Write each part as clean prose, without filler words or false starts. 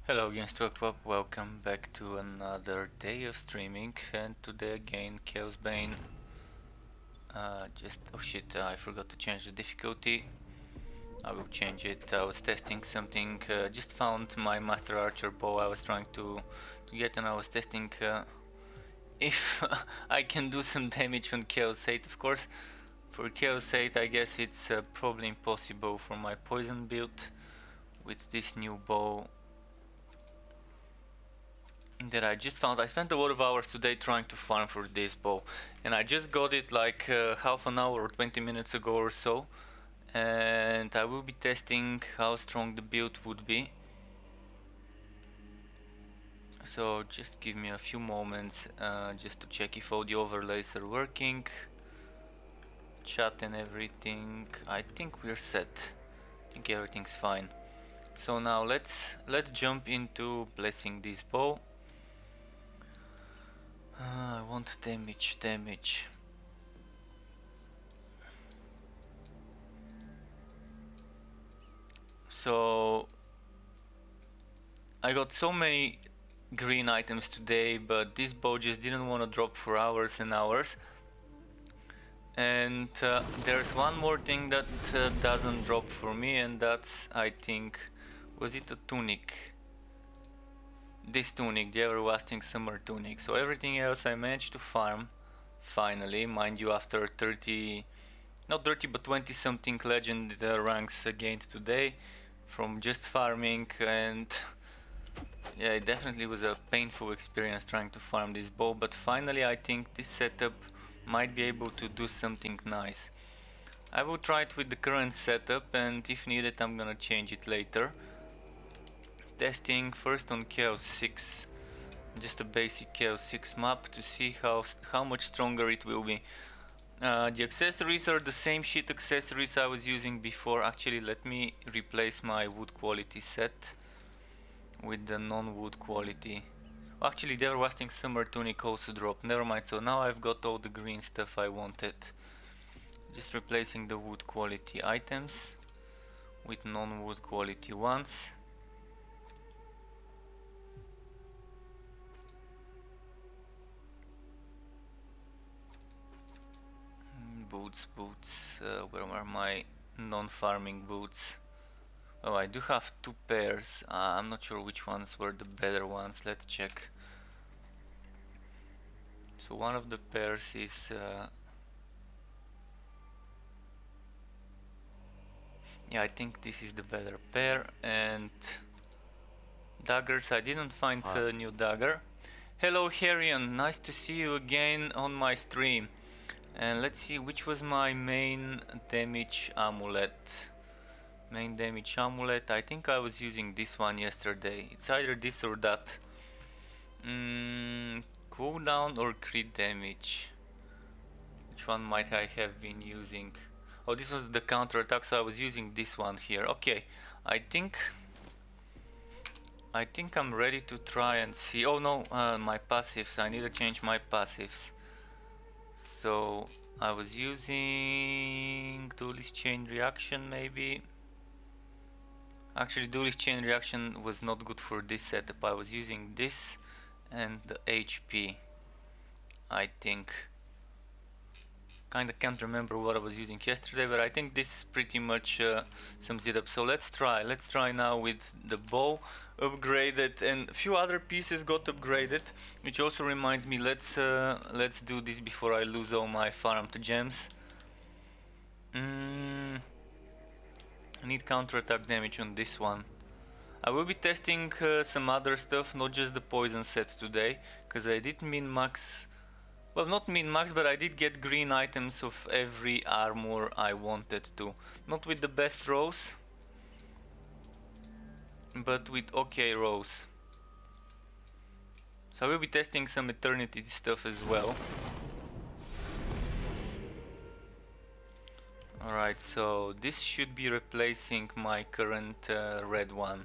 Hello GameStroke, welcome back to another day of streaming, and today again Chaosbane. Oh shit, I forgot to change the difficulty. I will change it. I was testing something, just found my Master Archer bow I was trying to get, and I was testing if I can do some damage on Chaos 8. Of course, for Chaos 8 I guess it's probably impossible for my poison build with this new bow that I just found. I spent a lot of hours today trying to farm for this bow, and I just got it like half an hour or 20 minutes ago or so, and I will be testing how strong the build would be. So just give me a few moments just to check if all the overlays are working, chat and everything. I think we're set. I think everything's fine. So now let's jump into blessing this bow. I want damage. So I got so many green items today, but this bow just didn't want to drop for hours and hours. And there's one more thing that doesn't drop for me, and that's, I think, was it a tunic? This tunic, the everlasting summer tunic. So everything else I managed to farm, finally, mind you, after 30, not 30 but 20 something legend ranks against today, from just farming. And yeah, it definitely was a painful experience trying to farm this bow, but finally I think this setup might be able to do something nice. I will try it with the current setup, and if needed I'm gonna change it later. Testing first on Chaos 6, just a basic Chaos 6 map to see how much stronger it will be. The accessories are the same shit accessories I was using before. Actually, let me replace my wood quality set with the non-wood quality. Actually, the everlasting summer tunic also dropped. Never mind. So now I've got all the green stuff I wanted. Just replacing the wood quality items with non-wood quality ones. Boots. Where are my non-farming boots? Oh, I do have two pairs. I'm not sure which ones were the better ones. Let's check. So one of the pairs is yeah, I think this is the better pair. And daggers, I didn't find a new dagger. Hello Harion, nice to see you again on my stream. And let's see which was my main damage amulet. Main damage amulet, I think I was using this one yesterday. It's either this or that. Cooldown or crit damage? Which one might I have been using? Oh, this was the counter attack, so I was using this one here. Okay, I think I'm ready to try and see. Oh no, my passives. I need to change my passives. So I was using duelist chain reaction maybe. Actually, duelist chain reaction was not good for this setup. I was using this and the HP, I think. Kinda can't remember what I was using yesterday, but I think this pretty much sums it up. So let's try now with the bow upgraded, and a few other pieces got upgraded, which also reminds me, let's do this before I lose all my farmed gems. I need counterattack damage on this one. I will be testing some other stuff, not just the poison set today, because I did min-max. Well, not min-max, but I did get green items of every armor I wanted to. Not with the best rows, but with okay rows. So I will be testing some eternity stuff as well. Alright, so this should be replacing my current red one.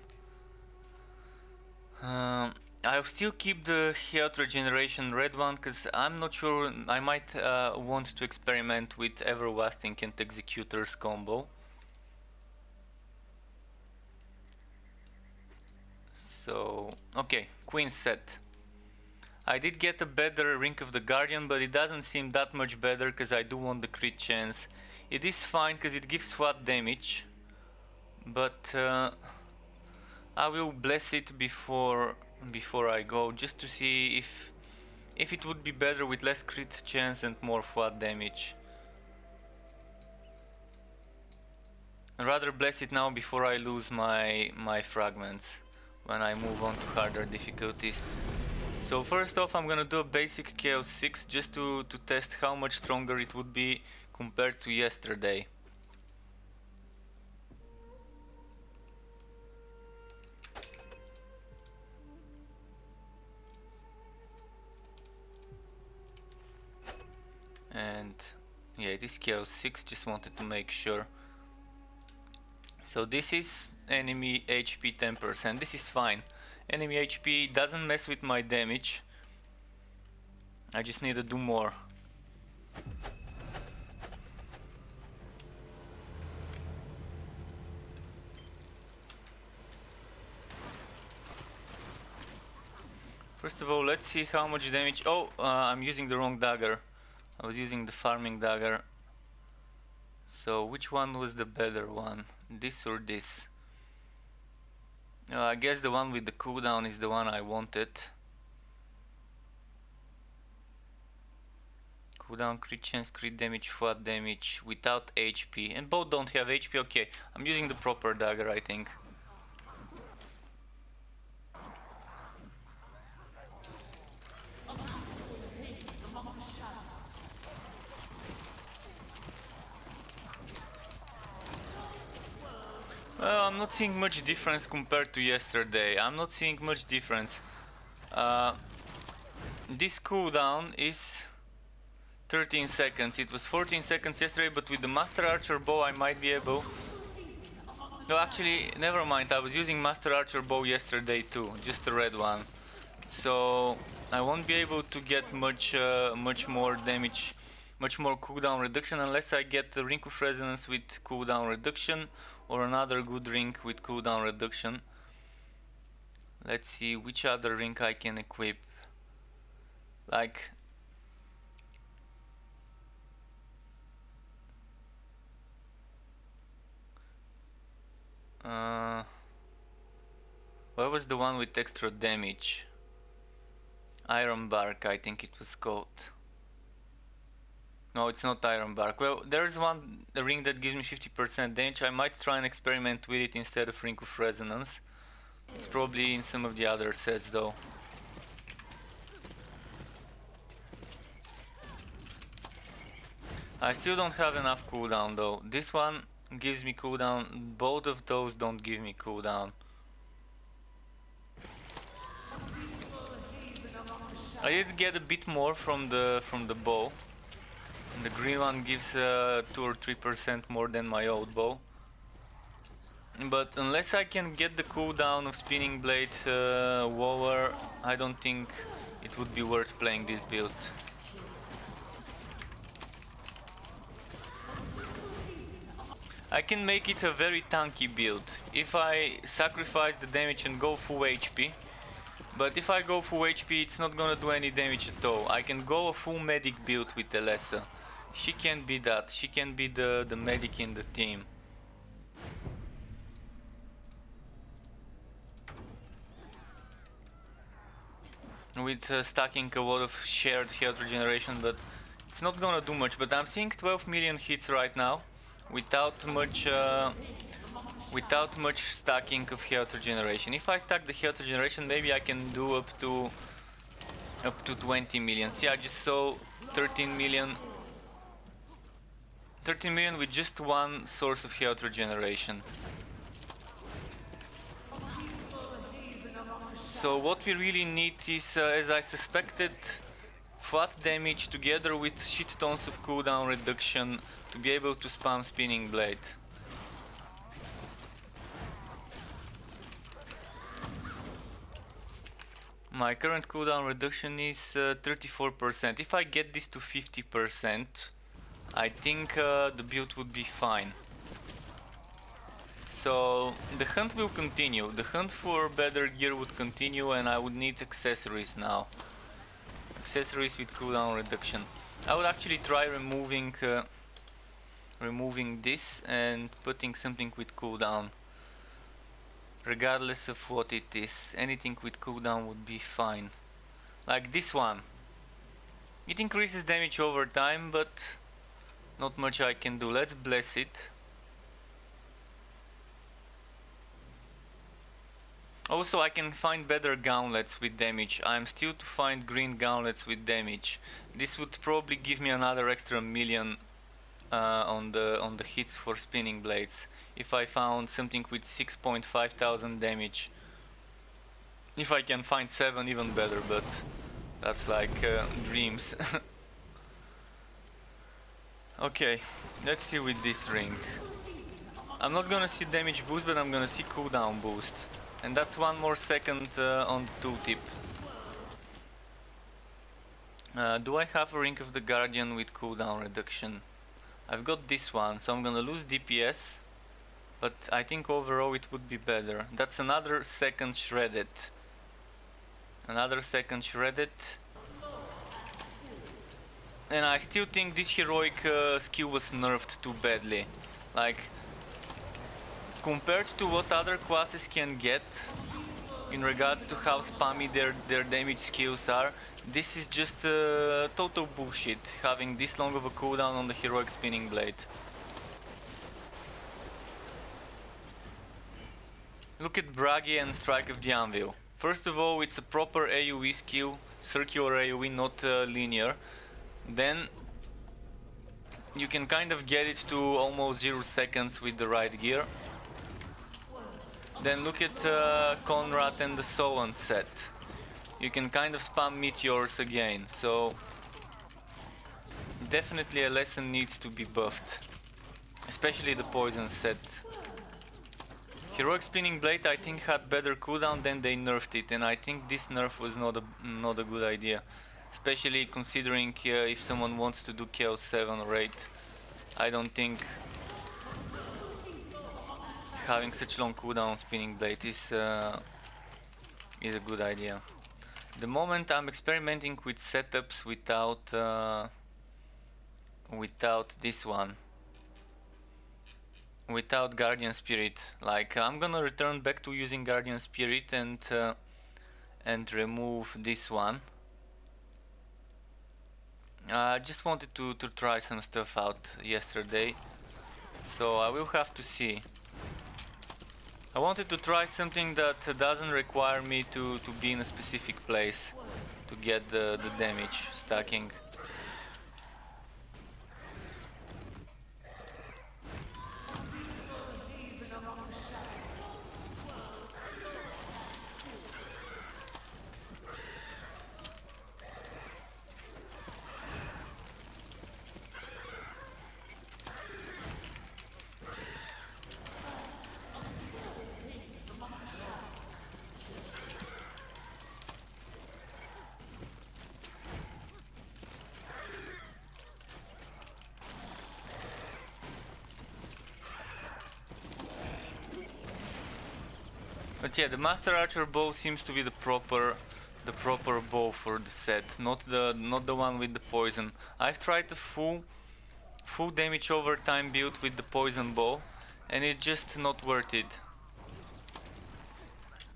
I'll still keep the health regeneration red one, because I'm not sure, I might want to experiment with everlasting and executor's combo. So, okay, Queen set. I did get a better Ring of the Guardian, but it doesn't seem that much better because I do want the crit chance. It is fine because it gives flat damage, but I will bless it before I go, just to see if it would be better with less crit chance and more flat damage. I'd rather bless it now before I lose my fragments when I move on to harder difficulties. So first off, I'm gonna do a basic Chaos 6 just to test how much stronger it would be compared to yesterday. And yeah, it is Chaos 6, just wanted to make sure. So this is enemy HP 10%, this is fine. Enemy HP doesn't mess with my damage. I just need to do more. First of all, let's see how much damage. Oh, I'm using the wrong dagger. I was using the farming dagger. So which one was the better one? This or this? I guess the one with the cooldown is the one I wanted. Cooldown, crit chance, crit damage, flat damage without HP. And both don't have HP. Okay, I'm using the proper dagger, I think. Well, I'm not seeing much difference compared to yesterday. I'm not seeing much difference. This cooldown is 13 seconds. It was 14 seconds yesterday, but with the Master Archer bow I might be able... No, actually, never mind. I was using Master Archer bow yesterday too, just the red one. So I won't be able to get much more damage, much more cooldown reduction unless I get the Ring of Resonance with cooldown reduction or another good ring with cooldown reduction. Let's see which other ring I can equip. Like what was the one with extra damage? Iron Bark, I think it was called. No, it's not Iron Bark. Well, there's one ring that gives me 50% damage. I might try and experiment with it instead of Ring of Resonance. It's probably in some of the other sets though. I still don't have enough cooldown though. This one gives me cooldown. Both of those don't give me cooldown. I did get a bit more from the bow. The green one gives 2 or 3% more than my old bow. But unless I can get the cooldown of Spinning Blade lower, I don't think it would be worth playing this build. I can make it a very tanky build if I sacrifice the damage and go full HP. But if I go full HP, it's not gonna do any damage at all. I can go a full medic build with Elessa. She can be that. She can be the medic in the team. With stacking a lot of shared health regeneration, but it's not gonna do much. But I'm seeing 12 million hits right now, without much stacking of health regeneration. If I stack the health regeneration, maybe I can do up to 20 million. See, I just saw 13 million. 13 million with just one source of health regeneration. So what we really need is, as I suspected, flat damage together with shit tons of cooldown reduction to be able to spam Spinning Blade. My current cooldown reduction is 34%. If I get this to 50%, I think the build would be fine. So the hunt will continue. The hunt for better gear would continue, and I would need accessories now. Accessories with cooldown reduction. I would actually try removing this and putting something with cooldown. Regardless of what it is, anything with cooldown would be fine. Like this one. It increases damage over time, but not much I can do. Let's bless it. Also, I can find better gauntlets with damage. I'm still to find green gauntlets with damage. This would probably give me another extra million on the hits for spinning blades. If I found something with 6.5 thousand damage. If I can find 7, even better, but that's like dreams. Okay, let's see with this ring. I'm not gonna see damage boost, but I'm gonna see cooldown boost. And that's 1 more second on the tooltip. Do I have a Ring of the Guardian with cooldown reduction? I've got this one, so I'm gonna lose DPS. But I think overall it would be better. That's another second shredded. Another second shredded. And I still think this heroic skill was nerfed too badly. Like, compared to what other classes can get in regards to how spammy their damage skills are, this is just total bullshit, having this long of a cooldown on the heroic spinning blade. Look at Bragi and Strike of the Anvil. First of all, it's a proper AoE skill, circular AoE, not linear. Then you can kind of get it to almost 0 seconds with the right gear. Then look at Conrad and the Solon set. You can kind of spam meteors again, so definitely a lesson needs to be buffed. Especially the poison set. Heroic Spinning Blade I think had better cooldown, then they nerfed it, and I think this nerf was not a good idea. Especially considering if someone wants to do Chaos 7 or 8, I don't think having such long cooldown on Spinning Blade is a good idea. The moment I'm experimenting with setups without this one, without Guardian Spirit. Like, I'm gonna return back to using Guardian Spirit and remove this one. I just wanted to try some stuff out yesterday, so I will have to see. I wanted to try something that doesn't require me to be in a specific place to get the damage stacking. But yeah, the Master Archer bow seems to be the proper bow for the set, not the one with the poison. I've tried the full damage over time build with the poison bow, and it's just not worth it.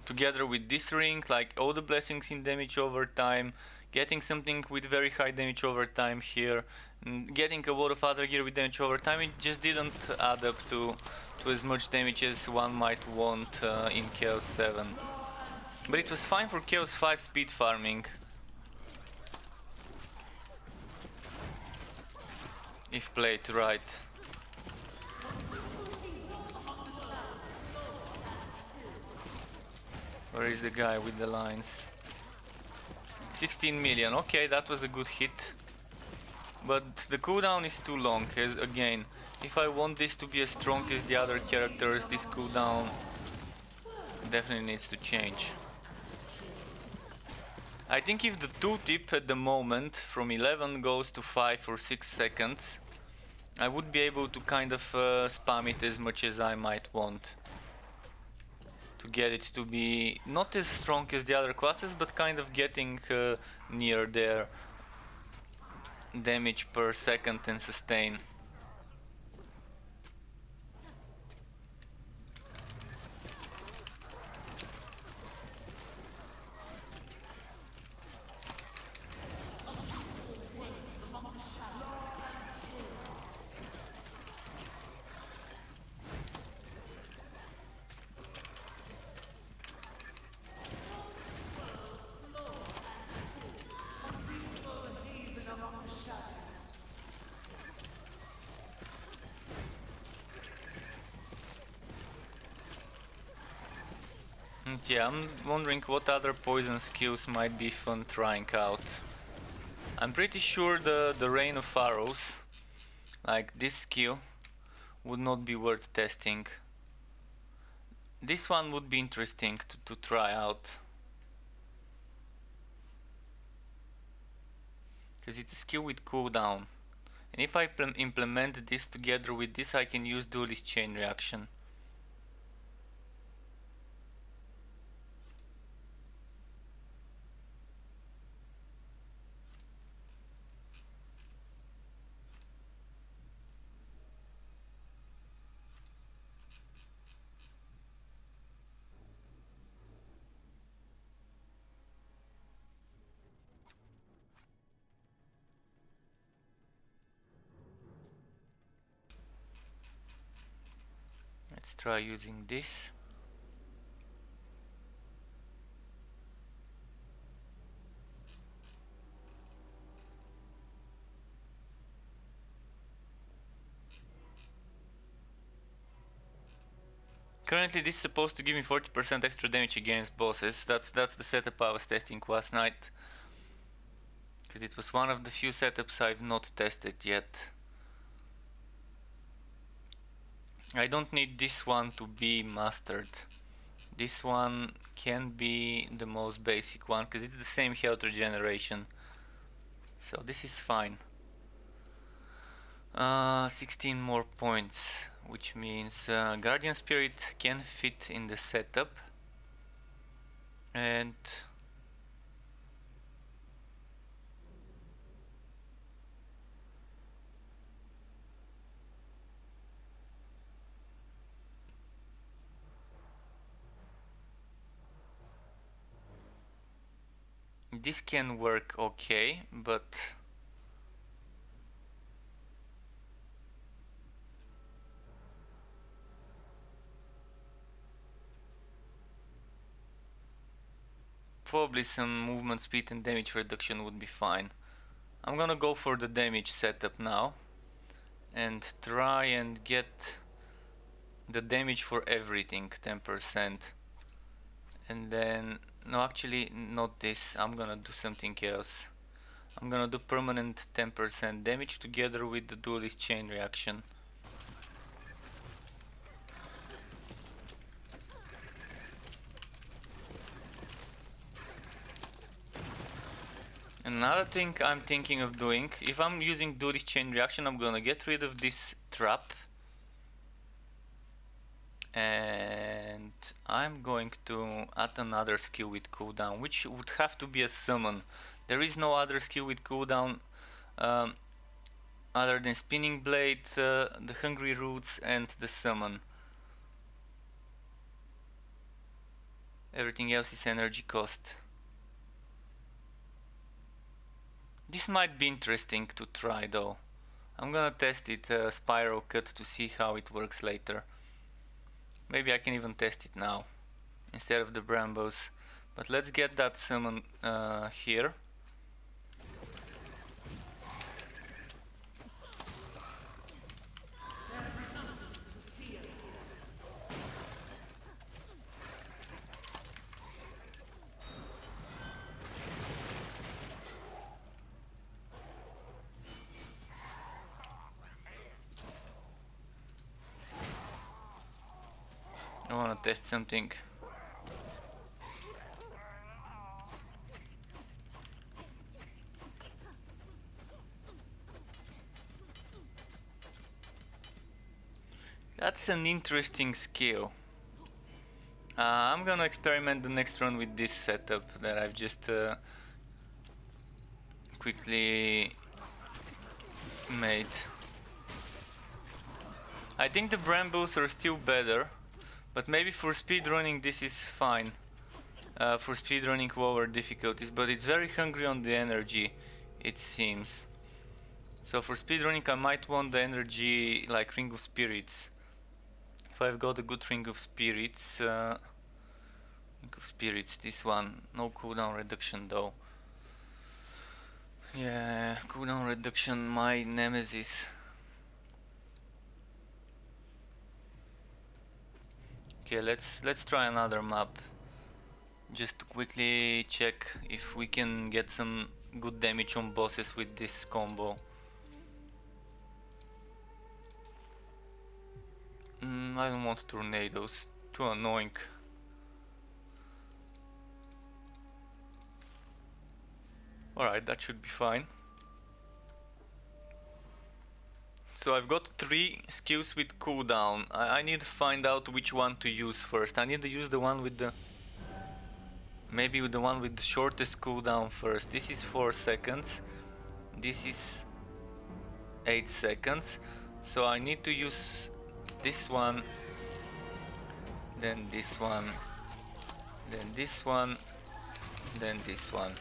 Together with this ring, like all the blessings in damage over time, getting something with very high damage over time here, and getting a lot of other gear with damage over time, it just didn't add up to as much damage as one might want in Chaos 7. But it was fine for Chaos 5 speed farming. If played right. Where is the guy with the lines? 16 million, okay, that was a good hit. But the cooldown is too long, again. If I want this to be as strong as the other characters, this cooldown definitely needs to change. I think if the tooltip at the moment from 11 goes to 5 or 6 seconds, I would be able to kind of spam it as much as I might want. to get it to be not as strong as the other classes, but kind of getting near their damage per second and sustain. Yeah, I'm wondering what other poison skills might be fun trying out. I'm pretty sure the Rain of Arrows, like this skill, would not be worth testing. This one would be interesting to try out. Because it's a skill with cooldown. And if I implement this together with this, I can use Duelist Chain Reaction. Let's try using this. Currently this is supposed to give me 40% extra damage against bosses. That's the setup I was testing last night. Because it was one of the few setups I've not tested yet. I don't need this one to be mastered. This one can be the most basic one because it's the same health regeneration. So this is fine. 16 more points, which means Guardian Spirit can fit in the setup. And this can work okay, but probably some movement speed and damage reduction would be fine. I'm gonna go for the damage setup now and try and get the damage for everything 10%. And then, no, actually not this, I'm gonna do something else. I'm gonna do permanent 10% damage together with the Duelist Chain Reaction. Another thing I'm thinking of doing, if I'm using Duelist Chain Reaction, I'm gonna get rid of this trap. And I'm going to add another skill with cooldown, which would have to be a summon. There is no other skill with cooldown other than Spinning Blade, the Hungry Roots and the summon. Everything else is energy cost. This might be interesting to try though. I'm gonna test it spiral cut to see how it works later. Maybe I can even test it now instead of the Brambos. But let's get that summon here. I wanna test something. That's an interesting skill. I'm gonna experiment the next run with this setup that I've just quickly made. I think the brambles are still better, but maybe for speedrunning this is fine. For speedrunning lower difficulties, but it's very hungry on the energy, it seems. So for speedrunning I might want the energy like Ring of Spirits. If I've got a good Ring of Spirits, this one, no cooldown reduction though. Yeah, cooldown reduction, my nemesis. Okay, let's try another map. Just to quickly check if we can get some good damage on bosses with this combo. I don't want tornadoes, too annoying. Alright, that should be fine. So I've got 3 skills with cooldown. I need to find out which one to use first. I need to use the one with the... Maybe with the one with the shortest cooldown first. This is 4 seconds. This is 8 seconds. So I need to use this one, then this one, then this one, then this one.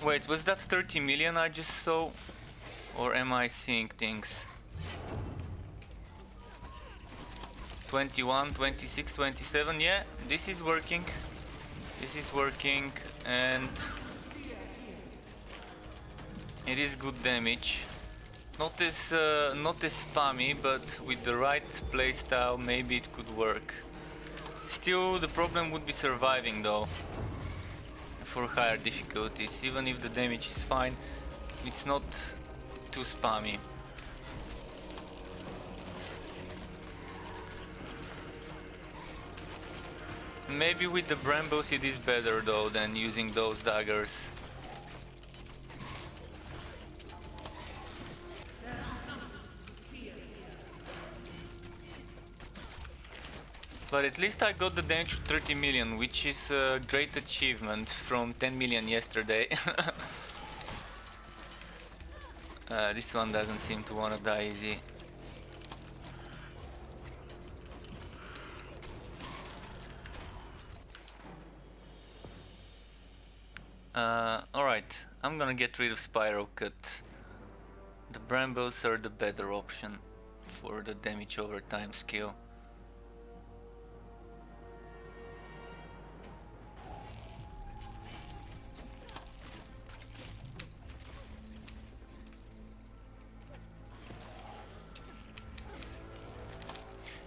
Wait, was that 30 million I just saw? Or am I seeing things? 21, 26, 27, yeah, this is working. This is working and it is good damage. Not as spammy, but with the right playstyle maybe it could work. Still, the problem would be surviving though. For higher difficulties, even if the damage is fine, it's not too spammy. Maybe with the brambles it is better though than using those daggers. But at least I got the damage to 30 million, which is a great achievement from 10 million yesterday. This one doesn't seem to wanna die easy. Alright, I'm gonna get rid of Spiral Cut. The brambles are the better option for the damage over time skill.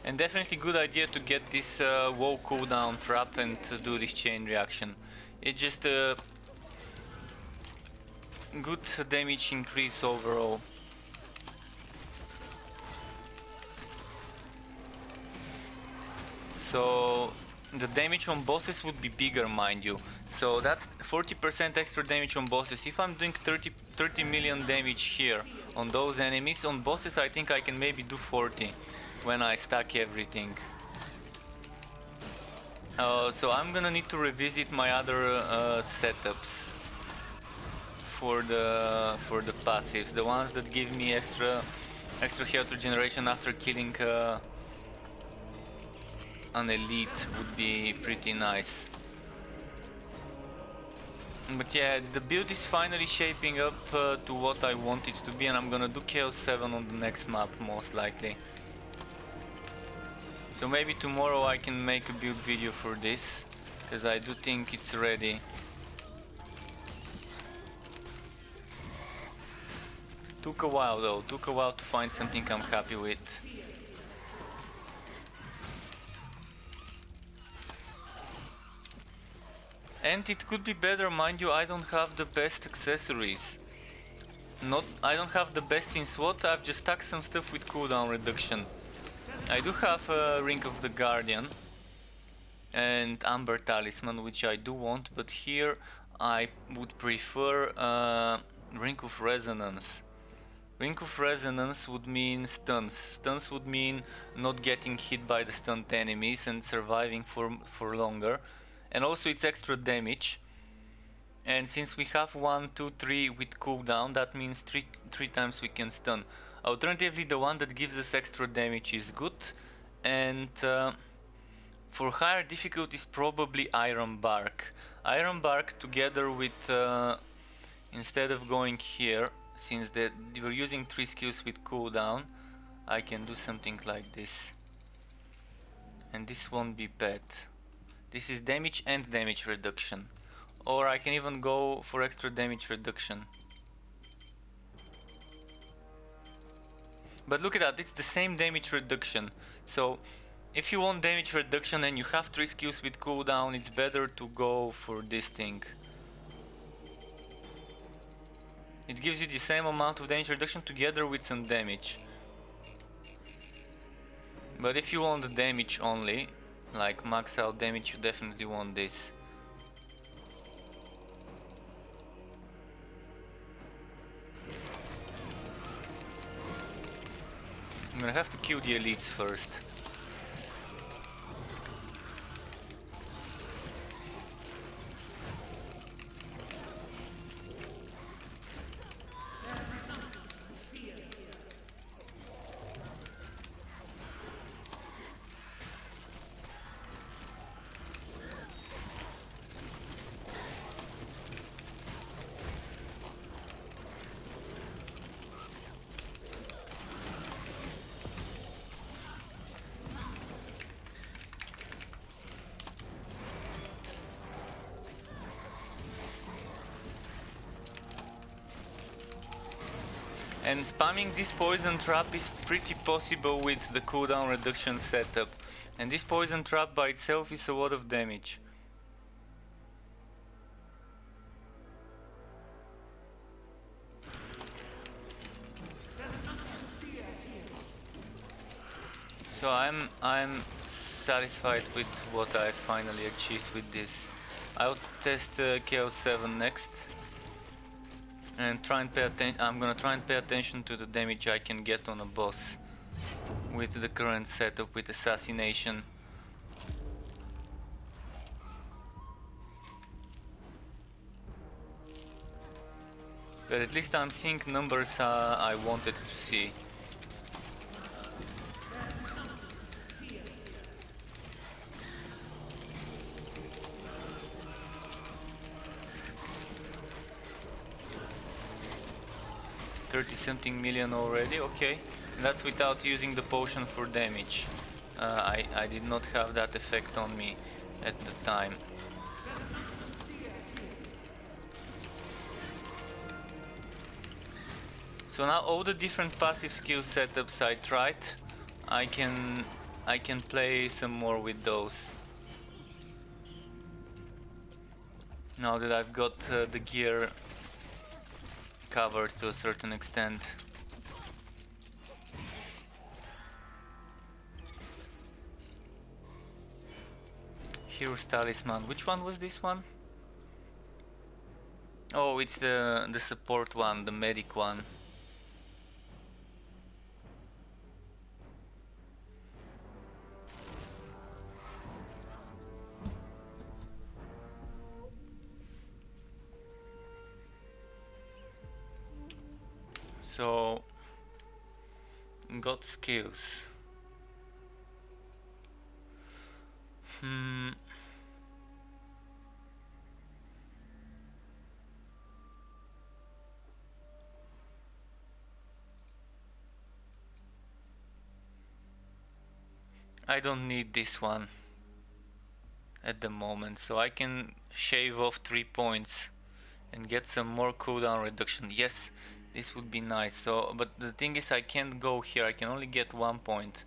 And definitely good idea to get this wall cooldown trap and to do this chain reaction. It's just a good damage increase overall. So the damage on bosses would be bigger, mind you. So that's 40% extra damage on bosses. If I'm doing 30 million damage here on those enemies, on bosses I think I can maybe do 40 when I stack everything. So I'm gonna need to revisit my other setups for the passives, the ones that give me extra health regeneration after killing an elite would be pretty nice. But yeah, the build is finally shaping up to what I want it to be, and I'm gonna do Chaos 7 on the next map most likely. So maybe tomorrow I can make a build video for this, because I do think it's ready. Took a while though, took a while to find something I'm happy with. And it could be better, mind you, I don't have the best accessories. I don't have the best in SWAT, I've just stuck some stuff with cooldown reduction. I do have a Ring of the Guardian and Amber Talisman, which I do want, but here I would prefer Ring of Resonance. Ring of Resonance would mean stuns. Stuns would mean not getting hit by the stunned enemies and surviving for longer. And also it's extra damage. And since we have 1, 2, 3 with cooldown, that means three times we can stun. Alternatively, the one that gives us extra damage is good. And for higher difficulties, probably Iron Bark. Iron Bark together with, instead of going here, since we're using 3 skills with cooldown, I can do something like this. And this won't be bad. This is damage and damage reduction. Or I can even go for extra damage reduction. But look at that, it's the same damage reduction. So if you want damage reduction and you have 3 skills with cooldown, it's better to go for this thing. It gives you the same amount of damage reduction together with some damage. But if you want the damage only, like max out damage, you definitely want this. I'm gonna have to kill the elites first. And spamming this poison trap is pretty possible with the cooldown reduction setup. And this poison trap by itself is a lot of damage. So I'm satisfied with what I finally achieved with this. I'll test Chaos 7 next. And try and pay attention. I'm gonna try and pay attention to the damage I can get on a boss with the current setup with assassination. But at least I'm seeing numbers I wanted to see. $30-something million already, okay. And that's without using the potion for damage. I did not have that effect on me at the time. So now all the different passive skill setups I tried, I can play some more with those. Now that I've got the gear covered to a certain extent. Hero's Talisman. Which one was this one? Oh, it's the support one, the medic one. So, got skills. I don't need this one at the moment, so I can shave off 3 points and get some more cooldown reduction. Yes, this would be nice. So, but the thing is I can't go here, I can only get 1 point.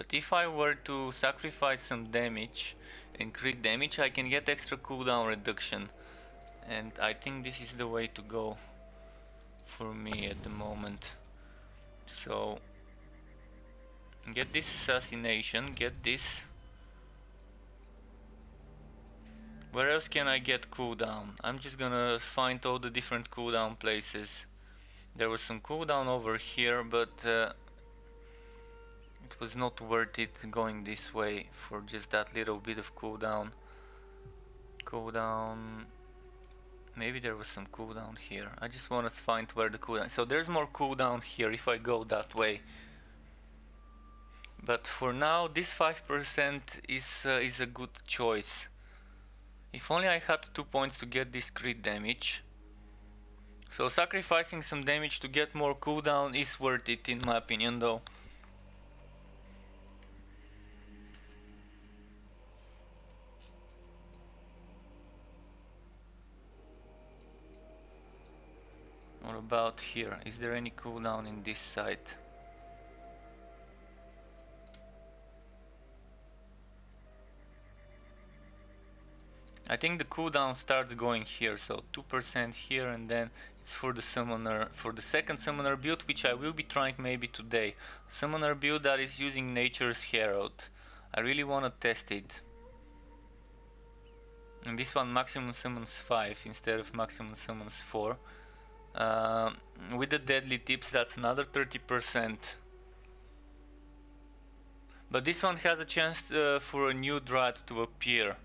But if I were to sacrifice some damage and crit damage, I can get extra cooldown reduction. And I think this is the way to go for me at the moment. So get this assassination, get this. Where else can I get cooldown? I'm just gonna find all the different cooldown places. There was some cooldown over here, but it was not worth it going this way for just that little bit of cooldown. Cooldown. Maybe there was some cooldown here. I just want to find where the cooldown. So there's more cooldown here if I go that way. But for now, this 5% is a good choice. If only I had 2 points to get this crit damage. So sacrificing some damage to get more cooldown is worth it in my opinion though. What about here? Is there any cooldown in this side? I think the cooldown starts going here, so 2% here, and then it's for the summoner, for the second summoner build, which I will be trying maybe today. Summoner build that is using Nature's Herald. I really want to test it. And this one maximum summons 5 instead of maximum summons 4. With the deadly tips, that's another 30%. But this one has a chance for a new dryad to appear.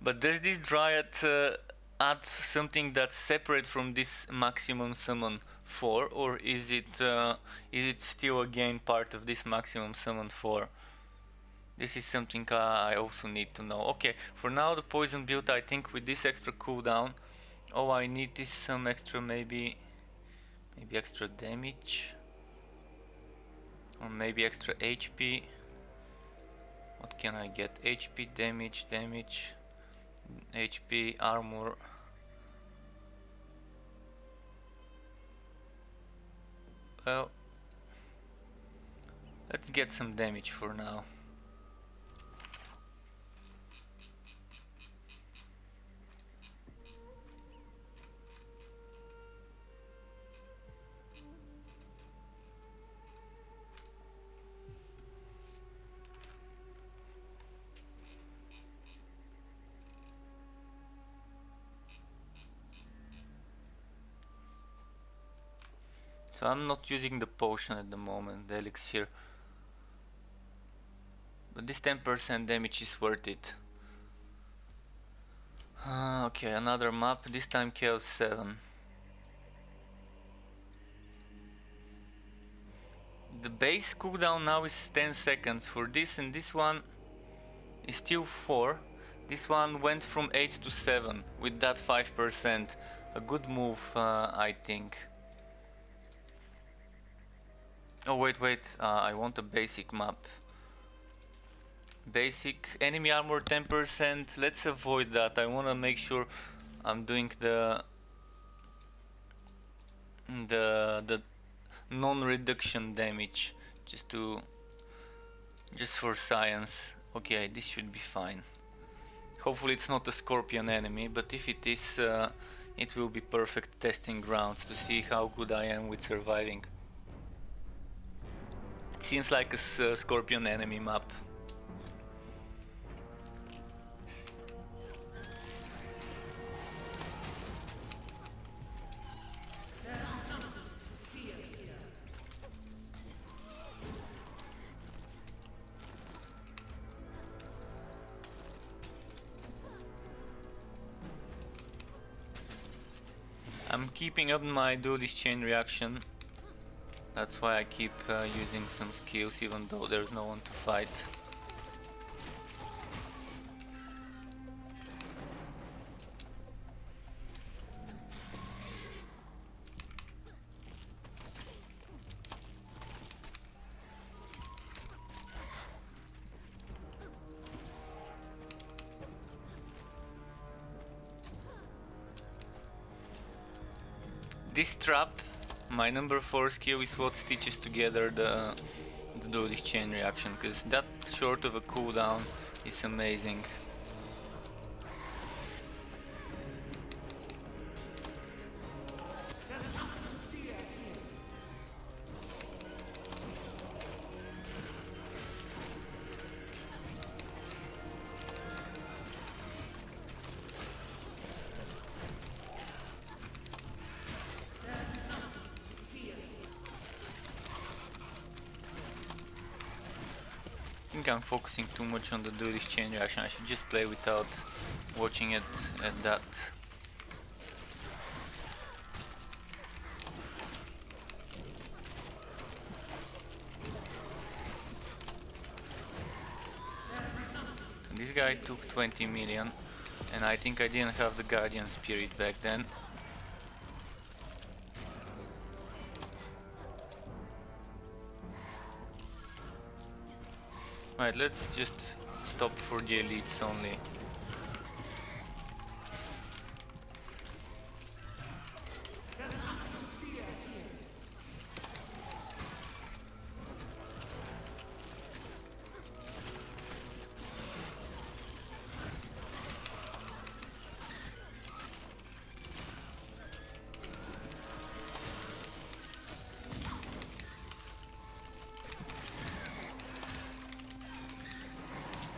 But does this dryad add something that's separate from this maximum summon 4, or is it still again part of this maximum summon 4? This is something I also need to know. Okay, for now the poison build, I think with this extra cooldown, all I need is some extra maybe extra damage, or maybe extra HP. What can I get? HP, damage, HP, armor. Well, let's get some damage for now. So I'm not using the potion at the moment, the elixir. But this 10% damage is worth it. Okay, another map, this time Chaos 7. The base cooldown now is 10 seconds for this, and this one is still 4. This one went from 8 to 7 with that 5%. A good move, I think. Oh wait, I want a basic map. Basic enemy armor 10%. Let's avoid that. I want to make sure I'm doing the non-reduction damage, just for science. Okay, this should be fine. Hopefully it's not a scorpion enemy, but if it is, it will be perfect testing grounds to see how good I am with surviving. It seems like a scorpion enemy map. I'm keeping up my duelist chain reaction. That's why I keep using some skills even though there's no one to fight. This trap My number 4 skill is what stitches together the do this chain reaction, because that short of a cooldown is amazing. I think I'm focusing too much on the do this chain reaction. I should just play without watching it at that. This guy took 20 million, and I think I didn't have the Guardian Spirit back then. Right, let's just stop for the elites only.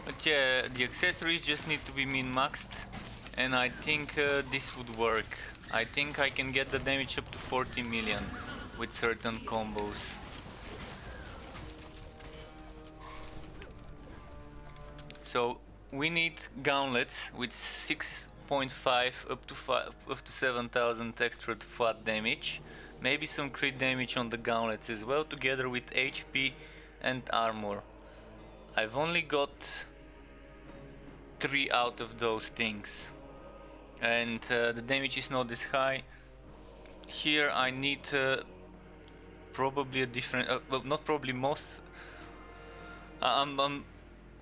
But yeah, the accessories just need to be min-maxed, and I think this would work. I think I can get the damage up to 40 million with certain combos. So we need gauntlets with 6.5 up to 7,000 extra flat damage. Maybe some crit damage on the gauntlets as well, together with HP and armor. I've only got 3 out of those things, and the damage is not this high. Here I need probably a different, well, not probably, most. I'm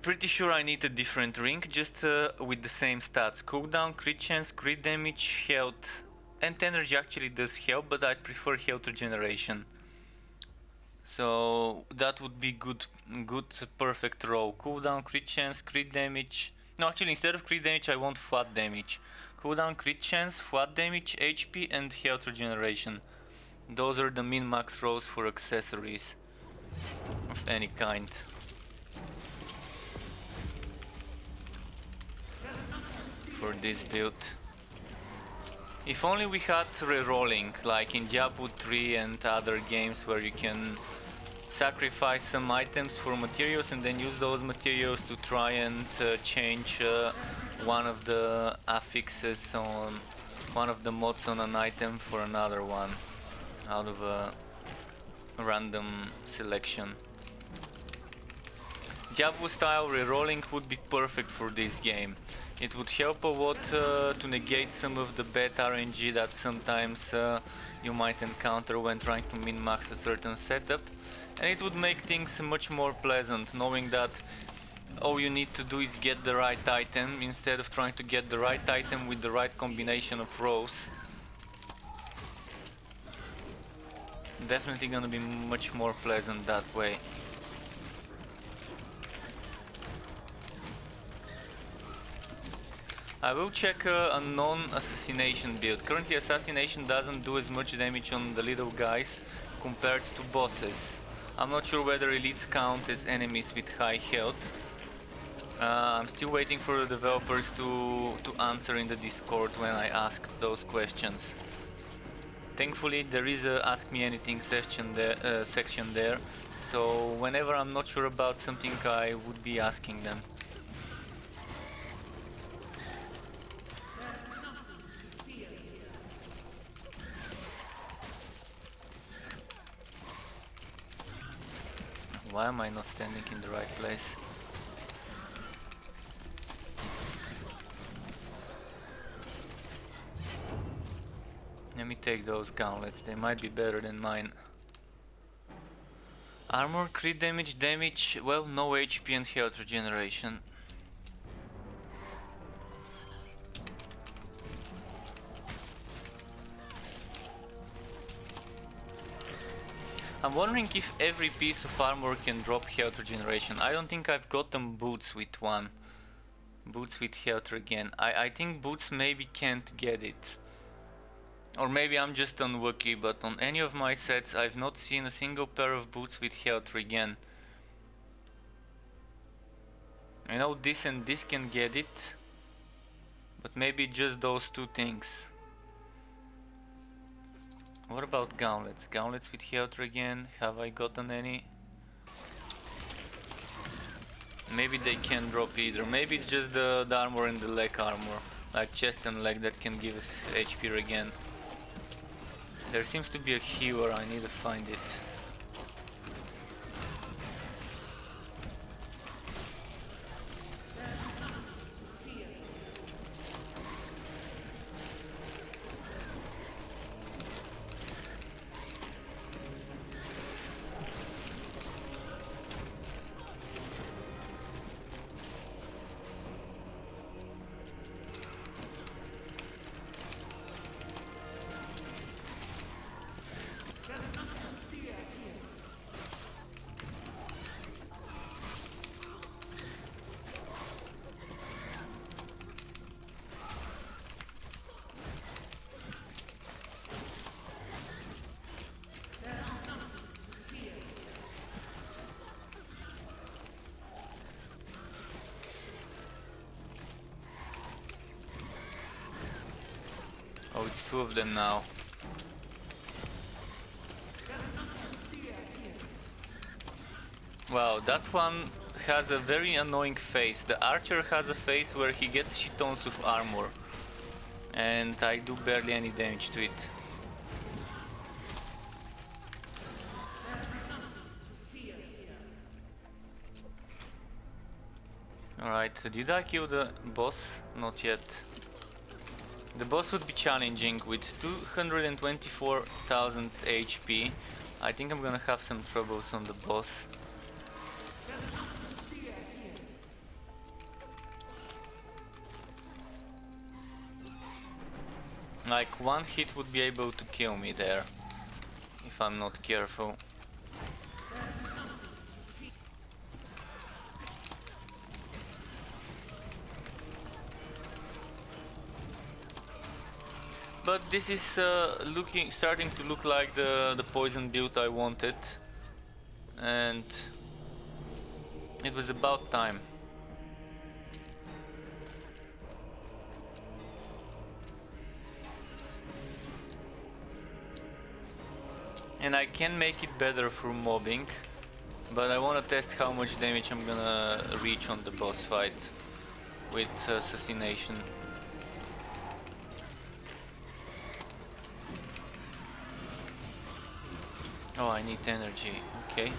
pretty sure I need a different ring, just with the same stats: cooldown, crit chance, crit damage, health, and energy actually does help, but I prefer health regeneration. So that would be good, perfect row. Cooldown, crit chance, crit damage. No, actually, instead of crit damage, I want flat damage. Cooldown, crit chance, flat damage, HP, and health regeneration. Those are the min-max rows for accessories of any kind. For this build. If only we had rerolling, like in Diablo 3 and other games where you can sacrifice some items for materials and then use those materials to try and change one of the affixes on one of the mods on an item for another one out of a random selection. Diablo style rerolling would be perfect for this game. It would help a lot to negate some of the bad RNG that sometimes you might encounter when trying to min-max a certain setup, and it would make things much more pleasant, knowing that all you need to do is get the right item instead of trying to get the right item with the right combination of rows. Definitely gonna be much more pleasant that way. I will check a non-assassination build. Currently assassination doesn't do as much damage on the little guys compared to bosses. I'm not sure whether elites count as enemies with high health. I'm still waiting for the developers to answer in the Discord when I ask those questions. Thankfully there is a Ask Me Anything section there, so whenever I'm not sure about something I would be asking them. Why am I not standing in the right place? Let me take those gauntlets, they might be better than mine. Armor, crit damage, well, no HP and health regeneration. I'm wondering if every piece of armor can drop health regeneration. I don't think I've gotten boots with one. Boots with health regen. I think boots maybe can't get it. Or maybe I'm just unlucky, but on any of my sets I've not seen a single pair of boots with health regen. I know this and this can get it, but maybe just those two things. What about gauntlets? Gauntlets with health regen, have I gotten any? Maybe they can't drop either. Maybe it's just the armor and the leg armor, like chest and leg, that can give us HP regen. There seems to be a healer, I need to find it. Oh, it's two of them now. Wow, that one has a very annoying face. The archer has a face where he gets shitons of armor, and I do barely any damage to it. Alright, did I kill the boss? Not yet. The boss would be challenging with 224,000 HP. I think I'm gonna have some troubles on the boss. Like one hit would be able to kill me there, if I'm not careful. But this is starting to look like the poison build I wanted, and it was about time. And I can make it better through mobbing, but I want to test how much damage I'm gonna reach on the boss fight with assassination. Oh, I need energy, okay.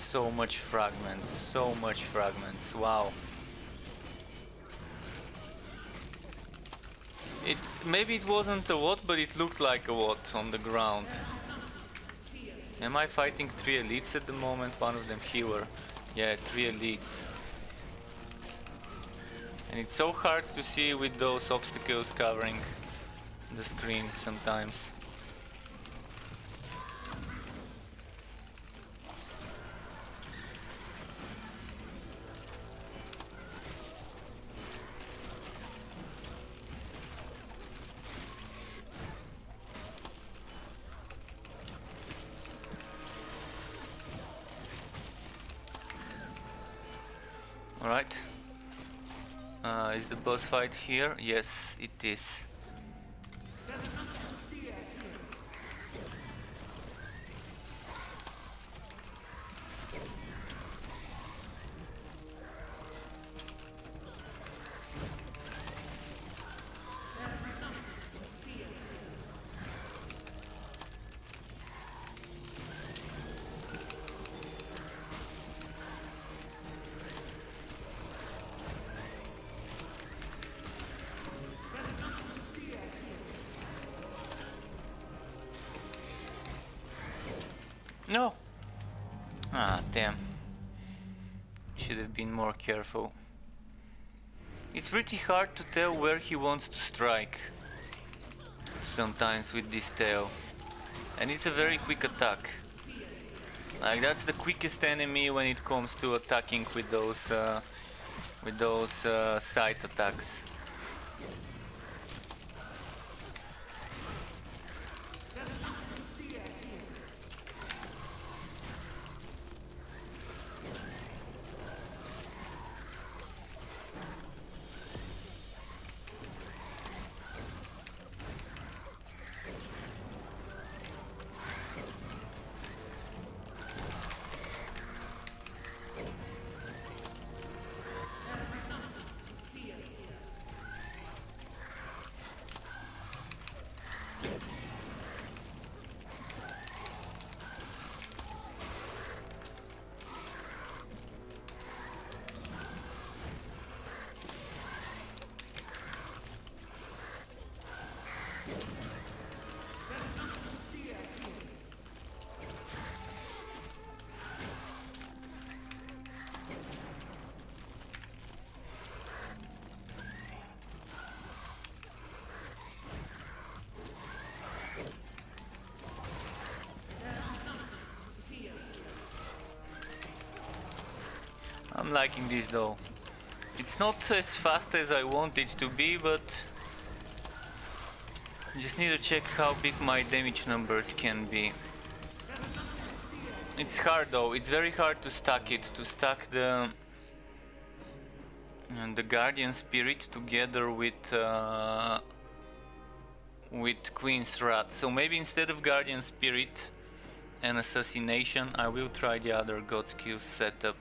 So much fragments, wow. Maybe it wasn't a lot, but it looked like a lot on the ground. Am I fighting 3 elites at the moment? One of them healer. Yeah, 3 elites. And it's so hard to see with those obstacles covering the screen sometimes. Alright. Is the boss fight here? Yes, it is. No! Ah, damn. Should have been more careful. It's pretty hard to tell where he wants to strike sometimes with this tail. And it's a very quick attack. Like, that's the quickest enemy when it comes to attacking with those side attacks. I'm liking this though. It's not as fast as I want it to be, but just need to check how big my damage numbers can be. It's hard though, it's very hard to stack it, to stack the Guardian Spirit together with Queen's Wrath. So maybe instead of Guardian Spirit and Assassination, I will try the other God Skills setup.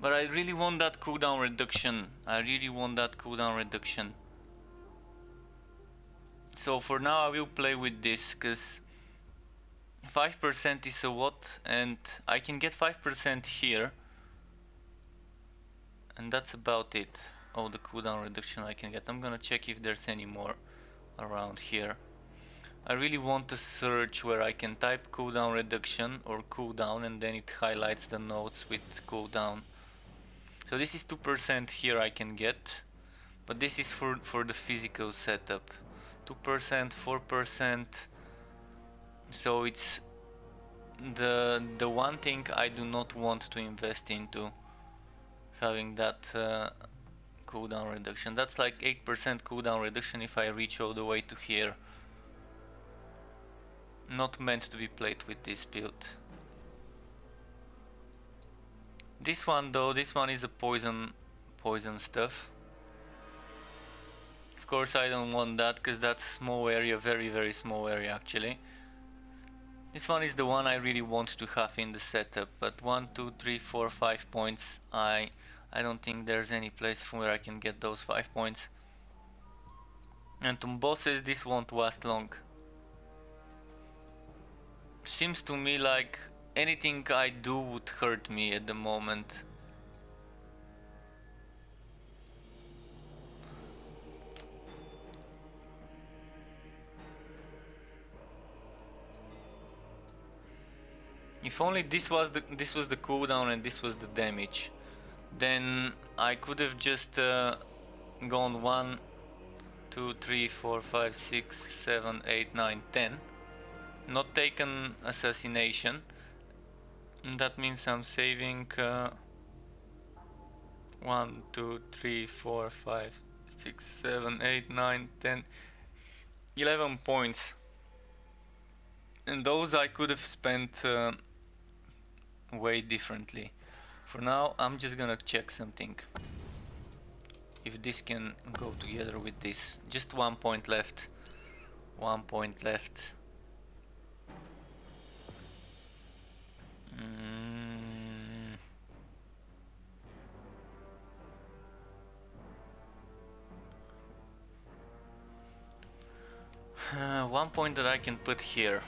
But I really want that cooldown reduction. I really want that cooldown reduction. So for now I will play with this, because 5% is a lot, and I can get 5% here. And that's about it. Oh, the cooldown reduction I can get. I'm gonna check if there's any more around here. I really want a search where I can type cooldown reduction or cooldown, and then it highlights the nodes with cooldown. So this is 2% here I can get, but this is for the physical setup. 2%, 4%. So it's the one thing I do not want to invest into, having that cooldown reduction. That's like 8% cooldown reduction if I reach all the way to here. Not meant to be played with this build. This one though, this one is a poison stuff. Of course I don't want that, because that's a small area, very small area actually. This one is the one I really want to have in the setup, but 1, 2, 3, 4, 5 points, I don't think there's any place from where I can get those 5 points. And on bosses this won't last long. Seems to me like anything I do would hurt me at the moment. If only this was the cooldown and this was the damage, then I could have just gone 1, 2, 3, 4, 5, 6, 7, 8, 9, 10. Not taken assassination. And that means I'm saving 1, 2, 3, 4, 5, 6, 7, 8, 9, 10, 11 points. And those I could have spent way differently. For now, I'm just gonna check something. If this can go together with this. Just 1 point left. 1 point left. 1 point that I can put here.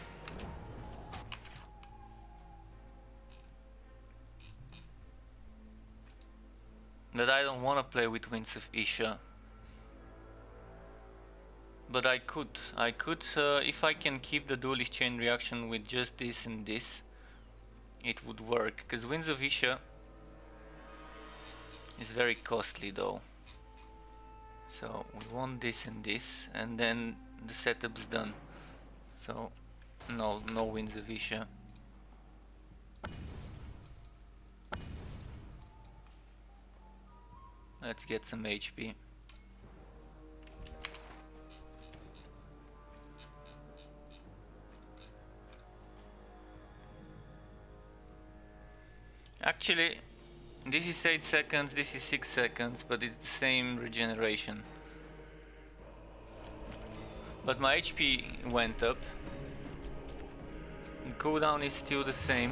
That I don't want to play with Winds of Isha. But I could if I can keep the duelist chain reaction with just this and this. it would work, because Winds of Isha is very costly though. So we want this and this, and then the setup's done. So no Winds of Isha. Let's get some HP. Actually, this is 8 seconds, this is 6 seconds, but it's the same regeneration. But my HP went up. The cooldown is still the same.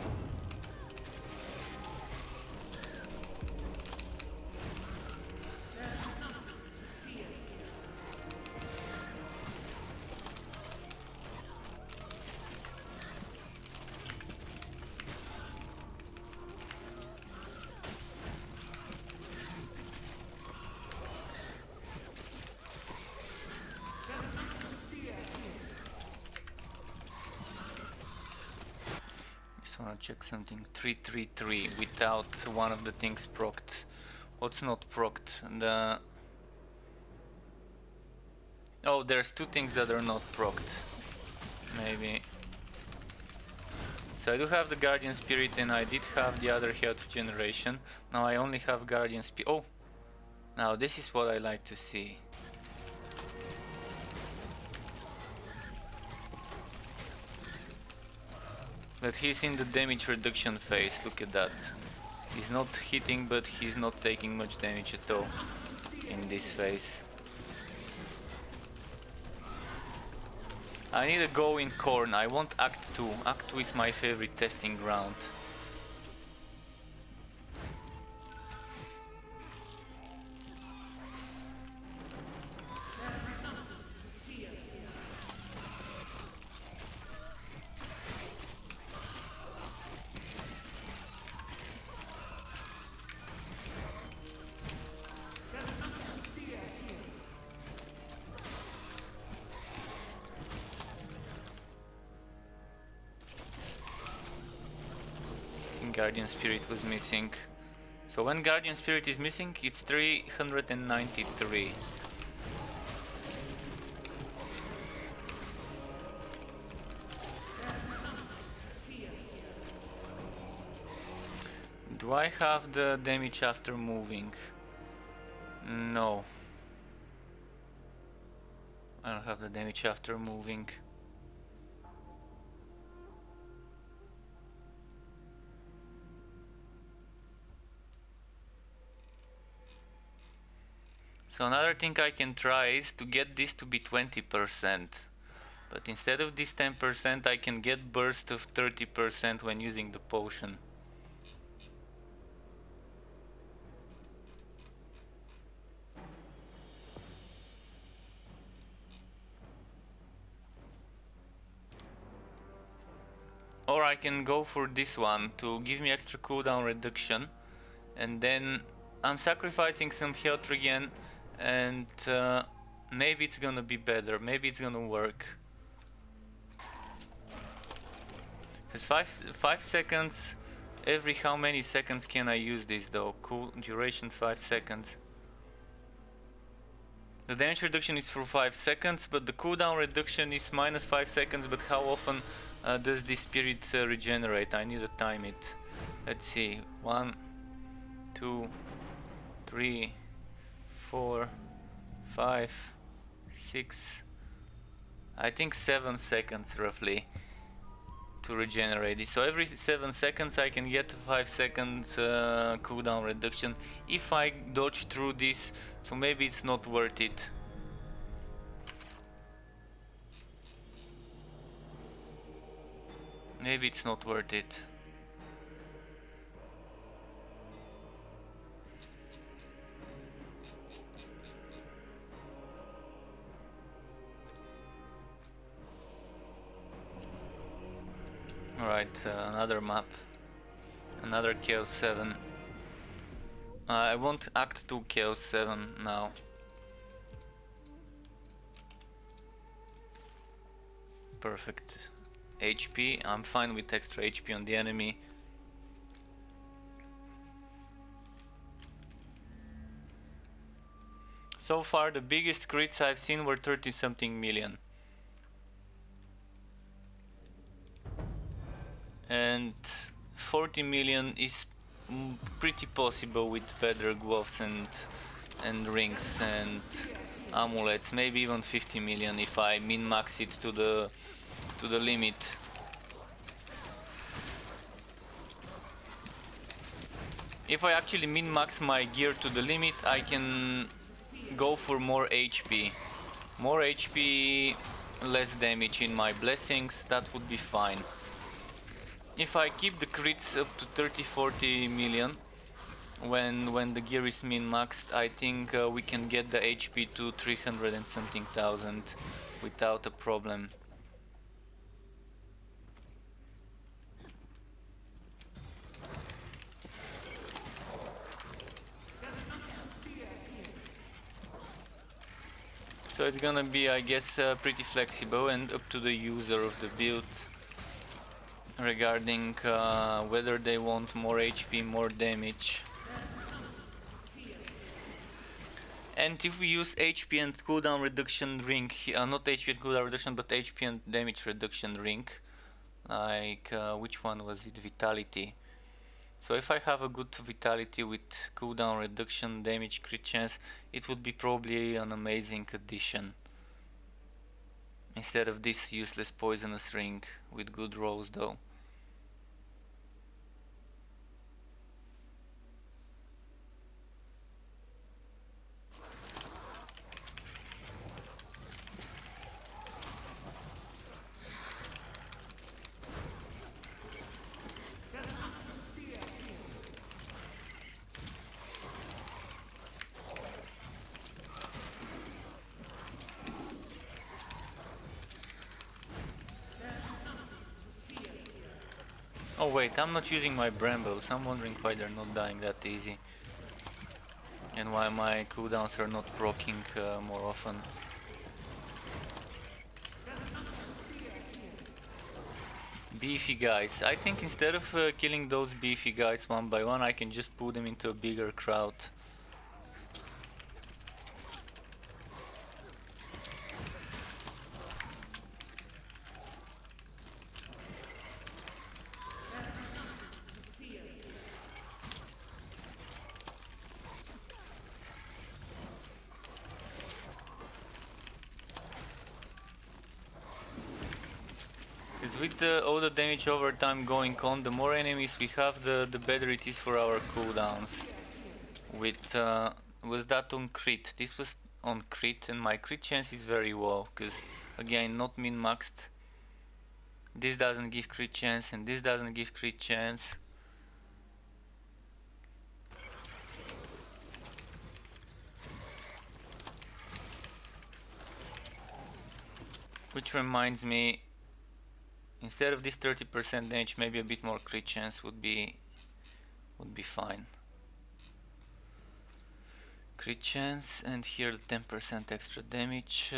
Just wanna check something. 333 without one of the things procced. What's not procced? The oh, there's two things that are not procced. Maybe. So I do have the Guardian Spirit and I did have the other health generation. Now I only have Guardian Spirit. Oh! Now this is what I like to see. But he's in the damage reduction phase, look at that. He's not hitting, but he's not taking much damage at all in this phase. I need a go in Corn. I want Act 2. Act 2 is my favorite testing ground. Guardian Spirit was missing. So when Guardian Spirit is missing, it's 393. Do I have the damage after moving? No. I don't have the damage after moving. So another thing I can try is to get this to be 20%. But instead of this 10%, I can get burst of 30% when using the potion. Or I can go for this one to give me extra cooldown reduction. And then I'm sacrificing some health regen, and maybe it's gonna be better, maybe it's gonna work. Because 5 seconds, every how many seconds can I use this though? Cool duration 5 seconds. The damage reduction is for 5 seconds, but the cooldown reduction is minus 5 seconds, but how often does this spirit regenerate? I need to time it. Let's see, 1, 2, 3, 4, 5, 6, I think 7 seconds roughly to regenerate it. So every 7 seconds I can get a 5 second cooldown reduction if I dodge through this, so maybe it's not worth it. Maybe it's not worth it. Alright, another map. Another Chaos 7. I want Act 2 Chaos 7 now. Perfect. HP, I'm fine with extra HP on the enemy. So far the biggest crits I've seen were 30 something million. And 40 million is pretty possible with better gloves and rings and amulets. Maybe even 50 million if I min-max it to the limit. If I actually min-max my gear to the limit, I can go for more HP. More HP, less damage in my blessings, that would be fine. If I keep the crits up to 30-40 million, when the gear is min-maxed, I think we can get the HP to 300 and something thousand without a problem. So it's gonna be, I guess, pretty flexible and up to the user of the build regarding whether they want more HP, more damage. And if we use HP and cooldown reduction ring, not HP and cooldown reduction, but HP and damage reduction ring, like which one was it? Vitality. So if I have a good vitality with cooldown reduction, damage, crit chance, it would be probably an amazing addition. Instead of this useless poisonous ring with good rolls though. Oh wait, I'm not using my brambles. I'm wondering why they're not dying that easy. And why my cooldowns are not proccing more often. Beefy guys. I think instead of killing those beefy guys one by one, I can just put them into a bigger crowd. Because with all the damage over time going on, the more enemies we have, the better it is for our cooldowns. With was that on crit? This was on crit, and my crit chance is very low. Because again, not min-maxed. This doesn't give crit chance, and this doesn't give crit chance. Which reminds me, instead of this 30% damage, maybe a bit more crit chance would be fine. Crit chance, and here the 10% extra damage.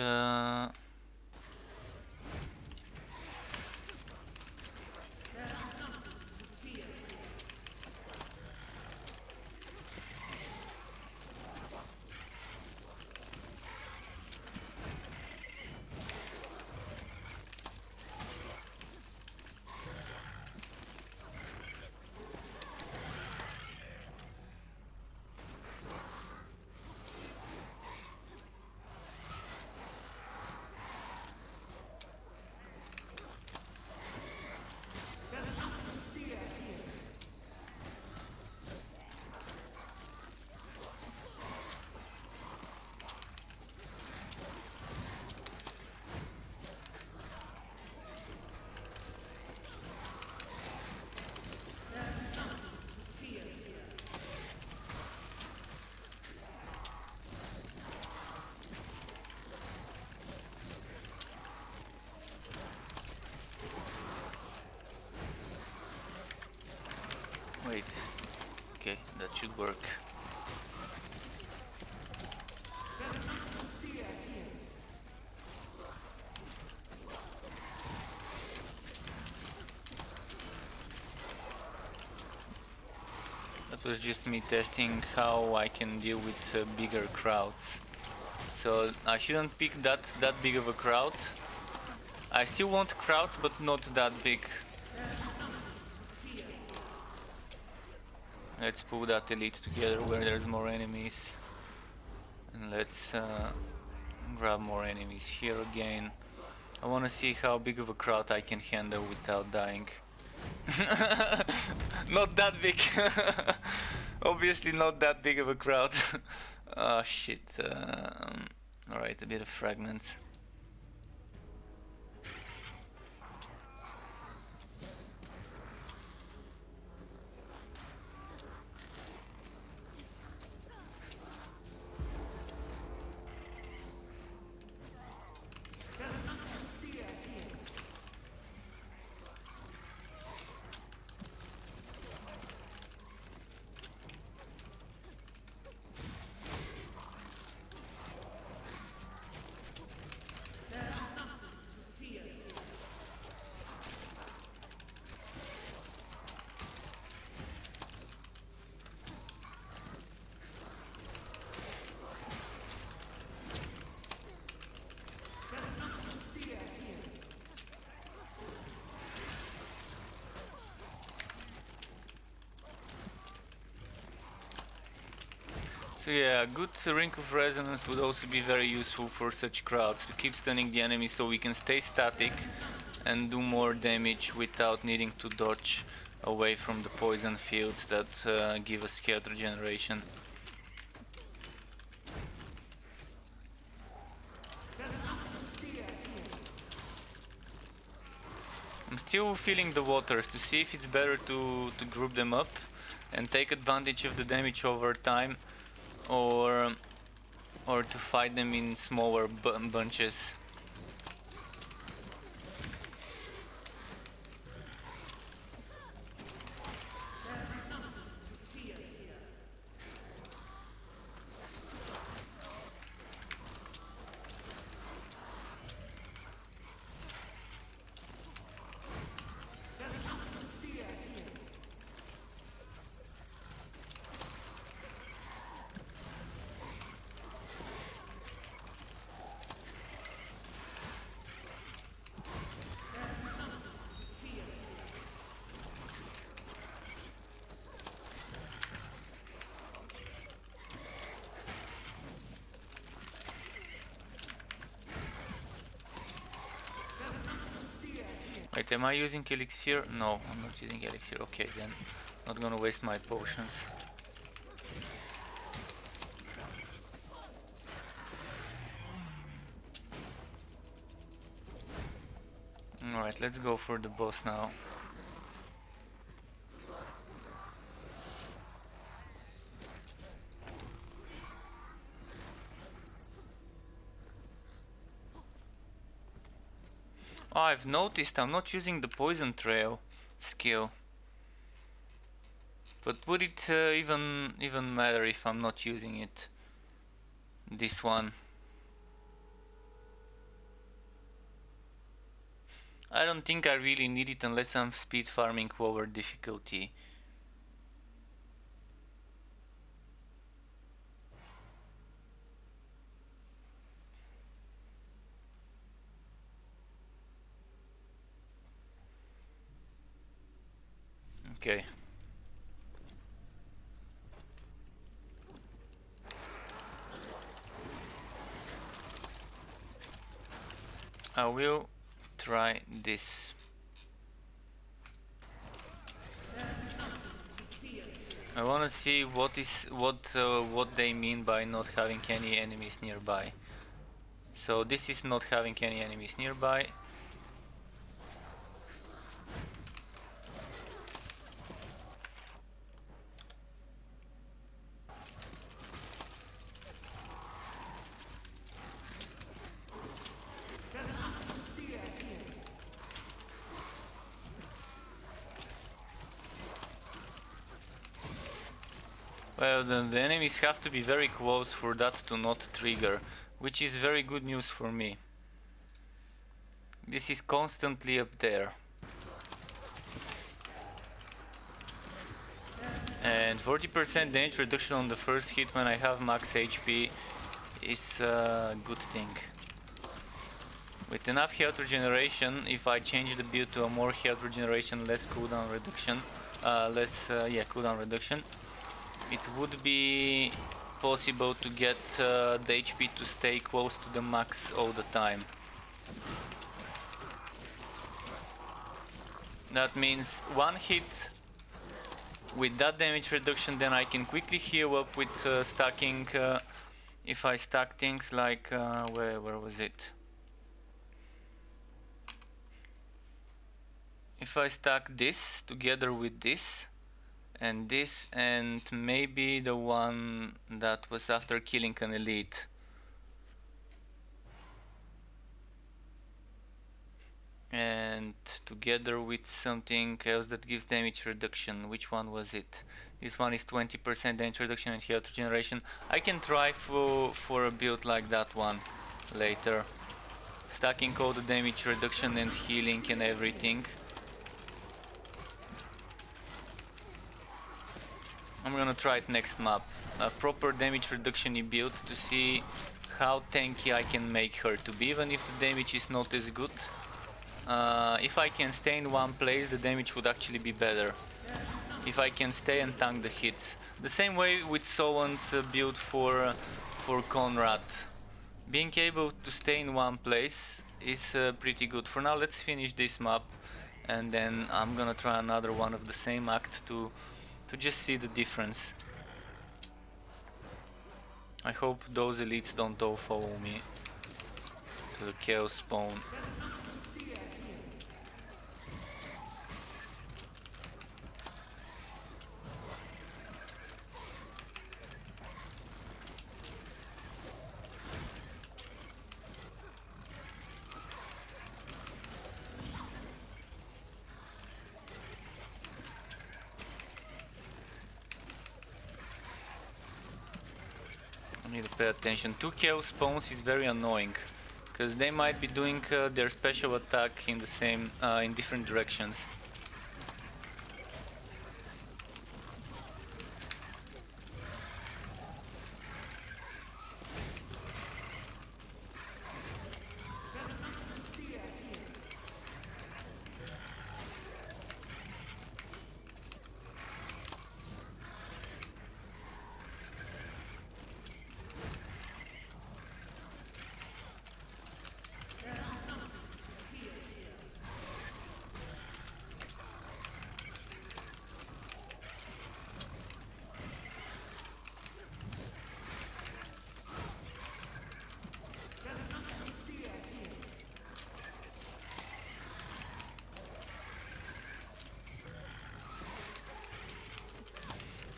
Wait, okay, that should work. That was just me testing how I can deal with bigger crowds. So I shouldn't pick that big of a crowd. I still want crowds, but not that big. Let's pull that elite together where there's more enemies. And let's grab more enemies here again. I want to see how big of a crowd I can handle without dying. Not that big. Obviously not that big of a crowd. Oh shit. Alright, a bit of fragments. So yeah, a good ring of resonance would also be very useful for such crowds to keep stunning the enemy so we can stay static and do more damage without needing to dodge away from the poison fields that give us health regeneration. I'm still feeling the waters to see if it's better to group them up and take advantage of the damage over time, or to fight them in smaller bunches. Wait, am I using elixir? No, I'm not using elixir. Okay, then not gonna waste my potions. Alright, let's go for the boss now. Oh, I've noticed I'm not using the poison trail skill. But would it even matter if I'm not using it? This one. I don't think I really need it unless I'm speed farming over difficulty. Okay. I will try this. I wanna see what they mean by not having any enemies nearby. So this is not having any enemies nearby. Well, then the enemies have to be very close for that to not trigger, which is very good news for me. This is constantly up there. And 40% damage reduction on the first hit when I have max HP is a good thing. With enough health regeneration, if I change the build to a more health regeneration, less cooldown reduction, cooldown reduction, it would be possible to get the HP to stay close to the max all the time. That means one hit with that damage reduction, then I can quickly heal up with stacking. If I stack things like where was it? If I stack this together with this and maybe the one that was after killing an elite. And together with something else that gives damage reduction. Which one was it? This one is 20% damage reduction and health regeneration. I can try for a build like that one later. Stacking all the damage reduction and healing and everything. I'm gonna try it next map. A proper damage reduction build to see how tanky I can make her to be, even if the damage is not as good. If I can stay in one place, the damage would actually be better. If I can stay and tank the hits. The same way with Solan's build for Conrad. Being able to stay in one place is pretty good. For now, let's finish this map, and then I'm gonna try another one of the same act to just see the difference. I hope those elites don't all follow me to the chaos spawn. I need to pay attention. 2 chaos spawns is very annoying, because they might be doing their special attack in the same, in different directions.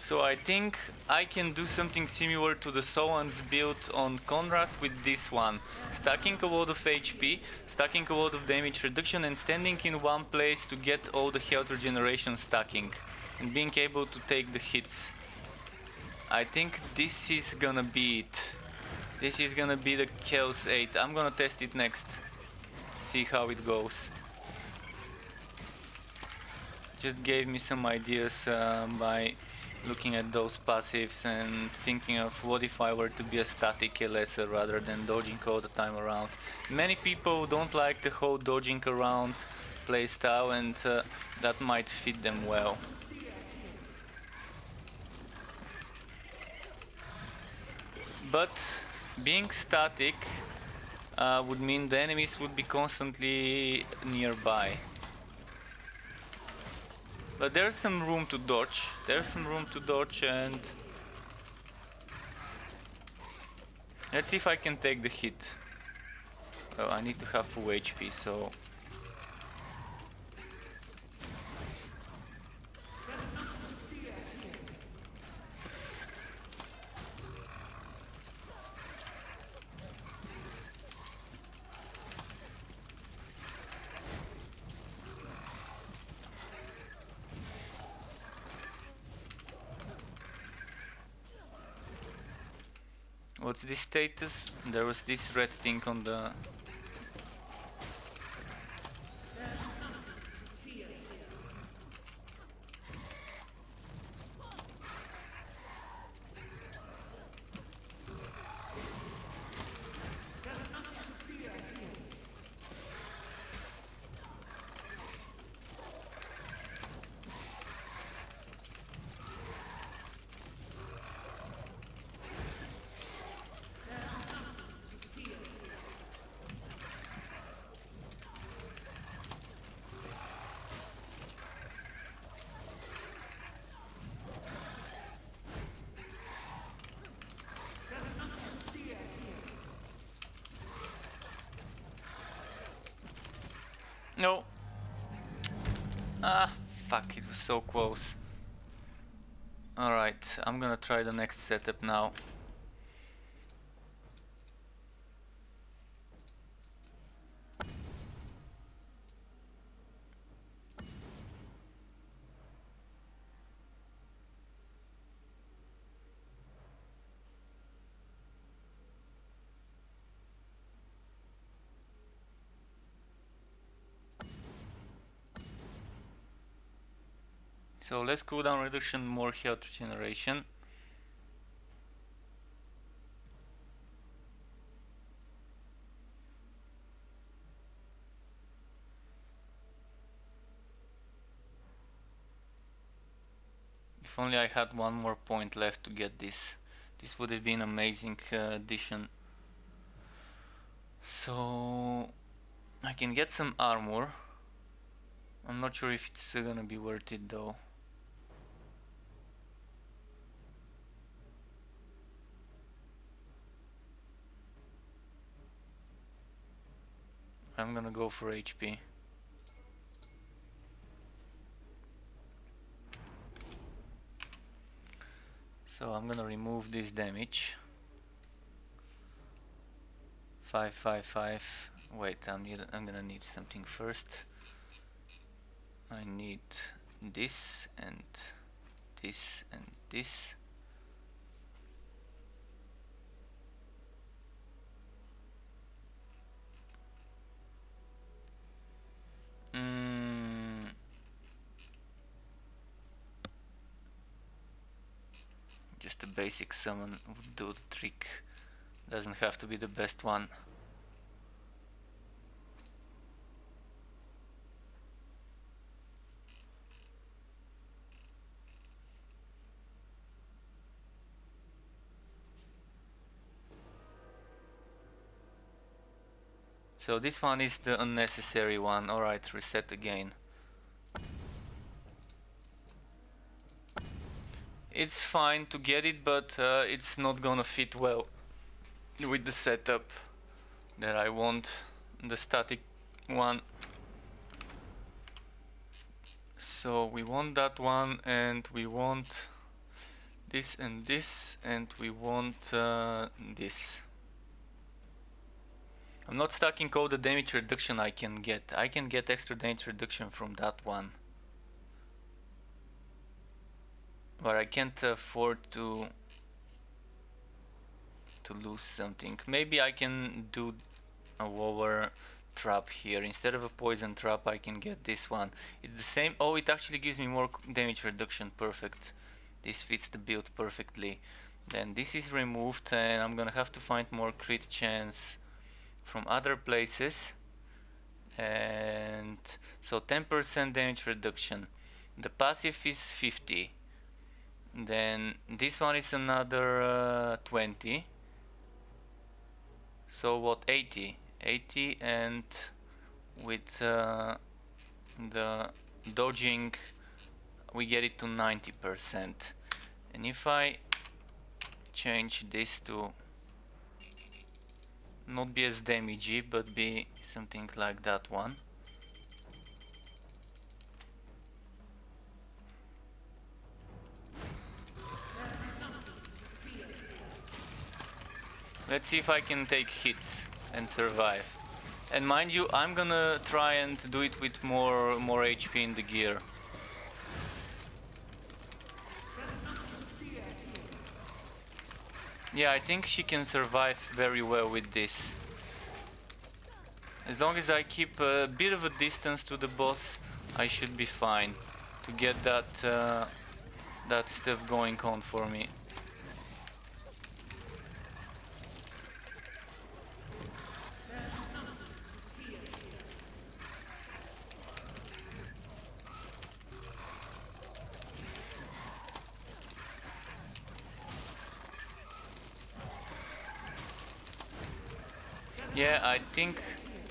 So I think I can do something similar to the Solan's build on Conrad with this one. Stacking a lot of HP, stacking a lot of damage reduction, and standing in one place to get all the health regeneration stacking. And being able to take the hits. I think this is gonna be it. This is gonna be the Chaos 8. I'm gonna test it next. See how it goes. Just gave me some ideas by looking at those passives and thinking of what if I were to be a static LSer rather than dodging all the time around. Many people don't like the whole dodging around playstyle, and that might fit them well. But being static would mean the enemies would be constantly nearby. But there's some room to dodge. There's some room to dodge, and let's see if I can take the hit. Well, I need to have full HP, so what's this status? There was this red thing on the... No. Ah, fuck, it was so close. Alright, I'm gonna try the next setup now. So less cooldown reduction, more health regeneration. If only I had one more point left to get this. This would have been amazing addition. So I can get some armor. I'm not sure if it's gonna be worth it though. I'm gonna go for HP. So I'm gonna remove this damage. 555. Wait, I'm gonna need something first. I need this and this and this. Just a basic summon would do the trick. Doesn't have to be the best one. So this one is the unnecessary one. Alright, reset again. It's fine to get it, but it's not gonna fit well with the setup that I want, the static one. So we want that one, and we want this and this, and we want this. I'm not stacking all the damage reduction I can get. I can get extra damage reduction from that one, but I can't afford to lose something. Maybe I can do a lower trap here. Instead of a poison trap, I can get this one. It's the same. Oh, it actually gives me more damage reduction. Perfect. This fits the build perfectly. Then this is removed, and I'm gonna have to find more crit chance from other places. And so 10% damage reduction. The passive is 50. Then this one is another 20. So what, 80? 80, and with the dodging we get it to 90%. And if I change this to not be as damagey but be something like that one, let's see if I can take hits and survive. And mind you, I'm gonna try and do it with more HP in the gear. Yeah, I think she can survive very well with this. As long as I keep a bit of a distance to the boss, I should be fine to get that that stuff going on for me. Yeah, I think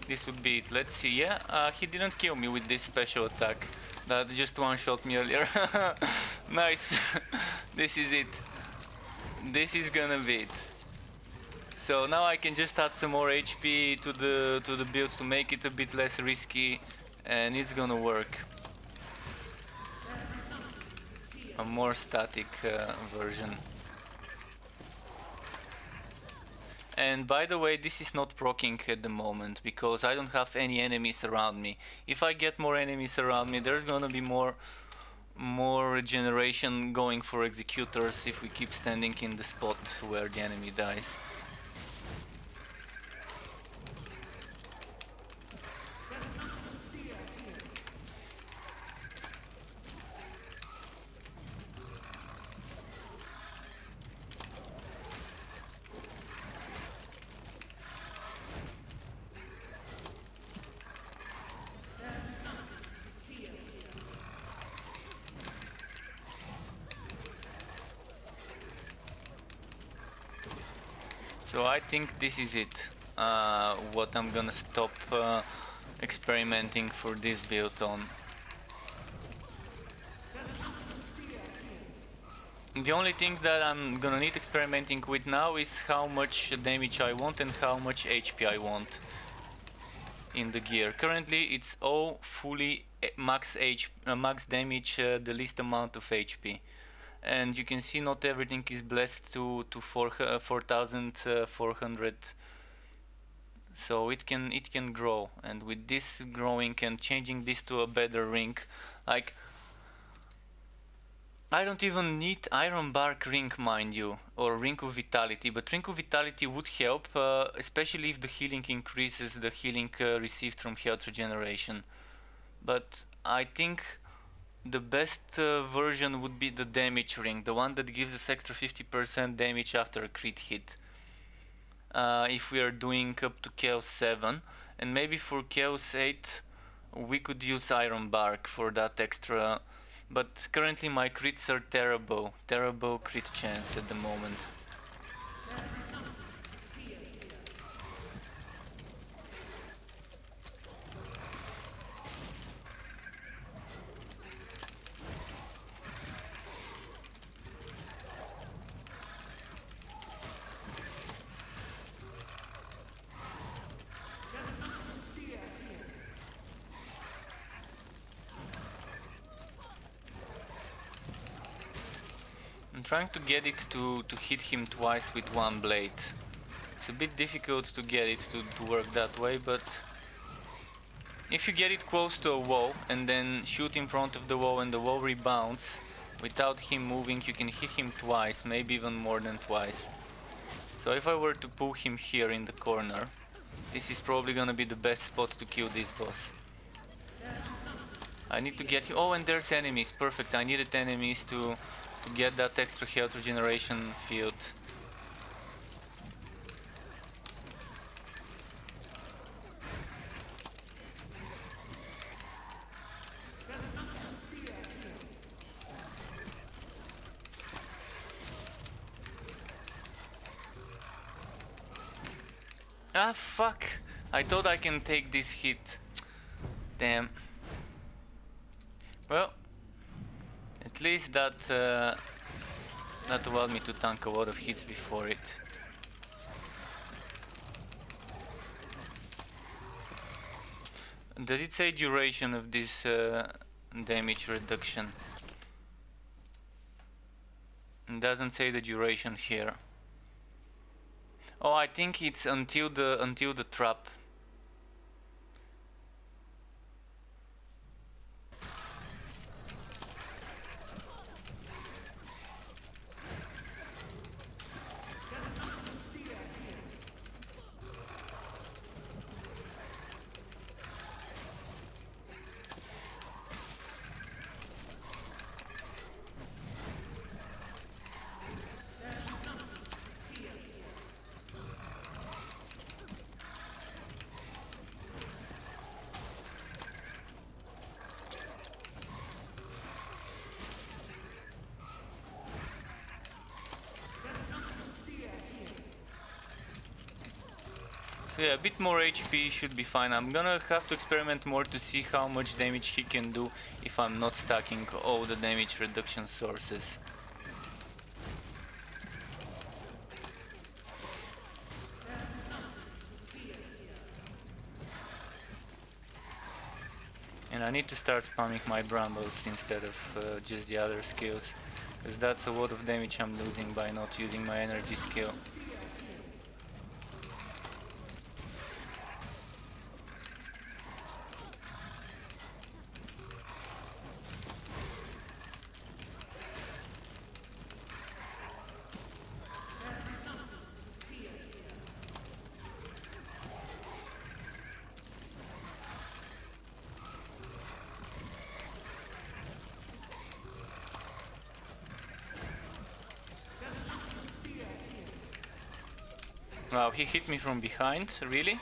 this would be it. Let's see. Yeah, he didn't kill me with this special attack. That just one-shot me earlier. Nice. This is it. This is gonna be it. So now I can just add some more HP to the build to make it a bit less risky, and it's gonna work. A more static version. And by the way, this is not proccing at the moment because I don't have any enemies around me. If I get more enemies around me, there's gonna be more regeneration going for executors if we keep standing in the spot where the enemy dies. So I think this is it. What I'm gonna stop experimenting for this build on. The only thing that I'm gonna need experimenting with now is how much damage I want and how much HP I want in the gear. Currently it's all fully max damage, the least amount of HP. And you can see not everything is blessed to 4400, so it can grow. And with this growing and changing this to a better ring, like I don't even need Iron Bark ring, mind you, or Ring of Vitality, but Ring of Vitality would help, especially if the healing increases the healing received from health regeneration. But I think the best version would be the damage ring, the one that gives us extra 50% damage after a crit hit. If we are doing up to Chaos 7, and maybe for Chaos 8 we could use Iron Bark for that extra, but currently my crits are terrible crit chance at the moment. I'm trying to get it to hit him twice with one blade. It's a bit difficult to get it to work that way, but if you get it close to a wall and then shoot in front of the wall and the wall rebounds without him moving, you can hit him twice, maybe even more than twice. So if I were to pull him here in the corner, this is probably gonna be the best spot to kill this boss. I need to get him. Oh, and there's enemies. Perfect. I needed enemies to get that extra health regeneration field. Ah, fuck! I thought I can take this hit. Damn. Well, at least that allowed me to tank a lot of hits before it. Does it say duration of this damage reduction? It doesn't say the duration here. Oh, I think it's until the trap. So yeah, a bit more HP should be fine. I'm gonna have to experiment more to see how much damage he can do if I'm not stacking all the damage reduction sources. And I need to start spamming my brambles instead of just the other skills, because that's a lot of damage I'm losing by not using my energy skill. Wow, he hit me from behind, really?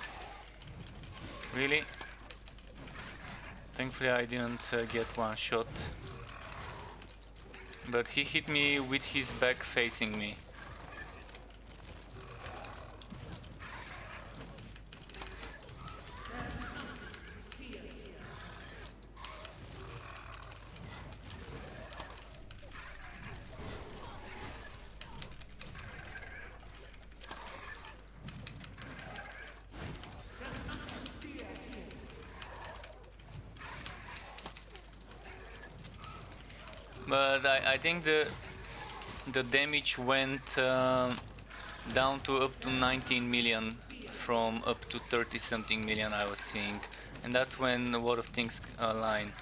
Really? Thankfully I didn't get one shot. But he hit me with his back facing me. But I think the damage went down to up to 19 million from up to 30 something million I was seeing, and that's when a lot of things align.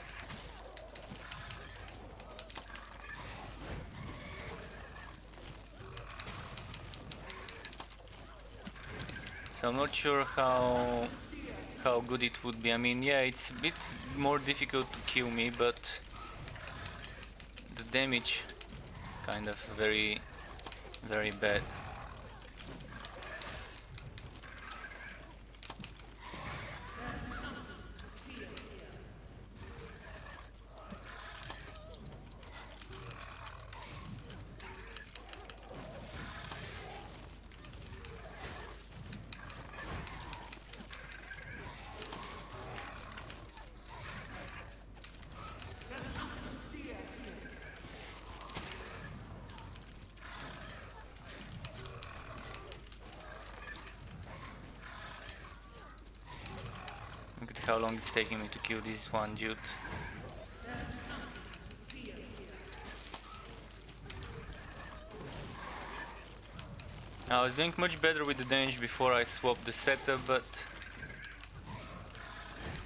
So I'm not sure how good it would be. I mean, yeah, it's a bit more difficult to kill me, but the damage kind of very bad. Look at how long it's taking me to kill this one dude. I was doing much better with the damage before I swapped the setup, but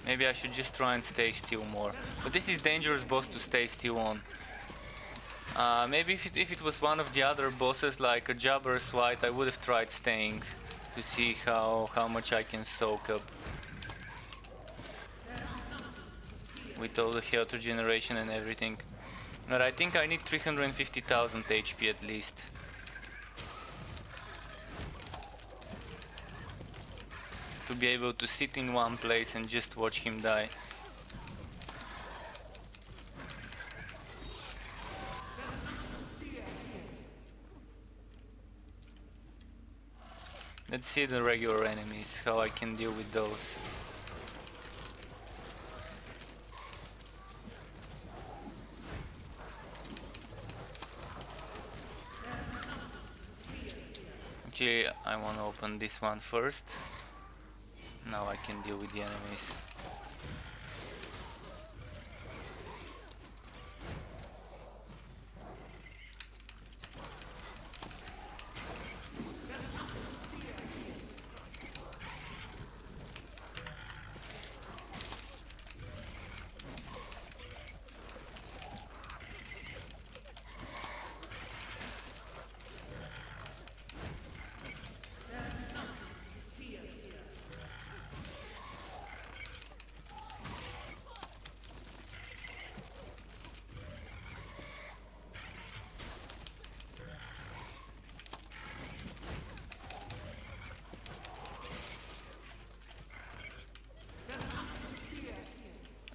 maybe I should just try and stay still more. But this is dangerous boss to stay still on. Maybe if it was one of the other bosses like a Jabber's White, I would have tried staying to see how much I can soak up with all the health regeneration and everything. But I think I need 350,000 HP at least. To be able to sit in one place and just watch him die. Let's see the regular enemies, how I can deal with those. Actually, I want to open this one first. Now I can deal with the enemies.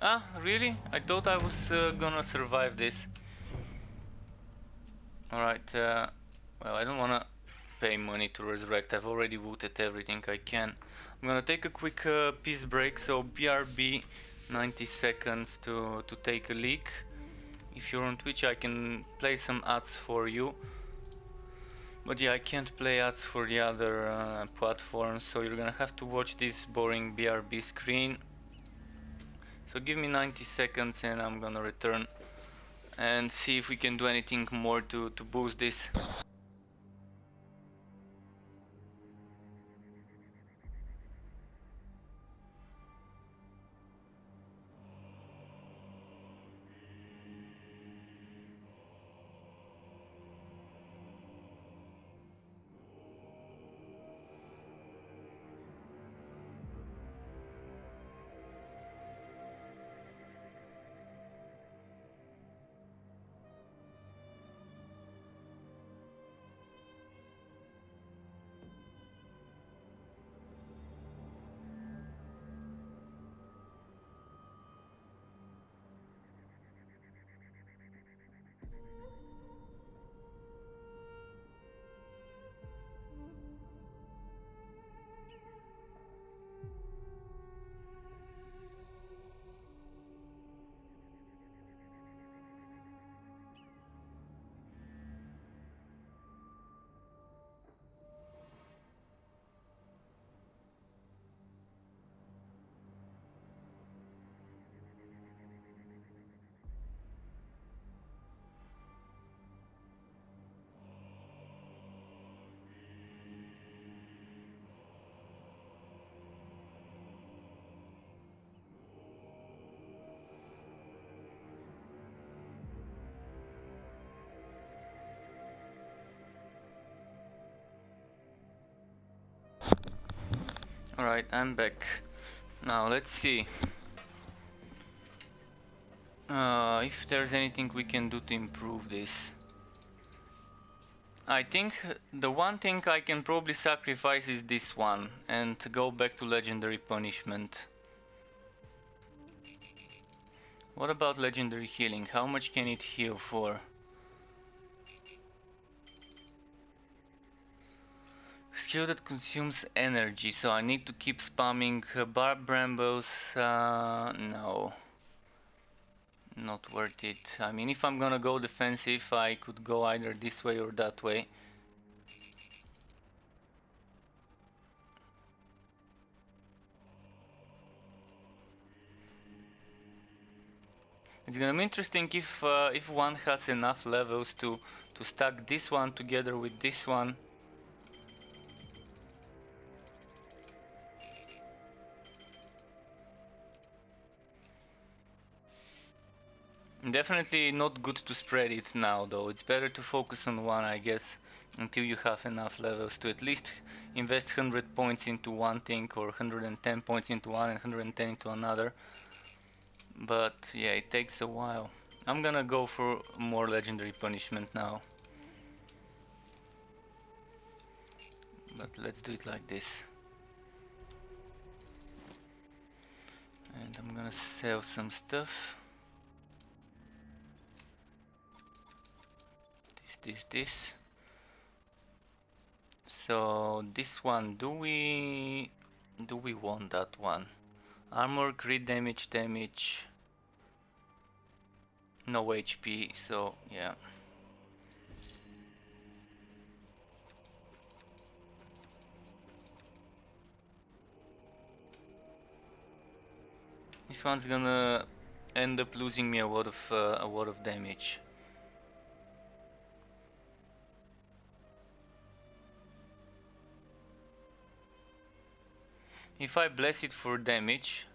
Ah, really? I thought I was gonna survive this. Alright, well, I don't wanna pay money to resurrect. I've already looted everything I can. I'm gonna take a quick peace break, so BRB 90 seconds to take a leak. If you're on Twitch, I can play some ads for you. But yeah, I can't play ads for the other platforms, so you're gonna have to watch this boring BRB screen. So give me 90 seconds and I'm gonna return and see if we can do anything more to boost this. Alright, I'm back. Now let's see if there's anything we can do to improve this. I think the one thing I can probably sacrifice is this one and go back to legendary punishment. What about legendary healing? How much can it heal for? Skill that consumes energy, so I need to keep spamming barb brambles. No, not worth it. I mean, if I'm gonna go defensive, I could go either this way or that way. It's gonna be interesting if one has enough levels to stack this one together with this one. Definitely not good to spread it now though. It's better to focus on one, I guess, until you have enough levels to at least invest 100 points into one thing or 110 points into one and 110 into another. But yeah, it takes a while. I'm gonna go for more legendary punishment now. But let's do it like this. And I'm gonna sell some stuff. This. So this one, do we want that one? Armor, crit damage, no HP, so yeah. This one's gonna end up losing me a lot of damage. If I bless it for damage,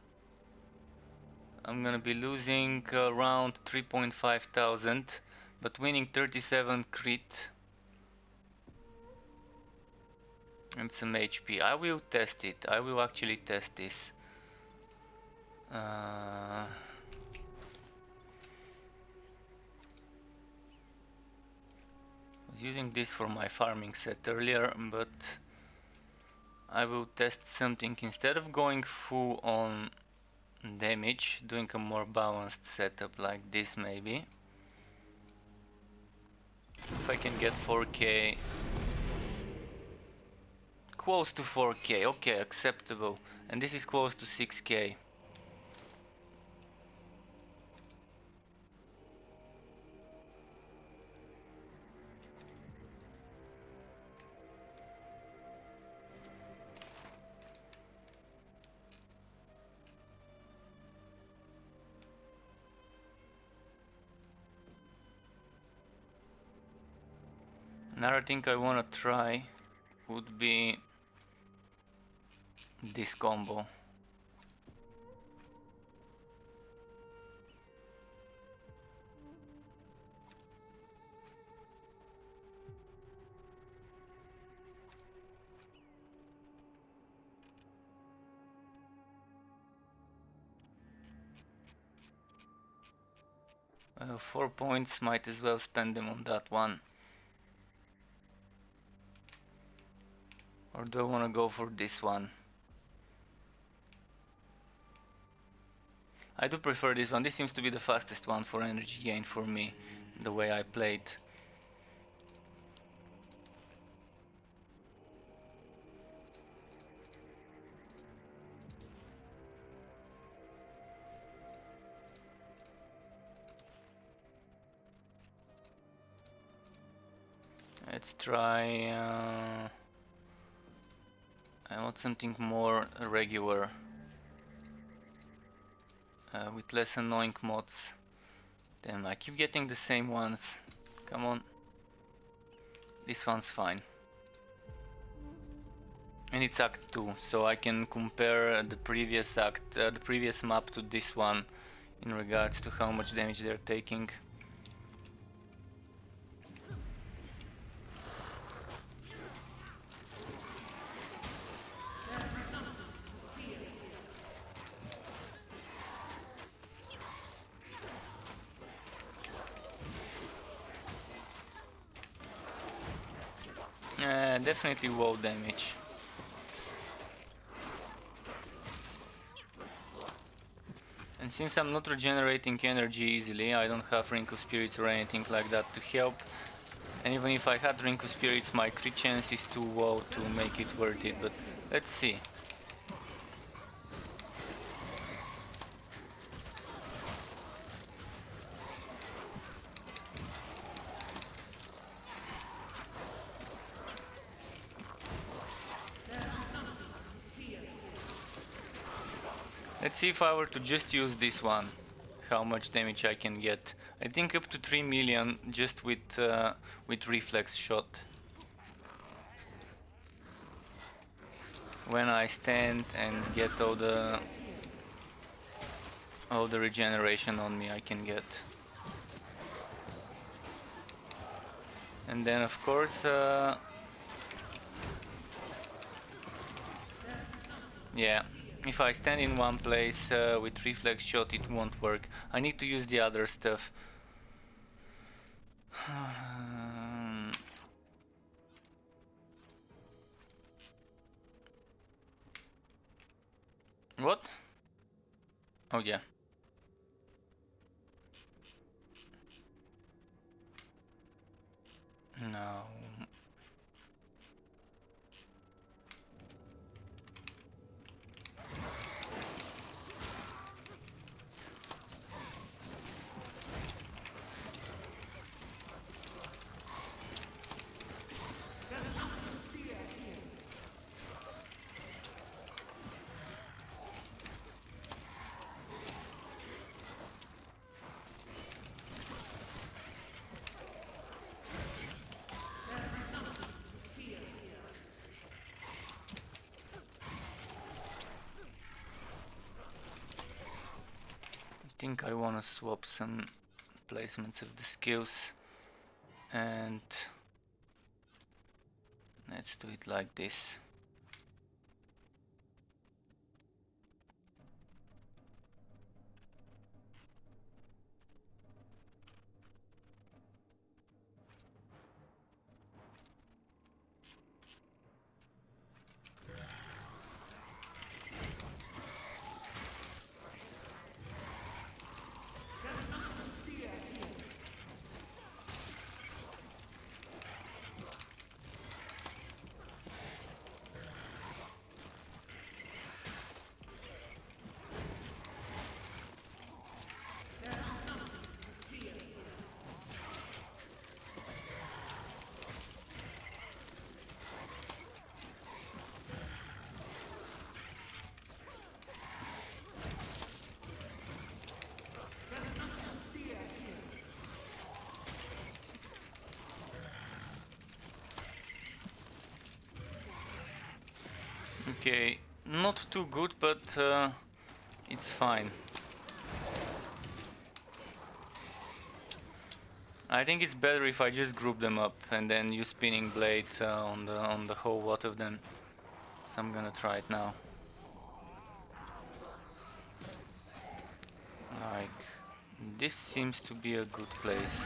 I'm gonna be losing around 3.5 thousand, but winning 37 crit and some HP. I will test it. I will actually test this. I was using this for my farming set earlier, but I will test something instead of going full on damage, doing a more balanced setup like this maybe. If I can get 4k, close to 4k, okay, acceptable. And this is close to 6k. Another thing I wanna try would be this combo. Uh, 4 points, might as well spend them on that one. Or do I want to go for this one? I do prefer this one. This seems to be the fastest one for energy gain for me, the way I played. Let's try... I want something more regular. With less annoying mods. Damn, I keep getting the same ones. Come on. This one's fine. And it's Act 2, so I can compare the previous act, the previous map to this one in regards to how much damage they're taking. Definitely low damage. And since I'm not regenerating energy easily, I don't have Ring of Spirits or anything like that to help. And even if I had Ring of Spirits, my crit chance is too low to make it worth it, but let's see. Let's see if I were to just use this one, how much damage I can get. I think up to 3 million just with reflex shot. When I stand and get all the regeneration on me I can get. And then of course yeah, if I stand in one place with reflex shot it won't work. I need to use the other stuff. What? Oh yeah. No. I think I want to swap some placements of the skills and let's do it like this. Okay, not too good, but it's fine. I think it's better if I just group them up and then use spinning blade on the whole lot of them. So I'm gonna try it now. Like, this seems to be a good place.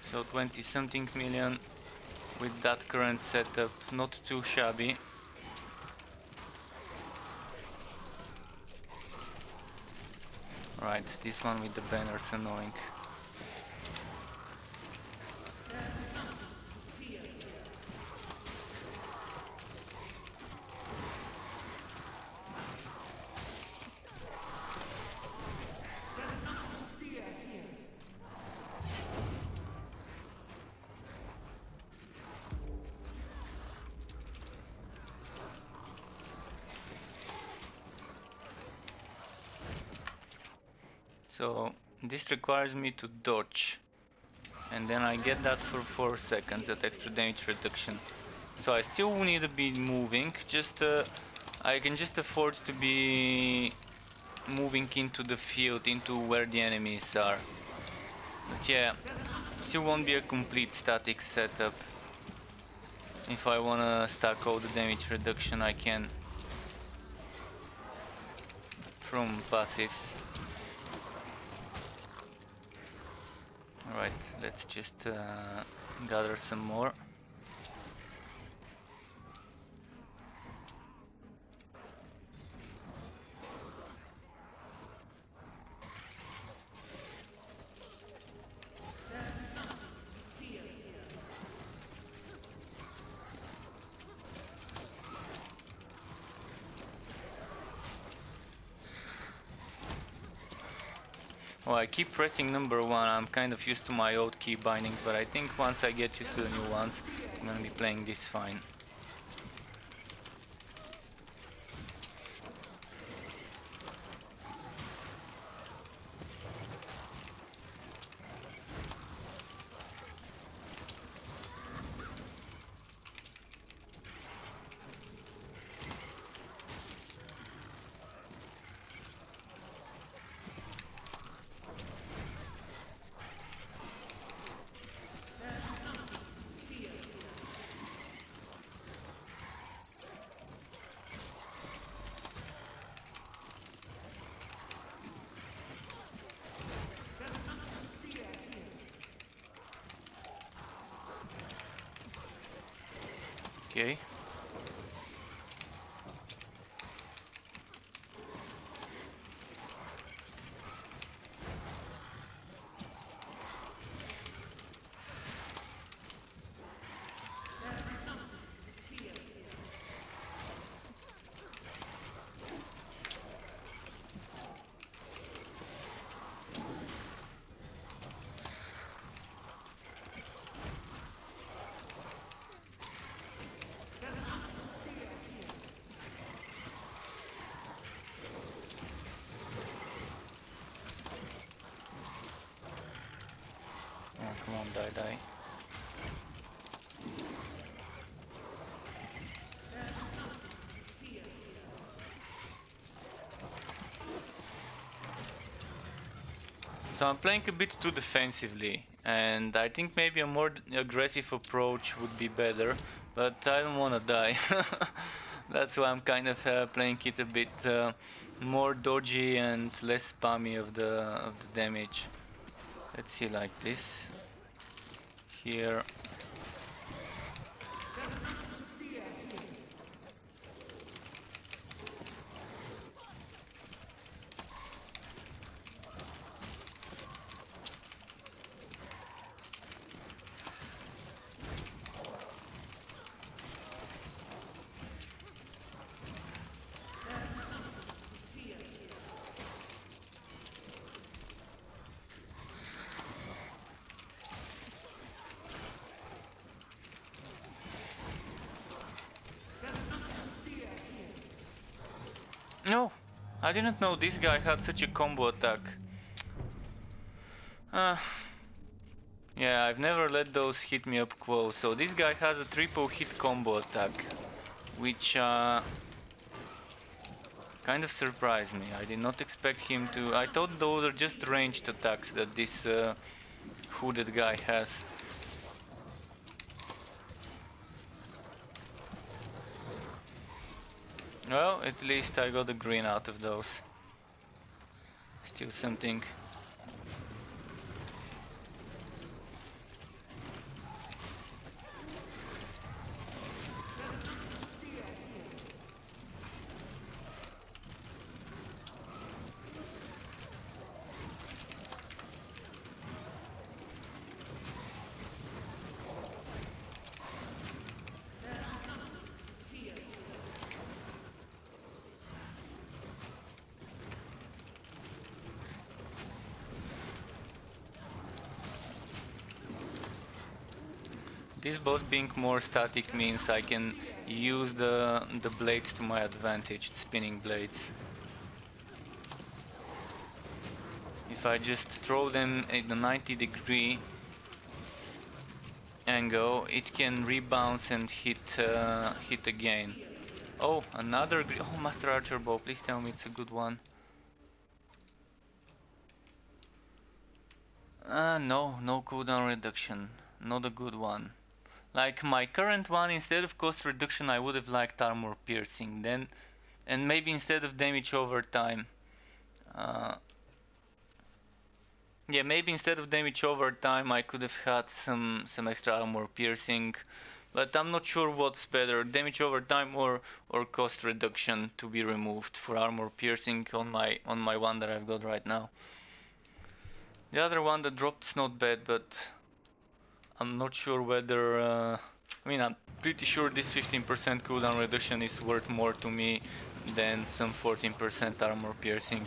So 20 something million with that current setup, not too shabby. Right, this one with the banners annoying. So this requires me to dodge, and then I get that for 4 seconds, that extra damage reduction. So I still need to be moving, just I can just afford to be moving into the field, into where the enemies are. But yeah, still won't be a complete static setup. If I wanna stack all the damage reduction I can from passives. Alright, let's just gather some more. Well, I keep pressing number 1, I'm kind of used to my old key bindings, but I think once I get used to the new ones, I'm gonna be playing this fine. Okay. Oh, come on, die. So I'm playing a bit too defensively, and I think maybe a more aggressive approach would be better, but I don't wanna die. That's why I'm kind of playing it a bit more dodgy and less spammy of the damage. Let's see, like this. Here. No, I didn't know this guy had such a combo attack. Uh, yeah, I've never let those hit me up close. So this guy has a triple hit combo attack, which kind of surprised me. I did not expect him to. I thought those are just ranged attacks that this hooded guy has. Well, at least I got a green out of those. Still something. This boss being more static means I can use the blades to my advantage, spinning blades. If I just throw them at the 90-degree angle, it can rebounce and hit again. Oh, another oh, Master Archer bow. Please tell me it's a good one. No cooldown reduction. Not a good one. Like my current one, instead of cost reduction, I would have liked armor piercing then, and maybe instead of damage over time. Uh, yeah, maybe instead of damage over time, I could have had some extra armor piercing, but I'm not sure what's better, damage over time or cost reduction to be removed for armor piercing on my one that I've got right now. The other one that dropped's not bad, but I'm not sure whether. I mean, I'm pretty sure this 15% cooldown reduction is worth more to me than some 14% armor piercing.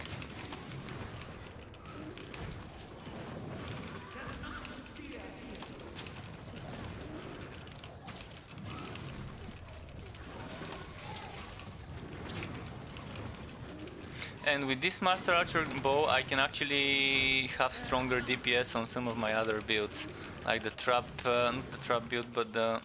And with this Master Archer bow, I can actually have stronger DPS on some of my other builds, like the trap, not the trap build, but the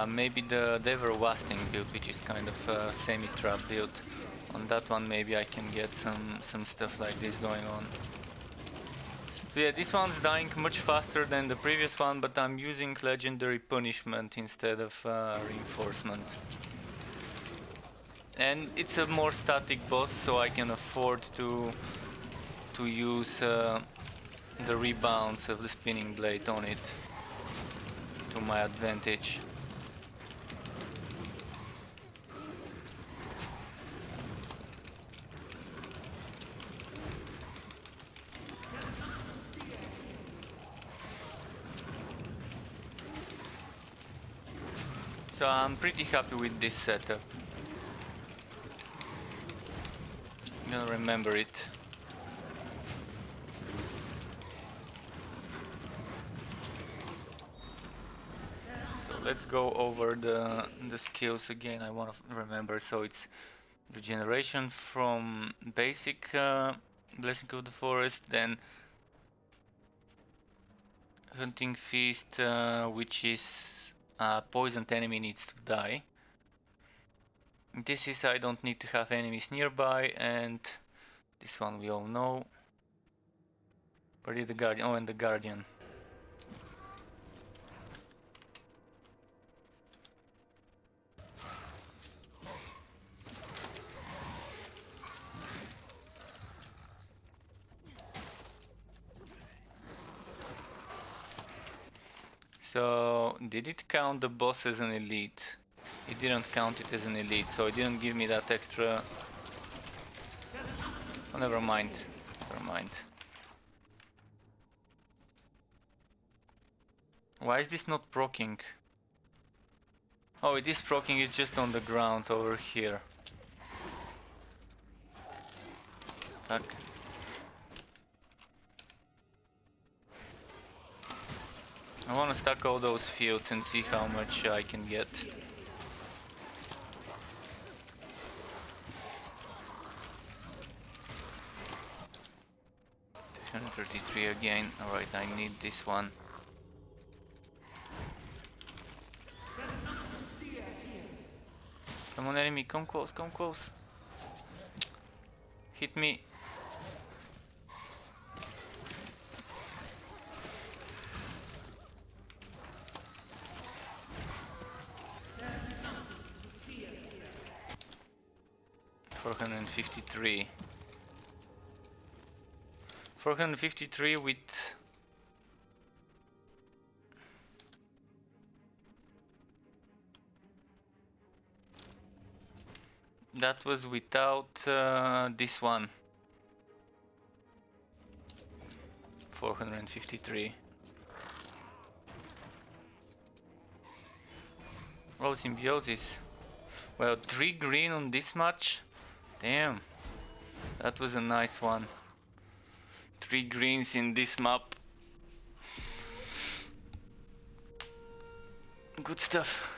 maybe the Everlasting build, which is kind of a semi-trap build. On that one, maybe I can get some stuff like this going on. So yeah, this one's dying much faster than the previous one, but I'm using Legendary Punishment instead of Reinforcement. And it's a more static boss, so I can afford to use the rebounds of the spinning blade on it to my advantage. So I'm pretty happy with this setup. I'm gonna remember it. So let's go over the skills again. I want to remember. So it's regeneration from basic Blessing of the Forest, then Hunting Feast, which is poisoned enemy needs to die. This is I don't need to have enemies nearby, and this one we all know. Where did the Guardian? Oh, and the Guardian. So, did it count the boss as an elite? It didn't count it as an elite, so it didn't give me that extra... Oh, never mind. Never mind. Why is this not proccing? Oh, it is proccing, it's just on the ground over here. Fuck. I wanna stack all those fields and see how much I can get. 333 again. Alright, I need this one. Come on, enemy, come close, come close. Hit me. $453. 453 with... That was without this one. 453. Oh, symbiosis. Well, 3 green on this match. Damn. That was a nice one. 3 greens in this map. Good stuff.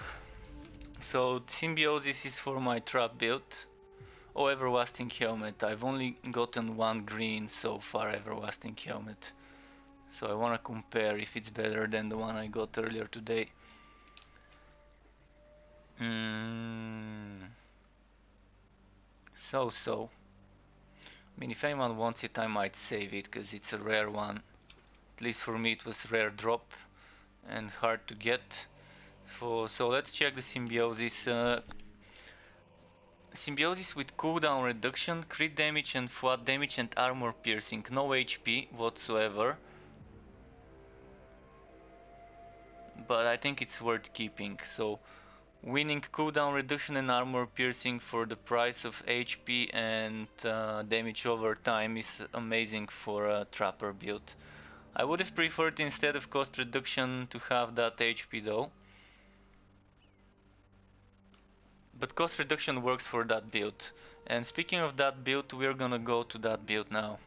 So symbiosis is for my trap build. Oh, everlasting helmet. I've only gotten 1 green so far, everlasting helmet. So I wanna compare if it's better than the one I got earlier today. So. I mean, if anyone wants it, I might save it, because it's a rare one. At least for me it was rare drop and hard to get. So let's check the symbiosis. Symbiosis with cooldown reduction, crit damage and flat damage and armor piercing. No HP whatsoever. But I think it's worth keeping. So winning cooldown reduction and armor piercing for the price of HP and damage over time is amazing for a trapper build. I would have preferred instead of cost reduction to have that HP though. But cost reduction works for that build. And speaking of that build, we're gonna go to that build now.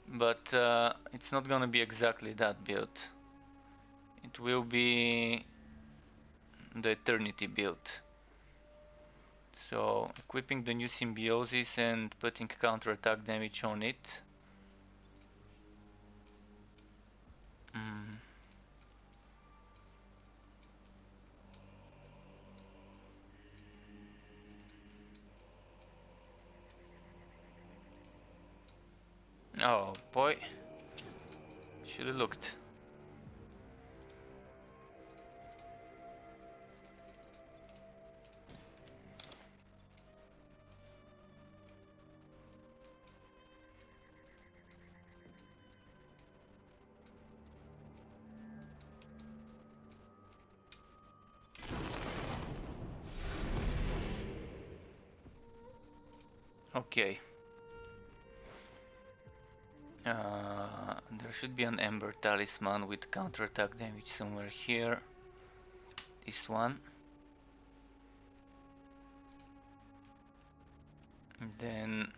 But it's not gonna be exactly that build. It will be the Eternity build. So equipping the new symbiosis and putting counter-attack damage on it. Oh boy, should have looked. Okay. There should be an Ember Talisman with counter-attack damage somewhere here. This one. And then...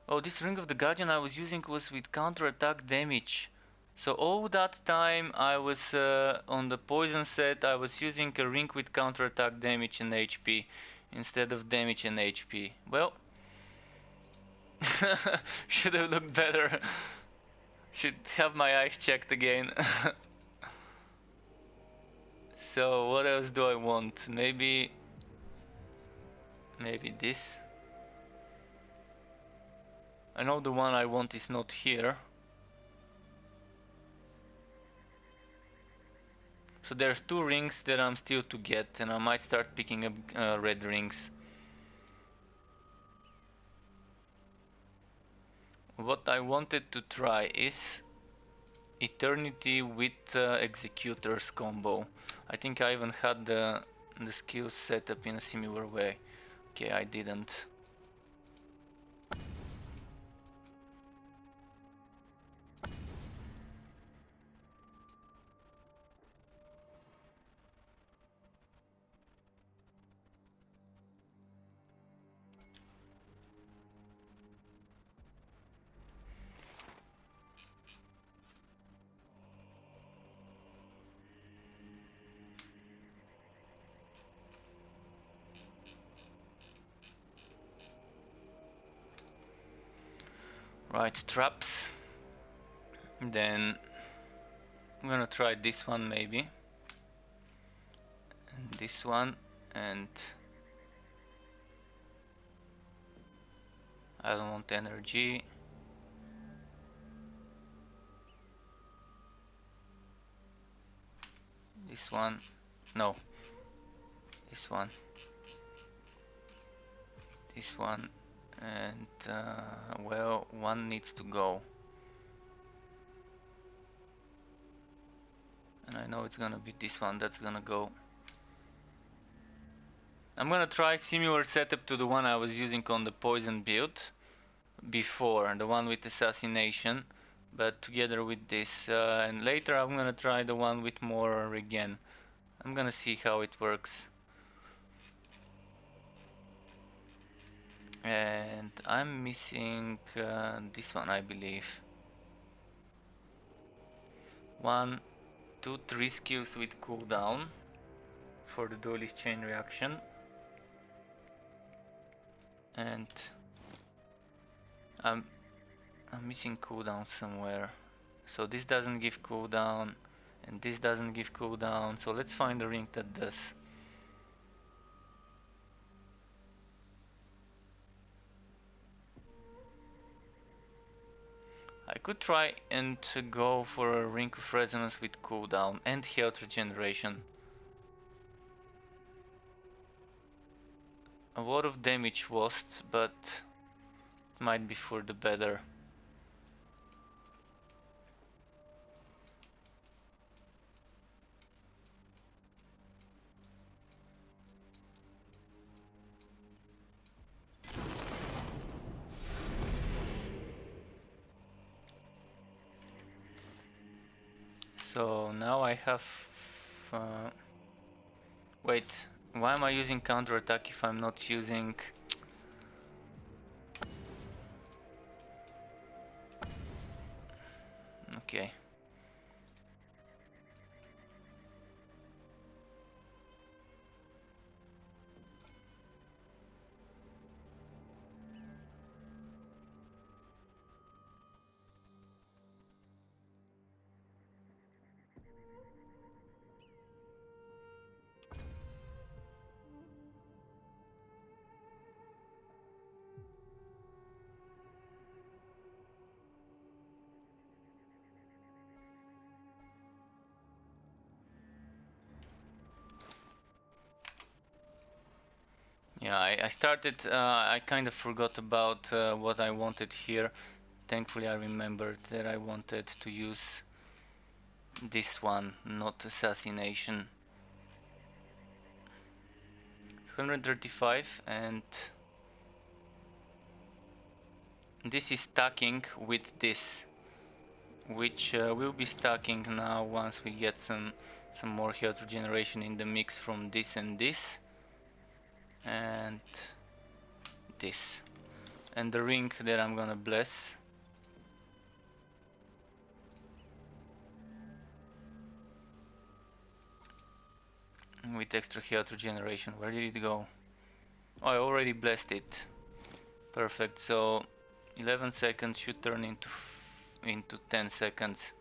Oh, this Ring of the Guardian I was using was with counter-attack damage. So all that time I was on the poison set, I was using a ring with counter-attack damage and HP instead of damage and HP. Well, should have looked better. Should have my eyes checked again. So what else do I want? Maybe this. I know the one I want is not here. So there's 2 rings that I'm still to get, and I might start picking up red rings. What I wanted to try is Eternity with Executors combo. I think I even had the skills set up in a similar way. Okay, I didn't. Right, traps. Then I'm gonna try this one maybe. And this one, and I don't want energy. This one, no. This one. This one, and well, one needs to go. And I know it's gonna be this one that's gonna go. I'm gonna try similar setup to the one I was using on the poison build before, the one with assassination, but together with this. And later I'm gonna try the one with more regen. I'm gonna see how it works. And I'm missing this one, I believe. 1, 2, 3 skills with cooldown for the duelist chain reaction. And I'm missing cooldown somewhere. So this doesn't give cooldown, and this doesn't give cooldown. So let's find a ring that does. I could try and go for a ring of resonance with cooldown and health regeneration. A lot of damage lost, but it might be for the better. So now I have... wait, why am I using counterattack if I'm not using... Okay. Yeah, I started, I kind of forgot about what I wanted here. Thankfully I remembered that I wanted to use this one, not assassination. 135, and this is stacking with this, which will be stacking now once we get some more health regeneration in the mix from this and this. And this. And the ring that I'm gonna bless. With extra health regeneration. Where did it go? Oh, I already blessed it. Perfect. So 11 seconds should turn into 10 seconds.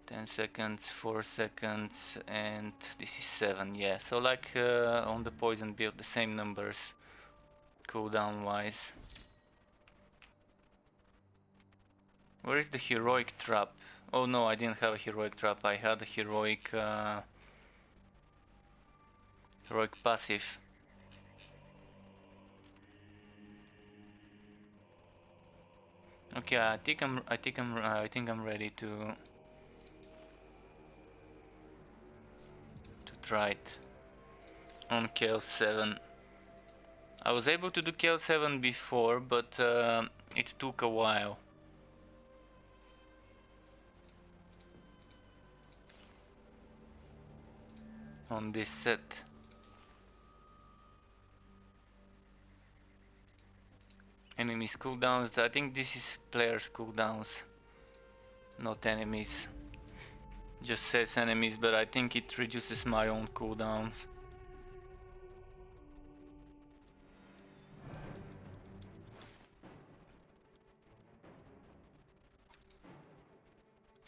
10 seconds, 4 seconds, and this is 7. Yeah, so like on the poison build, the same numbers cooldown wise. Where is the heroic trap? Oh no, I didn't have a heroic trap. I had a heroic heroic passive. Okay, I think I'm ready to try it on Chaos 7. I was able to do Chaos 7 before, but it took a while. On this set. Enemies cooldowns, I think this is players cooldowns, not enemies. Just says enemies, but I think it reduces my own cooldowns.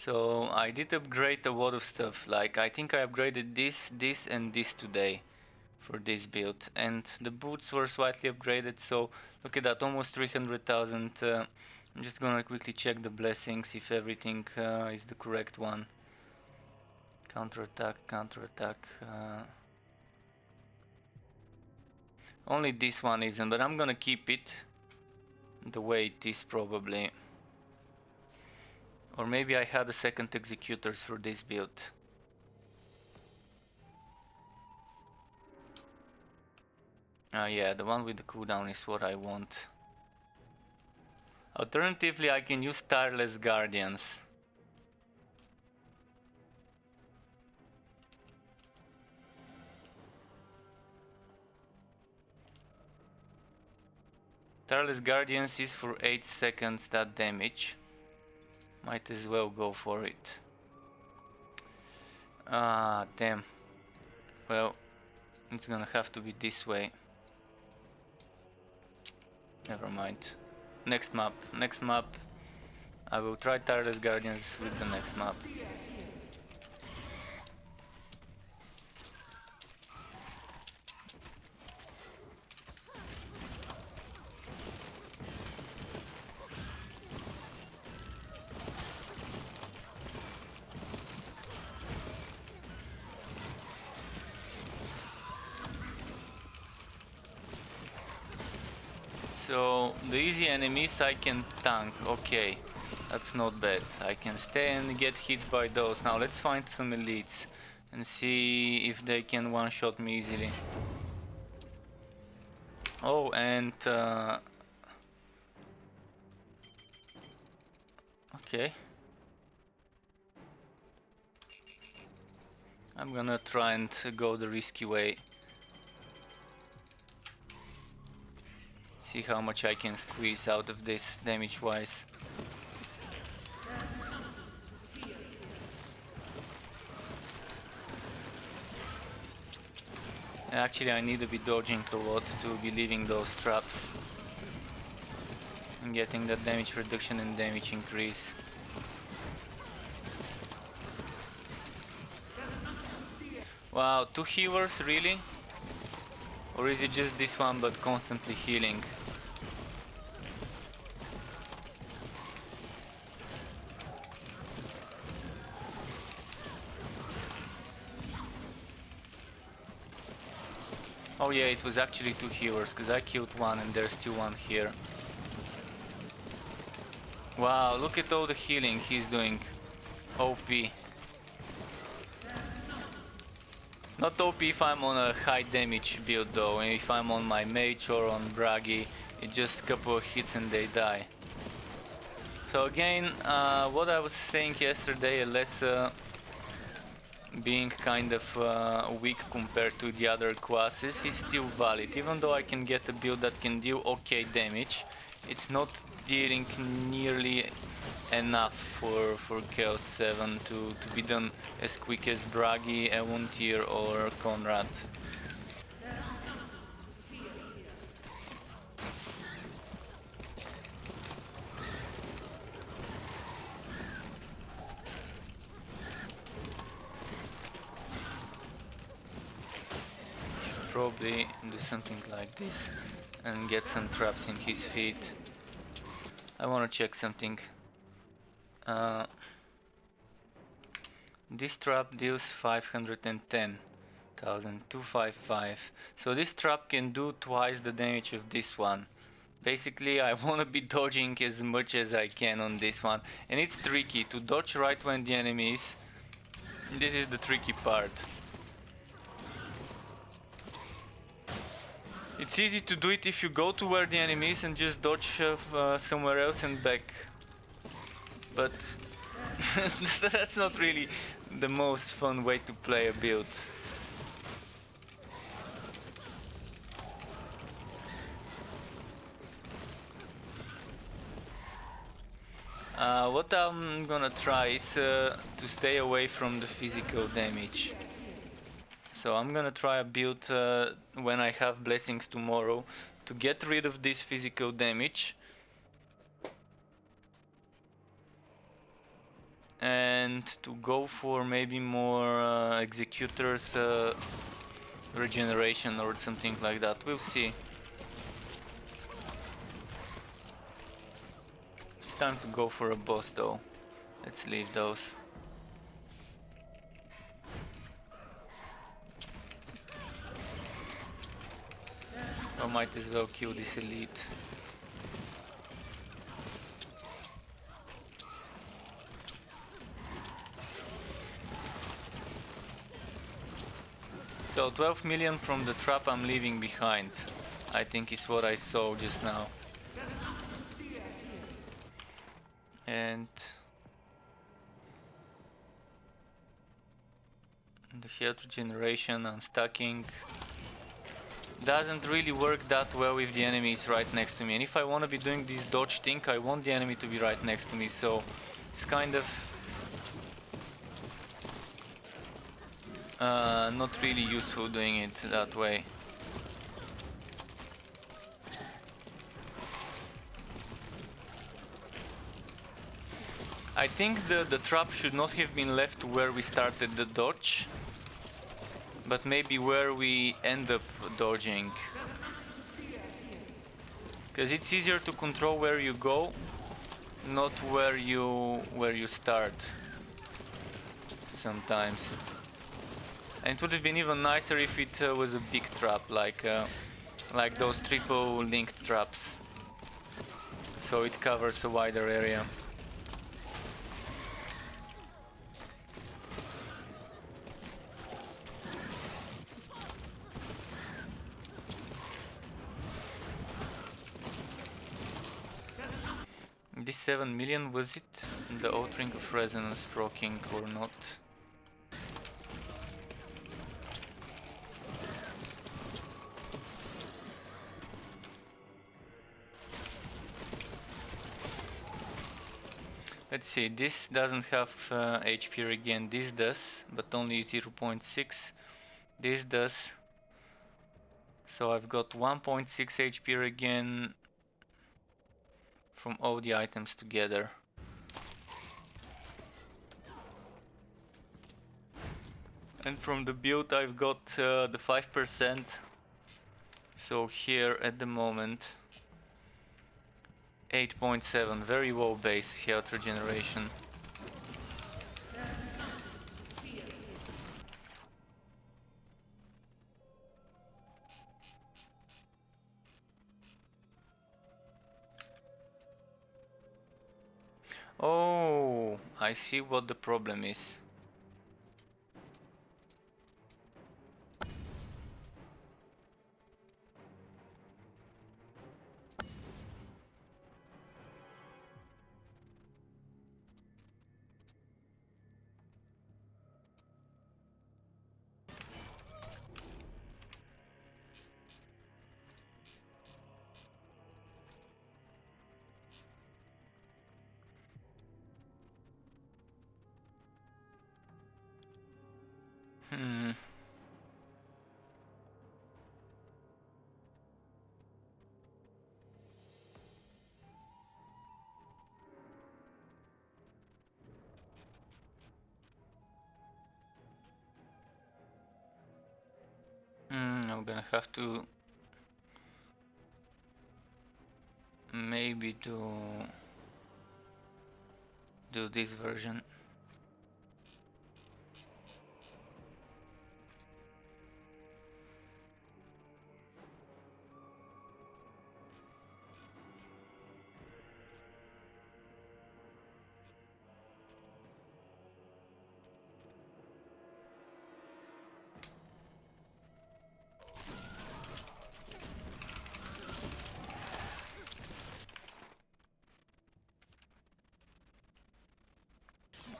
So I did upgrade a lot of stuff, like I think I upgraded this and this today for this build, and the boots were slightly upgraded, so look at that, almost 300,000. I'm just gonna quickly check the blessings if everything is the correct one. Counterattack, counterattack. Only this one isn't, but I'm gonna keep it the way it is probably. Or maybe I had a second executors for this build. Yeah, the one with the cooldown is what I want. Alternatively, I can use Tireless Guardians. Tireless Guardians is for 8 seconds that damage. Might as well go for it. Ah, damn. Well, it's gonna have to be this way. Never mind. Next map. Next map. I will try Tireless Guardians with the next map. So the easy enemies I can tank. Okay, that's not bad. I can stay and get hit by those. Now let's find some elites and see if they can one-shot me easily. Oh, and okay. I'm gonna try and go the risky way. See how much I can squeeze out of this damage-wise. Actually, I need to be dodging a lot to be leaving those traps and getting that damage reduction and damage increase. Wow, 2 healers, really? Or is it just this one but constantly healing? Oh yeah, it was actually 2 healers, because I killed one and there's still one here. Wow, look at all the healing he's doing. OP. Not OP if I'm on a high damage build though, and if I'm on my mage or on Bragi, it's just a couple of hits and they die. So again, what I was saying yesterday, less being kind of weak compared to the other classes, is still valid. Even though I can get a build that can deal okay damage, it's not dealing nearly enough for Chaos 7 to be done as quick as Bragi, Evontir or Conrad. Probably do something like this and get some traps in his feet. I want to check something. This trap deals 510,000, 255. So this trap can do twice the damage of this one. Basically, I want to be dodging as much as I can on this one. And it's tricky to dodge right when the enemy is. This is the tricky part. It's easy to do it if you go to where the enemy is and just dodge somewhere else and back. But that's not really the most fun way to play a build. What I'm gonna try is to stay away from the physical damage. So I'm gonna try a build when I have blessings tomorrow to get rid of this physical damage and to go for maybe more executors regeneration or something like that. We'll see. It's time to go for a boss though. Let's leave those. I might as well kill this elite. So 12 million from the trap I'm leaving behind, I think is what I saw just now. And the health regeneration, unstacking, doesn't really work that well if the enemy is right next to me. And if I want to be doing this dodge thing, I want the enemy to be right next to me, so it's kind of not really useful doing it that way. I think the trap should not have been left where we started the dodge, but maybe where we end up dodging. Because it's easier to control where you go, not where you start sometimes. And it would have been even nicer if it was a big trap, like those triple linked traps, so it covers a wider area. This 7 million, was it the Outring of Resonance proccing or not? Let's see, this doesn't have HP regen, this does, but only 0.6. This does. So I've got 1.6 HP regen from all the items together. And from the build I've got the 5%. So here at the moment 8.7, very low base health regeneration. Oh, I see what the problem is. I'm gonna have to maybe do this version.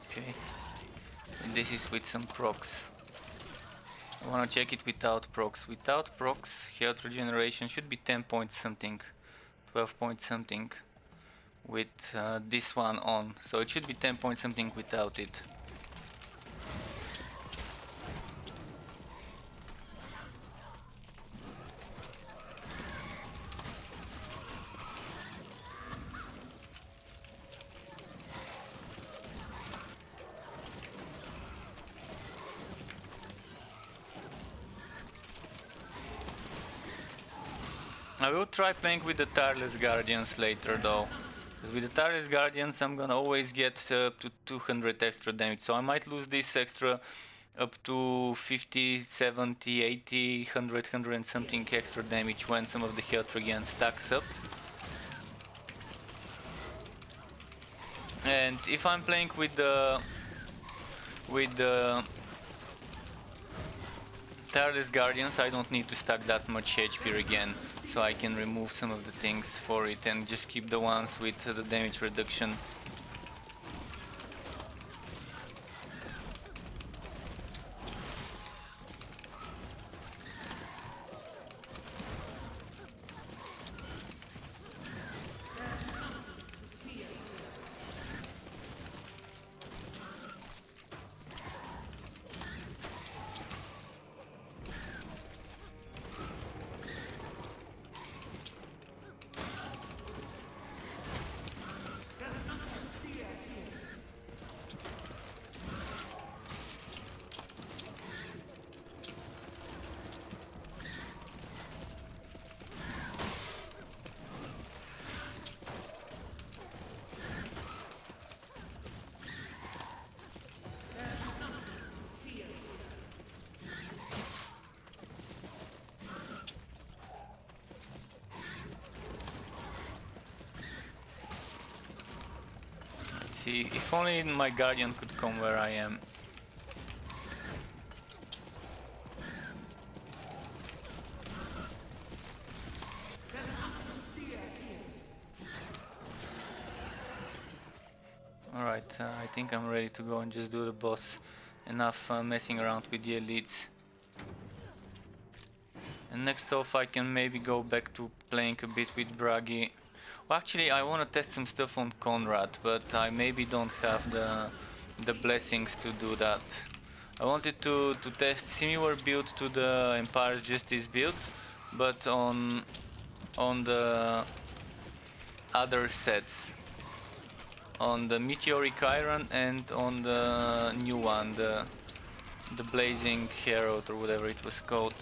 Okay, and this is with some procs. I wanna check it without procs. Without procs, health regeneration should be 10 point something, 12 point something with this one on. So it should be 10 point something without it. I will try playing with the Tireless Guardians later though. Because with the Tireless Guardians I'm gonna always get up to 200 extra damage. So I might lose this extra up to 50, 70, 80, 100, 100 and something extra damage when some of the health regen stacks up. And if I'm playing with the Tireless Guardians, I don't need to stack that much HP again, so I can remove some of the things for it and just keep the ones with the damage reduction. See, if only my Guardian could come where I am. Alright, I think I'm ready to go and just do the boss. Enough messing around with the elites. And next off I can maybe go back to playing a bit with Bragi. Well, actually I want to test some stuff on Conrad, but I maybe don't have the blessings to do that. I wanted to test similar build to the Empire's Justice build, but on the other sets. On the Meteoric Iron and on the new one, the Blazing Herald or whatever it was called.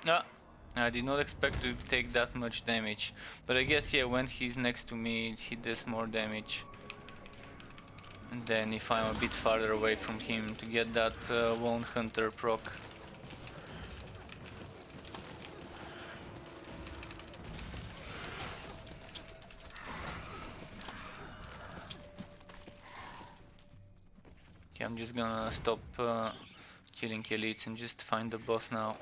Ah, I did not expect to take that much damage, but I guess yeah, when he's next to me he does more damage than if I'm a bit farther away from him to get that Lone Hunter proc. Okay, I'm just gonna stop killing elites and just find the boss now.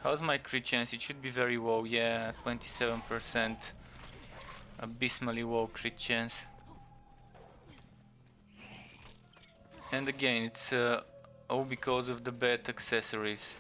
How's my crit chance? It should be very low, yeah, 27%. Abysmally low crit chance. And again, it's all because of the bad accessories.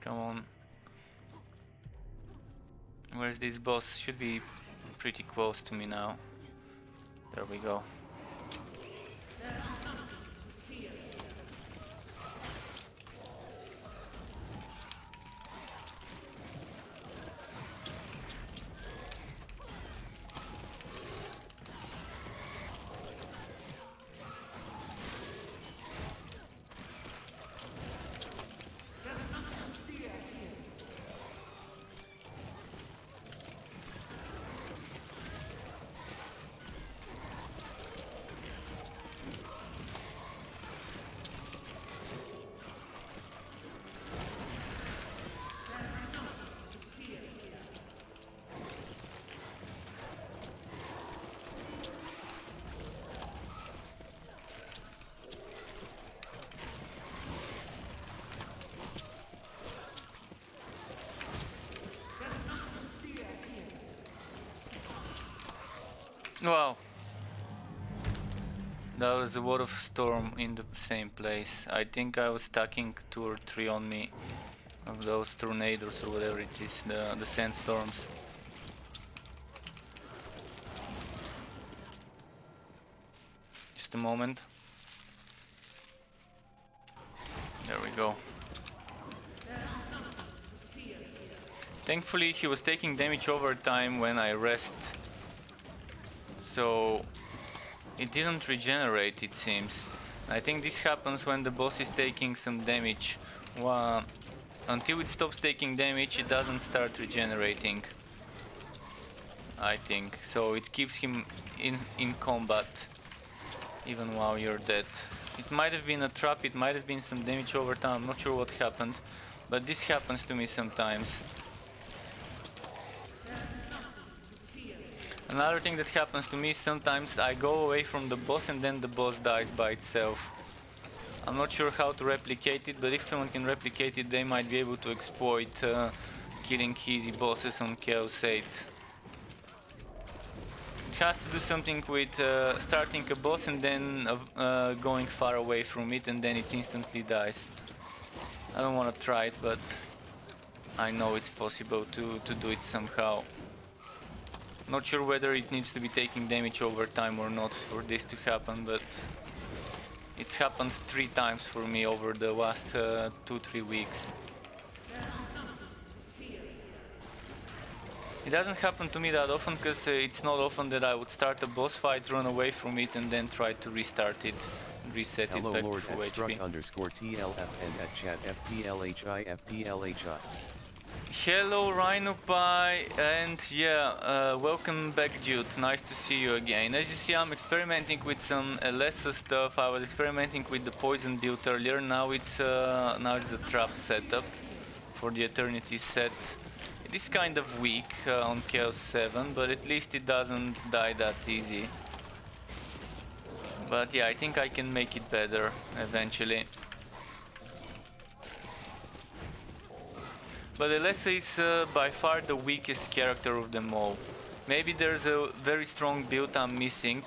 Come on. Where's this boss? Should be pretty close to me now. There we go. Wow. That was a lot of storm in the same place. I think I was stacking 2 or 3 on me of those tornadoes or whatever it is, the sandstorms. Just a moment. There we go. Thankfully he was taking damage over time when I rest. So it didn't regenerate, it seems. I think this happens when the boss is taking some damage. Until it stops taking damage, it doesn't start regenerating, I think. So it keeps him in combat even while you're dead. It might have been a trap, it might have been some damage over time, I'm not sure what happened. But this happens to me sometimes. Another thing that happens to me, sometimes I go away from the boss and then the boss dies by itself. I'm not sure how to replicate it, but if someone can replicate it, they might be able to exploit killing easy bosses on Chaos 8. It has to do something with starting a boss and then going far away from it and then it instantly dies. I don't want to try it, but I know it's possible to do it somehow. Not sure whether it needs to be taking damage over time or not for this to happen, but it's happened 3 times for me over the last 2-3 weeks. It doesn't happen to me that often because it's not often that I would start a boss fight, run away from it and then try to restart it, reset Hello, it back Lord to full at HP. _TLF and at chat FPLHI. Hello RhinoPie, and yeah, welcome back dude, nice to see you again. As you see, I'm experimenting with some lesser stuff. I was experimenting with the poison build earlier, now it's the trap setup for the Eternity set. It is kind of weak on Chaos 7, but at least it doesn't die that easy. But yeah, I think I can make it better eventually. But Alessa is by far the weakest character of them all. Maybe there's a very strong build I'm missing.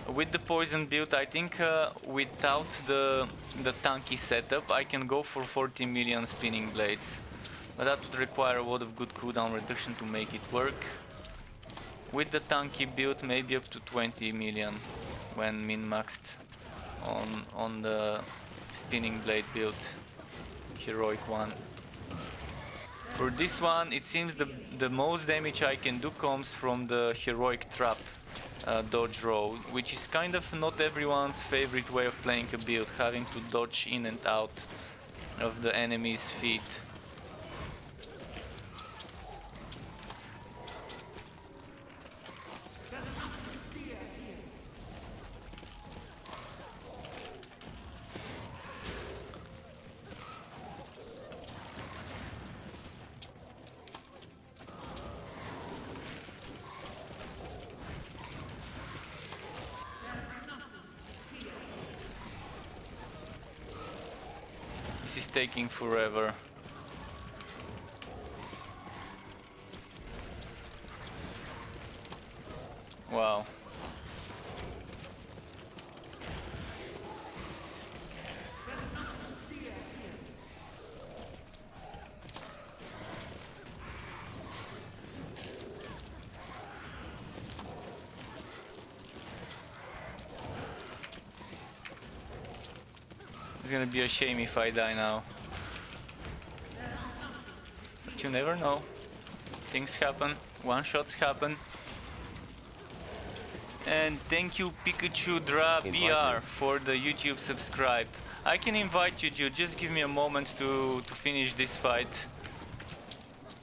With the poison build, I think without the tanky setup, I can go for 40 million spinning blades. But that would require a lot of good cooldown reduction to make it work. With the tanky build, maybe up to 20 million when min-maxed on the spinning blade build, heroic one. For this one, it seems the most damage I can do comes from the heroic trap dodge roll, which is kind of not everyone's favorite way of playing a build, having to dodge in and out of the enemy's feet. This is taking forever. Wow. It's gonna be a shame if I die now. But you never know. Things happen, one-shots happen. And thank you Pikachu Dra BR for the YouTube subscribe. I can invite you, dude, just give me a moment to finish this fight.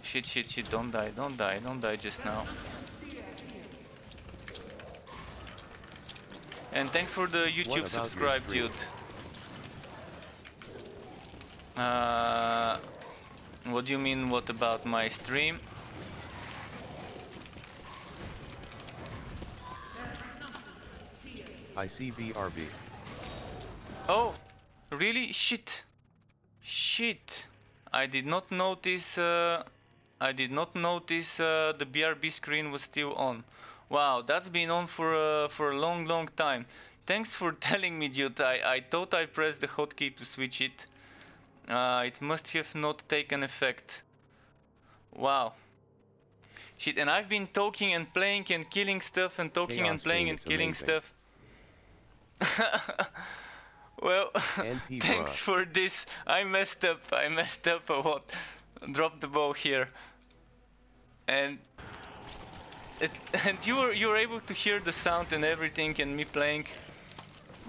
Shit, don't die just now. And thanks for the YouTube subscribe, dude. What do you mean, what about my stream? I see BRB. Oh, really? Shit. I did not notice the BRB screen was still on. Wow, that's been on for a long time. Thanks for telling me, dude. I thought I pressed the hotkey to switch it. It must have not taken effect. Wow. Shit, and I've been talking and playing and killing stuff and talking and playing Chaosbane, and it's killing amazing. stuff. Well, NP thanks bruh. for this. I messed up. I messed up a lot. Dropped the bow here. And and you were able to hear the sound and everything and me playing.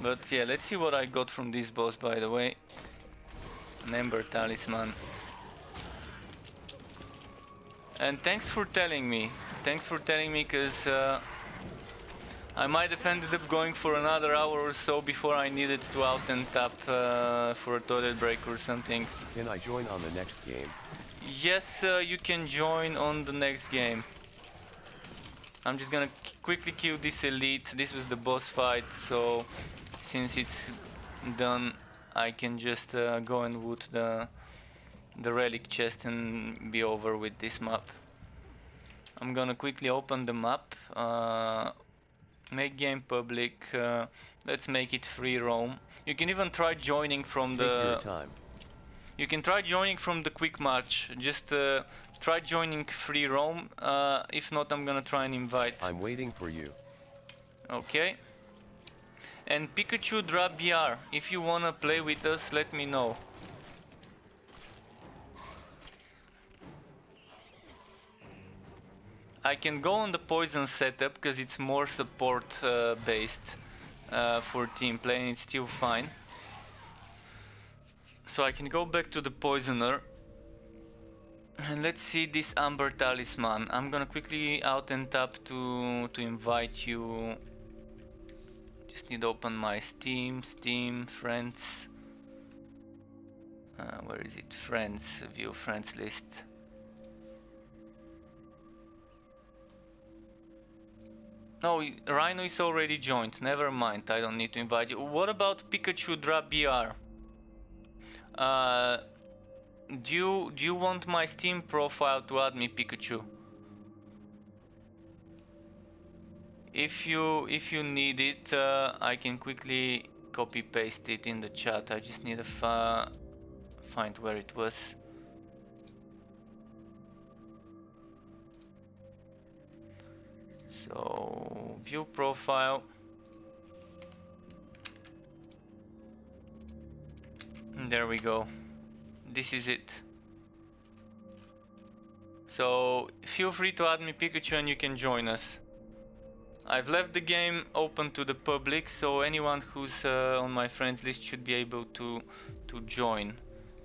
But yeah, let's see what I got from this boss, by the way. An Ember Talisman. And thanks for telling me. Thanks for telling me, cause I might have ended up going for another hour or so before I needed to out and tap for a toilet break or something. Can I join on the next game? Yes, you can join on the next game. I'm just gonna quickly kill this elite. This was the boss fight, so since it's done, I can just go and loot the relic chest and be over with this map. I'm gonna quickly open the map, make game public, let's make it free roam. You can even try joining from Take your the... time. You can try joining from the quick match, just try joining free roam, if not I'm gonna try and invite. I'm waiting for you. Okay. And Pikachu drop BR, if you wanna play with us, let me know. I can go on the poison setup because it's more support based for team play and it's still fine. So I can go back to the poisoner. And let's see this Amber Talisman. I'm gonna quickly out and tap to invite you. Just need to open my Steam, friends. Where is it? Friends, view friends list. No, Rhino is already joined. Never mind, I don't need to invite you. What about Pikachu Drop BR? Do you want my Steam profile to add me, Pikachu? If you need it, I can quickly copy paste it in the chat. I just need to find where it was. So view profile. There we go. This is it. So feel free to add me, Pikachu, and you can join us. I've left the game open to the public, so anyone who's on my friends list should be able to join.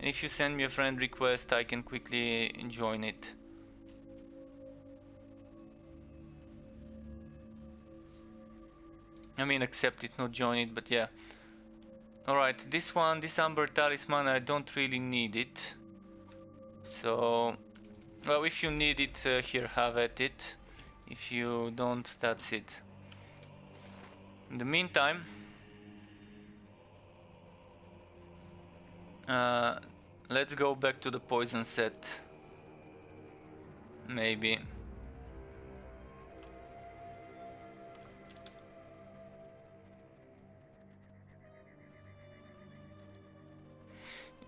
And if you send me a friend request, I can quickly join it. I mean, accept it, not join it, but yeah. Alright, this one, this Amber Talisman, I don't really need it. So, well, if you need it, here, have at it. If you don't, that's it. In the meantime, let's go back to the poison set. Maybe.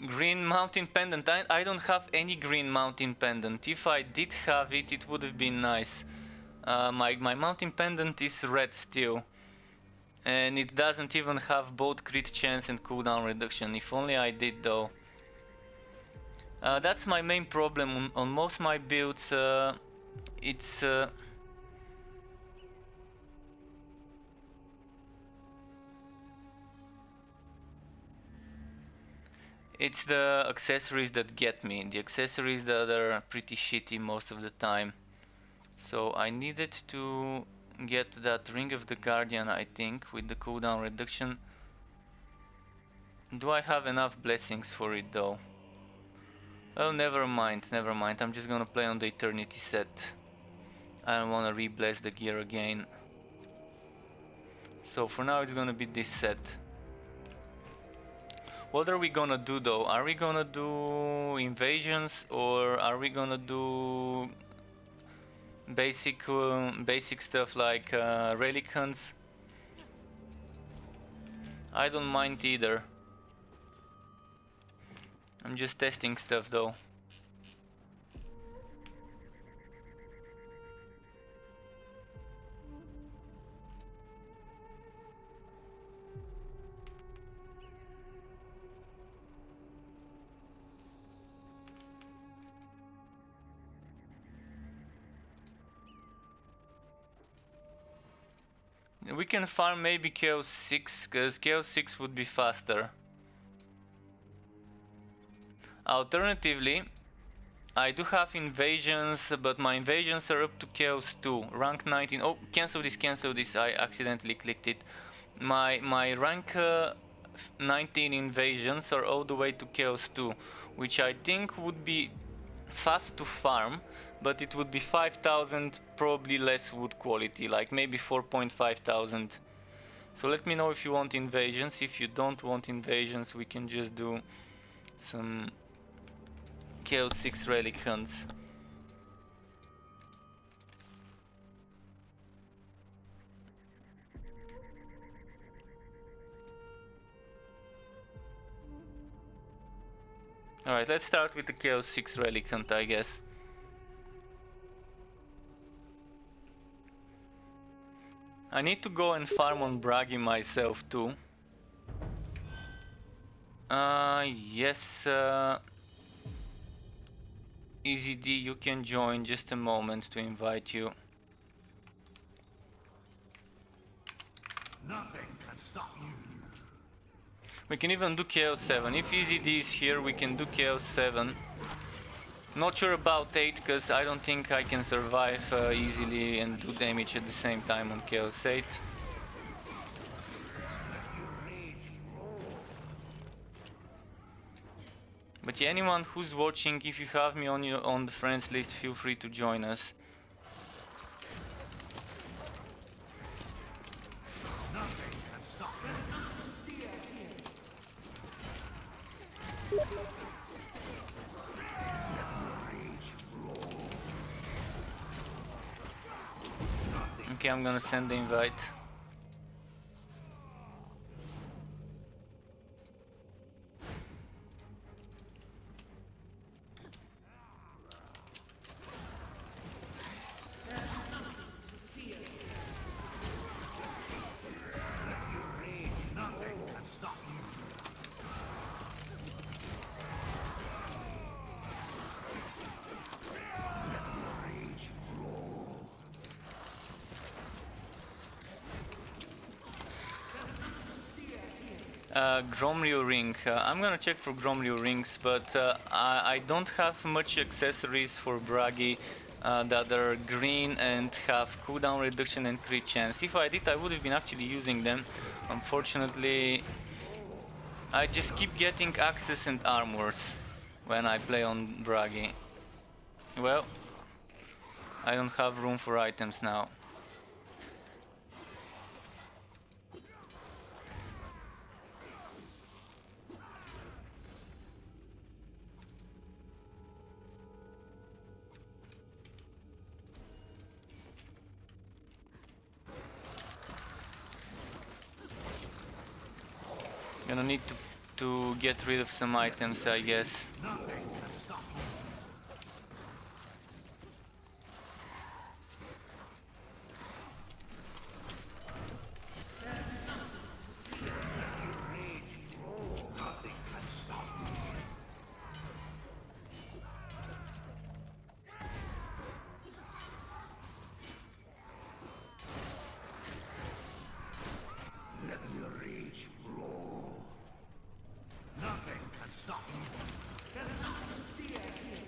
Green mountain pendant. I don't have any green mountain pendant. If I did have it, it would have been nice. My mountain pendant is red still. And it doesn't even have both crit chance and cooldown reduction. If only I did though. That's my main problem on most my builds. It's it's the accessories that get me. The accessories that are pretty shitty most of the time. So I needed to get that Ring of the Guardian, I think, with the cooldown reduction. Do I have enough blessings for it though? Oh, never mind, never mind. I'm just gonna play on the Eternity set. I don't wanna re-bless the gear again. So for now it's gonna be this set. What are we gonna do though? Are we gonna do invasions or are we gonna do basic stuff like relic hunts. I don't mind either. I'm just testing stuff though. We can farm maybe Chaos 6, because Chaos 6 would be faster. Alternatively, I do have invasions, but my invasions are up to Chaos 2, rank 19. Oh, cancel this, I accidentally clicked it. My rank 19 invasions are all the way to Chaos 2, which I think would be fast to farm, but it would be 5,000, probably less wood quality, like maybe 4,500. So let me know if you want invasions. If you don't want invasions, we can just do some Chaos 6 relic hunts. Alright, let's start with the Chaos 6 relic hunt, I guess. I need to go and farm on Bragi myself too. Yes, EasyD, you can join. Just a moment to invite you. Nothing can stop you. We can even do Chaos 7. If EasyD is here, we can do Chaos 7. Not sure about 8, because I don't think I can survive easily and do damage at the same time on Chaos 8. But yeah, anyone who's watching, if you have me on the friends list, feel free to join us. Nothing can stop you. Okay, I'm gonna send the invite. Nothing can stop you. Gromrio ring. I'm gonna check for Gromrio rings, but I don't have much accessories for Bragi that are green and have cooldown reduction and crit chance. If I did, I would have been actually using them. Unfortunately, I just keep getting axes and armors when I play on Bragi. Well, I don't have room for items now. Gonna need to get rid of some items, I guess. Nothing can stop you. Nothing can stop you. Let your rage flow. Nothing can stop you. There's nothing to fear here.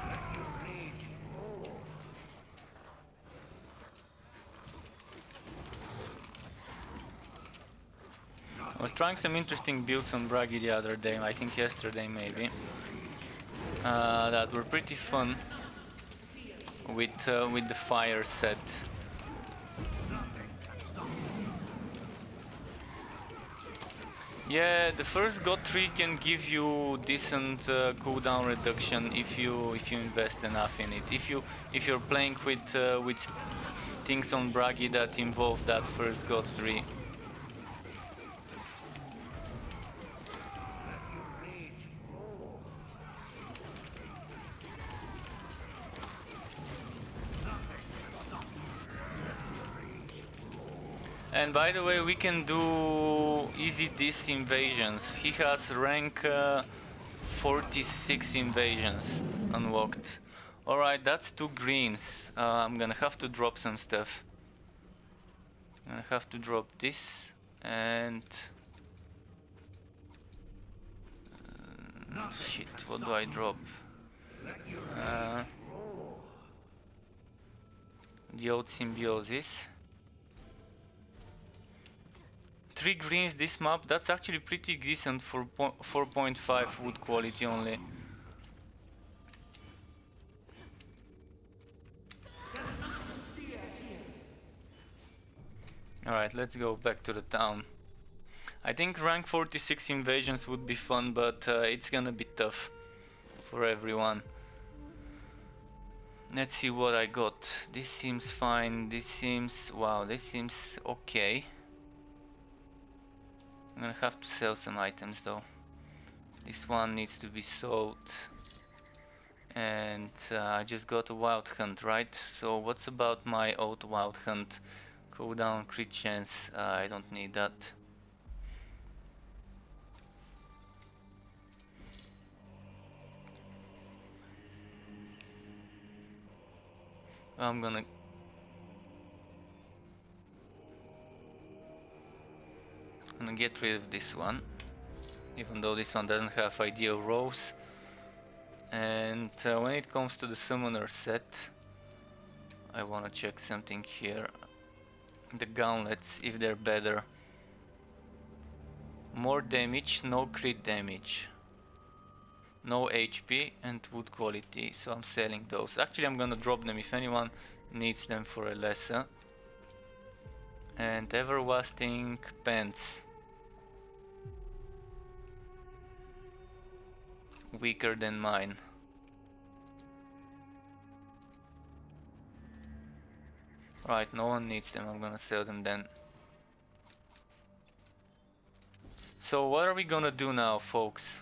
Let your rage flow. I was trying some interesting builds on Bragi the other day, I think yesterday maybe, that were pretty fun with the fire set. Yeah, the first God tree can give you decent cooldown reduction if you invest enough in it. If you're playing with things on Bragi that involve that first God tree. And by the way, we can do easy dis invasions. He has rank 46 invasions unlocked. Alright, that's 2 greens. I'm gonna have to drop some stuff. I'm gonna have to drop this and... shit, what do I drop? The old symbiosis. 3 greens this map, that's actually pretty decent for 4.5 wood quality only. Alright, let's go back to the town. I think rank 46 invasions would be fun, but it's gonna be tough for everyone. Let's see what I got. This seems fine, this seems... wow, this seems okay. I'm gonna have to sell some items though. This one needs to be sold. And I just got a wild hunt, right? So what's about my old wild hunt? Cooldown, crit chance, I don't need that. I'm gonna get rid of this one, even though this one doesn't have ideal rows. And when it comes to the summoner set, I wanna check something here. The gauntlets, if they're better. More damage, no crit damage. No HP and wood quality, so I'm selling those. Actually, I'm gonna drop them if anyone needs them for a lesser. And everlasting pants. Weaker than mine. Right, no one needs them, I'm gonna sell them then. So what are we gonna do now, folks?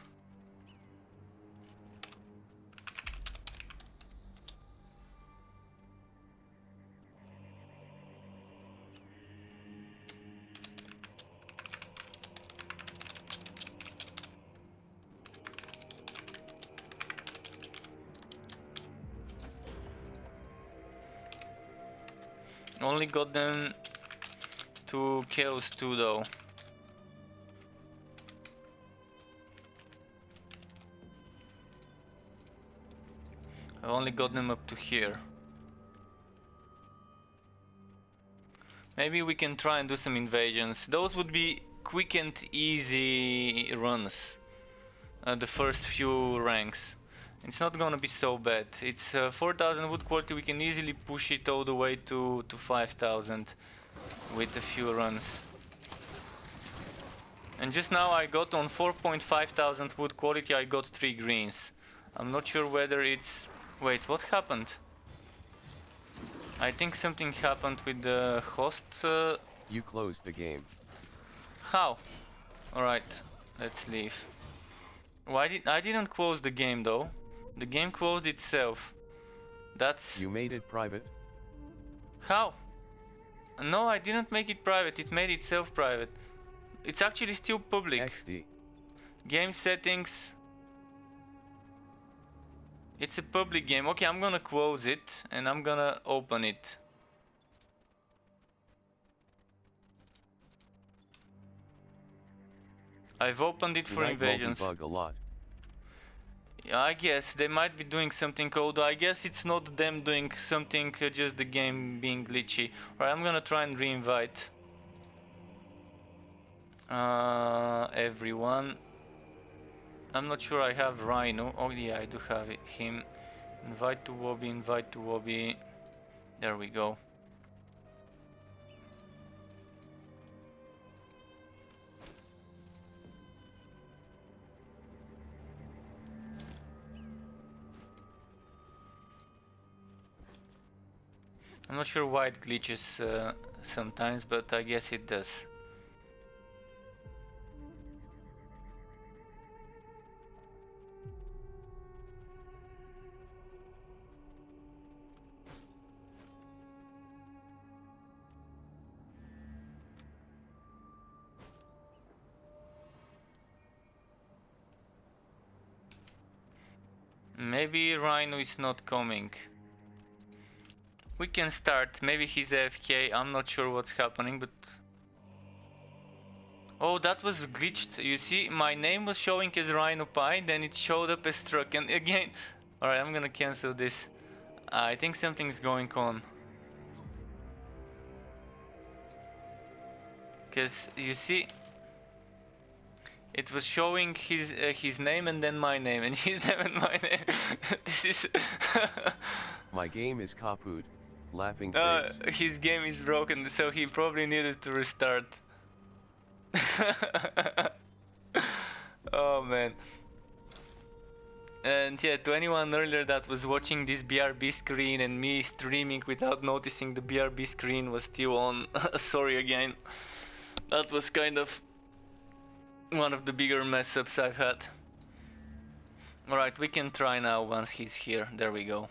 Only got them to Chaos 2 though. I only got them up to here. Maybe we can try and do some invasions. Those would be quick and easy runs. The first few ranks. It's not gonna be so bad. It's 4000 wood quality, we can easily push it all the way to 5000 with a few runs. And just now I got on 4,500 wood quality, I got 3 greens. I'm not sure whether it's... wait, what happened? I think something happened with the host. You closed the game. How? Alright, let's leave. Why I didn't close the game though. The game closed itself. That's... You made it private? how? No, I didn't make it private, it made itself private. It's actually still public. XD. Game settings. It's a public game. Okay, I'm gonna close it and I'm gonna open it. I've opened it for Tonight invasions. multi-bug a lot. Yeah, I guess they might be doing something, although I guess it's not them doing something, just the game being glitchy. Alright, I'm gonna try and re-invite everyone. I'm not sure I have Rhino. Oh yeah, I do have him. Invite to lobby, invite to lobby. There we go. I'm not sure why it glitches sometimes, but I guess it does. Maybe Rhino is not coming. We can start. Maybe he's AFK. I'm not sure what's happening, but... Oh, that was glitched. You see, my name was showing as Rhino Pie, then it showed up as Truck, and again... Alright, I'm gonna cancel this. I think something's going on. Because, you see... It was showing his name and then my name, and his name and my name. This is... My game is kaput, laughing face. His game is broken, so he probably needed to restart. Oh man. And yeah, to anyone earlier that was watching this BRB screen and me streaming without noticing the BRB screen was still on, sorry again. That was kind of one of the bigger mess ups I've had. Alright, we can try now once he's here. There we go.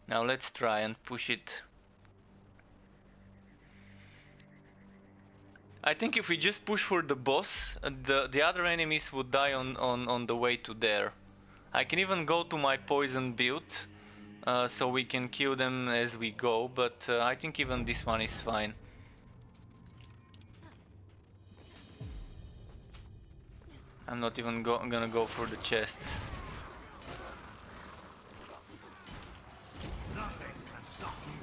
Now let's try and push it. I think if we just push for the boss, the other enemies would die on the way to there. I can even go to my poison build, so we can kill them as we go, but I think even this one is fine. I'm not even gonna go for the chests. Nothing can stop me.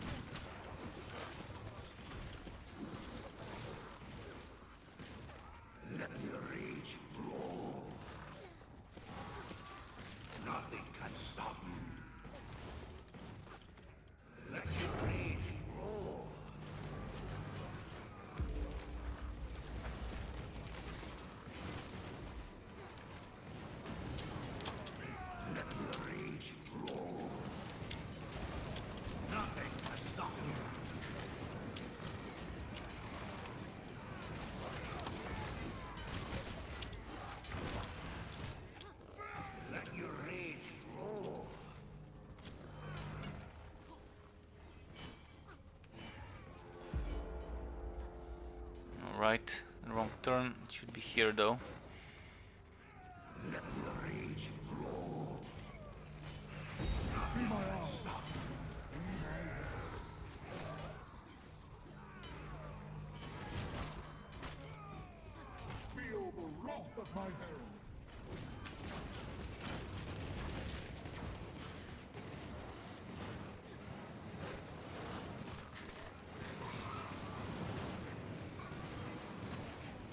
Let your rage flow. Nothing can stop you. Let your rage flow. Let your rage flow. Nothing can stop you. Let your rage flow. Alright, wrong turn. It should be here though. Let your rage flow. Nothing can stop you. Feel the wrath of my herald.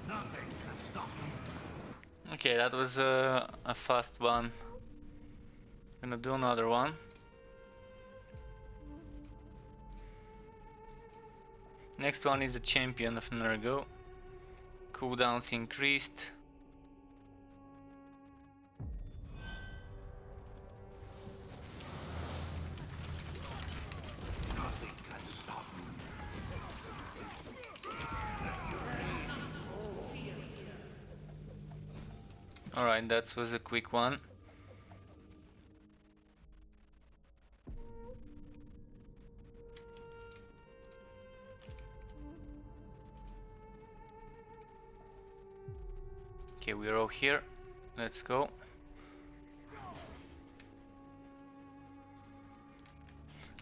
Nothing can stop you. Okay, that was a fast one. Gonna do another one. Next one is a champion of Nergo. Cooldowns increased. Nothing can stop you. Alright, that was a quick one. Okay, we're all here. Let's go.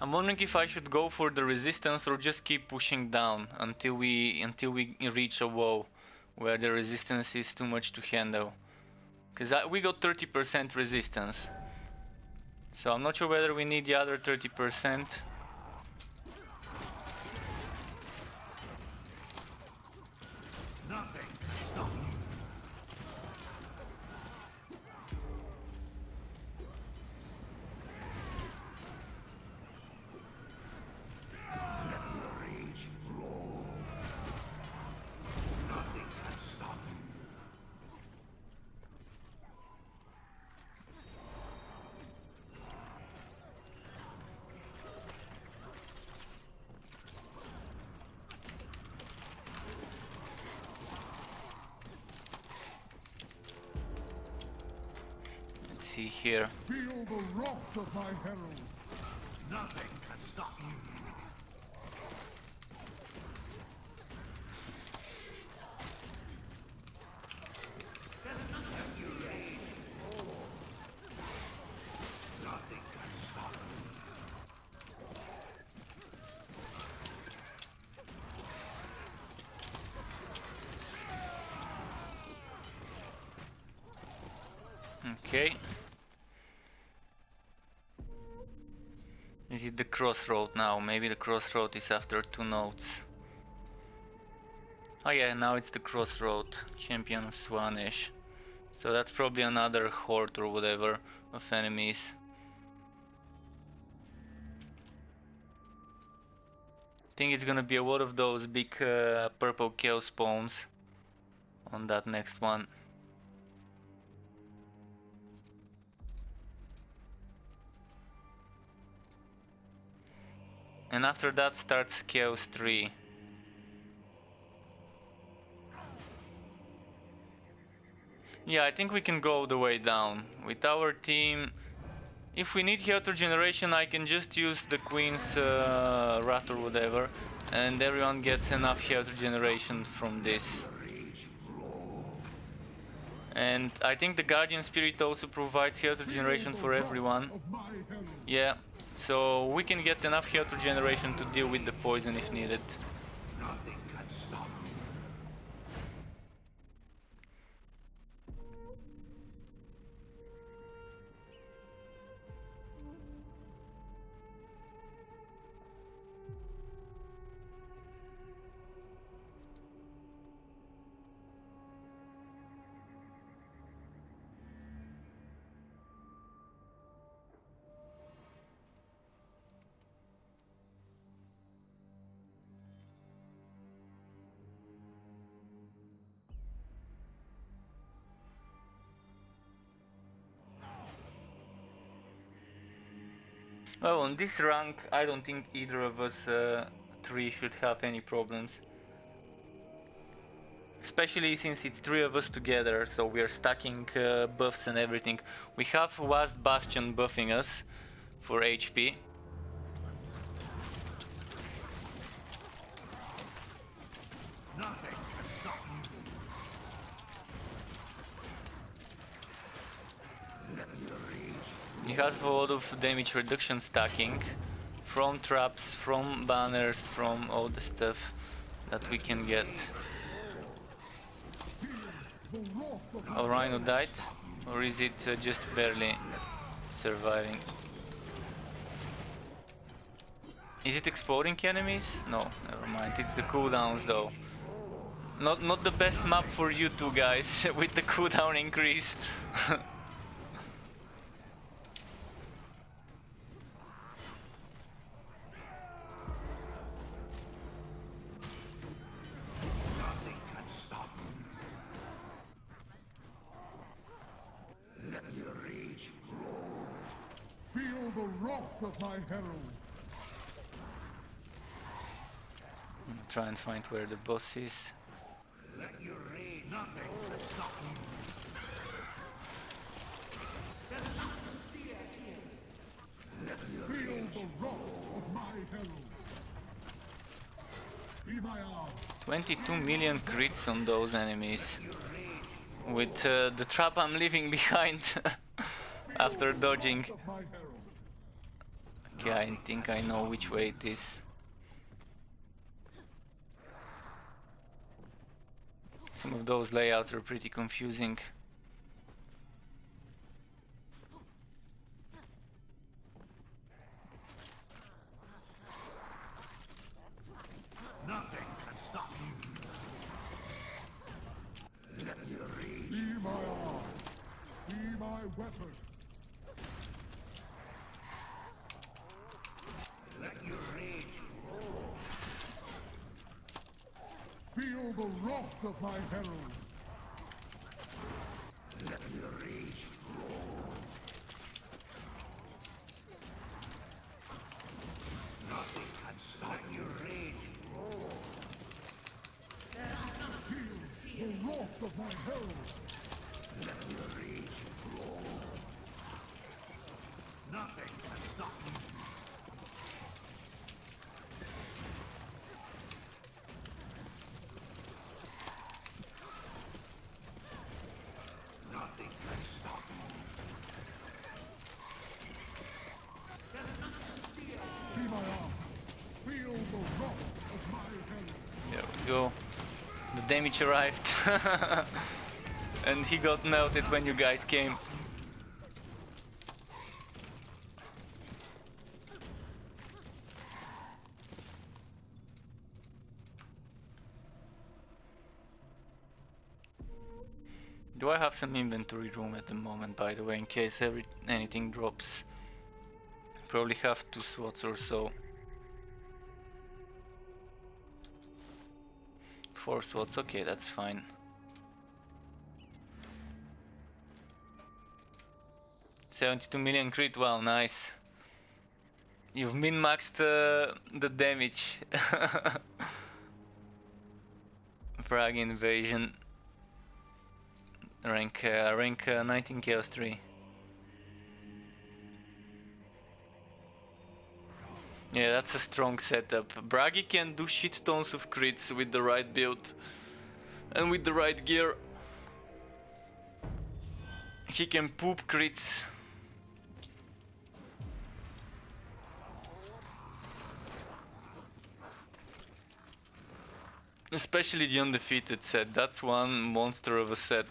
I'm wondering if I should go for the resistance or just keep pushing down until we reach a wall where the resistance is too much to handle. Because we got 30% resistance. So I'm not sure whether we need the other 30%. Nothing can stop you. Let your rage flow. Nothing can stop you. see here. Feel the wrath of my herald. Nothing can stop you. Nothing can stop you. Okay. Is it the crossroad now? Maybe the crossroad is after 2 nodes. Oh yeah, now it's the crossroad. Champion of Swanish. So that's probably another horde or whatever of enemies. I think it's gonna be a lot of those big purple chaos spawns on that next one. And after that starts Chaos 3. Yeah, I think we can go all the way down. With our team, if we need health regeneration, I can just use the Queen's Wrath or whatever, and everyone gets enough health regeneration from this. And I think the Guardian Spirit also provides health regeneration for everyone. Yeah, so we can get enough health regeneration to deal with the poison if needed. Nothing can stop you. Well, on this rank, I don't think either of us three should have any problems. Especially since it's 3 of us together, so we are stacking buffs and everything. We have Vast Bastion buffing us for HP. Nothing can stop you. He has a lot of damage reduction stacking from traps, from banners, from all the stuff that we can get. Oh, Rhino died? Or is it just barely surviving? Is it exploding enemies? No, never mind. It's the cooldowns though. Not the best map for you two guys with the cooldown increase. Nothing can stop you. Let your rage flow. Feel the wrath of my herald. Try and find where the boss is. Let your rage. Nothing can stop you. Feel the wrath of my herald. Be my arm. 22 million crits on those enemies. With the trap I'm leaving behind after dodging. Of my herald. Okay, I think I know which way it is. Some of those layouts are pretty confusing. Nothing can stop you. Let your rage. Be my arm. Be my weapon. Let your rage roar. Feel the wrath of my herald. Let your rage roar. Nothing can stop your rage roar. Feel the wrath of my herald. Let your rage roar. damage arrived. And he got melted when you guys came. Do I have some inventory room at the moment, by the way, in case anything drops? Probably have 2 slots or so. 4 slots, okay, that's fine. $72 million crit, wow, nice. You've min-maxed the damage. Frag invasion. Rank 19 Chaos 3. Yeah, that's a strong setup. Bragi can do shit tons of crits with the right build and with the right gear. He can poop crits. Especially the undefeated set, that's one monster of a set.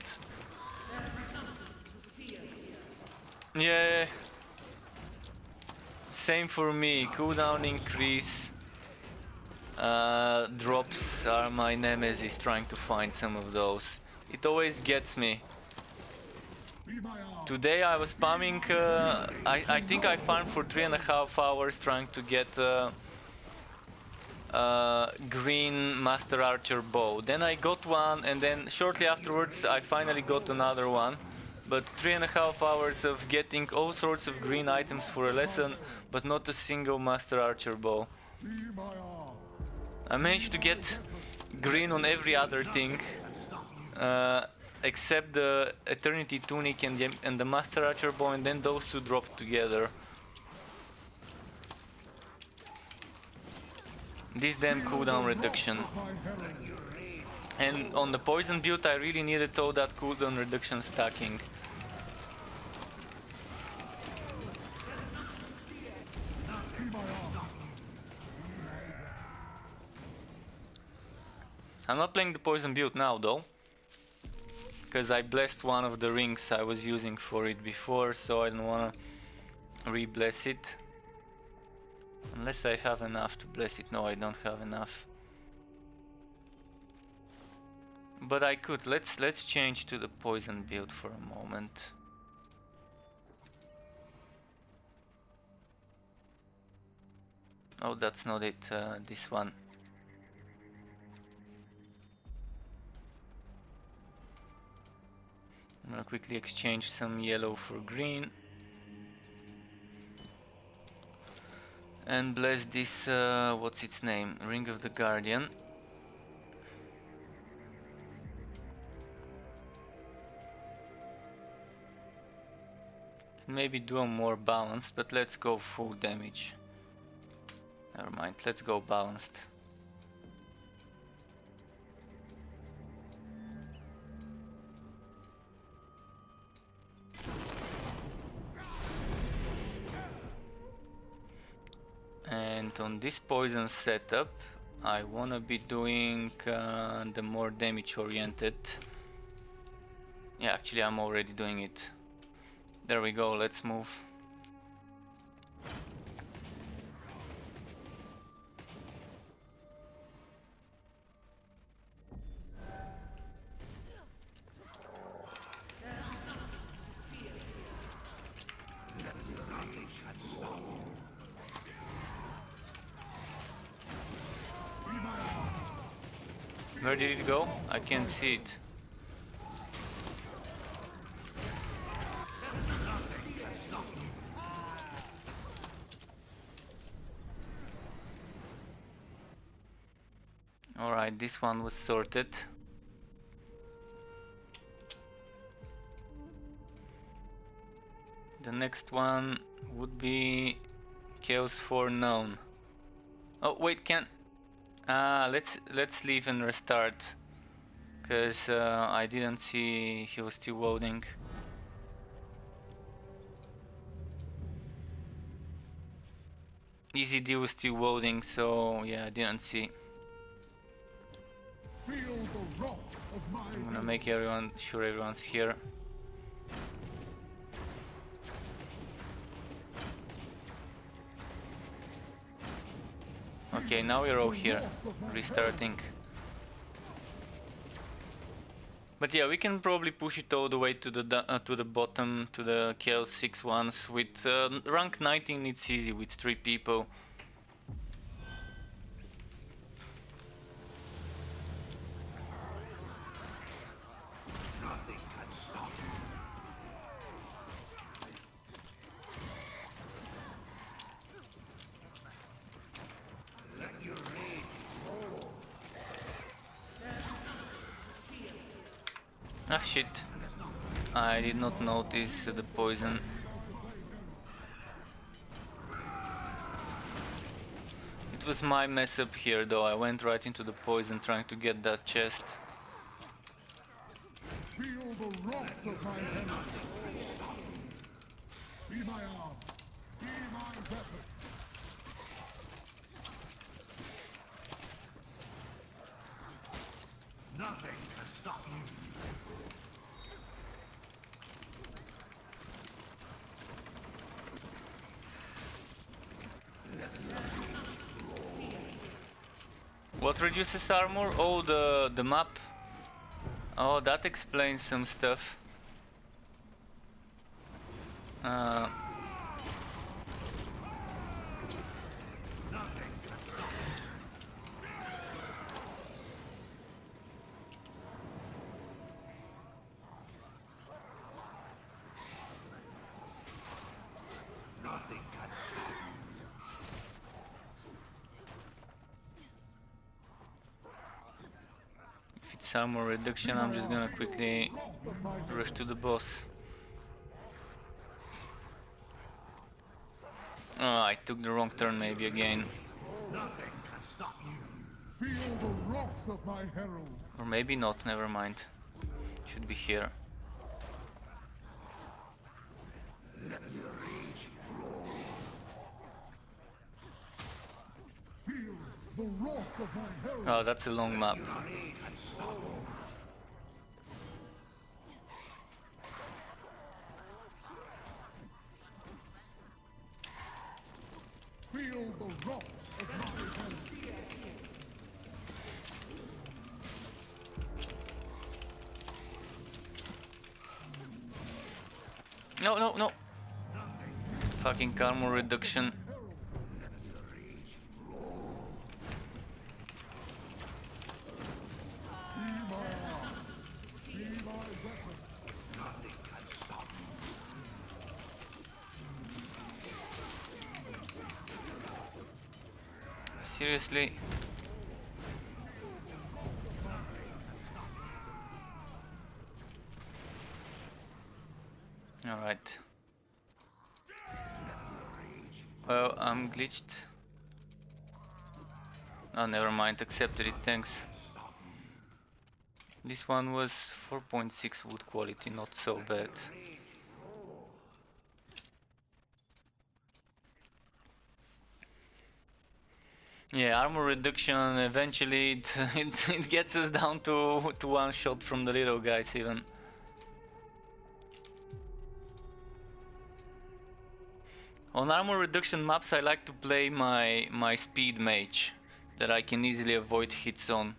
Yeah. Same for me, cooldown increase. Drops are my nemesis, trying to find some of those. It always gets me. Today I was spamming, I think I farmed for 3.5 hours trying to get green Master Archer bow. Then I got one, and then shortly afterwards I finally got another one. But 3.5 hours of getting all sorts of green items for a lesson, but not a single Master Archer bow. I managed to get green on every other thing, except the Eternity Tunic and the Master Archer bow, and then those two dropped together. This damn cooldown reduction. And on the poison build I really needed all that cooldown reduction stacking. I'm not playing the poison build now though, because I blessed one of the rings I was using for it before, so I don't wanna re-bless it. Unless I have enough to bless it. No, I don't have enough. But I could. Let's change to the poison build for a moment. Oh, that's not it. This one. I'm gonna quickly exchange some yellow for green. And bless this, what's its name? Ring of the Guardian. Maybe do a more balanced, but let's go full damage. Never mind, let's go balanced. And on this poison setup, I wanna be doing the more damage oriented. Yeah, actually I'm already doing it. There we go, let's move. Where did it go? I can't see it. Alright, this one was sorted. The next one would be Chaos 4 known. Oh wait, let's leave and restart, cause I didn't see he was still loading. Easy D was still loading, so yeah, I didn't see. Feel the wrath Make sure everyone's here. Okay, now we're all here, restarting. But yeah, we can probably push it all the way to the bottom, to the Chaos 6 ones. With rank 19 it's easy with 3 people. Nothing can stop you. Let your rage roll. Ah shit, I did not notice the poison. It was my mess up here though, I went right into the poison trying to get that chest. Feel the wrath of my hand. Be my arm. Be my weapon. Nothing can stop you. What reduces armor? Oh, the map. Oh, that explains some stuff. Nothing can stop you. Nothing can stop you. If it's armor reduction, I'm just gonna quickly rush to the boss. Oh, I took the wrong turn maybe again. Nothing can stop you. Feel the wrath of my herald. Or maybe not, never mind. Should be here. Let your rage flow. Feel the wrath of my herald. Oh, that's a long map. Nothing can stop you. Feel the wrath of my herald. No, no, no. Fucking armor reduction. Nothing can stop you. Seriously? Alright. Well, I'm glitched. Oh, never mind, accepted it, thanks. This one was 4.6 wood quality, not so bad. Yeah, armor reduction, eventually it gets us down to one shot from the little guys even. On armor reduction maps I like to play my speed mage, that I can easily avoid hits on.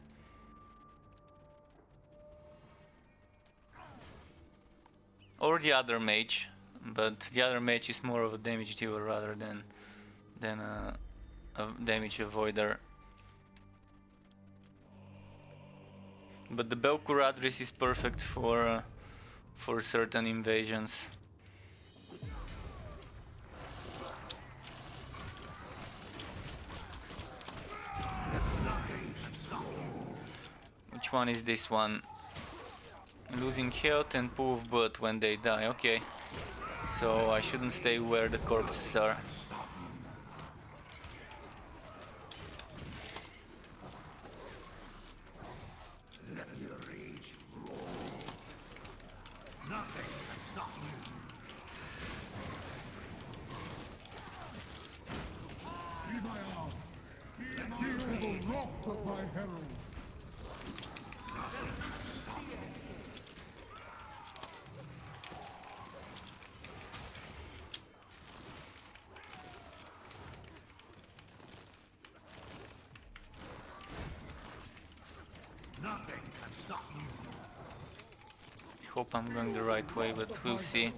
Or the other mage, but the other mage is more of a damage dealer rather than a damage avoider. But the Belcuradris is perfect for certain invasions. Which one is this one? Losing health and pool of blood when they die, okay. So I shouldn't stay where the corpses are. Let your rage roll. Nothing can stop you. Be my arm. Feel the wrath of my herald. hope I'm going the right way, but we'll see.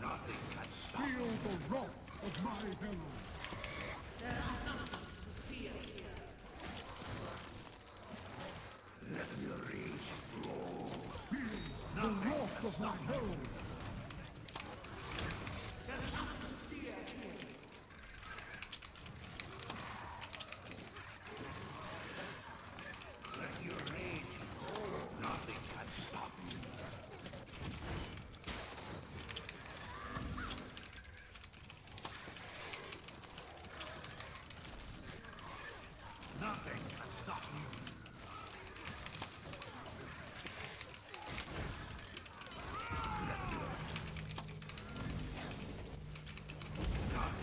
Nothing can stop me. Feel the wrath of my herald. Let your rage flow. Feel the wrath of my herald. Let your rage flow. Nothing can stop me. Nothing can stop you.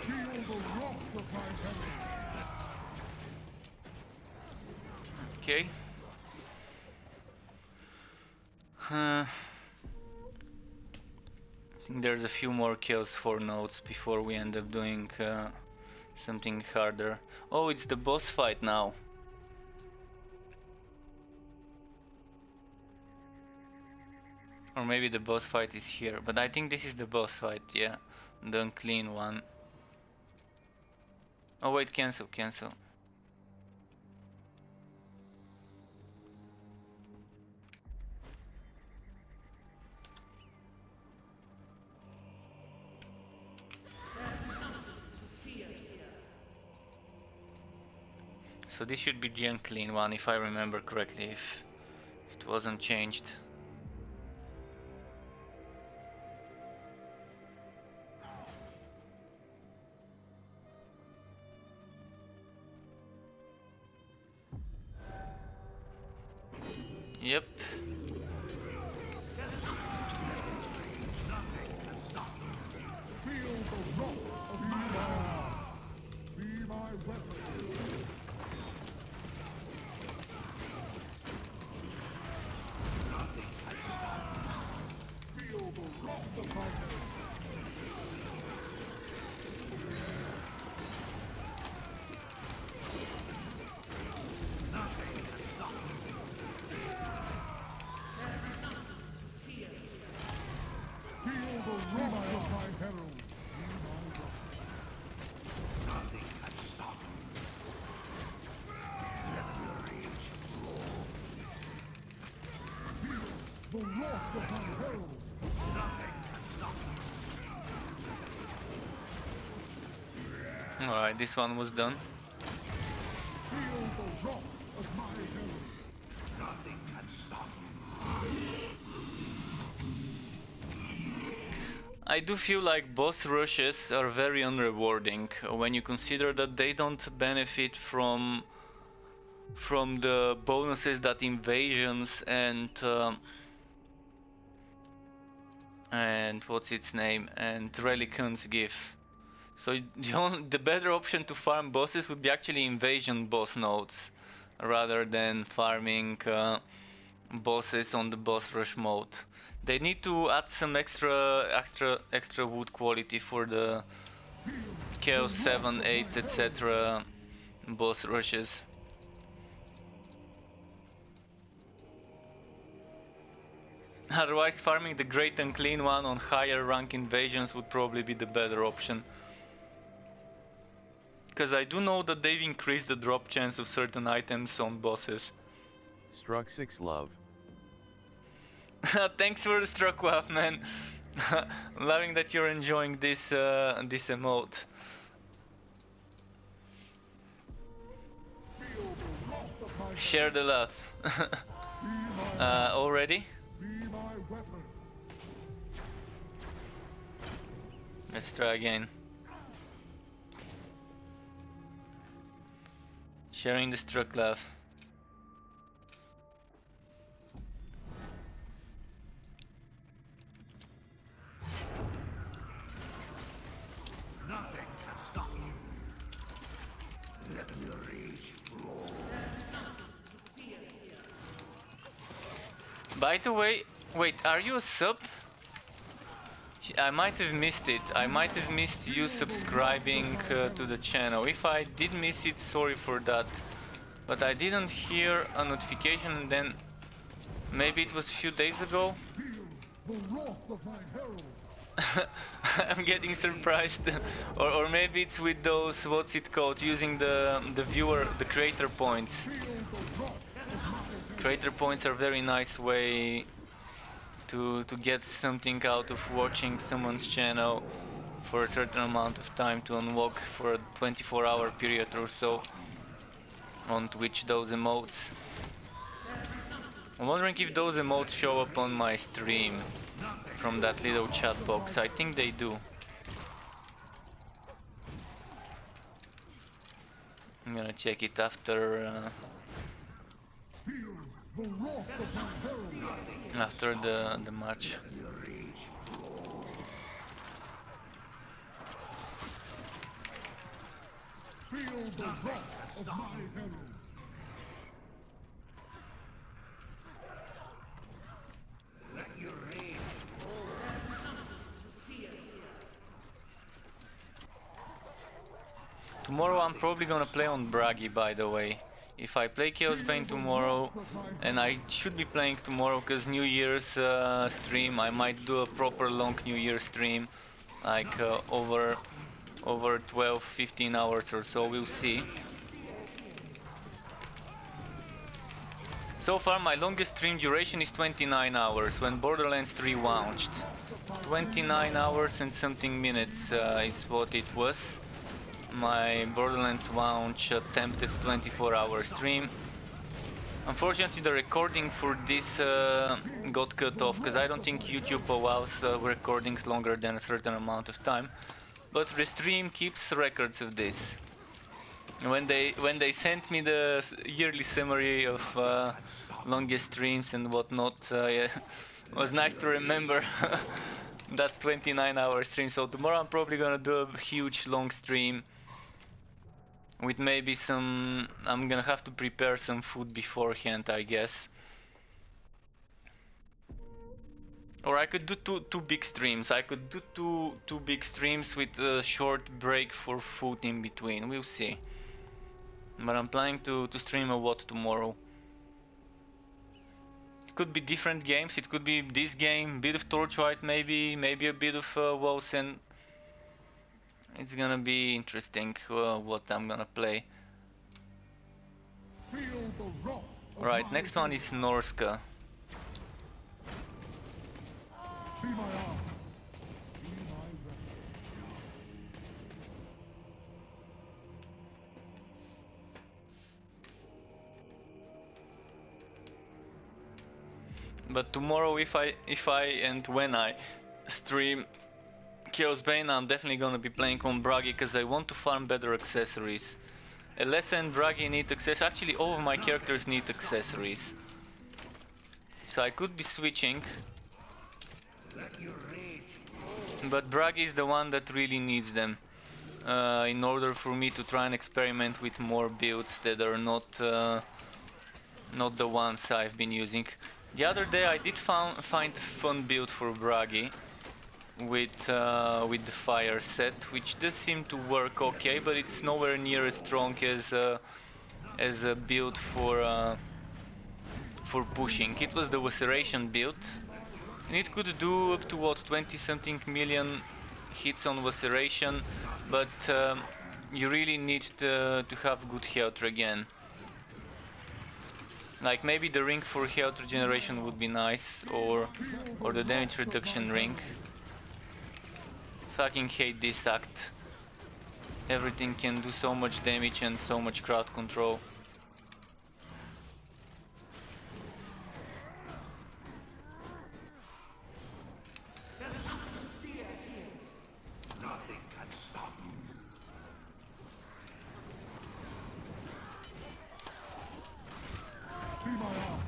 Feel the wrath of my herald. Okay. I think there's a few more kills for nodes before we end up doing something harder. Oh, it's the boss fight now. Or maybe the boss fight is here, but I think this is the boss fight, yeah. The unclean one. Oh wait, cancel. So this should be the unclean one, if I remember correctly, if it wasn't changed. Yep. Feel the wrath of my herald. Be my weapon. Feel the wrath of my herald. Feel the wrath of my herald. Be my weapon. Nothing can stop you. Let your rage flow. The wrath of my herald. Nothing can stop you. Alright, this one was done. Feel the wrath of my herald. Nothing can stop you. I do feel like boss rushes are very unrewarding when you consider that they don't benefit from the bonuses that invasions and what's its name and relicants give. So the better option to farm bosses would be actually invasion boss nodes rather than farming bosses on the boss rush mode. They need to add some extra wood quality for the Chaos 7, 8, etc. boss rushes. Otherwise, farming the Great Unclean One on higher rank invasions would probably be the better option. Because I do know that they've increased the drop chance of certain items on bosses. Struck 6 love. Thanks for the struck waf, man. Loving that you're enjoying this this emote. Share the love. Already? Be my weapon. Let's try again. Sharing the struck love. Nothing can stop you. Let your rage flow. By the way, wait, are you a sub? I might have missed it. I might have missed you subscribing to the channel. If I did miss it, sorry for that. But I didn't hear a notification, and then maybe it was a few days ago. The wrath of my herald. I'm getting surprised. Or maybe it's with those, what's it called, using the creator points. Creator points are a very nice way to get something out of watching someone's channel for a certain amount of time, to unlock for a 24-hour period or so on Twitch those emotes. I'm wondering if those emotes show up on my stream from that little chat box. I think they do. I'm gonna check it after after the match. Feel the wrath of my herald. Tomorrow I'm probably gonna play on Bragi, by the way. If I play Chaosbane tomorrow, and I should be playing tomorrow because New Year's stream, I might do a proper long New Year stream, like over 12-15 hours or so, we'll see. So far my longest stream duration is 29 hours when Borderlands 3 launched. 29 hours and something minutes is what it was. My Borderlands launch attempted 24-hour stream. Unfortunately the recording for this got cut off because I don't think YouTube allows recordings longer than a certain amount of time. But the stream keeps records of this. When they sent me the yearly summary of longest streams and whatnot, yeah, it was nice to remember that 29-hour stream. So tomorrow I'm probably gonna do a huge long stream with maybe some. I'm gonna have to prepare some food beforehand, I guess. Or I could do two big streams. I could do two big streams with a short break for food in between. We'll see. But I'm planning to stream a lot tomorrow. It could be different games. It could be this game, bit of Torchlight, maybe a bit of WoW, and it's gonna be interesting what I'm gonna play. Right, next one is Norska. Be my arm. Be my weapon. But tomorrow, if I and when I stream Chaosbane, I'm definitely gonna be playing on Bragi because I want to farm better accessories. Alessa and Bragi need accessories. Actually, all of my characters need accessories. So I could be switching. But Bragi is the one that really needs them. In order for me to try and experiment with more builds that are not the ones I've been using. The other day I did find a fun build for Bragi with the fire set, which does seem to work okay, but it's nowhere near as strong as a build for pushing. It was the Laceration build, and it could do up to what, 20-something million hits on Laceration, but you really need to have good health regen. Like maybe the ring for health regeneration would be nice, or the damage reduction ring. Fucking hate this act. Everything can do so much damage and so much crowd control. Nothing can stop you. Be my arm.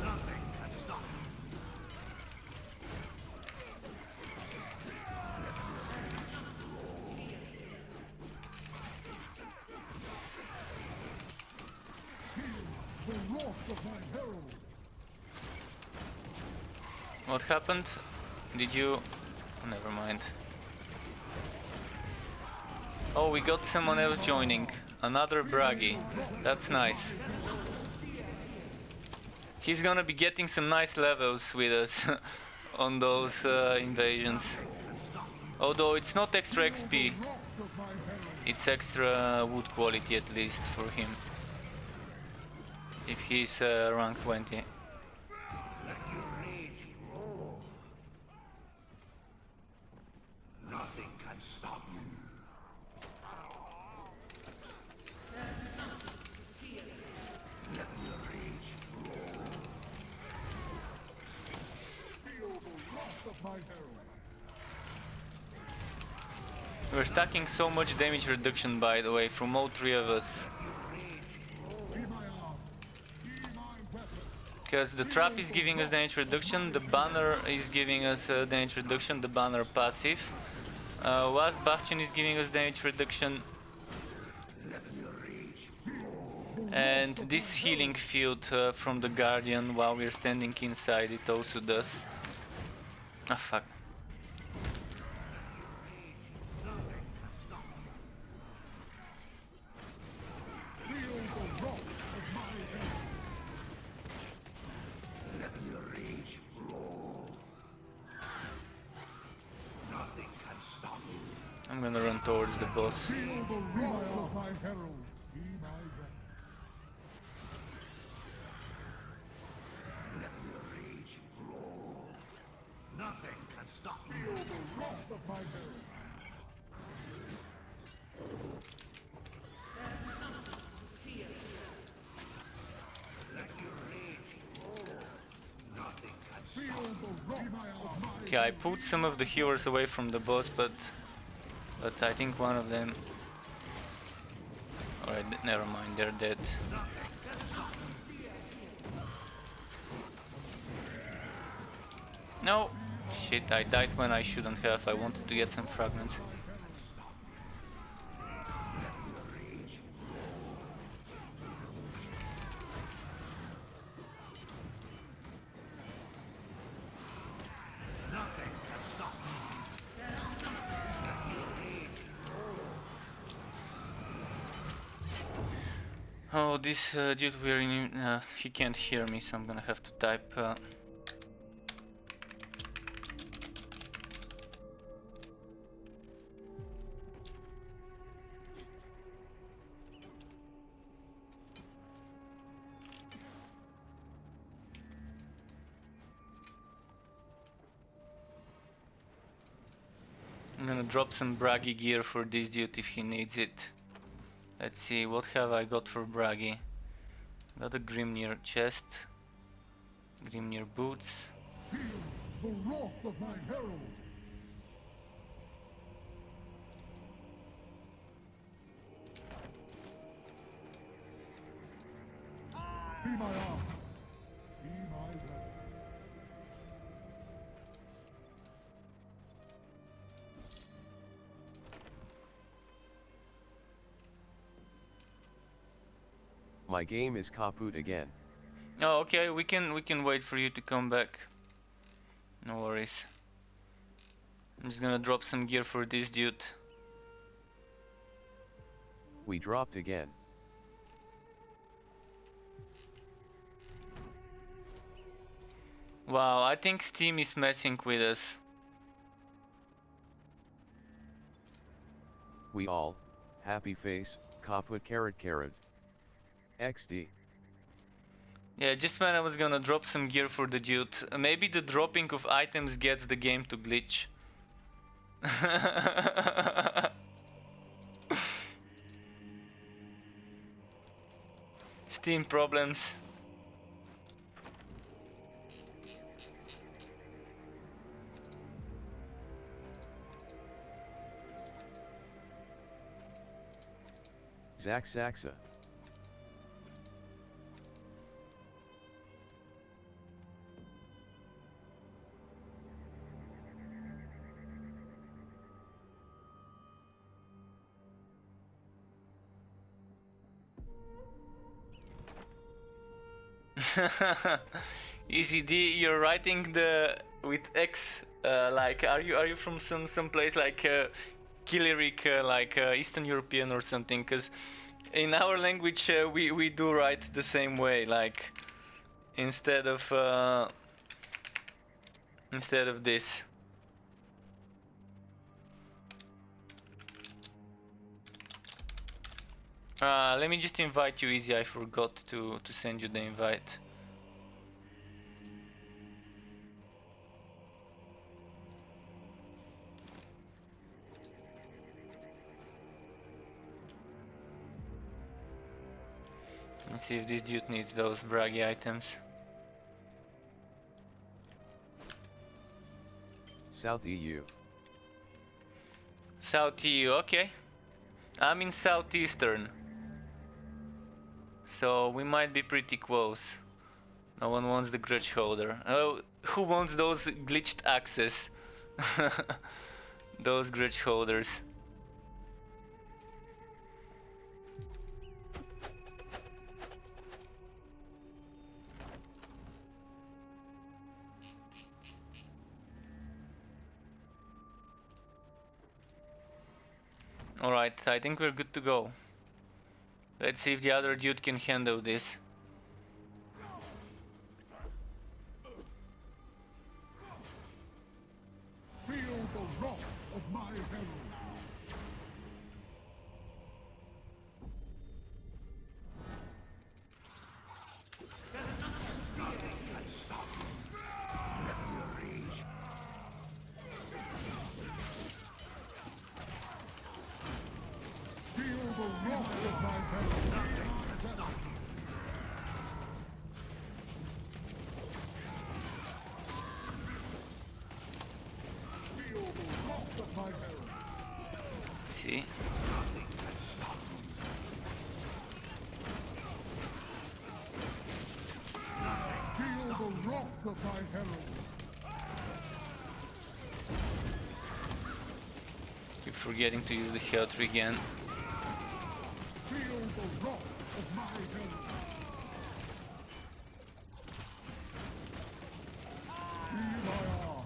Nothing can stop you. The wrath of my herald. What happened? Did you... Never mind. Oh, we got someone else joining. Another Bragi. That's nice. He's gonna be getting some nice levels with us on those invasions. Although it's not extra XP. It's extra wood quality at least for him. If he's rank 20. Let your rage flow. Nothing can stop you. Let your rage flow. Feel the wrath of my herald. We're stacking so much damage reduction, by the way, from all three of us. Be my arm. Be my weapon. Because the trap is giving us damage reduction, the banner is giving us damage reduction, the banner passive. Last Bastion is giving us damage reduction. And this healing field from the Guardian while we're standing inside, it also does. Ah, fuck. Feel the wrath of my herald. Let your rage flow. Nothing can stop you. I'm gonna run towards the boss. Feel the wrath of my herald. Be my weapon. Let your rage flow. Nothing can stop you. Feel the wrath of my herald. Let your rage flow. Nothing can stop Feel the wrath of my Okay, I put some of the healers away from the boss, but I think one of them... Alright, never mind, they're dead. No! Shit, I died when I shouldn't have. I wanted to get some fragments. Oh, this dude we're in, he can't hear me, so I'm gonna have to type. I'm gonna drop some braggy gear for this dude if he needs it. Let's see, what have I got for braggy? Got a Grimnir chest, Grimnir boots. Feel the wrath of my herald. Be my arm. Be my weapon. My game is kaput again. Oh, okay, we can wait for you to come back. No worries. I'm just gonna drop some gear for this dude. We dropped again. Wow, I think Steam is messing with us. We all, happy face, kaput carrot carrot. XD. Yeah, just when I was gonna drop some gear for the dude, maybe the dropping of items gets the game to glitch. Steam problems. Zack Saxa. Easy D, you're writing the with X. Like, are you from some place like Kilirik, like Eastern European or something? Because in our language we do write the same way, like instead of this. Let me just invite you, Easy. I forgot to send you the invite. Let's see if this dude needs those braggy items. South EU. South EU, okay. I'm in Southeastern, so we might be pretty close. No one wants the grudge holder. Oh, who wants those glitched axes? Those grudge holders. Alright, I think we're good to go. Let's see if the other dude can handle this. Feel the wrath of my herald. Feel the wrath of my herald. Feel the wrath of my herald. See? Feel the wrath of my herald. Keep forgetting to use the health regen. Feel the wrath of my herald. Here I are.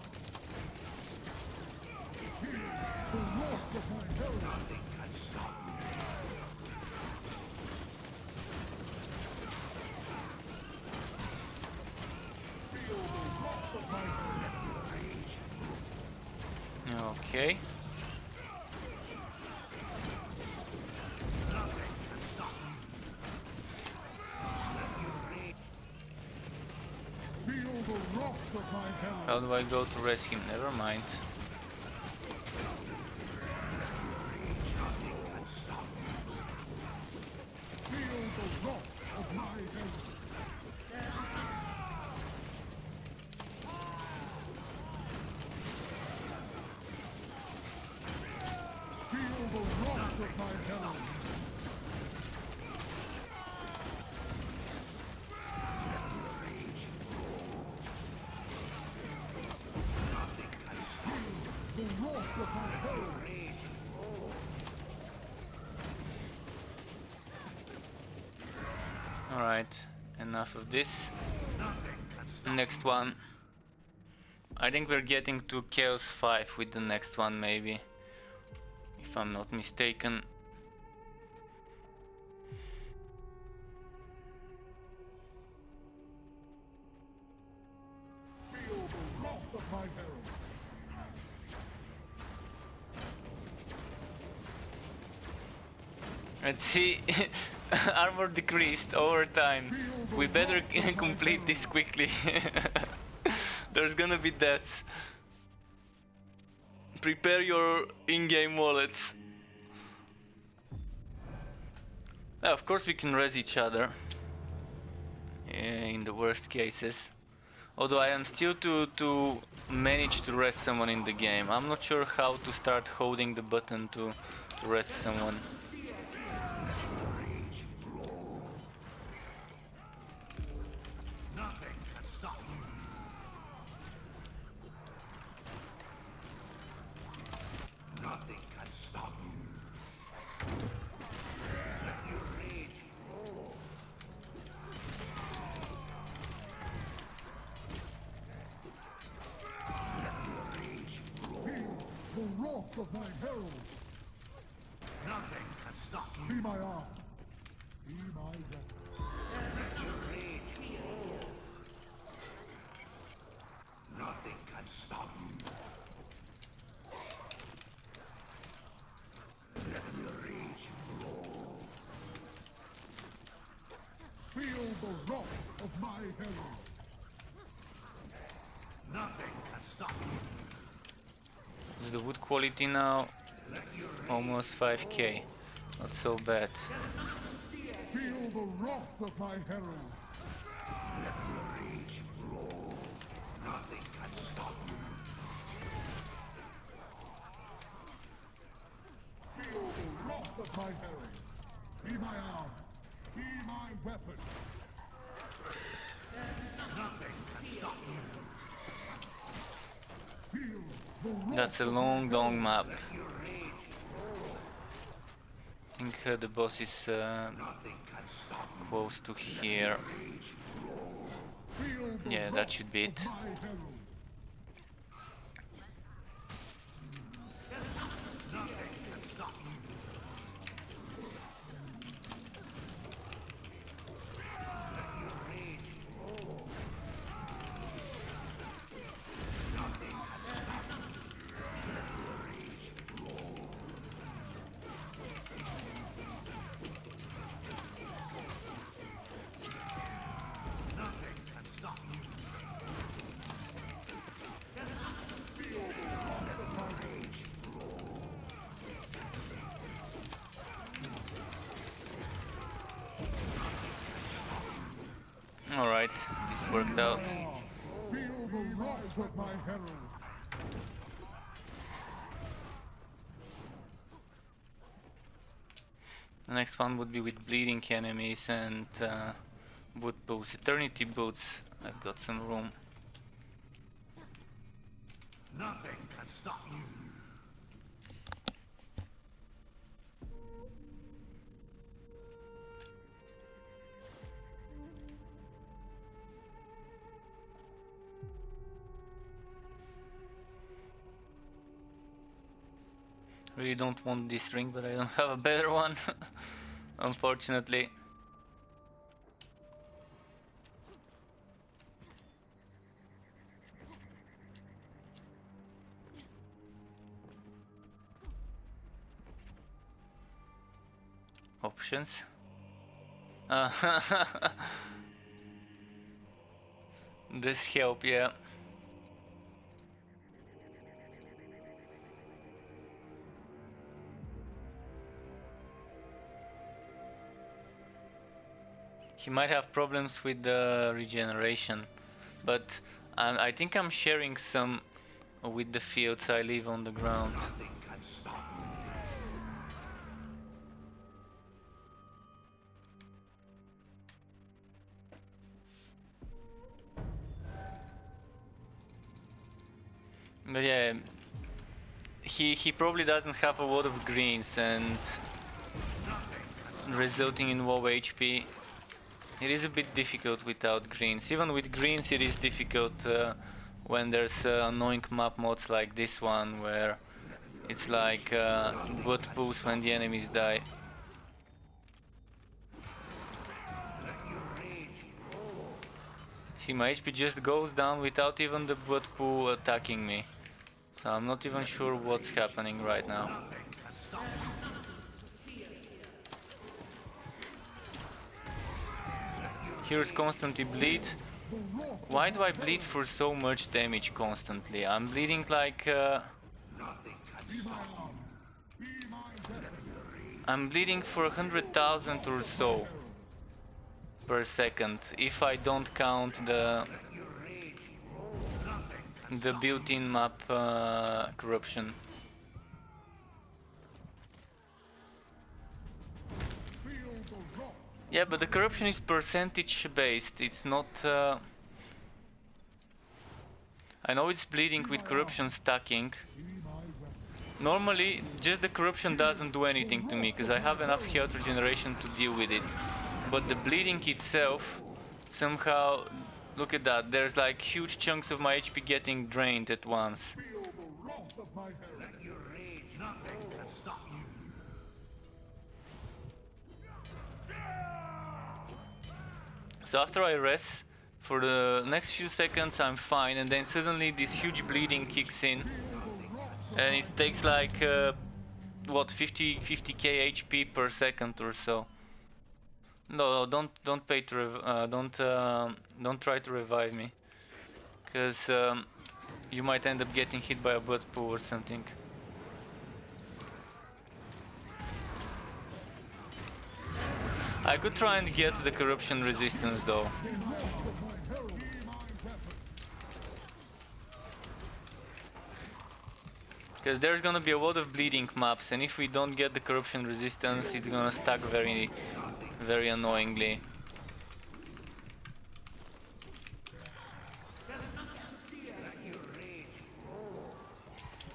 Feel the wrath of my herald. Feel the wrath of my herald. Okay. Feel the wrath of my herald. How do I go to rescue him? Never mind. Feel the wrath of my herald. Feel the wrath of my herald. The wrath of my herald. Alright, enough of this. Next one. I think we're getting to Chaos 5 with the next one, maybe. If I'm not mistaken. Feel the wrath of my herald. Let's see. Armor decreased over time. We better complete this quickly. There's gonna be deaths. Prepare your in-game wallets. Of course we can res each other. In the worst cases. Although I am still to manage to res someone in the game. I'm not sure how to start holding the button to res someone. Nothing can stop you. Nothing can stop you. Let your rage roar. wrath of my herald. Nothing can stop Be you. my arm. Be my weapon. Nothing can stop you. Let your rage flow. Feel the wrath of my herald. Nothing can stop you. Is the wood quality now? Almost 5k. Not so bad. Feel the wrath of my herald. Let your rage flow. Nothing can stop you. Feel the wrath of my herald. Be my arm. Be my weapon. Nothing can stop you. Feel the wrath. That's a long map. I think the boss is Nothing can stop you. close to here. Feel the Yeah, that should be it. wrath of my herald. Nothing can stop you. Alright, this worked out. Feel the wrath of my herald. The next one would be with bleeding enemies and wood boots. Eternity boots. I've got some room. Nothing can stop you. Really don't want this ring, but I don't have a better one, unfortunately. Options. This help, yeah. He might have problems with the regeneration, but I think I'm sharing some with the fields I leave on the ground. Nothing can stop you. But yeah, he probably doesn't have a lot of greens and resulting in low HP. It is a bit difficult without greens. Even with greens it is difficult when there's annoying map mods like this one where it's like butt boost when the enemies die. See, my HP just goes down without even the butt poo attacking me. So I'm not even sure what's happening right now. Here's constantly bleed. Why do I bleed for so much damage constantly? I'm bleeding like... I'm bleeding for 100,000 or so per second, if I don't count the built-in map corruption. Yeah, but the corruption is percentage based, it's not... I know it's bleeding with corruption stacking. Normally, just the corruption doesn't do anything to me, because I have enough health regeneration to deal with it. But the bleeding itself, somehow... Look at that, there's like huge chunks of my HP getting drained at once. Feel the wrath of my herald. Nothing can stop you. So after I rest, for the next few seconds I'm fine, and then suddenly this huge bleeding kicks in, and it takes like what 50k HP per second or so. No, don't pay to don't try to revive me, because you might end up getting hit by a blood pool or something. I could try and get the corruption resistance though. Because there's gonna be a lot of bleeding maps, and if we don't get the corruption resistance, it's gonna stack very, very annoyingly.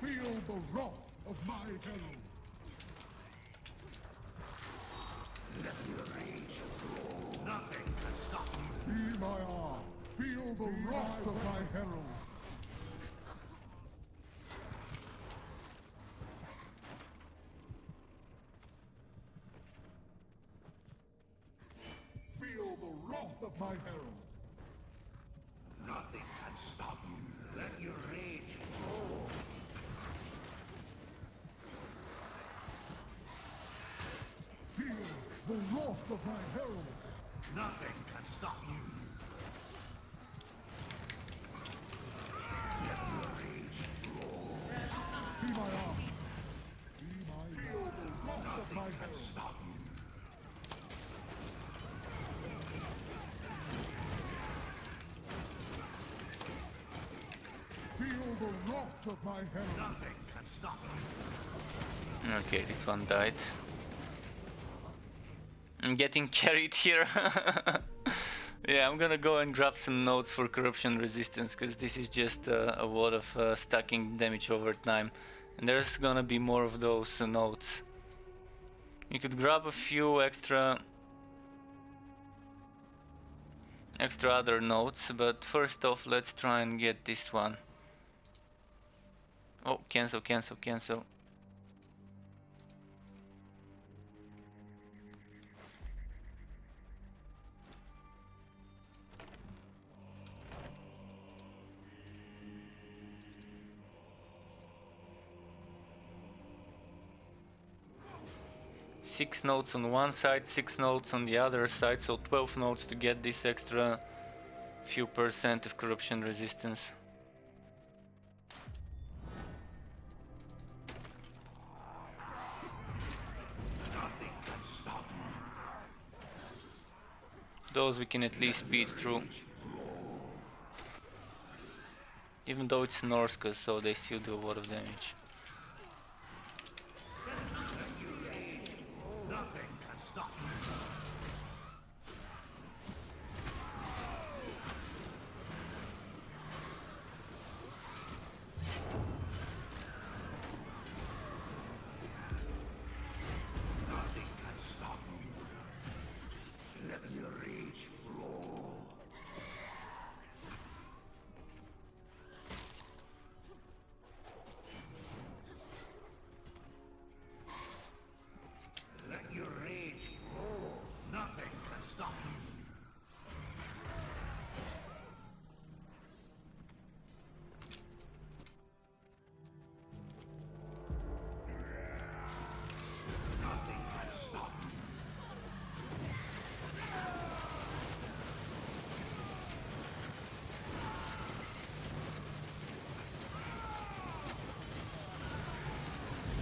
Feel the wrath of my herald. Nothing can stop you. Be my arm. Feel the wrath of my herald. Feel the wrath of my herald. Nothing can stop you. Let your rage flow. Feel the wrath of my herald. Nothing can stop you. Be my arm. Be my feel the wrath of my herald. Stop you. Feel the wrath of my herald. Nothing can stop you. Okay, this one died. I'm getting carried here. Yeah, I'm gonna go and grab some notes for corruption resistance, because this is just a lot of stacking damage over time. And there's gonna be more of those notes. You could grab a few extra other notes, but first off, let's try and get this one. Oh, cancel, cancel, cancel. Six notes on one side, 6 notes on the other side, so 12 notes to get this extra few percent of corruption resistance. Nothing can stop you. Those we can at least speed through. Even though it's Norska, so they still do a lot of damage. Nothing can stop you. Nothing can stop you. Let your rage flow. Let your rage flow. Nothing can stop you. Nothing can stop you.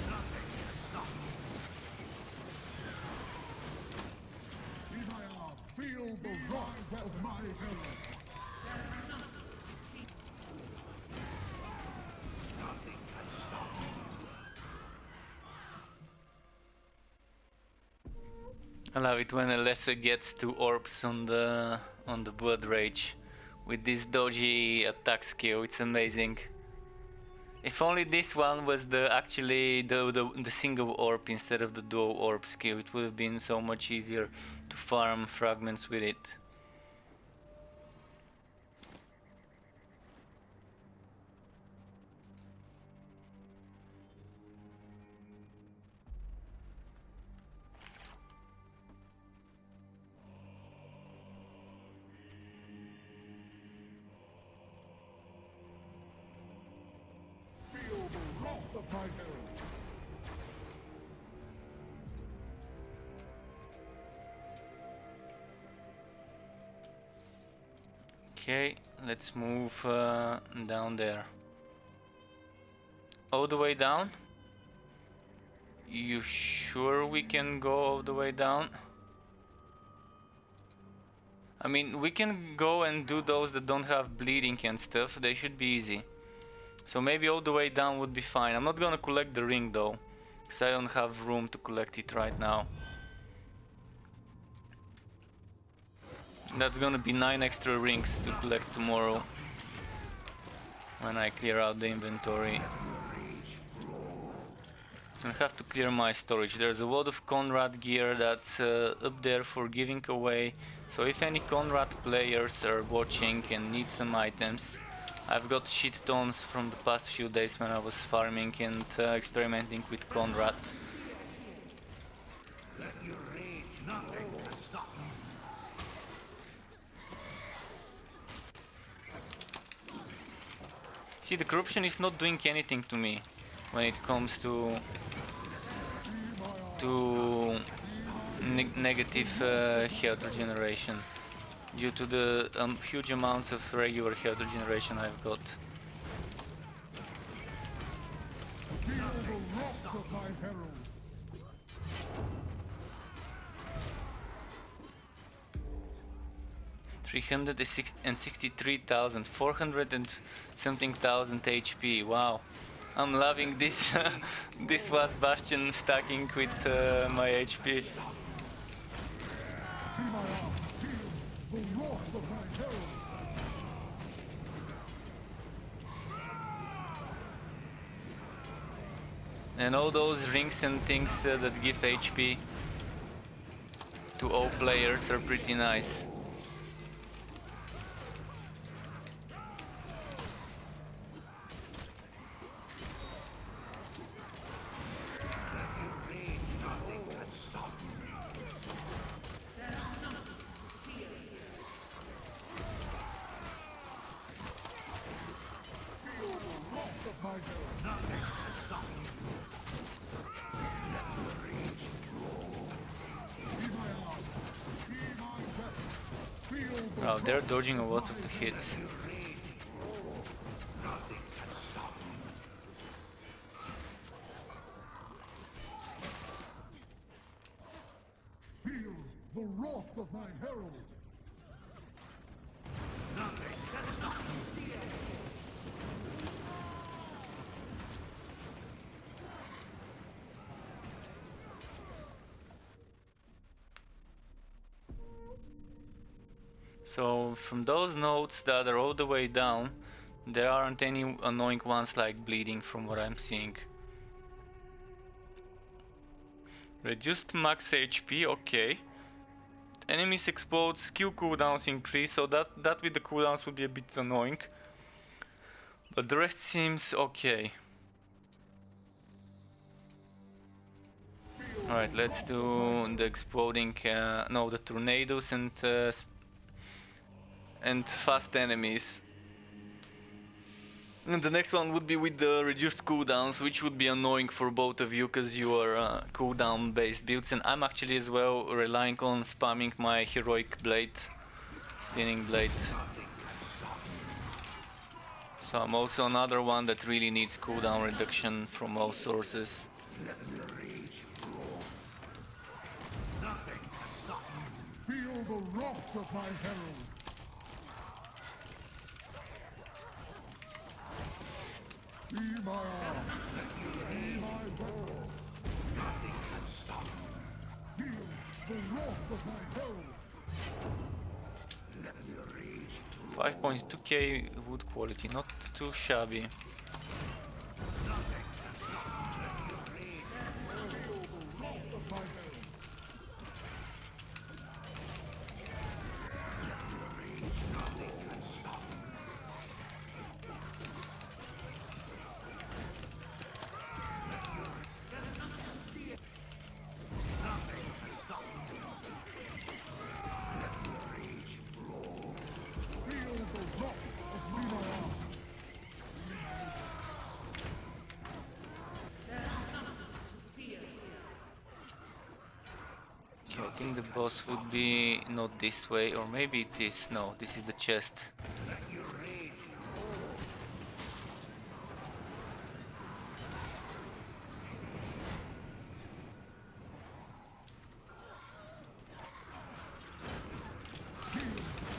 Nothing can stop you. Be my arm. Feel the wrath of my herald. Nothing can stop you. I love it when Alessa gets 2 orbs on the blood rage with this dodgy attack skill. It's amazing. If only this one was actually the single orb instead of the dual orb skill, it would have been so much easier to farm fragments with it. wrath of my herald. Okay, let's move down there. All the way down? You sure we can go all the way down? I mean, we can go and do those that don't have bleeding and stuff. They should be easy. So maybe all the way down would be fine. I'm not gonna collect the ring though, because I don't have room to collect it right now. That's gonna be 9 extra rings to collect tomorrow when I clear out the inventory. I have to clear my storage. There's a lot of Conrad gear that's up there for giving away. So if any Conrad players are watching and need some items, I've got shit tons from the past few days when I was farming and experimenting with Conrad. Let your rage, nothing can stop you. See, the corruption is not doing anything to me when it comes to negative health regeneration, due to the huge amounts of regular health regeneration I've got. Feel the wrath of my herald. 363,000, 400 and something thousand HP. Wow, I'm loving this. This was Bastion stacking with my HP. Be my arm. Feel the wrath of my herald. And all those rings and things that give HP to all players are pretty nice. Wow, they're dodging a lot of the hits. Feel the wrath of my herald. So from those nodes that are all the way down, there aren't any annoying ones like bleeding from what I'm seeing. Reduced max HP, okay. Enemies explode, skill cooldowns increase, so that with the cooldowns would be a bit annoying. But the rest seems okay. Alright, let's do the exploding, no, the tornadoes and fast enemies. And the next one would be with the reduced cooldowns, which would be annoying for both of you because you are cooldown based builds, and I'm actually as well relying on spamming my heroic blade, spinning blade. So I'm also another one that really needs cooldown reduction from all sources. Feel the wrath of my herald. Be my arm. Be my weapon. Nothing can stop me. Feel the wrath of my herald. Let your rage 5.2k wood quality, not too shabby. Okay, I think the boss would be not this way, or maybe it is. No, this is the chest.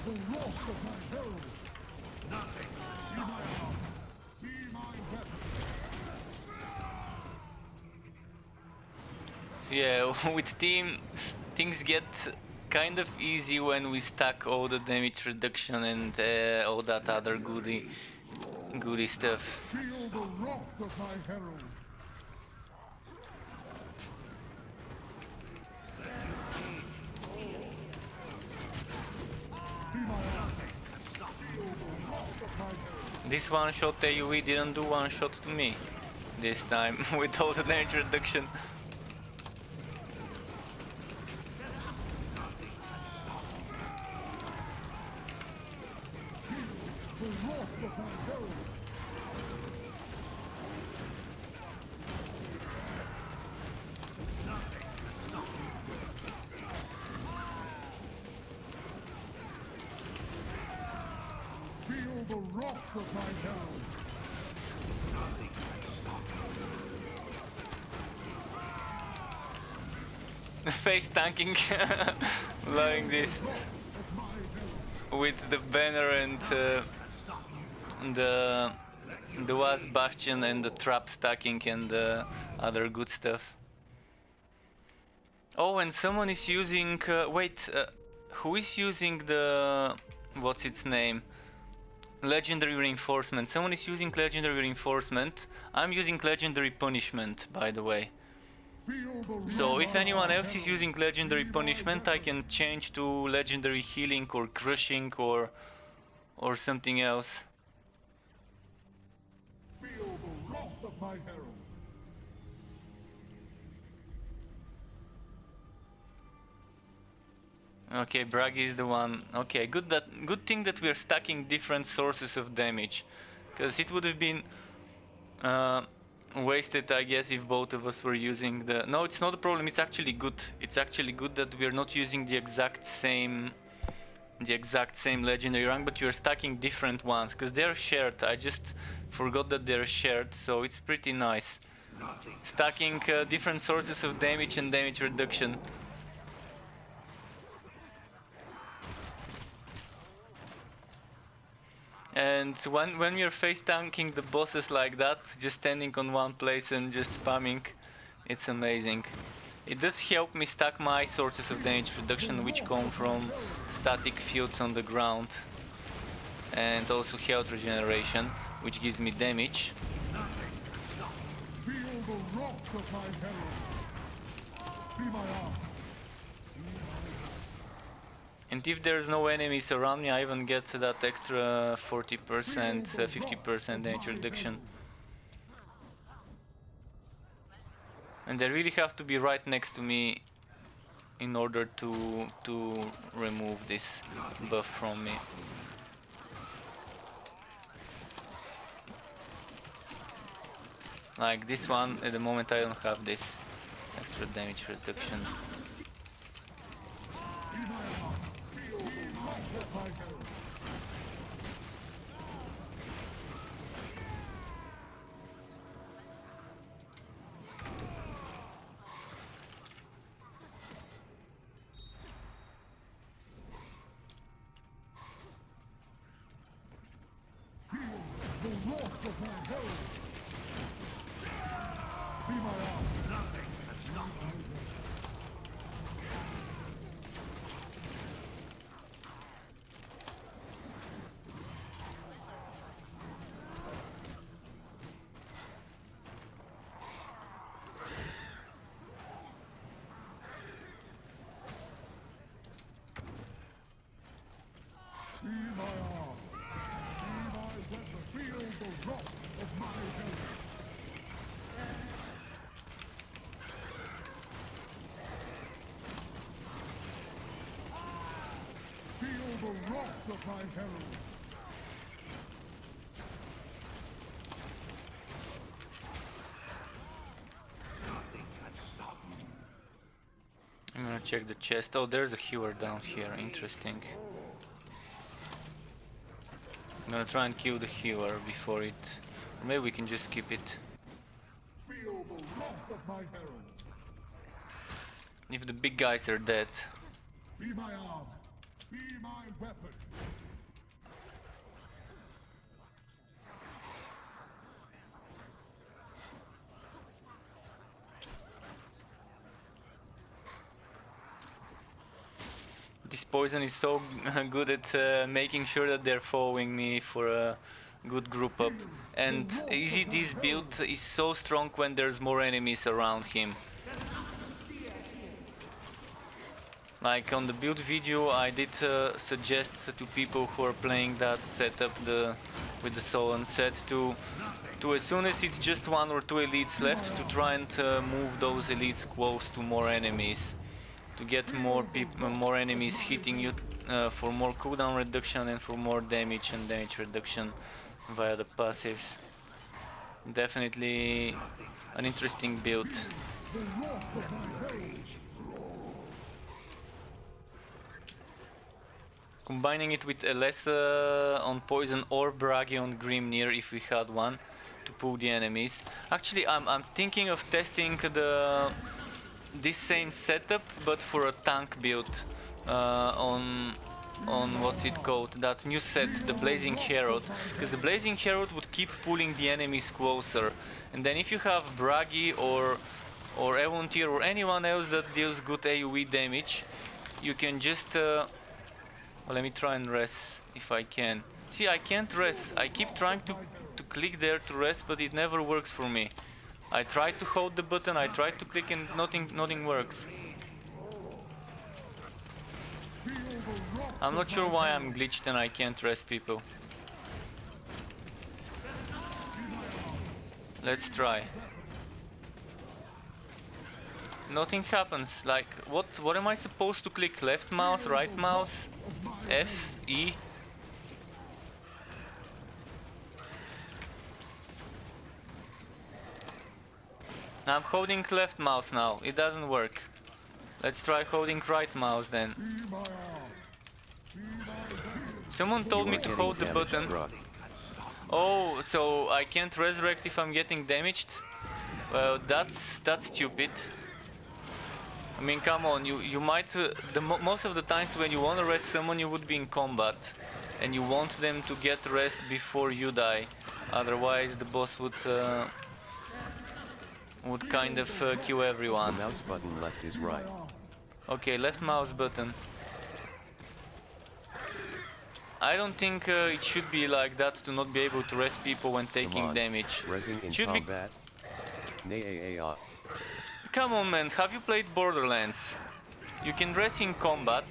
The wrath of my herald. Nothing can stop me. Be my weapon. So yeah, with team, things get kind of easy when we stack all the damage reduction and all that other goody stuff. Feel the wrath of my herald. Be my ally. Feel the wrath of my herald. This one shot AoE didn't do one shot to me this time with all the damage reduction. The wrath of my herald. Feel the wrath of my herald. Face tanking, loving this with the banner and the Wasp Bastion and the trap stacking and the other good stuff. Oh, and someone is using. Who is using the what's its name? Legendary reinforcement. Someone is using legendary reinforcement. I'm using legendary punishment, by the way. So if anyone else is using legendary punishment, I can change to legendary healing or crushing or something else. Feel the wrath of my herald. Okay, Bragi is the one. Okay, good thing that we are stacking different sources of damage, because it would have been wasted, I guess, if both of us were using the. No, it's not a problem. It's actually good. It's actually good that we are not using the exact same legendary rank, but you're stacking different ones because they're shared. I just forgot that they're shared, so it's pretty nice. Stacking different sources of damage and damage reduction. And when you're face tanking the bosses like that, just standing on one place and just spamming, it's amazing. It does help me stack my sources of damage reduction, which come from static fields on the ground, and also health regeneration, which gives me damage. Feel the wrath of my herald. Be my arm. And if there's no enemies around me, I even get that extra 40%, 50% damage reduction. And they really have to be right next to me in order to remove this buff from me. Like this one, at the moment I don't have this extra damage reduction. The wrath of my herald. Be my arm. Nothing can stop me. Be my arm. Be my weapon. Feel the wrath of my herald. Feel the wrath of my herald. check the chest. Oh, there's a healer down here. Interesting. I'm gonna try and kill the healer before it. Or maybe we can just skip it. Feel the wrath of my herald. If the big guys are dead. Be my arm. Be my weapon. This poison is so good at making sure that they're following me for a good group up. And Easy this build is so strong when there's more enemies around him. Like on the build video I did suggest to people who are playing that setup with the Solon set to as soon as it's just 1 or 2 elites left to try and move those elites close to more enemies. To get more enemies hitting you for more cooldown reduction and for more damage and damage reduction via the passives. Definitely an interesting build. Combining it with Elessa on poison or Bragi on Grimnir if we had one to pull the enemies. Actually I'm thinking of testing this same setup but for a tank build on what's it called, that new set, the Blazing Herald, because the Blazing Herald would keep pulling the enemies closer, and then if you have Bragi or Evontir or anyone else that deals good AoE damage, you can just well, let me try and rest if I can. See, I can't rest. I keep trying to click there to rest, but it never works for me. I try to hold the button, I try to click, and nothing works. I'm not sure why I'm glitched and I can't rest people. Let's try. Nothing happens. Like, what am I supposed to click? Left mouse, right mouse, F, E? I'm holding left mouse now, it doesn't work. Let's try holding right mouse then. Someone told me to hold the button. Oh, so I can't resurrect if I'm getting damaged? Well, that's stupid. I mean, come on, you might... most of the times when you want to rest someone, you would be in combat. And you want them to get rest before you die. Otherwise the boss would kind of kill everyone. The mouse button left is right. Okay, left mouse button. I don't think it should be like that to not be able to rest people when taking damage. Resing in Should combat. Nay, Come on, man, have you played Borderlands? You can rest in combat,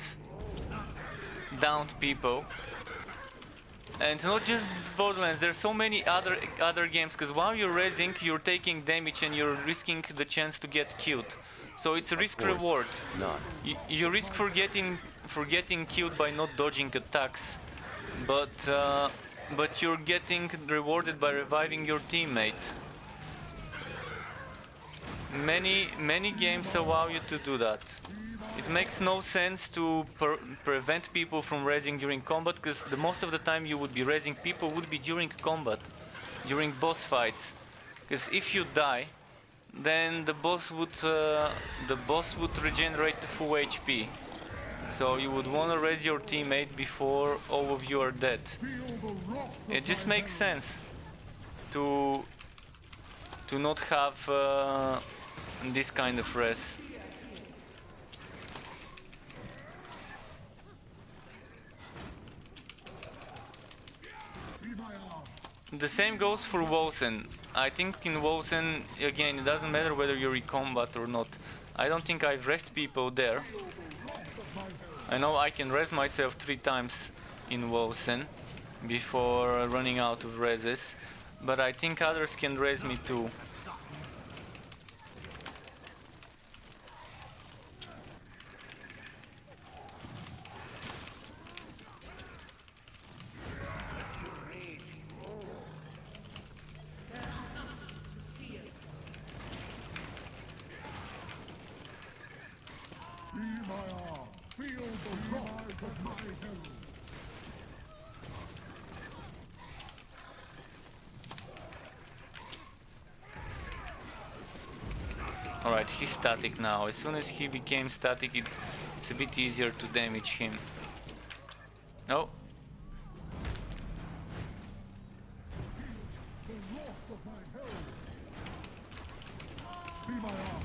downed people. And not just Borderlands, there's so many other games, because while you're resing, you're taking damage and you're risking the chance to get killed. So it's a risk reward. You risk for getting killed by not dodging attacks, but you're getting rewarded by reviving your teammate. Many games allow you to do that. It makes no sense to prevent people from resing during combat, because the most of the time you would be resing people would be during combat, during boss fights. Because if you die, then the boss would regenerate to full HP. So you would want to res your teammate before all of you are dead. It just makes sense to not have this kind of res. The same goes for Wolsen. I think in Wolsen, again, it doesn't matter whether you're in combat or not. I don't think I've rest people there. I know I can res myself 3 times in Wolsen before running out of reses, but I think others can res me too. Be my Alright, he's static now. As soon as he became static, it's a bit easier to damage him. No. The wrath of my herald. Be my arm.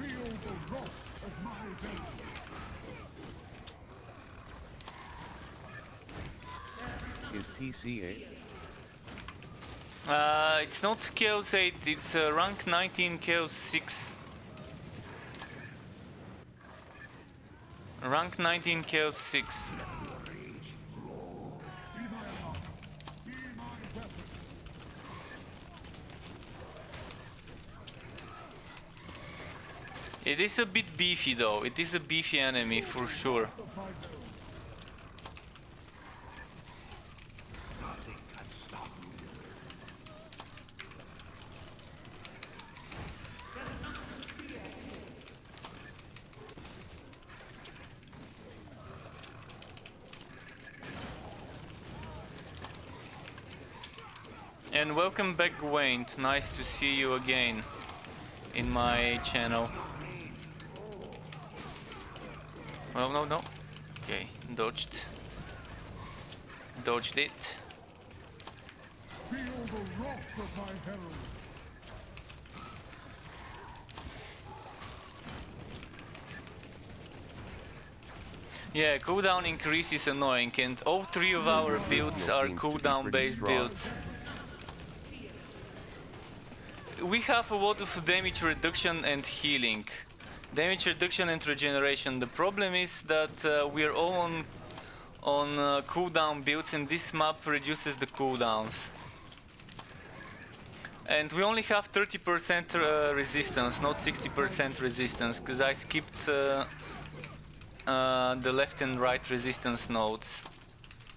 Feel the wrath of my herald. Is TCA? It's not Chaos 8, it's rank 19 Chaos 6. Rank 19 Chaos 6. Be my arm. Be my weapon. It is a bit beefy though, it is a beefy enemy for sure. Of my herald. Nothing can stop you. And welcome back, Gwaine. Nice to see you again in my channel. Well, no. Okay, dodged. Dodged it. Feel the wrath of my herald. Yeah, cooldown increase is annoying, and all three of our builds are cooldown based builds. We have a lot of damage reduction and healing. Damage reduction and regeneration. The problem is that we're all on cooldown builds, and this map reduces the cooldowns. And we only have 30% resistance, not 60% resistance, because I skipped the left and right resistance nodes.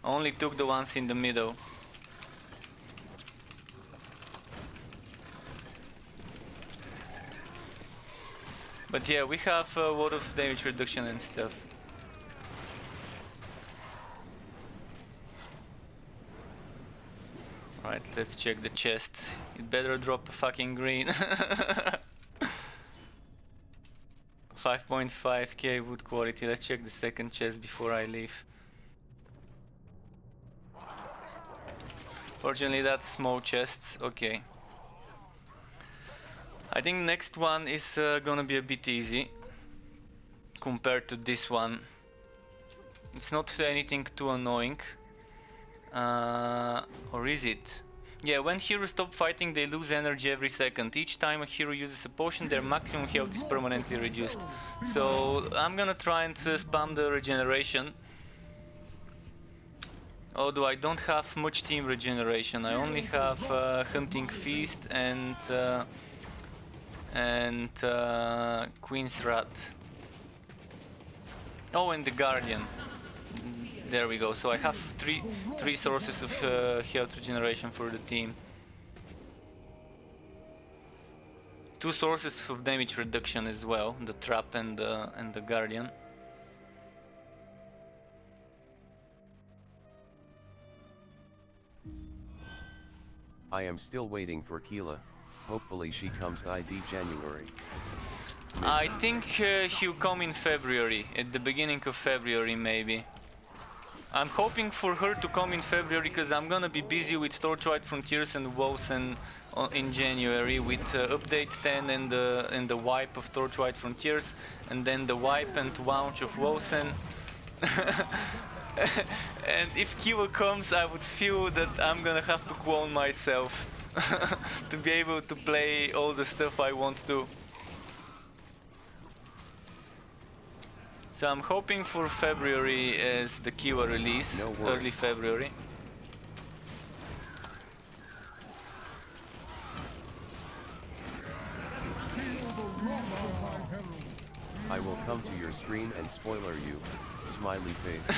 Only took the ones in the middle. But yeah, we have a lot of damage reduction and stuff. Alright, let's check the chest. It better drop a fucking green. 5.5k wood quality. Let's check the second chest before I leave. Fortunately that's small chests, okay. I think next one is gonna be a bit easy compared to this one. It's not anything too annoying. Or is it? Yeah, when heroes stop fighting they lose energy every second. Each time a hero uses a potion their maximum health is permanently reduced. So I'm gonna try and spam the regeneration. Although I don't have much team regeneration, I only have Hunting Feast and Queen's Rat. Oh, and the Guardian. There we go. So I have three sources of health regeneration for the team. 2 sources of damage reduction as well, the Trap and the Guardian. I am still waiting for Keela. Hopefully she comes ID January. I think she'll come in February, at the beginning of February maybe. I'm hoping for her to come in February because I'm gonna be busy with Torchlight Frontiers and Wosen in January with update 10 and the wipe of Torchlight Frontiers, and then the wipe and launch of Wosen. And if Kiva comes, I would feel that I'm gonna have to clone myself to be able to play all the stuff I want to. So I'm hoping for February as the Kiva release, No early worries. February. I will come to your stream and spoiler you, smiley face.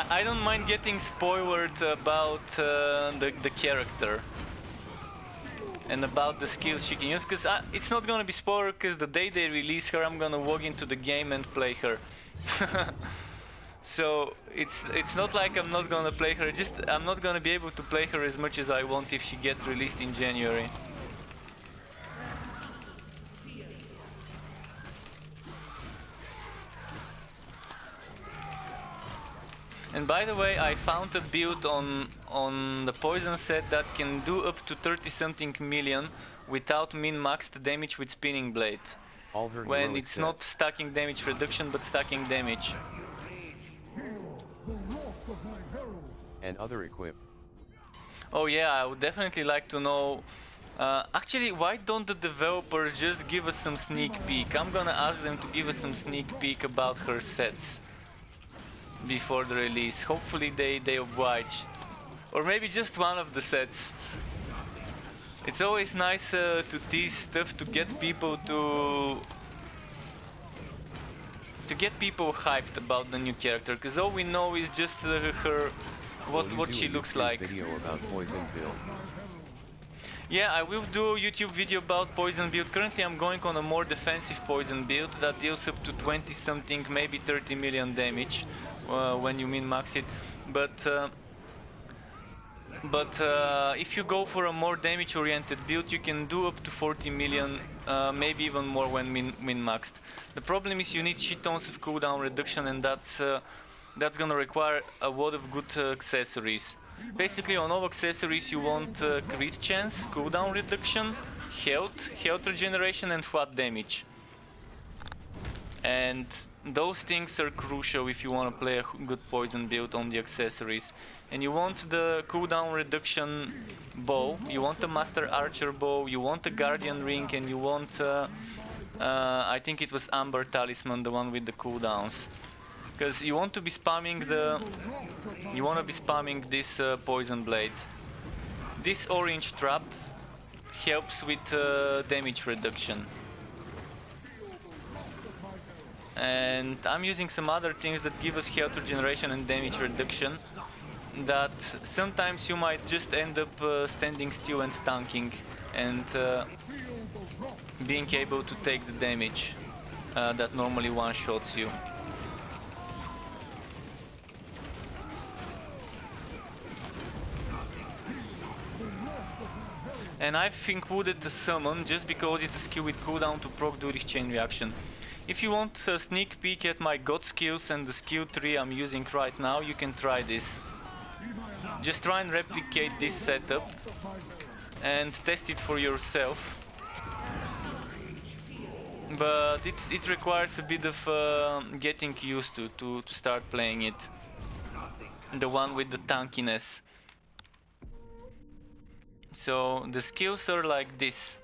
I don't mind getting spoiled about the character and about the skills she can use, because it's not gonna be spoiled, because the day they release her I'm gonna log into the game and play her. So it's not like I'm not gonna play her, just I'm not gonna be able to play her as much as I want if she gets released in January. And by the way, I found a build on the poison set that can do up to 30 something million without min-maxed damage with spinning blade. All her When heroic it's set. not stacking damage reduction but stacking damage. The wrath of my herald. And other equip. Oh yeah, I would definitely like to know. Actually, why don't the developers just give us some sneak peek? I'm gonna ask them to give us some sneak peek about her sets before the release. Hopefully they oblige. Or maybe just one of the sets. It's always nice to tease stuff to get people to get people hyped about the new character, because all we know is just her what she looks like. Video about poison build. Yeah, I will do a YouTube video about poison build. Currently I'm going on a more defensive poison build that deals up to 20 something, maybe 30 million damage when you min-max it. But if you go for a more damage oriented build, you can do up to 40 million, maybe even more when min-maxed. The problem is you need shit tons of cooldown reduction, and that's gonna require a lot of good accessories. Basically on all accessories you want crit chance, cooldown reduction, health regeneration and flat damage. And those things are crucial if you want to play a good poison build on the accessories. And you want the cooldown reduction bow, you want the master archer bow, you want the guardian ring, and you want I think it was amber talisman, the one with the cooldowns. Because you want to be spamming this poison blade. This orange trap helps with damage reduction. And I'm using some other things that give us health regeneration and damage reduction, that sometimes you might just end up standing still and tanking and being able to take the damage that normally one-shots you. And I've included the summon just because it's a skill with cooldown to proc Duelist Chain Reaction. If you want a sneak peek at my god skills and the skill tree I'm using right now, you can try this. Just try and replicate this setup and test it for yourself. But it requires a bit of getting used to start playing it. The one with the tankiness. So the skills are like this.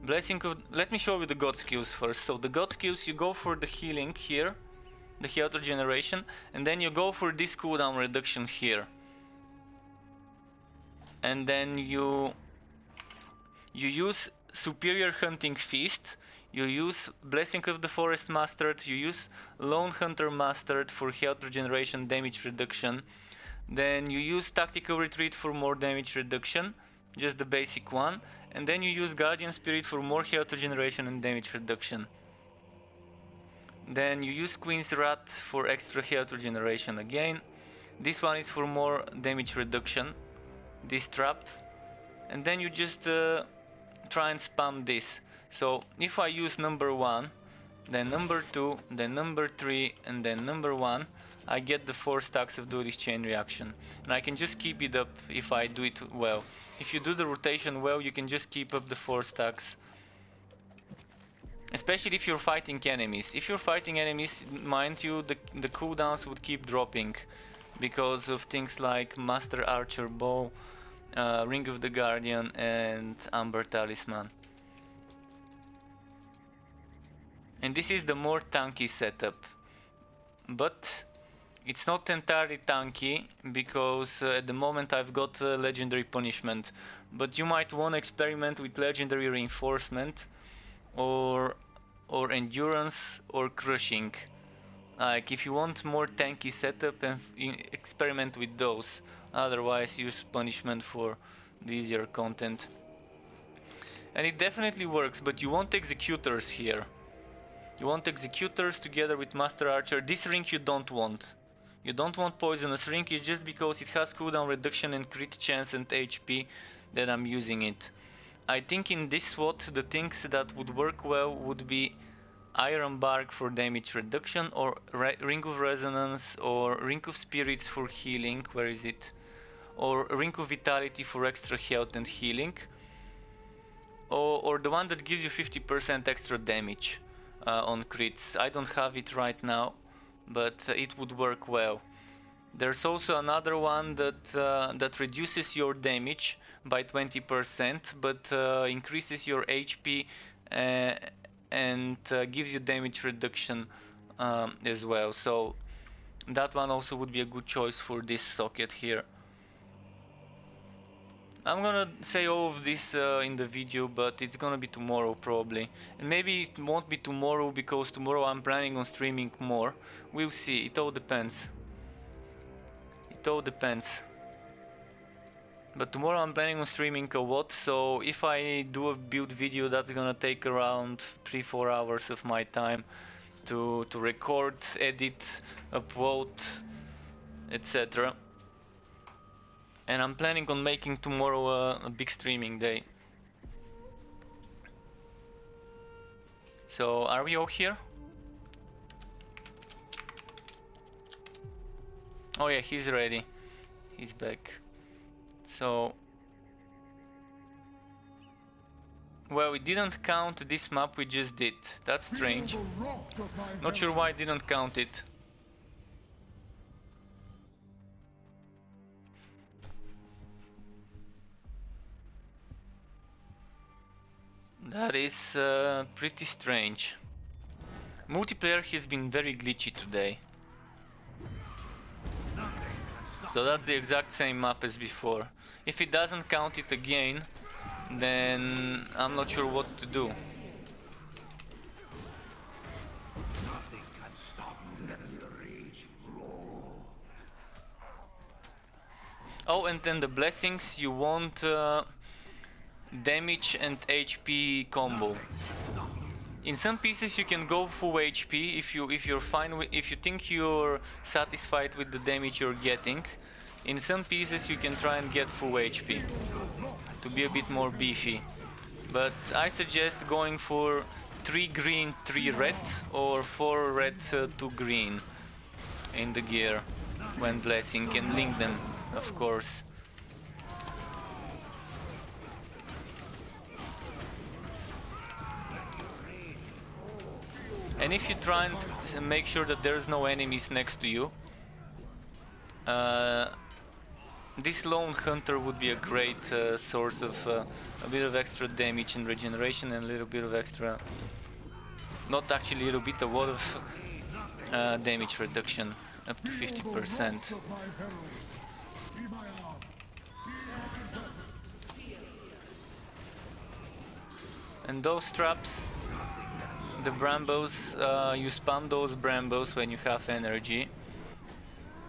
Blessing of... Let me show you the god skills first. So the god skills, you go for the healing here, the health regeneration, and then you go for this cooldown reduction here. And then you use Superior Hunting Feast, you use Blessing of the Forest Mastered, you use Lone Hunter Mastered for health regeneration, damage reduction. Then you use Tactical Retreat for more damage reduction, just the basic one. And then you use Guardian Spirit for more health regeneration and damage reduction. Then you use Queen's Wrath for extra health regeneration again. This one is for more damage reduction, this trap. And then you just try and spam this. So if I use number 1, then number 2, then number 3, and then number 1, I get the 4 stacks of Duelist Chain Reaction. And I can just keep it up if I do it well. If you do the rotation well, you can just keep up the 4 stacks. Especially if you're fighting enemies. If you're fighting enemies, mind you, the cooldowns would keep dropping because of things like Master Archer Bow, Ring of the Guardian, and Amber Talisman. And this is the more tanky setup. But it's not entirely tanky because at the moment I've got Legendary Punishment. But you might want to experiment with Legendary Reinforcement or or endurance or crushing. Like if you want more tanky setup and experiment with those, otherwise use punishment for the easier content. And it definitely works, but you want executors here. You want executors together with master archer. This ring you don't want. You don't want poisonous ring, it's just because it has cooldown reduction and crit chance and HP that I'm using it. I think in this SWAT the things that would work well would be Iron Bark for damage reduction, or Ring of Resonance, or Ring of Spirits for healing, where is it? Or Ring of Vitality for extra health and healing. Or the one that gives you 50% extra damage on crits. I don't have it right now, but it would work well. There's also another one that reduces your damage by 20%, but increases your HP and gives you damage reduction as well. So that one also would be a good choice for this socket here. I'm gonna say all of this in the video, but it's gonna be tomorrow probably. And maybe it won't be tomorrow because tomorrow I'm planning on streaming more. We'll see, it all depends. It all depends. But tomorrow I'm planning on streaming a lot, so if I do a build video, that's gonna take around 3-4 hours of my time to record, edit, upload, etc. And I'm planning on making tomorrow a big streaming day. So are we all here? Oh yeah, he's ready. He's back. So, well, we didn't count this map we just did. That's strange. Not sure why I didn't count it. That is pretty strange. Multiplayer has been very glitchy today. So that's the exact same map as before. If it doesn't count it again, then I'm not sure what to do. Nothing can stop me. Let your rage flow. Oh, and then the blessings, you want damage and HP combo. In some pieces you can go full HP if you're fine with, if you think you're satisfied with the damage you're getting. In some pieces you can try and get full HP to be a bit more beefy. But I suggest going for 3 green, 3 red, or 4 red, 2 green in the gear when blessing, and link them, of course. And if you try and make sure that there's no enemies next to you, this lone hunter would be a great source of a bit of extra damage and regeneration, and a little bit of extra, not actually a little bit, a lot of damage reduction, up to 50%. And those traps, the Brambos, you spam those Brambos when you have energy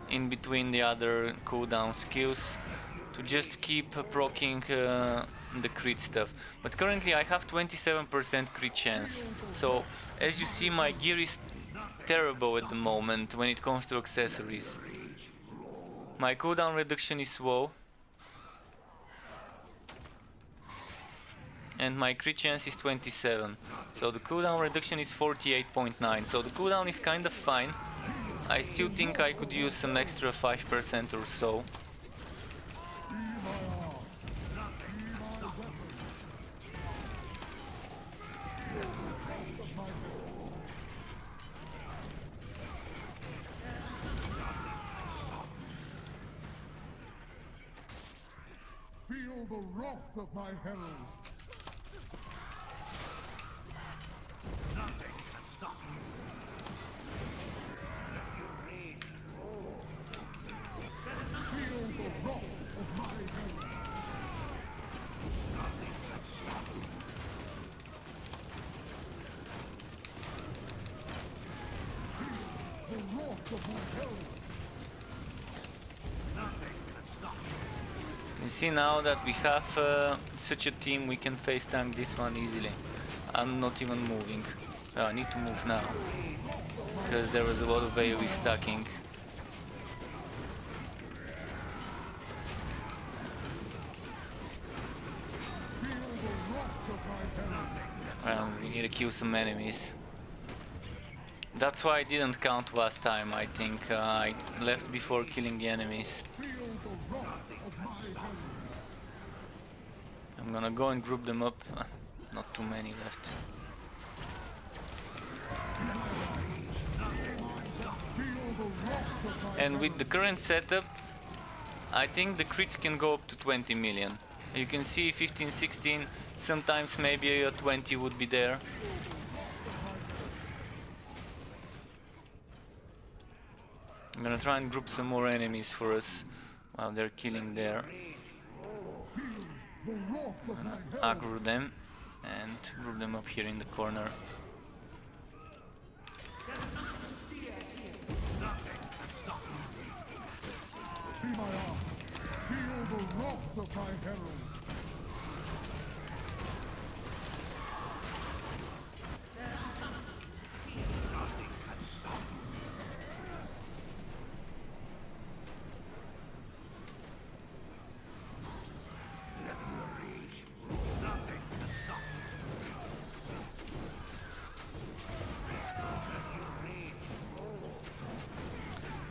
in between the other cooldown skills to just keep proccing the crit stuff. But currently I have 27% crit chance, so as you see my gear is terrible at the moment when it comes to accessories. My cooldown reduction is low, and my crit chance is 27, so the cooldown reduction is 48.9, so the cooldown is kind of fine. I still think I could use some extra 5% or so. Feel the wrath of my herald. Nothing can stop you. Let your rage flow. Feel the wrath of my herald. Nothing can stop you. You see, now that we have such a team, we can face tank this one easily. I'm not even moving. I need to move now, because there was a lot of AoE stacking. We need to kill some enemies. That's why I didn't count last time. I think I left before killing the enemies. I'm gonna go and group them up. Not too many left. And with the current setup, I think the crits can go up to 20 million. You can see 15, 16, sometimes maybe a 20 would be there. I'm gonna try and group some more enemies for us while they're killing there. I'm gonna aggro them and group them up here in the corner. Feel the wrath of my herald.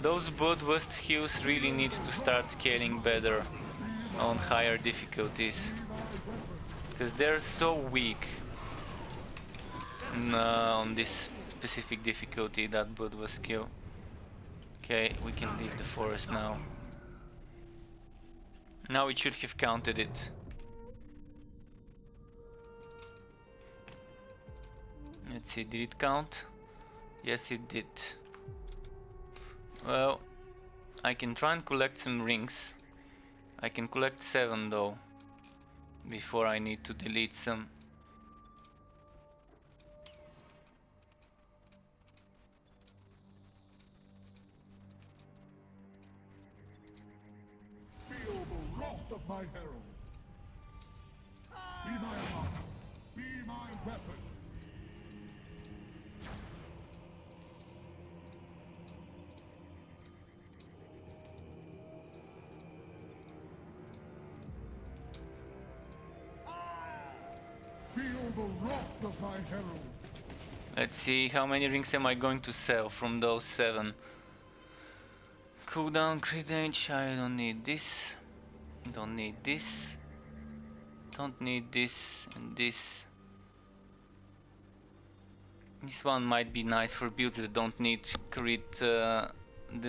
Those bloodlust heals really need to start scaling better on higher difficulties, because they're so weak on this specific difficulty, that bloodlust skill. Okay, we can leave the forest now. Now it should have counted it. Let's see, did it count? Yes, it did. Well, I can try and collect some rings. I can collect 7 though, before I need to delete some. Feel the wrath of my herald. Be my armor. Be my weapon. Feel the wrath of my herald. Let's see, how many rings am I going to sell from those 7? Cooldown, crit range, I don't need this. Don't need this. Don't need this and this. This one might be nice for builds that don't need crit, that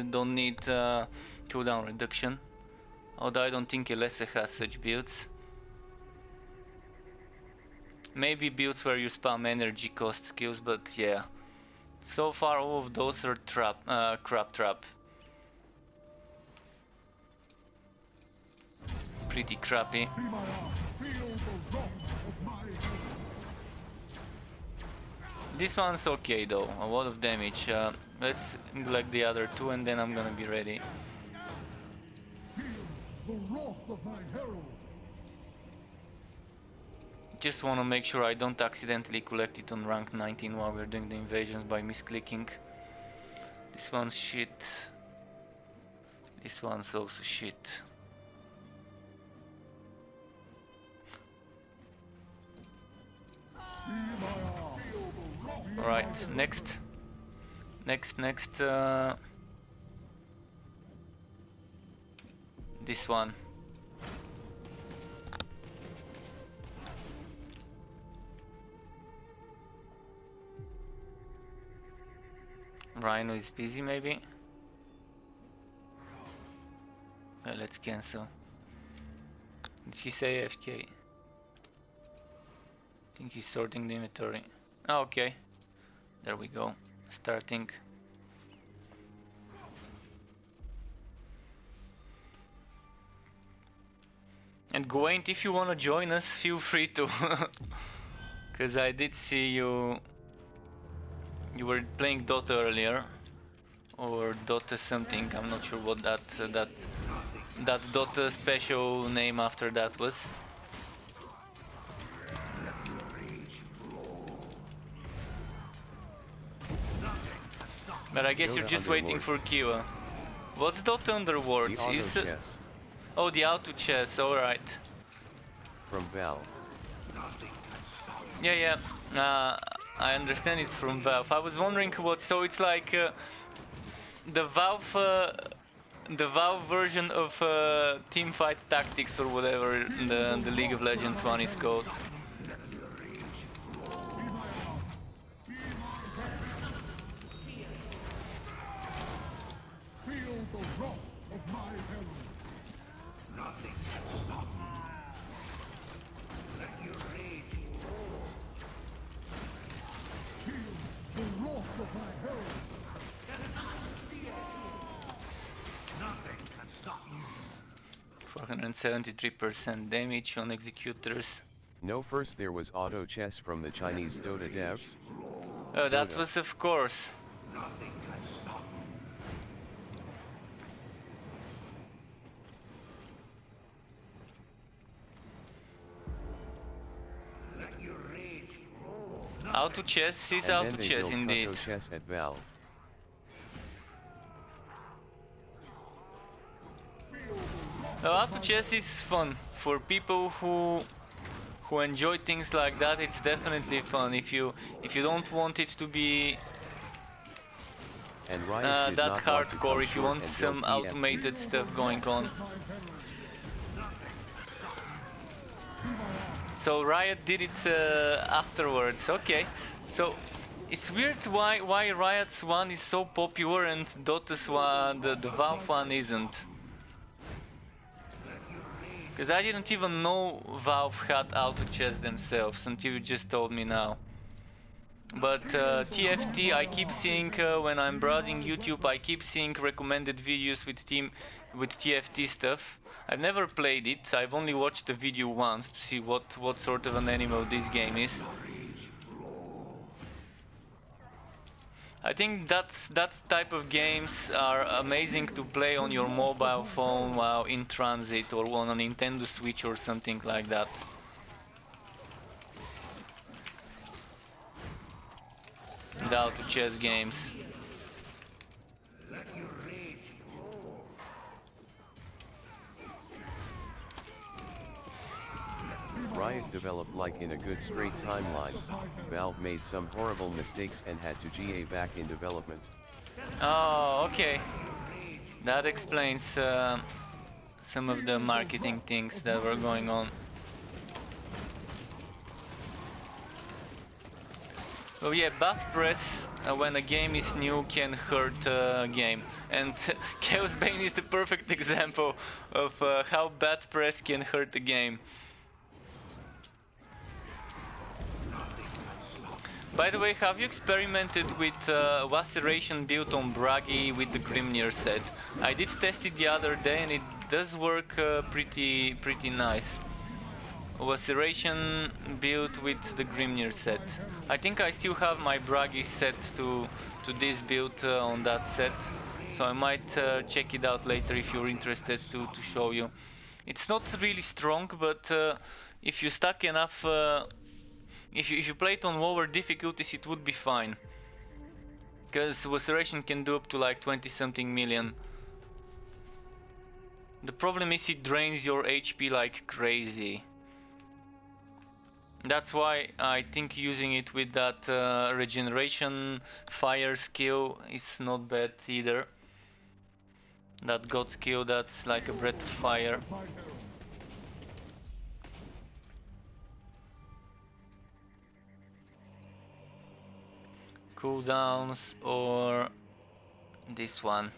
don't need cooldown reduction. Although I don't think Elessa has such builds. Maybe builds where you spam energy cost skills, but yeah. So far all of those are crap trap. Pretty crappy. Be my armor. Feel the wrath of my herald. This one's okay though, a lot of damage. Let's neglect the other 2 and then I'm gonna be ready. Feel the wrath of my herald. Just wanna make sure I don't accidentally collect it on rank 19 while we're doing the invasions by misclicking. This one's shit. This one's also shit. Be my armor. Feel the wrath of Alright, next. This one. Rhino is busy maybe? Well, let's cancel. Did he say AFK? I think he's sorting the inventory. Oh, okay. There we go. Starting. And Gwaint, if you wanna join us, feel free to. Cause I did see you were playing Dota earlier. or Dota something. I'm not sure what that Dota special name after that was. But I guess Dota you're just waiting for Underlords. Kiwa. What's Dota Underworlds? The auto Is chess oh, the auto chess. All right. from Valve. Yeah, yeah. I understand it's from Valve. I was wondering what. So it's like the Valve, the Valve version of Teamfight Tactics or whatever the League of Legends one is called. Feel the wrath of my herald. Nothing can stop me. Let your rage roar. Feel the wrath of my herald. Nothing can stop me. 473% damage on executors. No, first there was auto chess from the Chinese Dota devs. Oh, that Dota. was of course. Nothing can stop me. Let your rage roar. Auto chess is And auto then they chess built indeed. Auto chess at Valve. Auto chess is fun for people who enjoy things like that. It's definitely fun. If you don't want it to be And Riot did that not want to hardcore, come if you short want and some built TFT. automated stuff going on. So Riot did it afterwards. Okay, so it's weird why Riot's one is so popular and Dota's one, the Valve one isn't. Because I didn't even know Valve had auto chess themselves until you just told me now. But TFT, I keep seeing when I'm browsing YouTube, I keep seeing recommended videos with TFT stuff. I've never played it. I've only watched the video once to see what sort of an animal this game is. I think that type of games are amazing to play on your mobile phone while in transit or on a Nintendo Switch or something like that. The auto chess games. Riot developed like in a good straight timeline. Valve made some horrible mistakes and had to GA back in development. Oh, okay. That explains some of the marketing things that were going on. Oh yeah, buff press when a game is new can hurt a game, and Chaosbane is the perfect example of how bad press can hurt a game. By the way, have you experimented with Laceration built on Bragi with the Grimnir set? I did test it the other day and it does work pretty nice. Laceration built with the Grimnir set. I think I still have my Bragi set to this build on that set, so I might check it out later if you're interested to show you. It's not really strong, but if you stack enough, if you play it on lower difficulties, it would be fine. Because Laceration can do up to like 20 something million. The problem is it drains your HP like crazy. That's why I think using it with that regeneration fire skill is not bad either. That god skill that's like a breath of fire. Cooldowns or this one.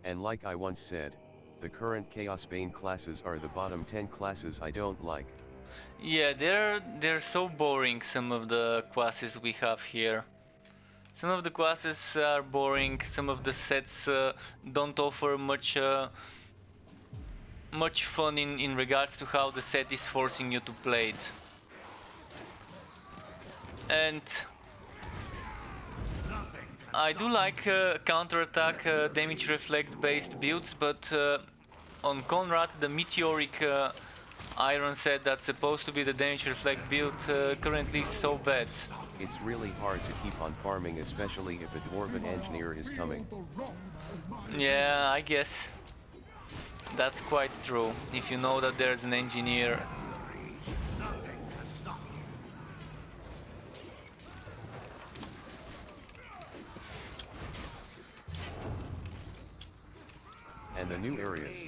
And like I once said, the current Chaosbane classes are the bottom 10 classes I don't like. Yeah, they're so boring, some of the classes we have here. Some of the classes are boring, some of the sets don't offer much fun in regards to how the set is forcing you to play it. And I do like counterattack damage reflect based builds, but on Conrad the meteoric iron set that's supposed to be the damage reflect build currently is so bad. It's really hard to keep on farming, especially if a dwarven engineer is coming. Yeah, I guess that's quite true. If you know that there's an engineer. And the new areas.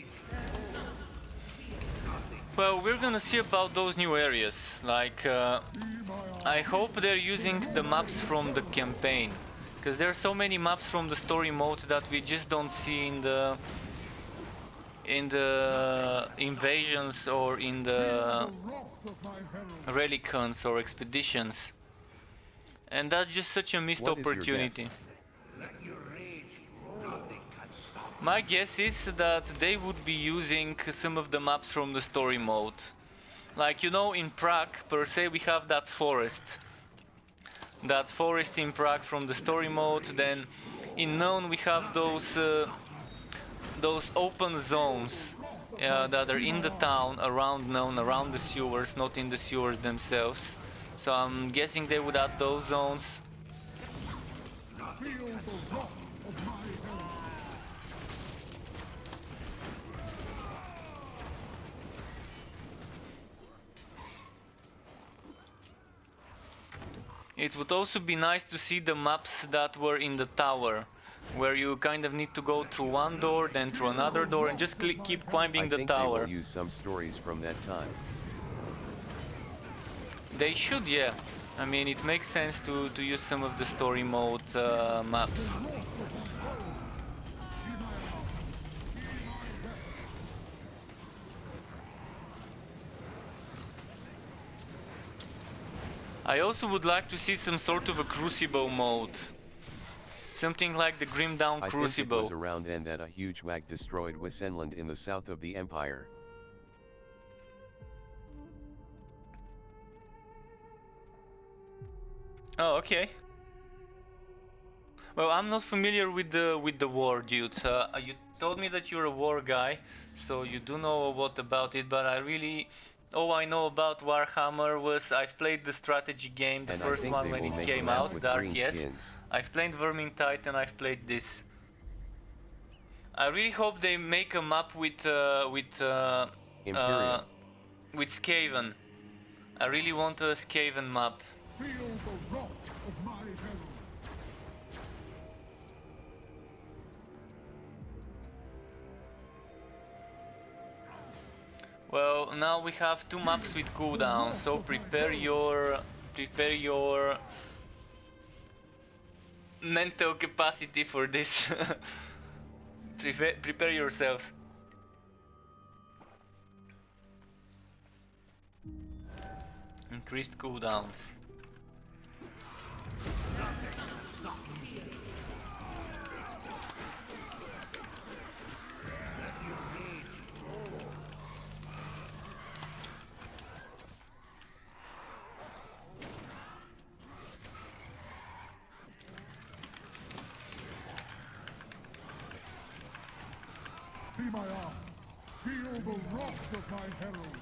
Well, we're gonna see about those new areas. Like, I hope they're using the maps from the campaign, because there are so many maps from the story mode that we just don't see in the invasions or in the relic hunts or expeditions, and that's just such a missed What is your opportunity. guess? My guess is that they would be using some of the maps from the story mode. Like, you know, in Prague per se we have that forest. That forest in Prague from the story mode. Then in Known we have those open zones that are in the town around Known, around the sewers, not in the sewers themselves. So I'm guessing they would add those zones. It would also be nice to see the maps that were in the tower, where you kind of need to go through one door, then through another door, and just keep climbing the I think tower. they will use some stories from that time. They should, yeah. I mean, it makes sense to use some of the story mode maps. I also would like to see some sort of a crucible mode. Something like the Grim Dawn Crucible. I think it was around then that a huge wag destroyed Wissenland in the south of the Empire. Oh, okay. Well, I'm not familiar with the war, dude. You told me that you're a war guy, so you do know a lot about it, but all I know about Warhammer was I've played the strategy game, the And first one when it came out, the RTS. I've played Vermintide and I've played this. I really hope they make a map with Skaven. I really want a Skaven map. Feel the wrath of my herald. Well, now we have 2 maps with cooldown, so prepare your mental capacity for this. Prepare yourselves. Increased cooldowns. Be my arm. Feel the wrath of my herald.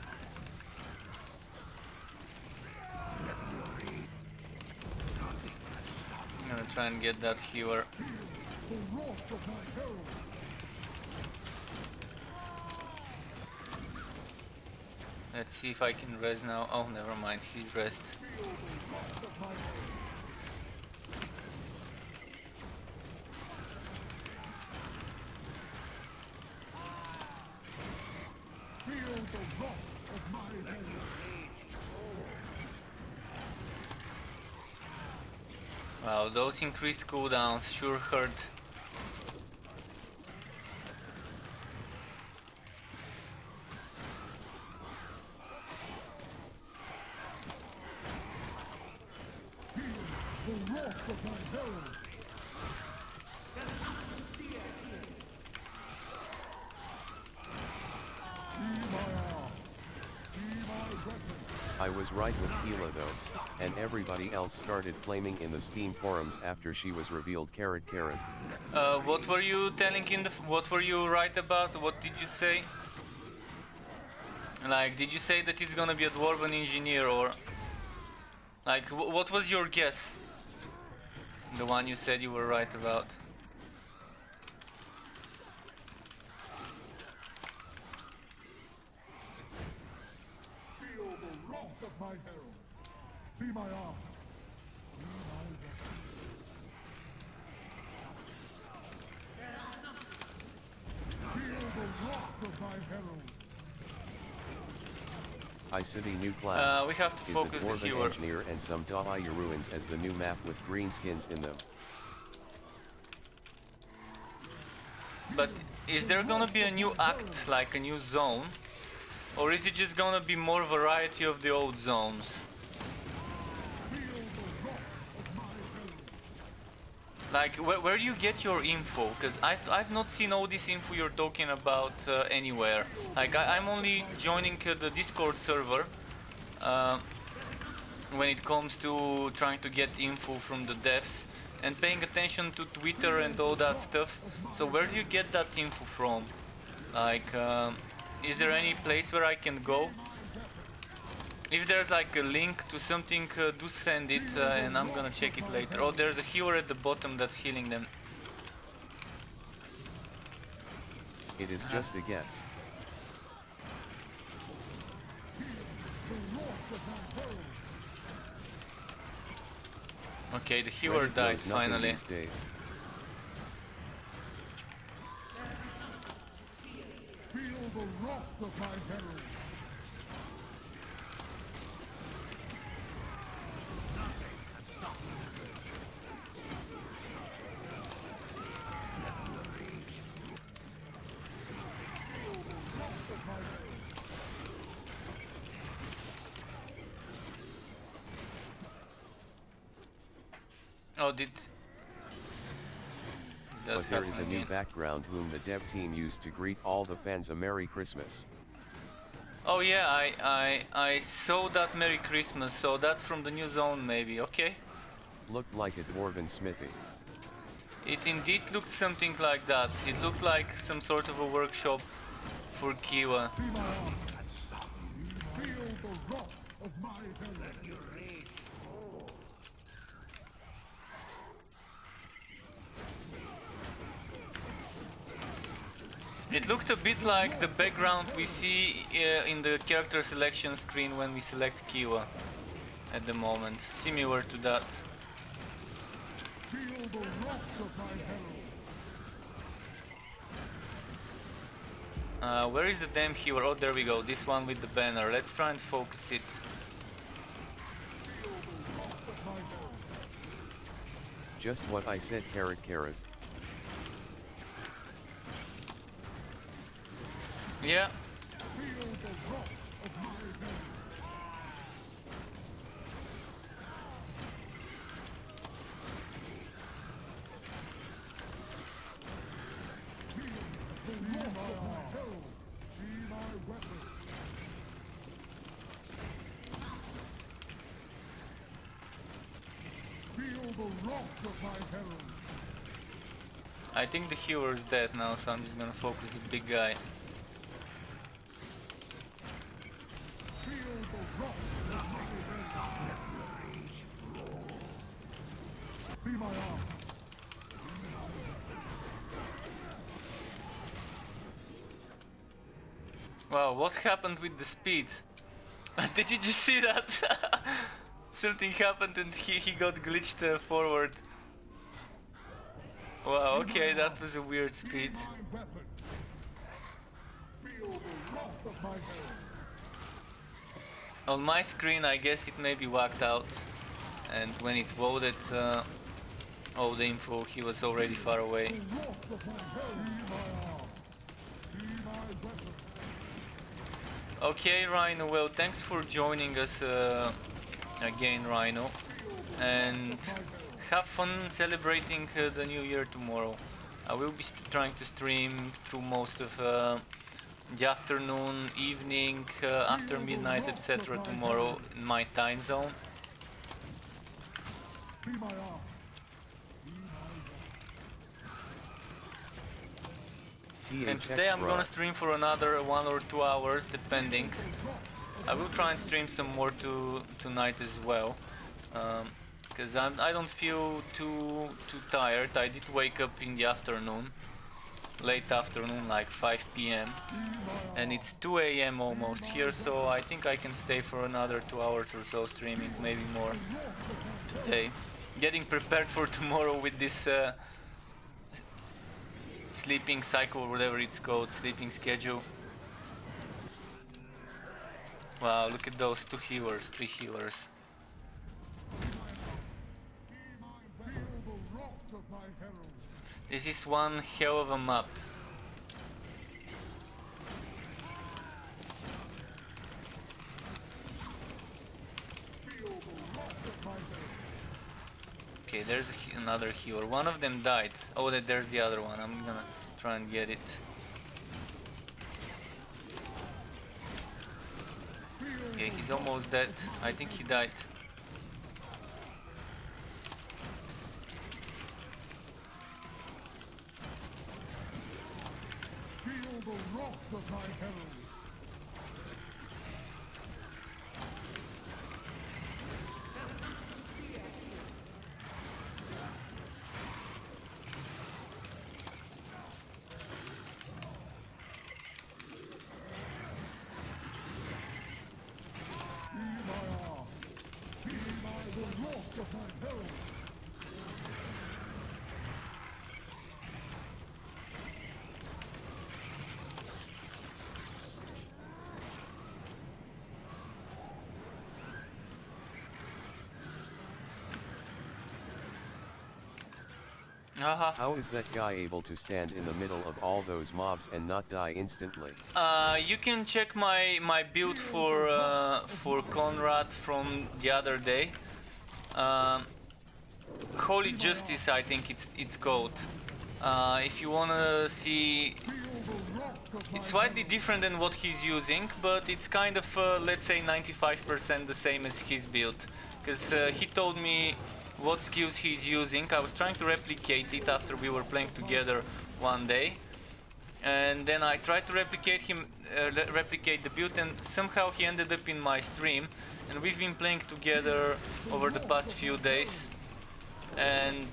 I'm gonna try and get that healer. The wrath of my herald. Let's see if I can res now. Oh, never mind, he's rest. Feel the wrath of my herald. Feel the wrath of my herald. Wow, those increased cooldowns sure hurt. The wrath of my herald. Be my arm. Be my weapon. I was right with Keela though, and everybody else started flaming in the Steam forums after she was revealed. Carrot. What were you telling in the? What were you right about? What did you say? Like, did you say that it's gonna be a dwarven engineer, or like what was your guess? The one you said you were right about. Feel the wrath of my herald. Be my arm. Be my weapon. Feel the wrath of my herald. iCity new class We have to is a focus the dwarven healer. engineer and some Dahlia ruins as the new map with green skins in them. But is there gonna be a new act, like a new zone? Or is it just gonna be more variety of the old zones? Like, where do you get your info? Because I've not seen all this info you're talking about anywhere. Like, I'm only joining the Discord server when it comes to trying to get info from the devs and paying attention to Twitter and all that stuff. So where do you get that info from? Like, is there any place where I can go? If there's like a link to something, do send it and I'm gonna check it later. Oh, there's a healer at the bottom that's healing them. It is just a guess. Okay, the healer Reddit died knows nothing finally. these days. Feel the wrath of my herald. Oh, did that But there is a happen new again? background whom the dev team used to greet all the fans a Merry Christmas. Oh yeah, I saw that Merry Christmas, so that's from the new zone maybe, okay. Looked like a dwarven smithy. It indeed looked something like that. It looked like some sort of a workshop for Kiwa. Be my arm. Feel the wrath of my herald. Your rage roar. It looked a bit like the background we see in the character selection screen when we select Kiwa at the moment. Similar to that. Feel the wrath of my herald. Where is the damn healer? Oh, there we go. This one with the banner. Let's try and focus it. Just what I said. Carrot. Yeah. Feel the wrath of my herald. Be my herald. Be my weapon. Feel the wrath of my herald. I think the healer is dead now, so I'm just gonna focus the big guy. Feel the wrath of my herald. Be my arm. Wow, what happened with the speed? Did you just see that? Something happened and he got glitched forward. Wow, okay, that was a weird speed. My weapon. Feel the wrath of my herald. On my screen, I guess it may be whacked out. And when it loaded all the info, he was already far away. The wrath of my herald. Be my arm. Be my weapon. Okay, Rhino, well, thanks for joining us again, Rhino. And have fun celebrating the new year tomorrow. I will be trying to stream through most of the afternoon, evening, after midnight, etc. tomorrow in my time zone. Be my eye. And today I'm gonna stream for another 1 or 2 hours, depending. I will try and stream some more tonight as well, because I don't feel too tired. I did wake up in the afternoon, late afternoon, like 5 p.m. and it's 2 a.m. almost here, so I think I can stay for another 2 hours or so streaming, maybe more today. Getting prepared for tomorrow with this sleeping cycle, or whatever it's called, sleeping schedule. Wow, look at those 2 healers, 3 healers. This is one hell of a map. Okay, there's another healer. One of them died. Oh, there's the other one. I'm gonna try and get it. Okay, he's almost dead. I think he died. Feel the wrath of my herald. How is that guy able to stand in the middle of all those mobs and not die instantly? You can check my build for Conrad from the other day. Holy Justice, I think it's called. If you wanna see, it's slightly different than what he's using, but it's kind of let's say 95% the same as his build, because he told me what skills he's using. I was trying to replicate it after we were playing together one day, and then I tried to replicate the build, and somehow he ended up in my stream, and we've been playing together over the past few days. And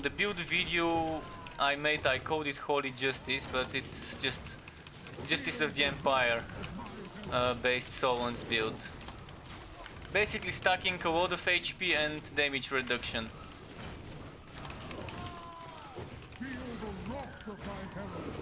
the build video I made, I called it Holy Justice, but it's just Justice of the Empire based Solon's build. Basically stacking a lot of HP and damage reduction. Feel the wrath of my herald.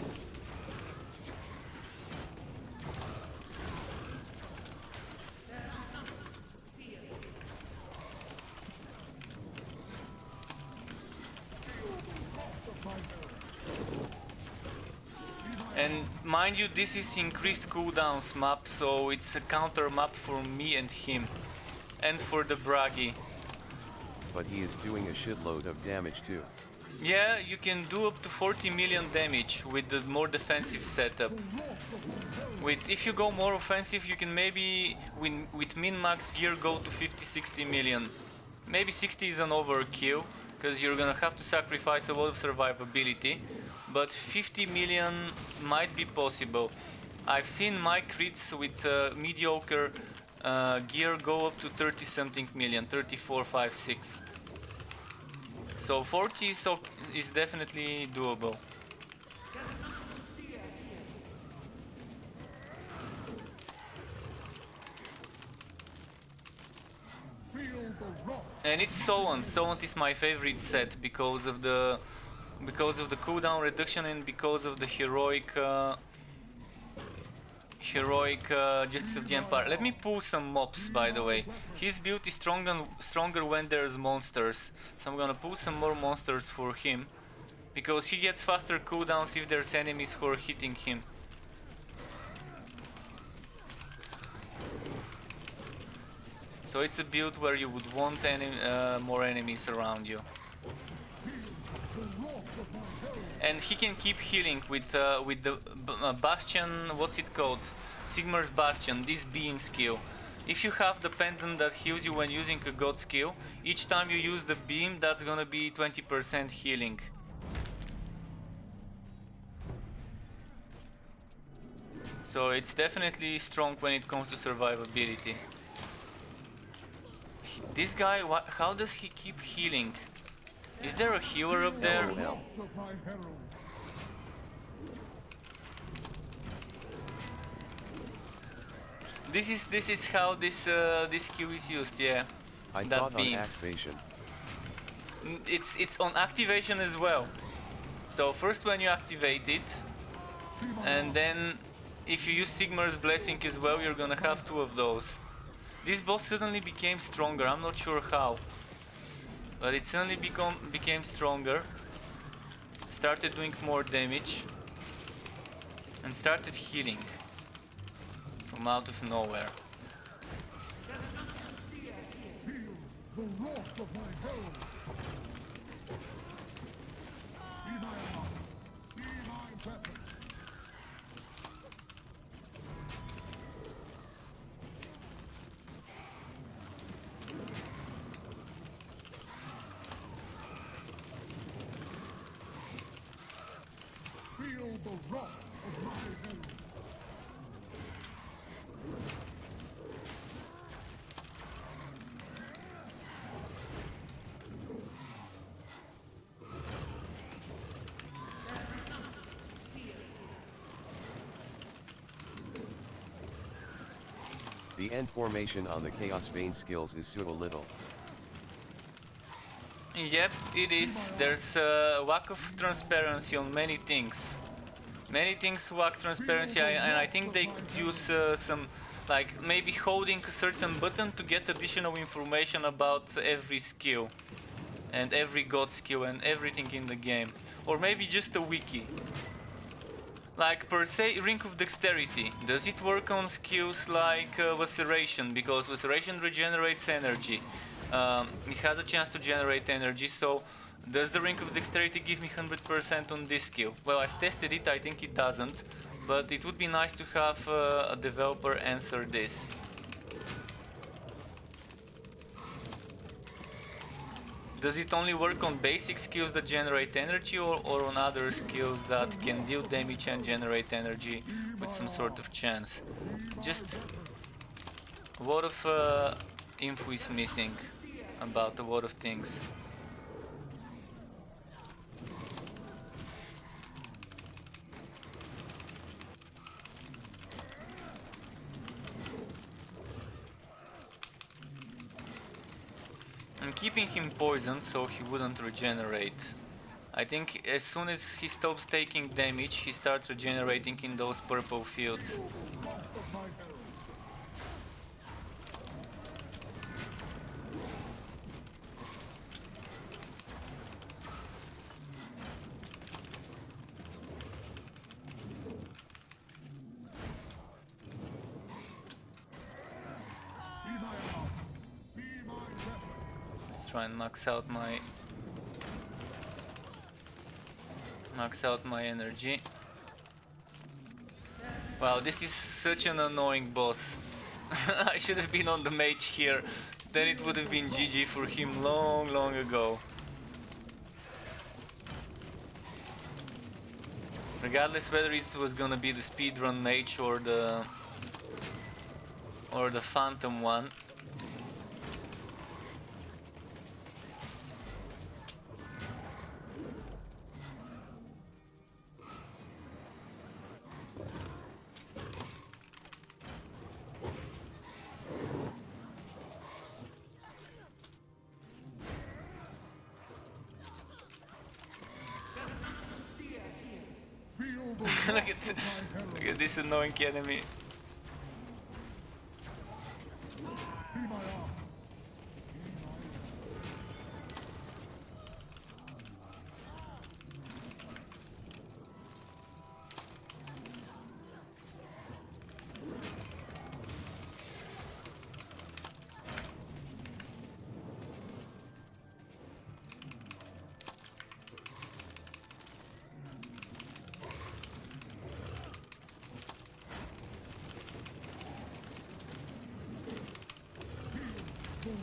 And mind you, this is increased cooldowns map, so it's a counter map for me and him. And for the Bragi. But he is doing a shitload of damage too. Yeah, you can do up to 40 million damage with the more defensive setup. If you go more offensive, you can maybe, with min-max gear, go to 50-60 million. Maybe 60 is an overkill, because you're gonna have to sacrifice a lot of survivability. But 50 million might be possible. I've seen my crits with mediocre gear go up to 30 something million, 34, 5, 6. So 40 is definitely doable. And it's Solon. Solon is my favorite set because of the cooldown reduction and because of the heroic Justice of the Empire. Let me pull some mobs, by the way. His build is stronger when there's monsters, so I'm gonna pull some more monsters for him, because he gets faster cooldowns if there's enemies who are hitting him. So it's a build where you would want more enemies around you. and he can keep healing with the Bastion, what's it called? Sigmar's Bastion, this beam skill. If you have the pendant that heals you when using a god skill, each time you use the beam, that's gonna be 20% healing. So it's definitely strong when it comes to survivability. This guy, how does he keep healing? Is there a healer up there? LOL. Of my herald. This is how this skill is used, yeah. I That thought on beam. activation. It's on activation as well. So first when you activate it, and then if you use Sigmar's Blessing as well, you're gonna have two of those. This boss suddenly became stronger, I'm not sure how. But it suddenly became stronger. Started doing more damage. And started healing. From out of nowhere. Feel the wrath of my herald. Be my ally. Be my weapon. Feel the wrath of my herald. The end formation on the Chaosbane skills is so little. Yep, it is. There's a lack of transparency on many things. Many things lack transparency, and I think they could use some, like maybe holding a certain button to get additional information about every skill. And every god skill and everything in the game. Or maybe just a wiki. Like per se, Ring of Dexterity. Does it work on skills like Laceration? Because Laceration regenerates energy. It has a chance to generate energy, so does the Ring of Dexterity give me 100% on this skill? Well, I've tested it, I think it doesn't. But it would be nice to have a developer answer this. Does it only work on basic skills that generate energy, or on other skills that can deal damage and generate energy with some sort of chance? Just a lot of info is missing about a lot of things. I'm keeping him poisoned so he wouldn't regenerate. I think as soon as he stops taking damage, he starts regenerating in those purple fields. Let's try and max out my energy. Wow, this is such an annoying boss. I should have been on the mage here, then it would have been GG for him long ago. Regardless whether it was gonna be the speedrun mage or the phantom one. look at this annoying enemy.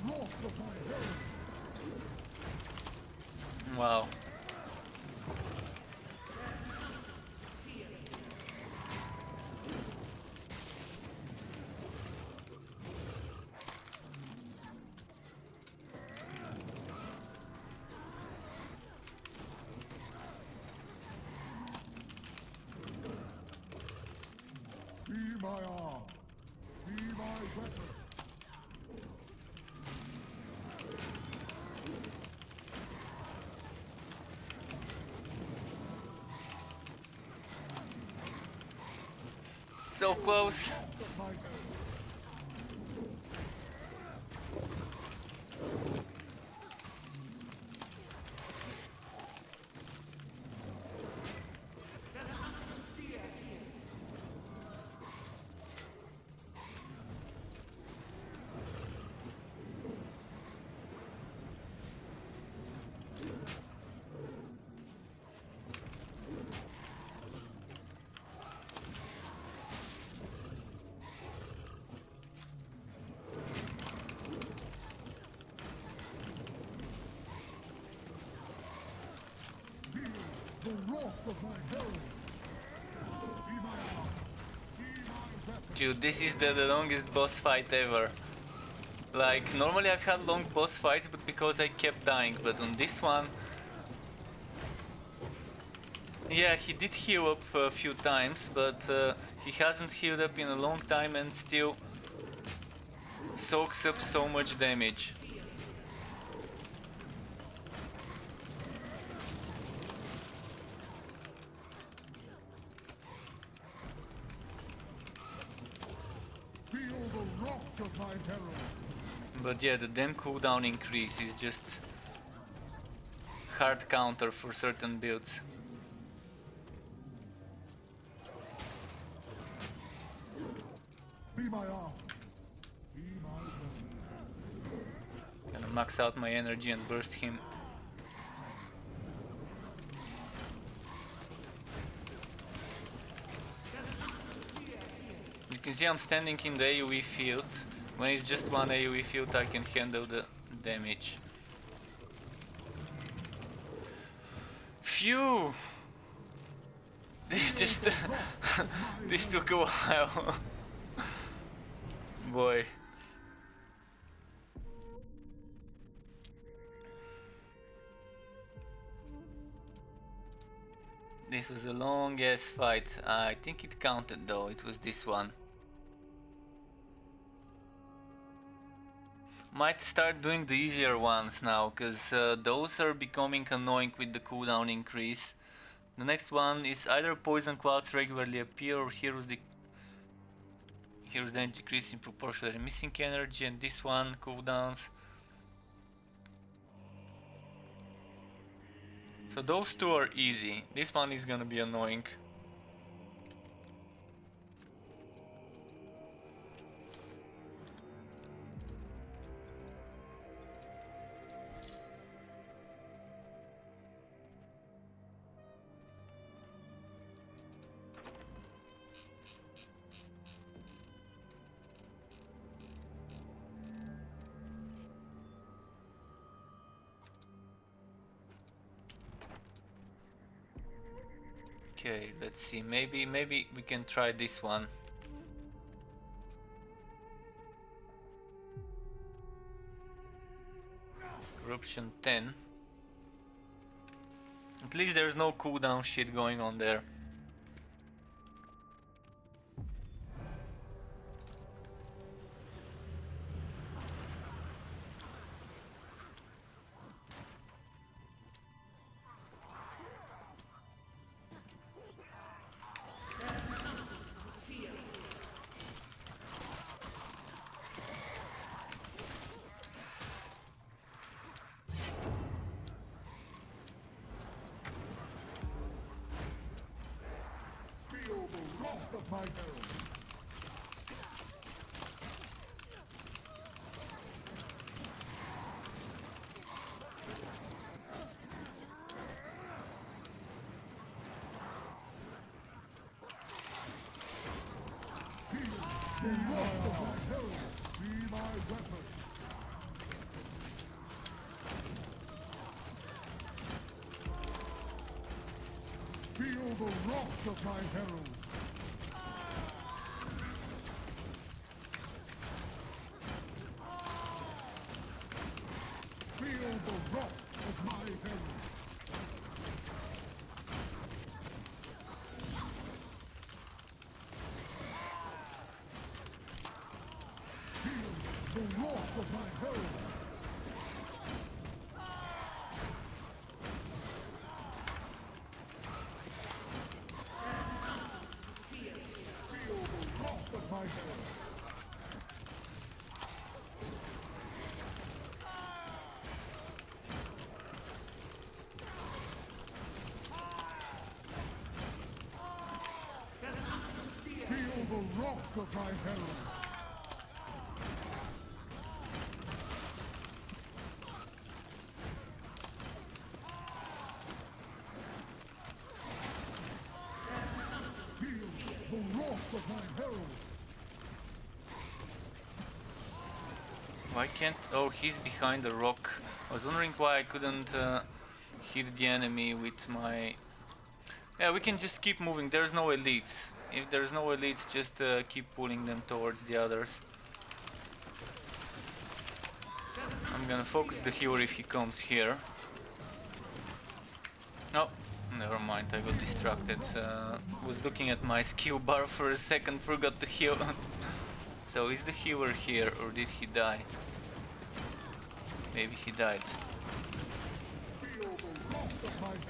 wrath of my herald. Wow. Be my arm. Be my weapon. So close. My herald. The wrath of my herald. Be my arm. Be my weapon. Dude, this is the longest boss fight ever. Like, normally I've had long boss fights, but because I kept dying, but on this one... Yeah, he did heal up a few times, but he hasn't healed up in a long time and still soaks up so much damage. Feel the wrath of my herald. But yeah, the damn cooldown increase is just hard counter for certain builds. Be my arm. Be my weapon. Gonna max out my energy and burst him. You can see I'm standing in the AoE field. When it's just one AoE field, I can handle the damage. Phew! This just... this took a while. Boy. This was a long ass fight. I think it counted though, it was this one. Might start doing the easier ones now, cause those are becoming annoying with the cooldown increase. The next one is either poison clouds regularly appear or heroes damage decrease in proportion to their missing energy, and this one cooldowns. So those two are easy. This one is gonna be annoying. Okay, let's see. Maybe we can try this one. Corruption 10. At least there's no cooldown shit going on there. Feel the wrath of my herald. Feel the wrath of my herald. Be my weapon. the wrath of my herald. Feel the wrath of my herald. Feel the wrath of my herald. My herald. Feel the wrath of my herald. Feel the wrath of my herald. Why can't... Oh, he's behind the rock. I was wondering why I couldn't hit the enemy with my... Yeah, we can just keep moving. There's no elites. If there's no elites, just keep pulling them towards the others. I'm gonna focus the healer if he comes here. Oh, never mind, I got distracted. Was looking at my skill bar for a second, forgot to heal. So is the healer here or did he die? Maybe he died. Feel the wrath of my herald.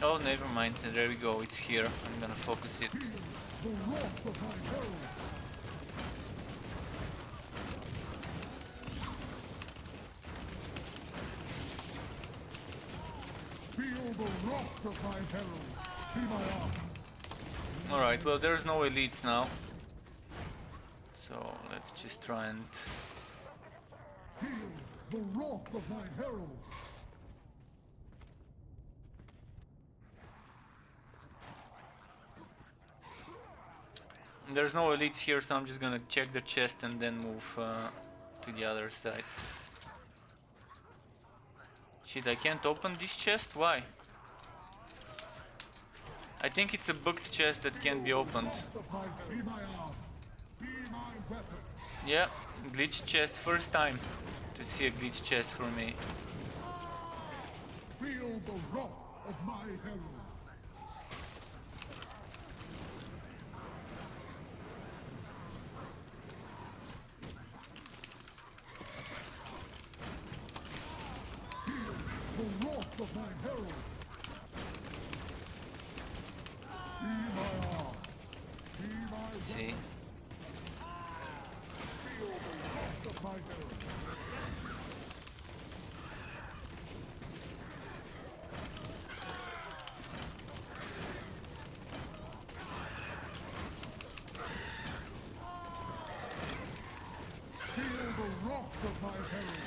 Oh, never mind, there we go, it's here. I'm gonna focus it. The wrath of my herald. Feel the wrath of my herald. Be my arm. Alright, well there's no elites now. So let's just try and... Feel the wrath of my herald. There's no elites here, so I'm just gonna check the chest and then move to the other side. Shit, I can't open this chest? Why? I think it's a bugged chest that can't be opened. Be my arm. Be my weapon. Yeah, glitch chest, first time to see a glitch chest for me. Feel the wrath of my herald. The wrath of my herald. Be my arm. Be my Let's see. Feel the wrath of my herald. Feel the wrath of my herald.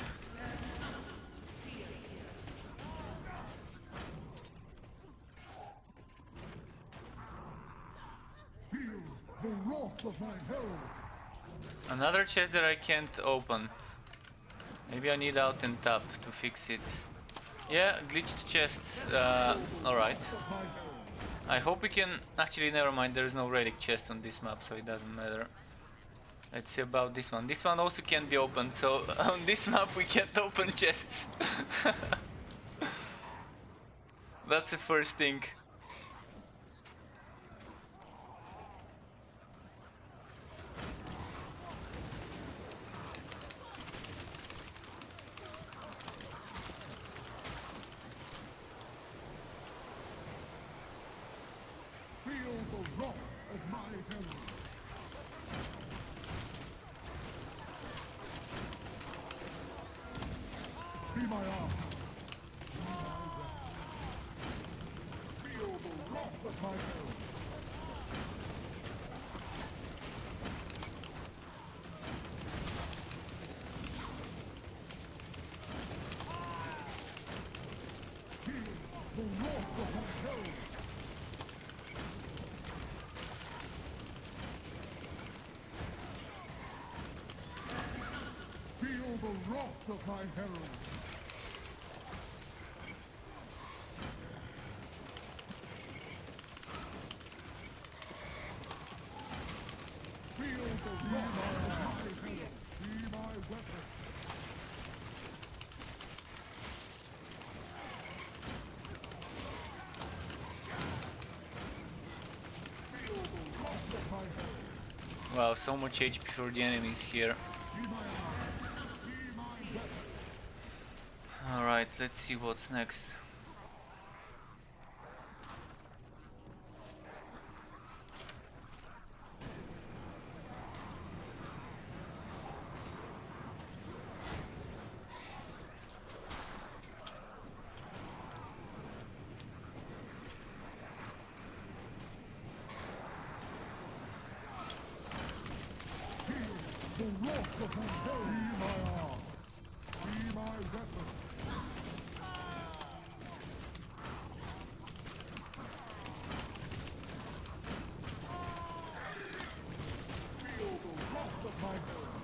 Feel the wrath of my herald. Another chest that I can't open. Maybe I need out and tap to fix it. Yeah, glitched chest. Alright. Of my herald. I hope we can... Actually, never mind, there's no relic chest on this map, so it doesn't matter. Let's see about this one. This one also can't be opened, so on this map we can't open chests. That's the first thing. Feel the wrath of my herald. Be my arm. Feel the wrath of my herald. Feel the wrath of my herald. Feel the wrath of my herald. Feel the wrath of my herald. Be my weapon. Feel the wrath of my herald. Wow, so much HP for the enemies here. Be my arm. Be my weapon. Alright, let's see what's next. The wrath of my herald. Be my arm. Be my weapon. Feel the wrath of my herald.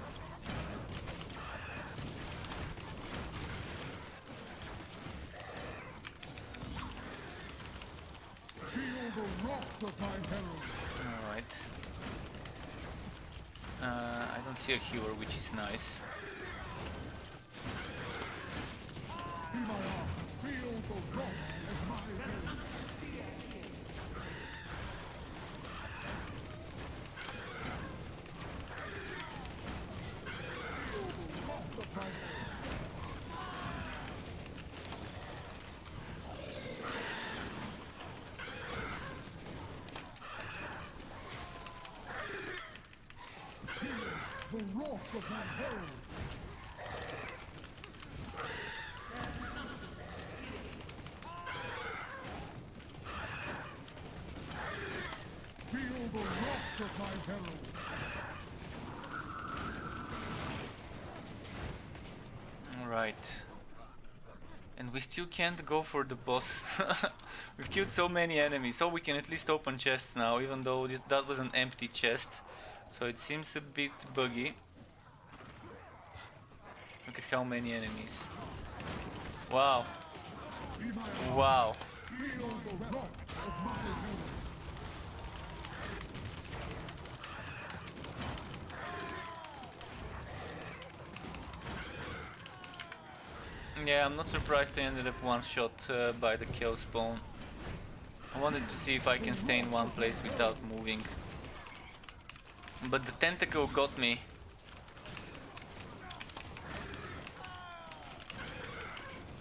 Feel the wrath of my herald. Alright. I don't see a healer, which is nice. Be my arm. Feel the wrath of my herald. Feel the wrath of my herald. The wrath of my herald. Feel the wrath of my herald. Alright. And we still can't go for the boss. We've killed so many enemies, so we can at least open chests now, even though that was an empty chest. So it seems a bit buggy. Look at how many enemies. Wow. Be my arm. Wow. Feel the wrath of my herald. Yeah, I'm not surprised I ended up one shot by the Chaosbane. I wanted to see if I can stay in one place without moving. But the tentacle got me.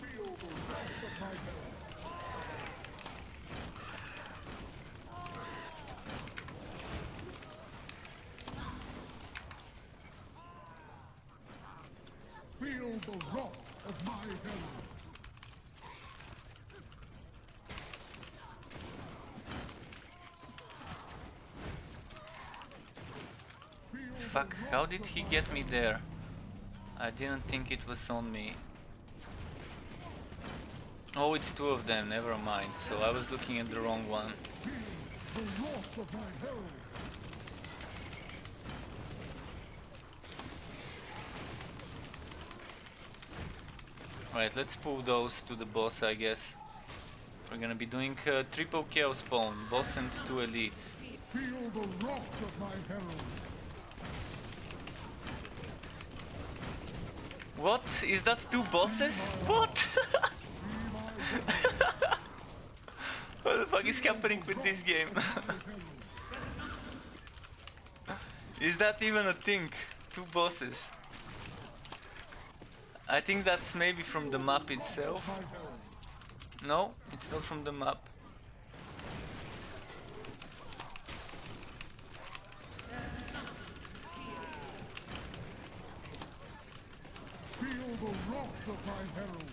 Feel the wrath of my herald. Feel the wrath of my herald. Feel the Fuck, wrath how did of he my get me there? I didn't think it was on me. Oh, it's two of them, never mind. So I was looking at the wrong one. Feel the wrath of my herald. Alright, let's pull those to the boss, I guess. We're gonna be doing triple Chaosbane, boss and two elites. Feel the wrath of my herald. What? Is that two bosses? What? What the fuck is happening with this game? Is that even a thing? Two bosses? I think that's maybe from the map itself. My herald. No, it's not from the map. Feel the wrath of my herald.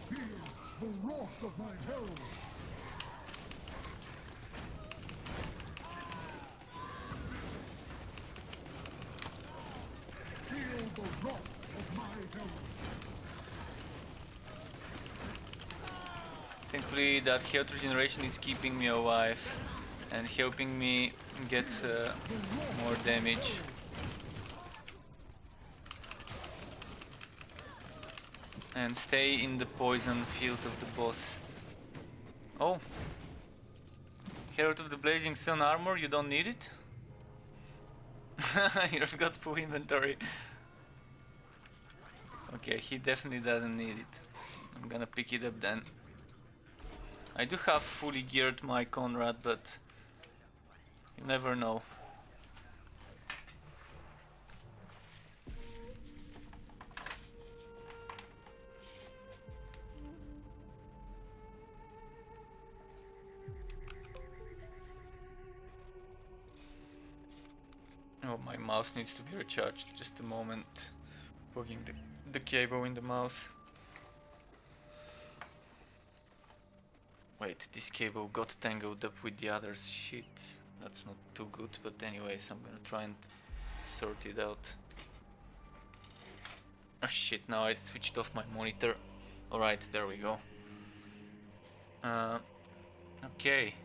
Feel the wrath of my herald. Feel the wrath of my herald. Thankfully that health regeneration is keeping me alive and helping me get more damage. and stay in the poison field of the boss. Oh, Herald of the Blazing Sun armor, you don't need it? You've got full inventory. Okay, he definitely doesn't need it. I'm gonna pick it up then. I do have fully geared my Conrad, but you never know. Oh, my mouse needs to be recharged. Just a moment. Plugging the cable in the mouse. Wait, this cable got tangled up with the others. Shit, that's not too good, but anyways, I'm gonna try and sort it out. Oh shit, now I switched off my monitor. Alright, there we go. Okay.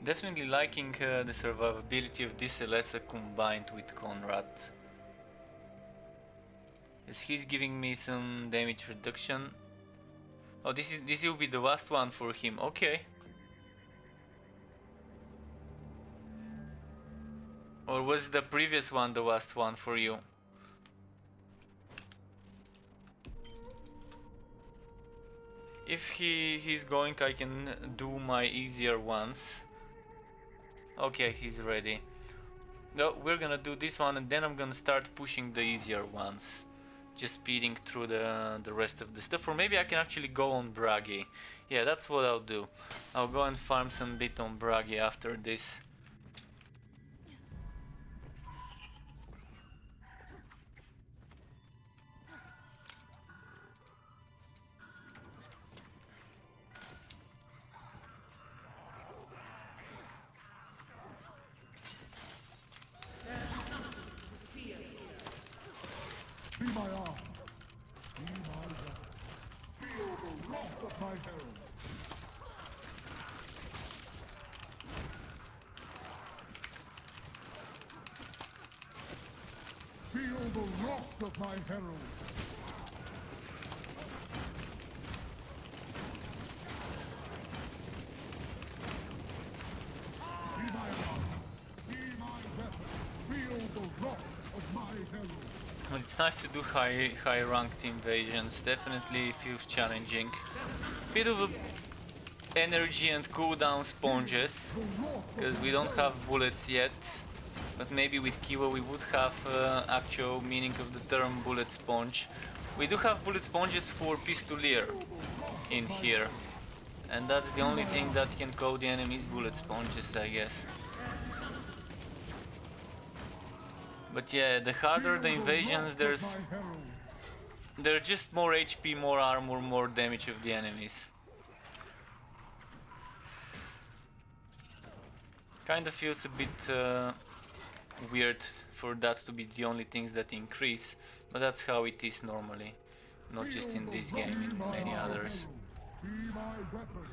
Definitely liking the survivability of this Alessa combined with Conrad. As he's giving me some damage reduction. Oh, this will be the last one for him. Okay. Or was the previous one the last one for you? If he's going, I can do my easier ones. Okay, he's ready. No, we're gonna do this one and then I'm gonna start pushing the easier ones. Just speeding through the rest of the stuff. Or maybe I can actually go on Bragi. Yeah, that's what I'll do. I'll go and farm some bit on Bragi after this. Be my arm. Be my weapon. Feel the wrath of my herald. Feel the wrath of my herald. Be my arm. Be my weapon. Feel the wrath of my herald. Well, it's nice to do high ranked invasions. Definitely feels challenging. Bit of a energy and cooldown sponges, because we don't have bullets yet. But maybe with Kiwa we would have actual meaning of the term bullet sponge. We do have bullet sponges for Pistolier in here. And that's the only thing that can call the enemies bullet sponges, I guess. But yeah, the harder the invasions, there's just more HP, more armor, more damage of the enemies. Kinda feels a bit weird for that to be the only things that increase, but that's how it is normally. Not just in this game, in many others. Be my weapon.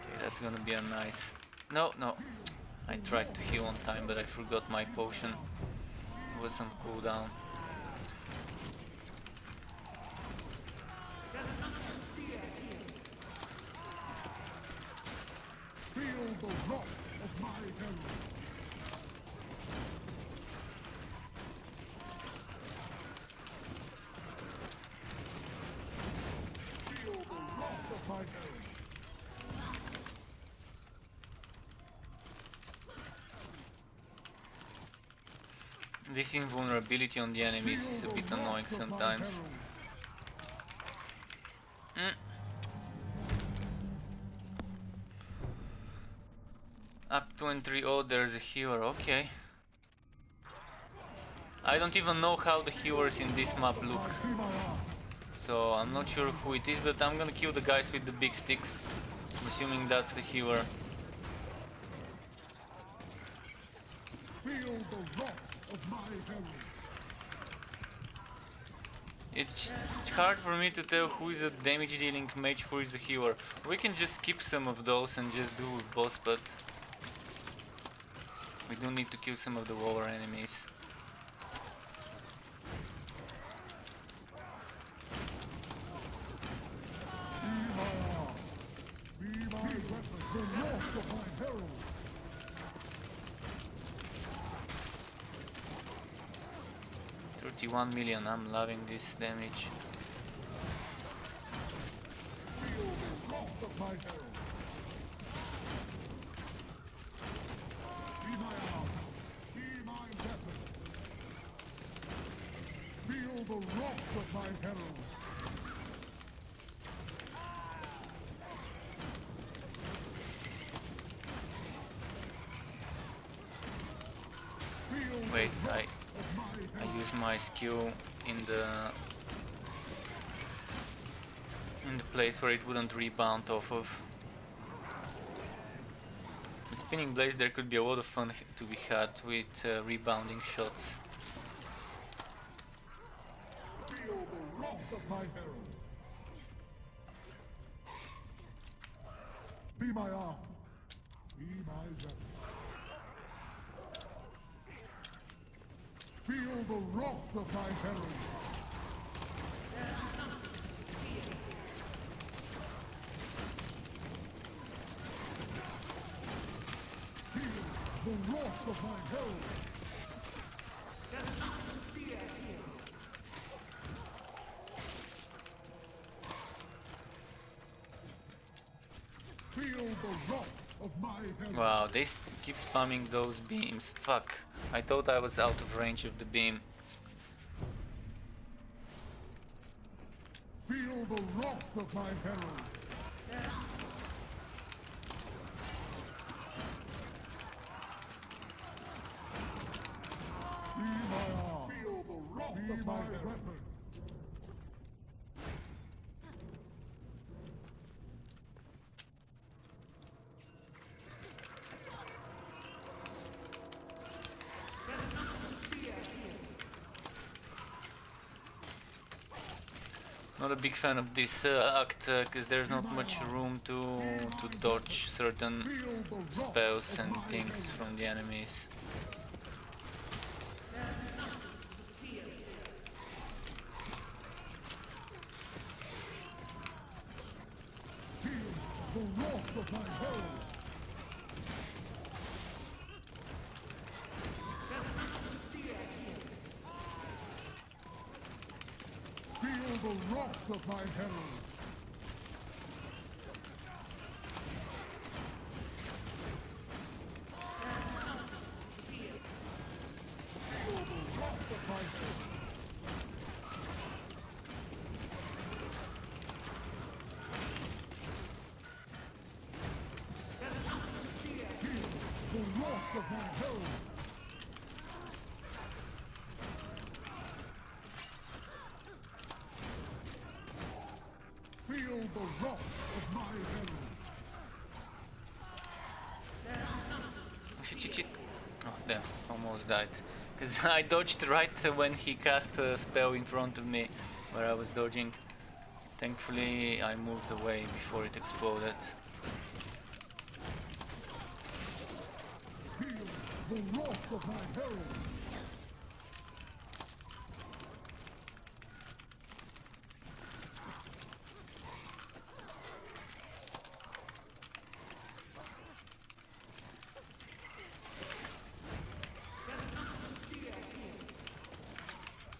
Okay, that's gonna be a nice... No, I tried to heal on time, but I forgot my potion. It was on cooldown. Feel the wrath of my herald. Feel the wrath of my herald. This invulnerability on the enemies is a bit annoying sometimes. Act 2 and 3, oh, there's a healer, okay. I don't even know how the healers in this map look. So I'm not sure who it is, but I'm gonna kill the guys with the big sticks. I'm assuming that's the healer. Feel the wrath of my herald. It's hard for me to tell who is a damage dealing mage, who is a healer. We can just skip some of those and just do with boss, but we do need to kill some of the lower enemies. Be my weapon, the wrath of my herald. 31 million, I'm loving this damage. Feel the wrath of my herald. Be my arm. Be my weapon. Feel the wrath of my herald. Wait, I use my skill in the place where it wouldn't rebound off of. With spinning blades there could be a lot of fun to be had with rebounding shots. Feel the wrath of my herald. Be my arm. Be my weapon. Feel the wrath of my herald. Feel the wrath of my herald. Feel the wrath of my herald. Wow, they keep spamming those beams. Fuck, I thought I was out of range of the beam. Feel the wrath of my herald. Be my arm. Feel the wrath of my weapon. Not a big fan of this act because there's not much room to dodge certain Feel the wrath spells of and my things herald. from the enemies. Feel the wrath of my herald. Feel the wrath of my herald. Feel the wrath of my herald. Feel the wrath of my herald. Feel the wrath of my herald. Shit, shit, shit. Oh damn, almost died. Because I dodged right when he cast a spell in front of me where I was dodging. Thankfully I moved away before it exploded. Feel the wrath of my herald.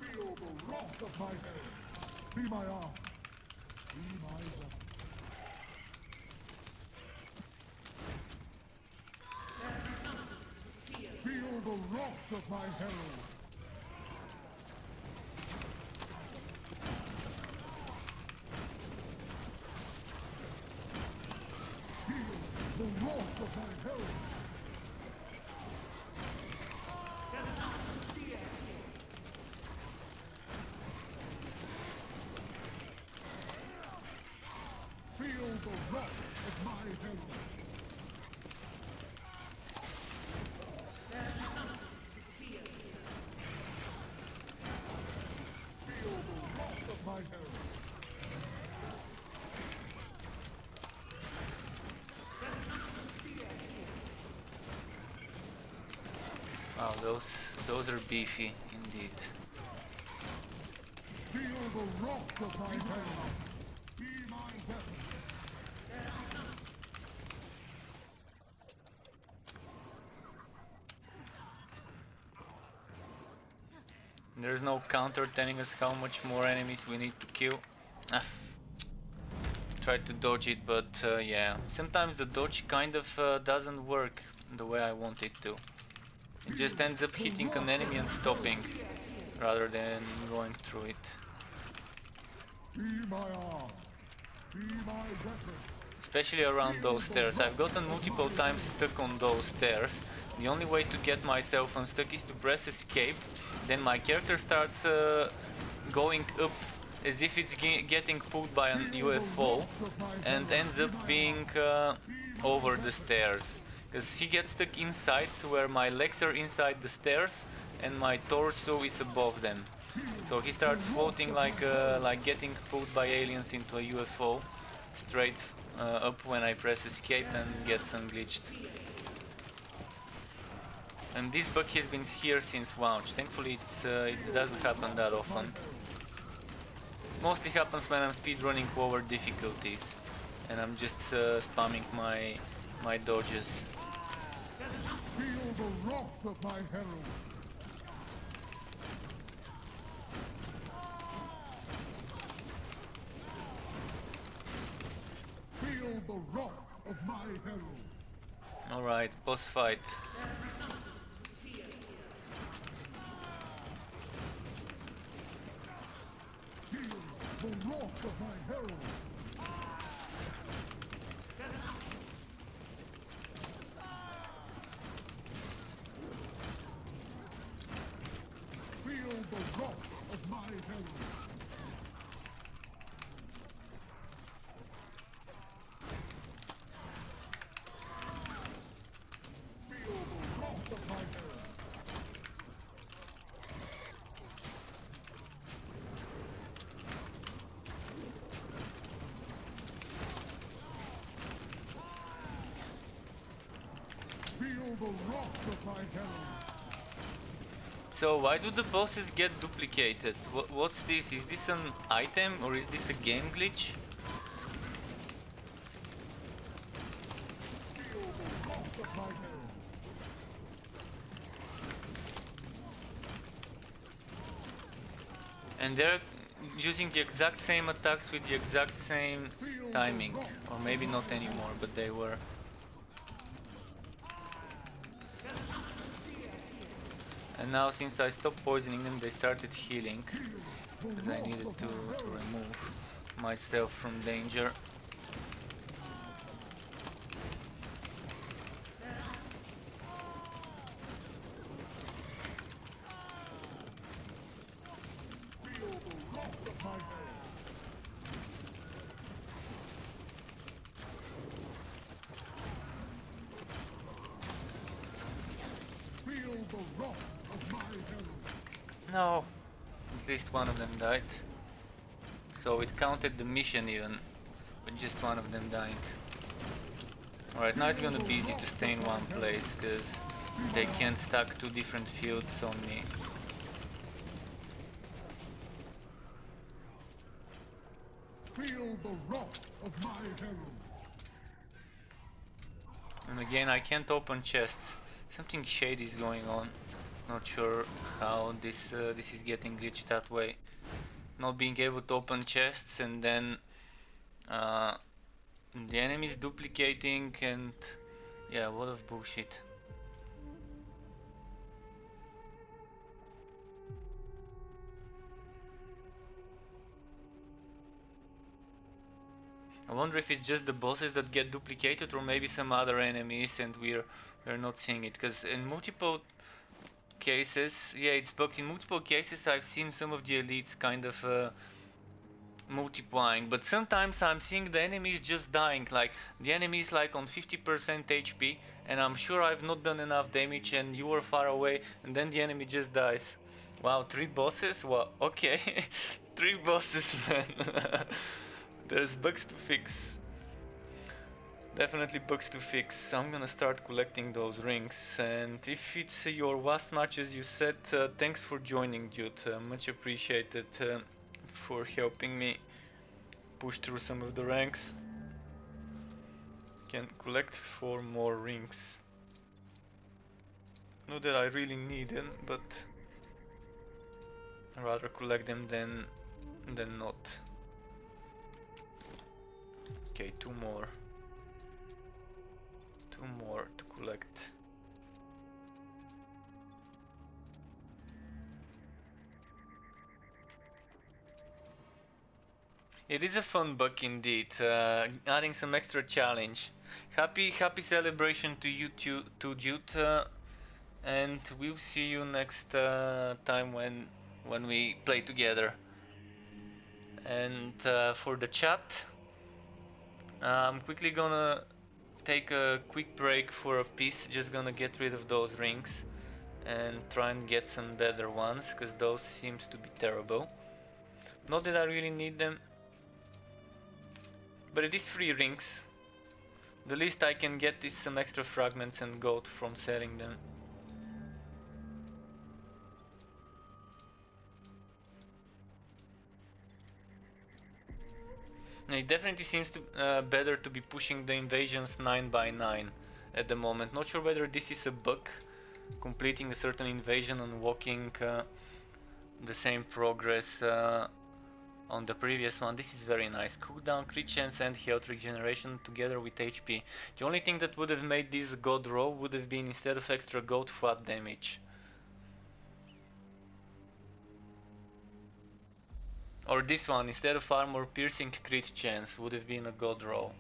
Feel the wrath of my herald. Be my arm. Be my weapon. Feel the wrath of my herald. Feel the wrath of my herald. Feel the wrath of my herald. Feel the wrath those are beefy indeed. Feel the wrath of my hell. Be my weapon. There's no counter telling us how much more enemies we need to kill. Ah, tried to dodge it, but yeah, sometimes the dodge kind of doesn't work the way I want it to. It just ends up hitting an enemy and stopping, rather than going through it. Be my arm. Be my weapon. Especially around those stairs. I've gotten multiple times stuck on those stairs. The only way to get myself unstuck is to press escape. Then my character starts going up as if it's getting pulled by an UFO and ends up being over the stairs. Because he gets stuck inside where my legs are inside the stairs and my torso is above them. So he starts floating like getting pulled by aliens into a UFO straight up when I press escape and gets unglitched. And this bug has been here since launch. Thankfully it doesn't happen that often. Mostly happens when I'm speedrunning lower difficulties and I'm just spamming my dodges. Feel the wrath of my herald. Feel the wrath of my herald. Alright, boss fight. Feel the wrath of my herald. Feel the wrath of my herald. Feel the wrath of my herald. Feel the wrath of my herald. So why do the bosses get duplicated? What's this? Is this an item or is this a game glitch? Feel the wrath of my herald. And they're using the exact same attacks with the exact same timing. Or maybe not anymore, but they were. And now since I stopped poisoning them, they started healing. Because I needed to remove myself from danger. Feel the wrath of my herald. Feel the wrath of my herald. No, at least one of them died. So it counted the mission even, with just one of them dying. Alright, now it's gonna be easy to stay in one place, because they can't stack two different fields on me. Feel the wrath of my herald. And again, I can't open chests. Something shady is going on. Not sure how this is getting glitched that way. Not being able to open chests and then the enemies duplicating and yeah, a lot of bullshit. I wonder if it's just the bosses that get duplicated or maybe some other enemies and we're not seeing it, because in multiple cases, yeah, it's bugged. In multiple cases I've seen some of the elites kind of multiplying, but sometimes I'm seeing the enemies just dying, like the enemy is like on 50% HP and I'm sure I've not done enough damage and you are far away and then the enemy just dies. Wow, 3 bosses? Well, okay. 3 bosses, man. There's bugs to fix. Definitely bugs to fix. I'm gonna start collecting those rings, and if it's your last match as you said, thanks for joining, dude. Much appreciated for helping me push through some of the ranks. Can collect 4 more rings. Not that I really need them, but I'd rather collect them than not. Okay, 2 more. 2 more to collect. It is a fun bug indeed, adding some extra challenge. Happy celebration to you to Dude, and we'll see you next time when we play together. And for the chat, I'm quickly gonna take a quick break for a piece, just gonna get rid of those rings and try and get some better ones, cause those seems to be terrible. Not that I really need them, but it is 3 rings. The least I can get is some extra fragments and gold from selling them. It definitely seems to better to be pushing the invasions 9 by 9 at the moment. Not sure whether this is a bug, completing a certain invasion and walking the same progress on the previous one. This is very nice. Cooldown, crit chance and health regeneration together with HP. The only thing that would have made this god roll would have been, instead of extra gold, flat damage. Or this one, instead of armor, piercing crit chance would have been a god roll.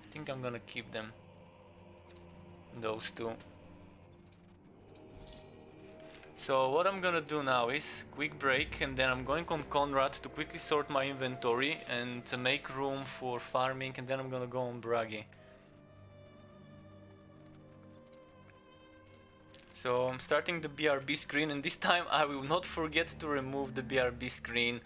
I think I'm gonna keep them. Those two. So what I'm gonna do now is quick break, and then I'm going on Conrad to quickly sort my inventory and to make room for farming, and then I'm gonna go on Bragi. So I'm starting the BRB screen, and this time I will not forget to remove the BRB screen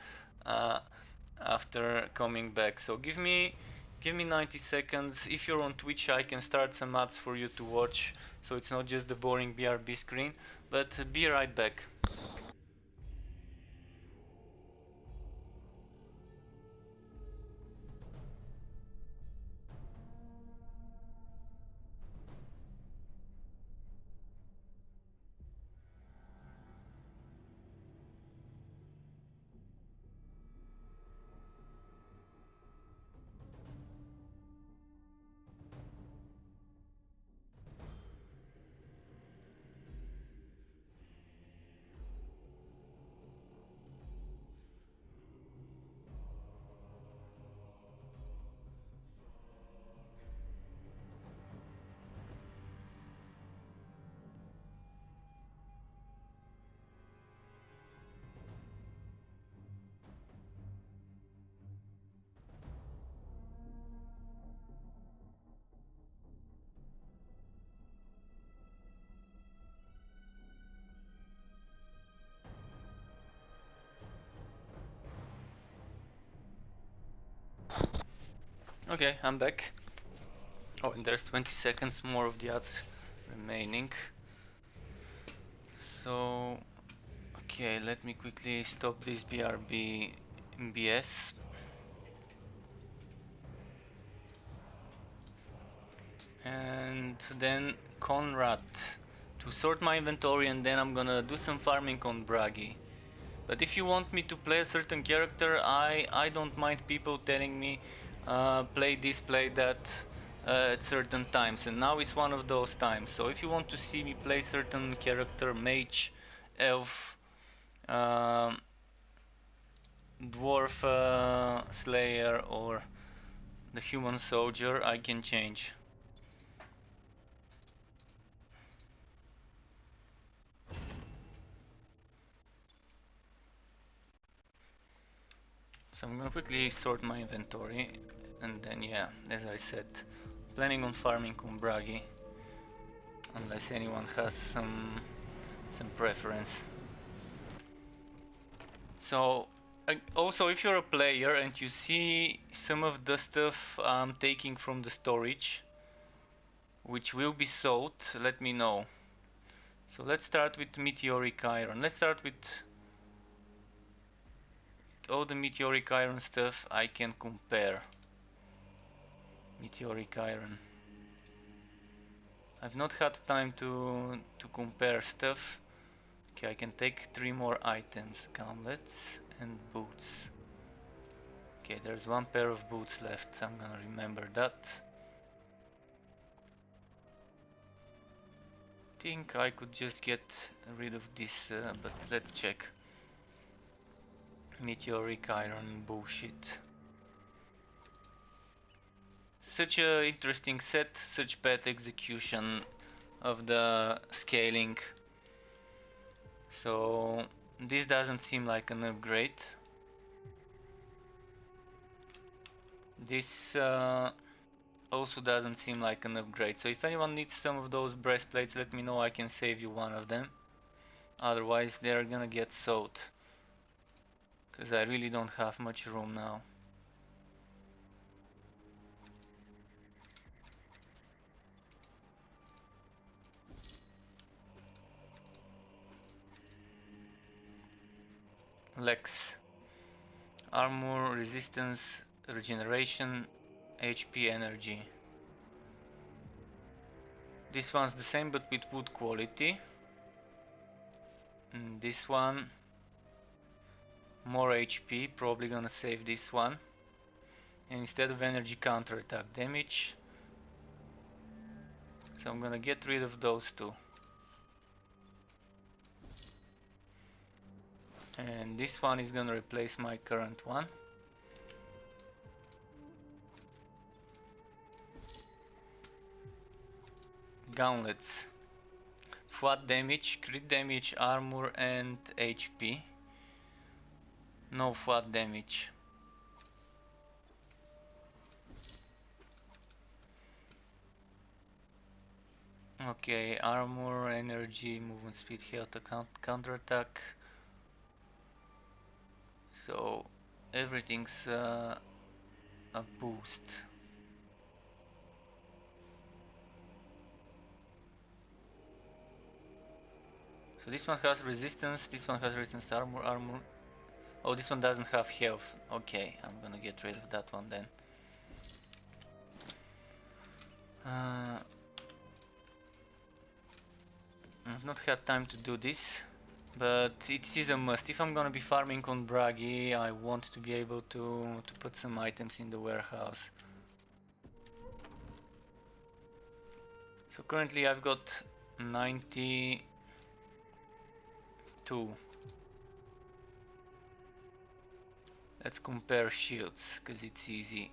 after coming back. So give me 90 seconds. If you're on Twitch, I can start some ads for you to watch, so it's not just the boring BRB screen, but be right back. Okay, I'm back. Oh, and there's 20 seconds more of the ads remaining. So, okay, let me quickly stop this BRB BS. And then Conrad to sort my inventory, and then I'm gonna do some farming on Bragi. But if you want me to play a certain character, I don't mind people telling me play this, play that at certain times, and now is one of those times. So if you want to see me play certain character, mage, elf, um, dwarf slayer, or the human soldier, I can change. So I'm gonna quickly sort my inventory, and then yeah, as I said, planning on farming Kumbragi, unless anyone has some preference. So Also, if you're a player and you see some of the stuff I'm taking from the storage, which will be sold, let me know. So let's start with meteoric iron. Let's start with all the meteoric iron stuff I can compare. Meteoric iron. I've not had time to compare stuff. Okay, I can take 3 more items. Gauntlets and boots. Okay, there's 1 pair of boots left. I'm gonna remember that. Think I could just get rid of this, but let's check. Meteoric iron bullshit. Such a interesting set, such bad execution of the scaling. So this doesn't seem like an upgrade. This also doesn't seem like an upgrade. So if anyone needs some of those breastplates, let me know, I can save you one of them. Otherwise they're gonna get sold. Because I really don't have much room now. Lex. Armor, resistance, regeneration, HP, energy. This one's the same but with wood quality. And this one, more HP, probably gonna save this one. And instead of energy, counter attack damage. So I'm gonna get rid of those two. And this one is gonna replace my current one. Gauntlets. Flat damage, crit damage, armor and HP. No flat damage. Okay, armor, energy, movement speed, health, counter attack. So everything's a boost. So this one has resistance, this one has resistance, armor. Oh, this one doesn't have health. Okay, I'm gonna get rid of that one then. I've not had time to do this, but it is a must. If I'm gonna be farming on Bragi, I want to be able to put some items in the warehouse. So currently I've got 92. Let's compare shields, cause it's easy.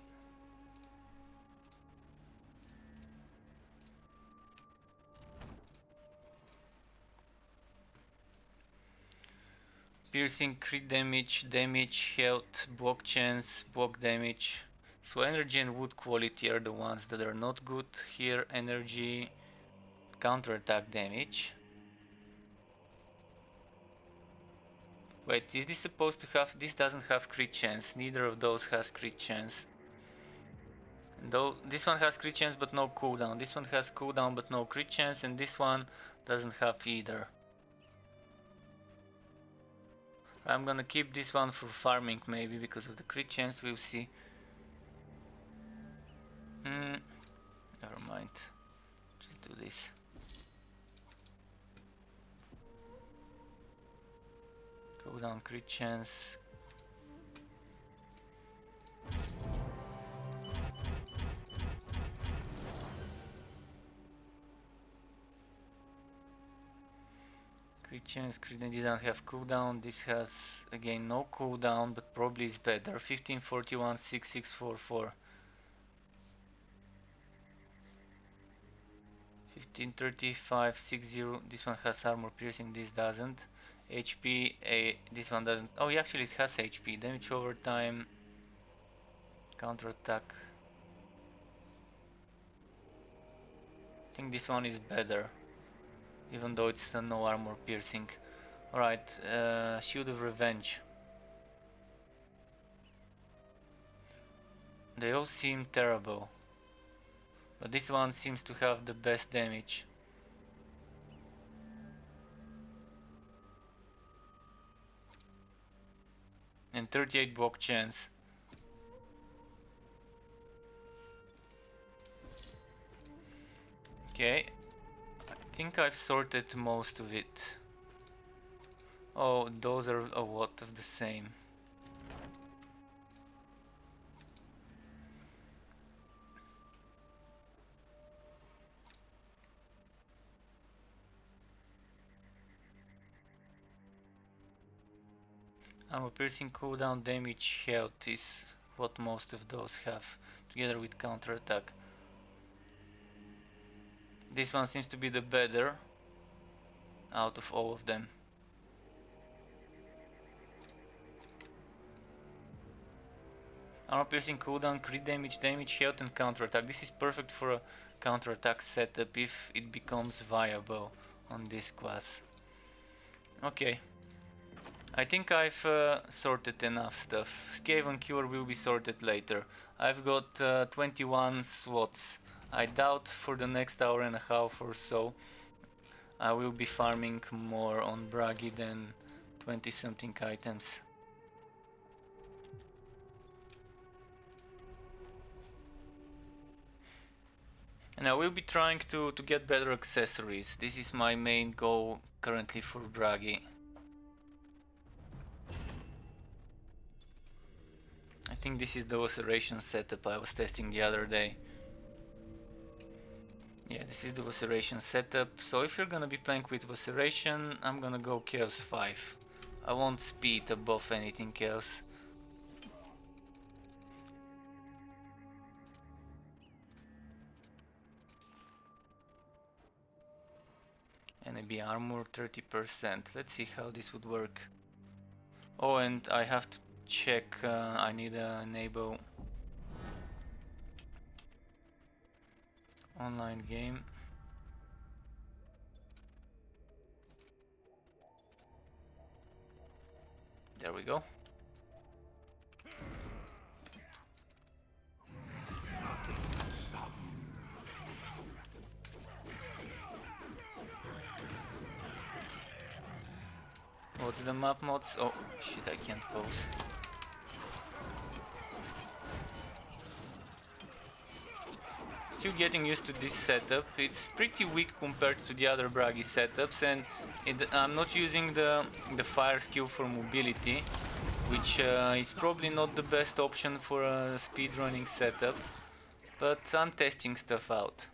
Piercing, crit damage, damage, health, block chance, block damage. So energy and wood quality are the ones that are not good. Here energy, counter attack damage. Wait, is this supposed to have... This doesn't have crit chance. Neither of those has crit chance. Though this one has crit chance but no cooldown. This one has cooldown but no crit chance, and this one doesn't have either. I'm gonna keep this one for farming maybe because of the crit chance, we'll see. Never mind. Just do this. Cooldown, crit chance. Crit chance, crit damage doesn't have cooldown. This has again no cooldown, but probably is better. 1541 6644. 1535 60. This one has armor piercing, this doesn't. HP, this one doesn't. Oh, yeah, actually it has HP. Damage over time. Counter attack. I think this one is better, even though it's no armor piercing. Alright, Shield of Revenge. They all seem terrible, but this one seems to have the best damage. And 38 block chance. Okay, I think I've sorted most of it. Oh, those are a lot of the same. Armor piercing cooldown damage health is what most of those have, together with counter attack. This one seems to be the better out of all of them. Armor piercing cooldown, crit damage, damage health and counter attack. This is perfect for a counter attack setup if it becomes viable on this class. Okay. I think I've sorted enough stuff. Skaven Cure will be sorted later. I've got 21 slots. I doubt for the next hour and a half or so I will be farming more on Bragi than 20 something items. And I will be trying to get better accessories. This is my main goal currently for Bragi. I think this is the laceration setup I was testing the other day. Yeah, this is the laceration setup. So if you're gonna be playing with laceration, I'm gonna go Chaos 5. I want speed above anything else. And maybe armor 30%. Let's see how this would work. Oh, and I have to check, I need to enable online game. There we go. What's the map mods? Oh shit, I can't pause. Still getting used to this setup. It's pretty weak compared to the other Bragi setups, and I'm not using the fire skill for mobility, which is probably not the best option for a speedrunning setup, but I'm testing stuff out.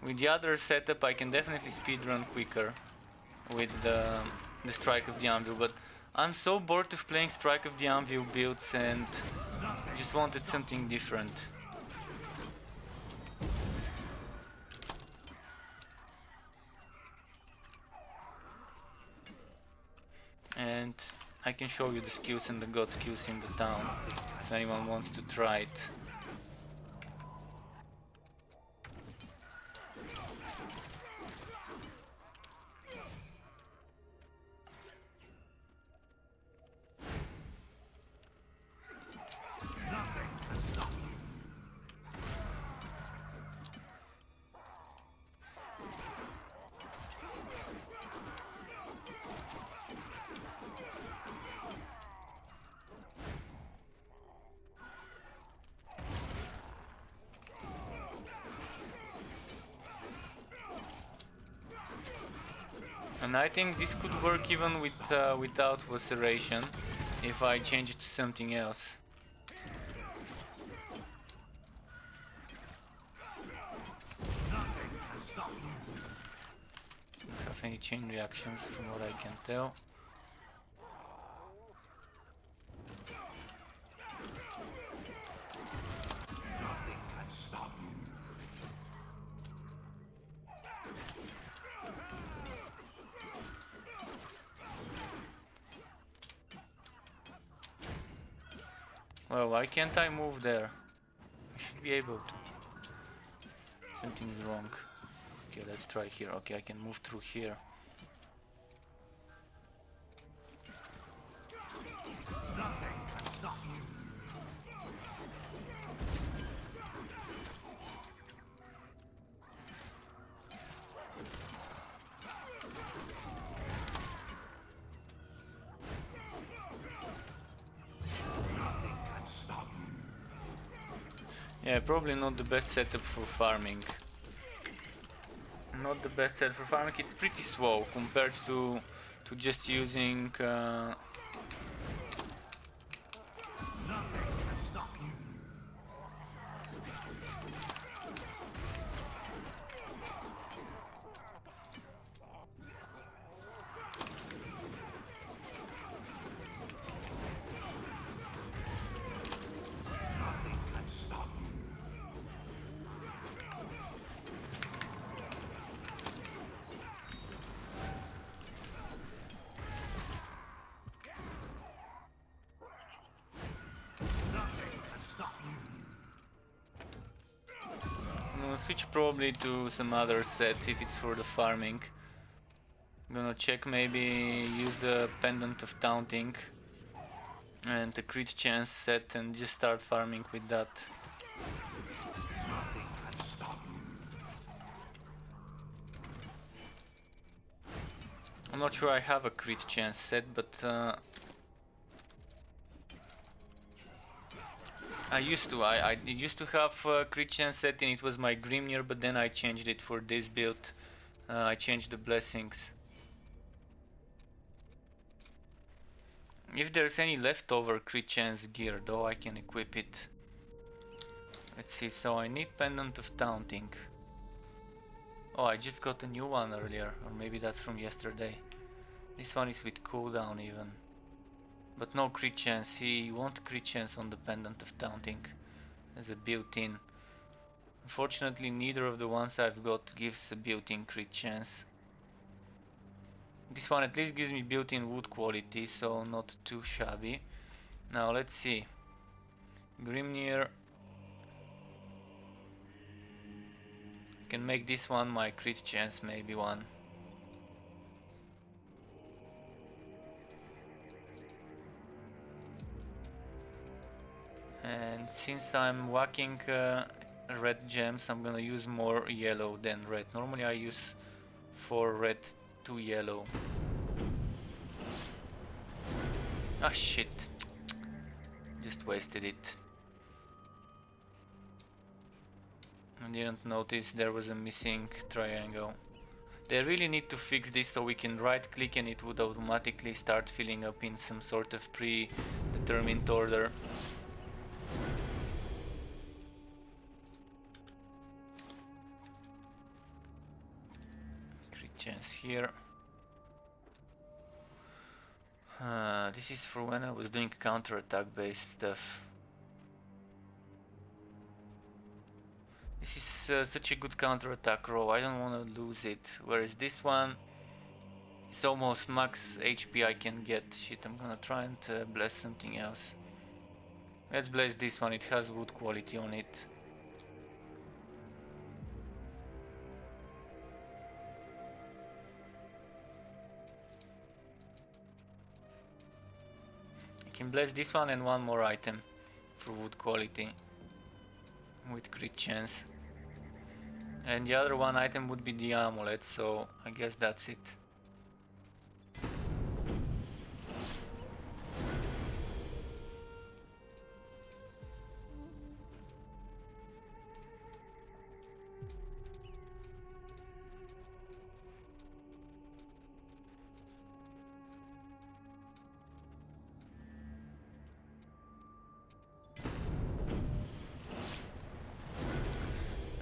With the other setup I can definitely speedrun quicker with the Strike of the Anvil, but I'm so bored of playing Strike of the Anvil builds and just wanted something different. And I can show you the skills and the god skills in the town if anyone wants to try it. And I think this could work even with without laceration if I change it to something else. Don't have any chain reactions from what I can tell. Well, why can't I move there? I should be able to. Something's wrong. Okay, let's try here. Okay, I can move through here. Yeah, probably not the best setup for farming. Not the best setup for farming. It's pretty slow compared to just using. Nothing can stop you. Nothing can stop you. Nothing can stop you. I'm gonna switch probably to some other set if it's for the farming. I'm gonna check maybe use the Pendant of Taunting and the crit chance set and just start farming with that. Nothing can stop you. I'm not sure I have a crit chance set, but I used to. I used to have a crit chance set and it was my Grimnir, but then I changed it for this build. I changed the blessings. If there's any leftover crit chance gear though, I can equip it. Let's see, so I need Pendant of Taunting. Oh, I just got a new one earlier, or maybe that's from yesterday. This one is with cooldown even. But no crit chance, he won't crit chance on the Pendant of Taunting as a built-in. Unfortunately, neither of the ones I've got gives a built-in crit chance. This one at least gives me built-in wood quality, so not too shabby. Now let's see. Grimnir. Can make this one my crit chance, maybe one. And since I'm whacking red gems, I'm gonna use more yellow than red. Normally I use 4 red, 2 yellow. Ah shit. Just wasted it. I didn't notice there was a missing triangle. They really need to fix this so we can right click and it would automatically start filling up in some sort of predetermined order. Crit chance here. This is for when I was doing counter-attack based stuff. This is such a good counter-attack row, I don't want to lose it. Whereas this one is almost max HP I can get. Shit, I'm gonna try and bless something else. Let's bless this one, it has wood quality on it. I can bless this one and one more item for wood quality with crit chance. And the other one item would be the amulet, so I guess that's it.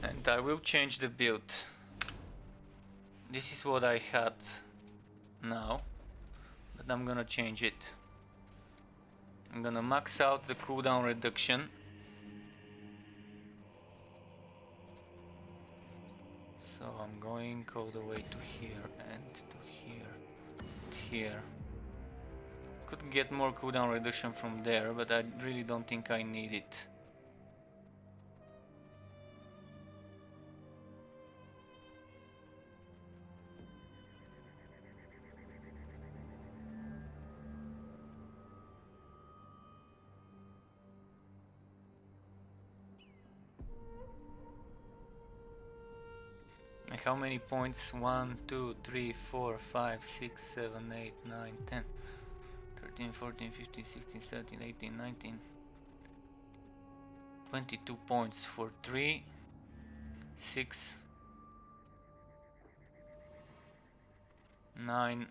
And I will change the build. This is what I had now, but I'm gonna change it. I'm gonna max out the cooldown reduction. So I'm going all the way to here and to here and here. Could get more cooldown reduction from there, but I really don't think I need it. How many points? 1, 2, 3, 4, 5, 6, 7, 8, 9, 10, 13, 14, 15, 16, 17, 18, 19. 22 points for 3, 6, 9,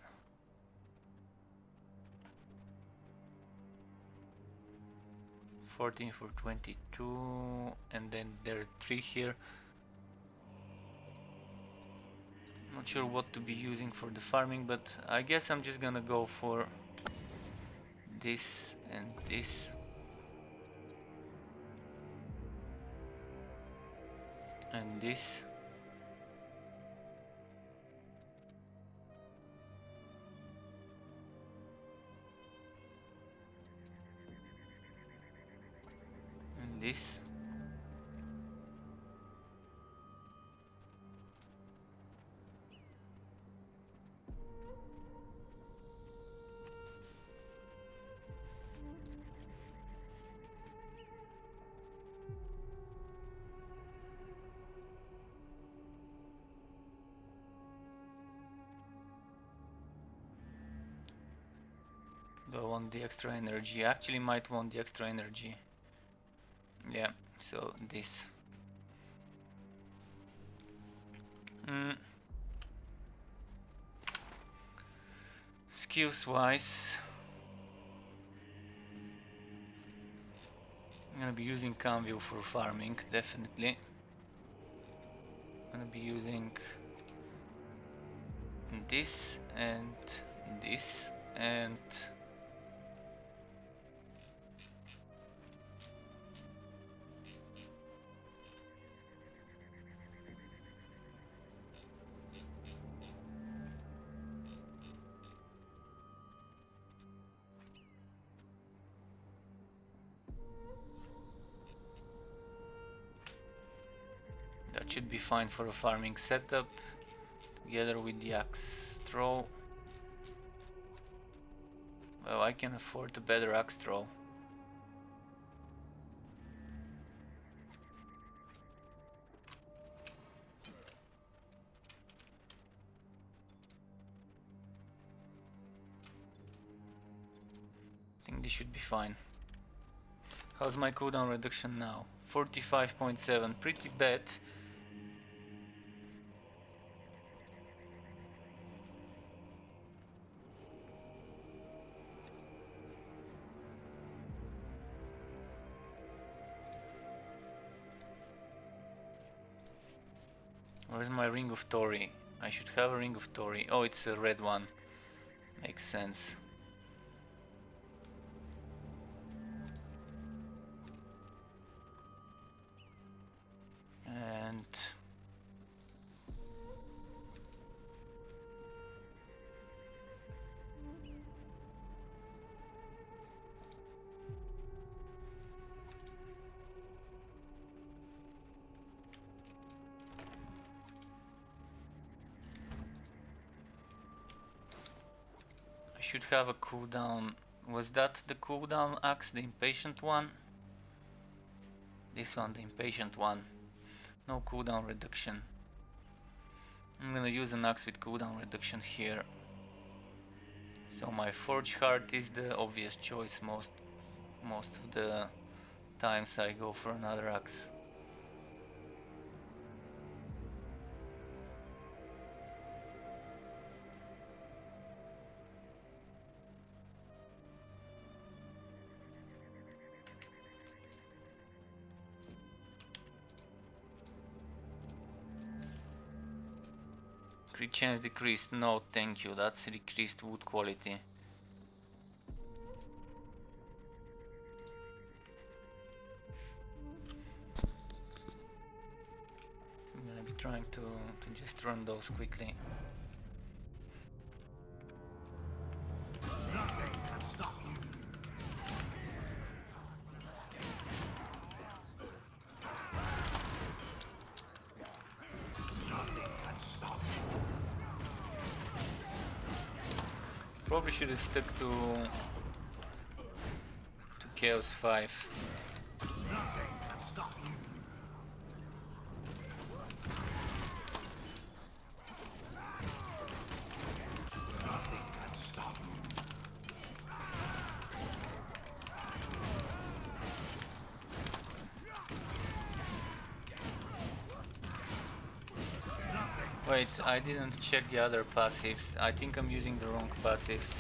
14 for 22, and then there are 3 here. Not sure what to be using for the farming, but I guess I'm just gonna go for this and this. And this. And this. Do I want the extra energy? Actually might want the extra energy. Yeah, so this. Skills wise, I'm gonna be using Canview for farming, definitely. I'm gonna be using this and this and that should be fine for a farming setup, together with the axe throw. Well, I can afford a better axe throw. I think this should be fine. How's my cooldown reduction now? 45.7, pretty bad. Where's my Ring of Tori? I should have a Ring of Tori. Oh, it's a red one. Makes sense. And I should have a cooldown. Was that the cooldown axe, the impatient one? This one, the impatient one. No cooldown reduction. I'm gonna use an axe with cooldown reduction here. So my Forge Heart is the obvious choice most of the times I go for another axe. Crit chance decreased. No, thank you. That's decreased wood quality. I'm gonna be trying to just run those quickly. Nothing can stop you. Nothing can stop you. Probably should have stuck to Chaos 5. Nothing can stop you. Nothing can stop you. Wait, I didn't check the other passives. I think I'm using the wrong passives.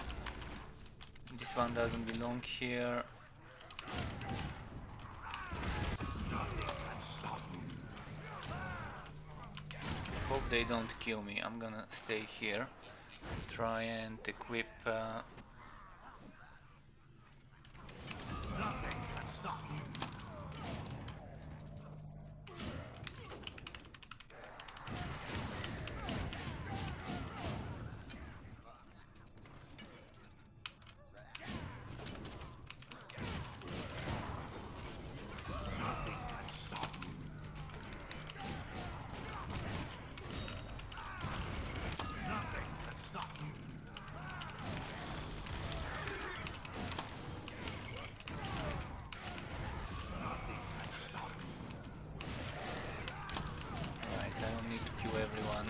This one doesn't belong here. Hope they don't kill me. I'm gonna stay here. Try and equip Right, I don't need to kill everyone.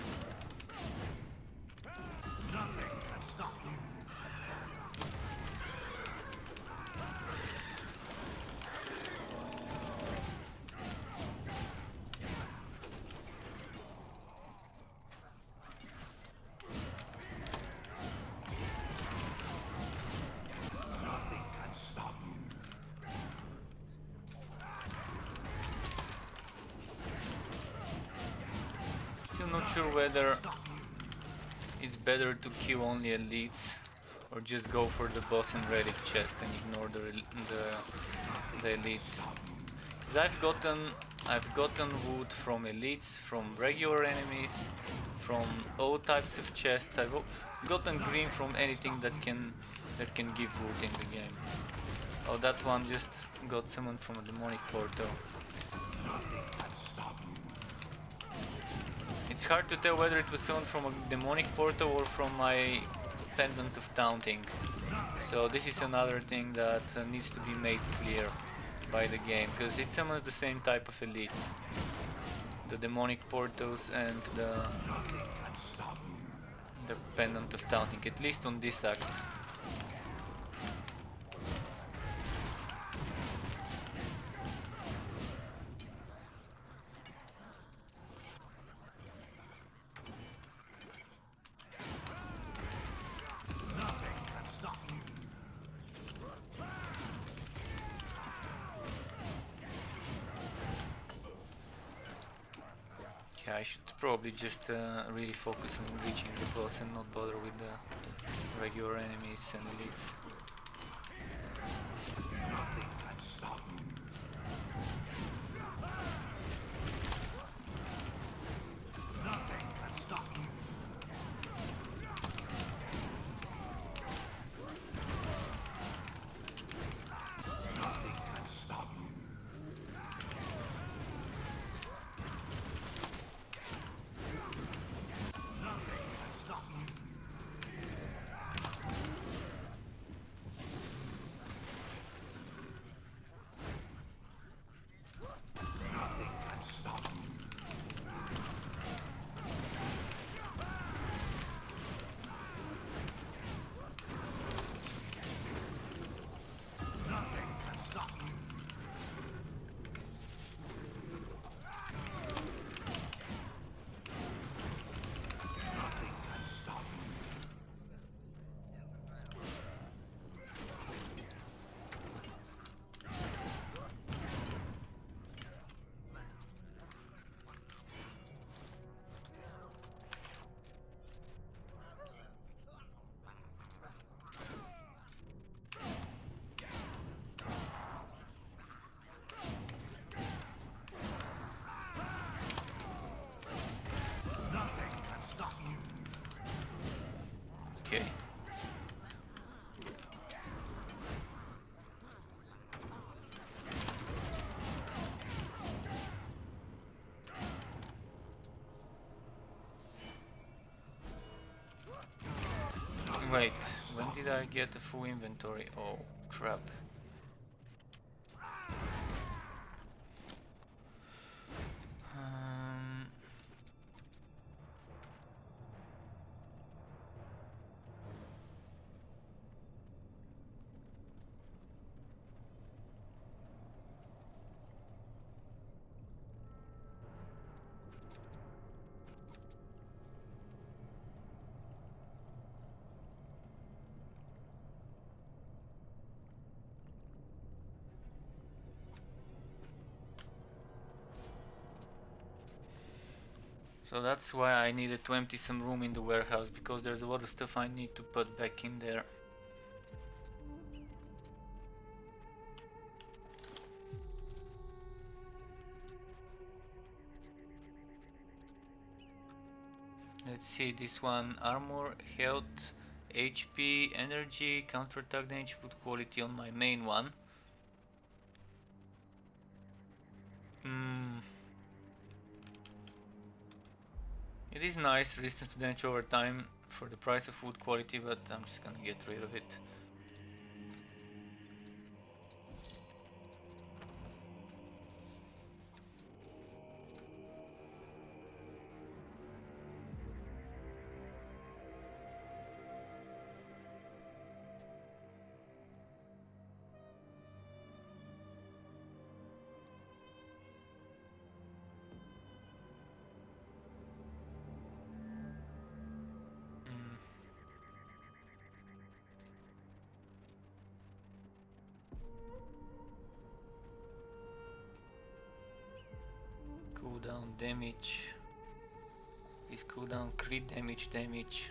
Still not sure whether it's better to kill only elites or just go for the boss and relic chest and ignore the elites. 'Cause I've gotten wood from elites, from regular enemies, from all types of chests. I've gotten green from anything that can give wood in the game. Oh, that one just got summoned from a demonic portal. It's hard to tell whether it was summoned from a demonic portal or from my pendant of taunting. So this is another thing that needs to be made clear by the game, because it summons the same type of elites. The demonic portals and the pendant of taunting, at least on this act. Yeah, I should probably just really focus on reaching the boss and not bother with the regular enemies and elites. Okay. Wait, when did I get a full inventory? Oh, crap. Um, So that's why I needed to empty some room in the warehouse, because there's a lot of stuff I need to put back in there. Let's see, this one: armor, health, HP, energy, counterattack damage, food quality on my main one. It is nice, resistance to damage over time for the price of food quality, but I'm just gonna get rid of it. Cooldown damage. This cooldown crit damage.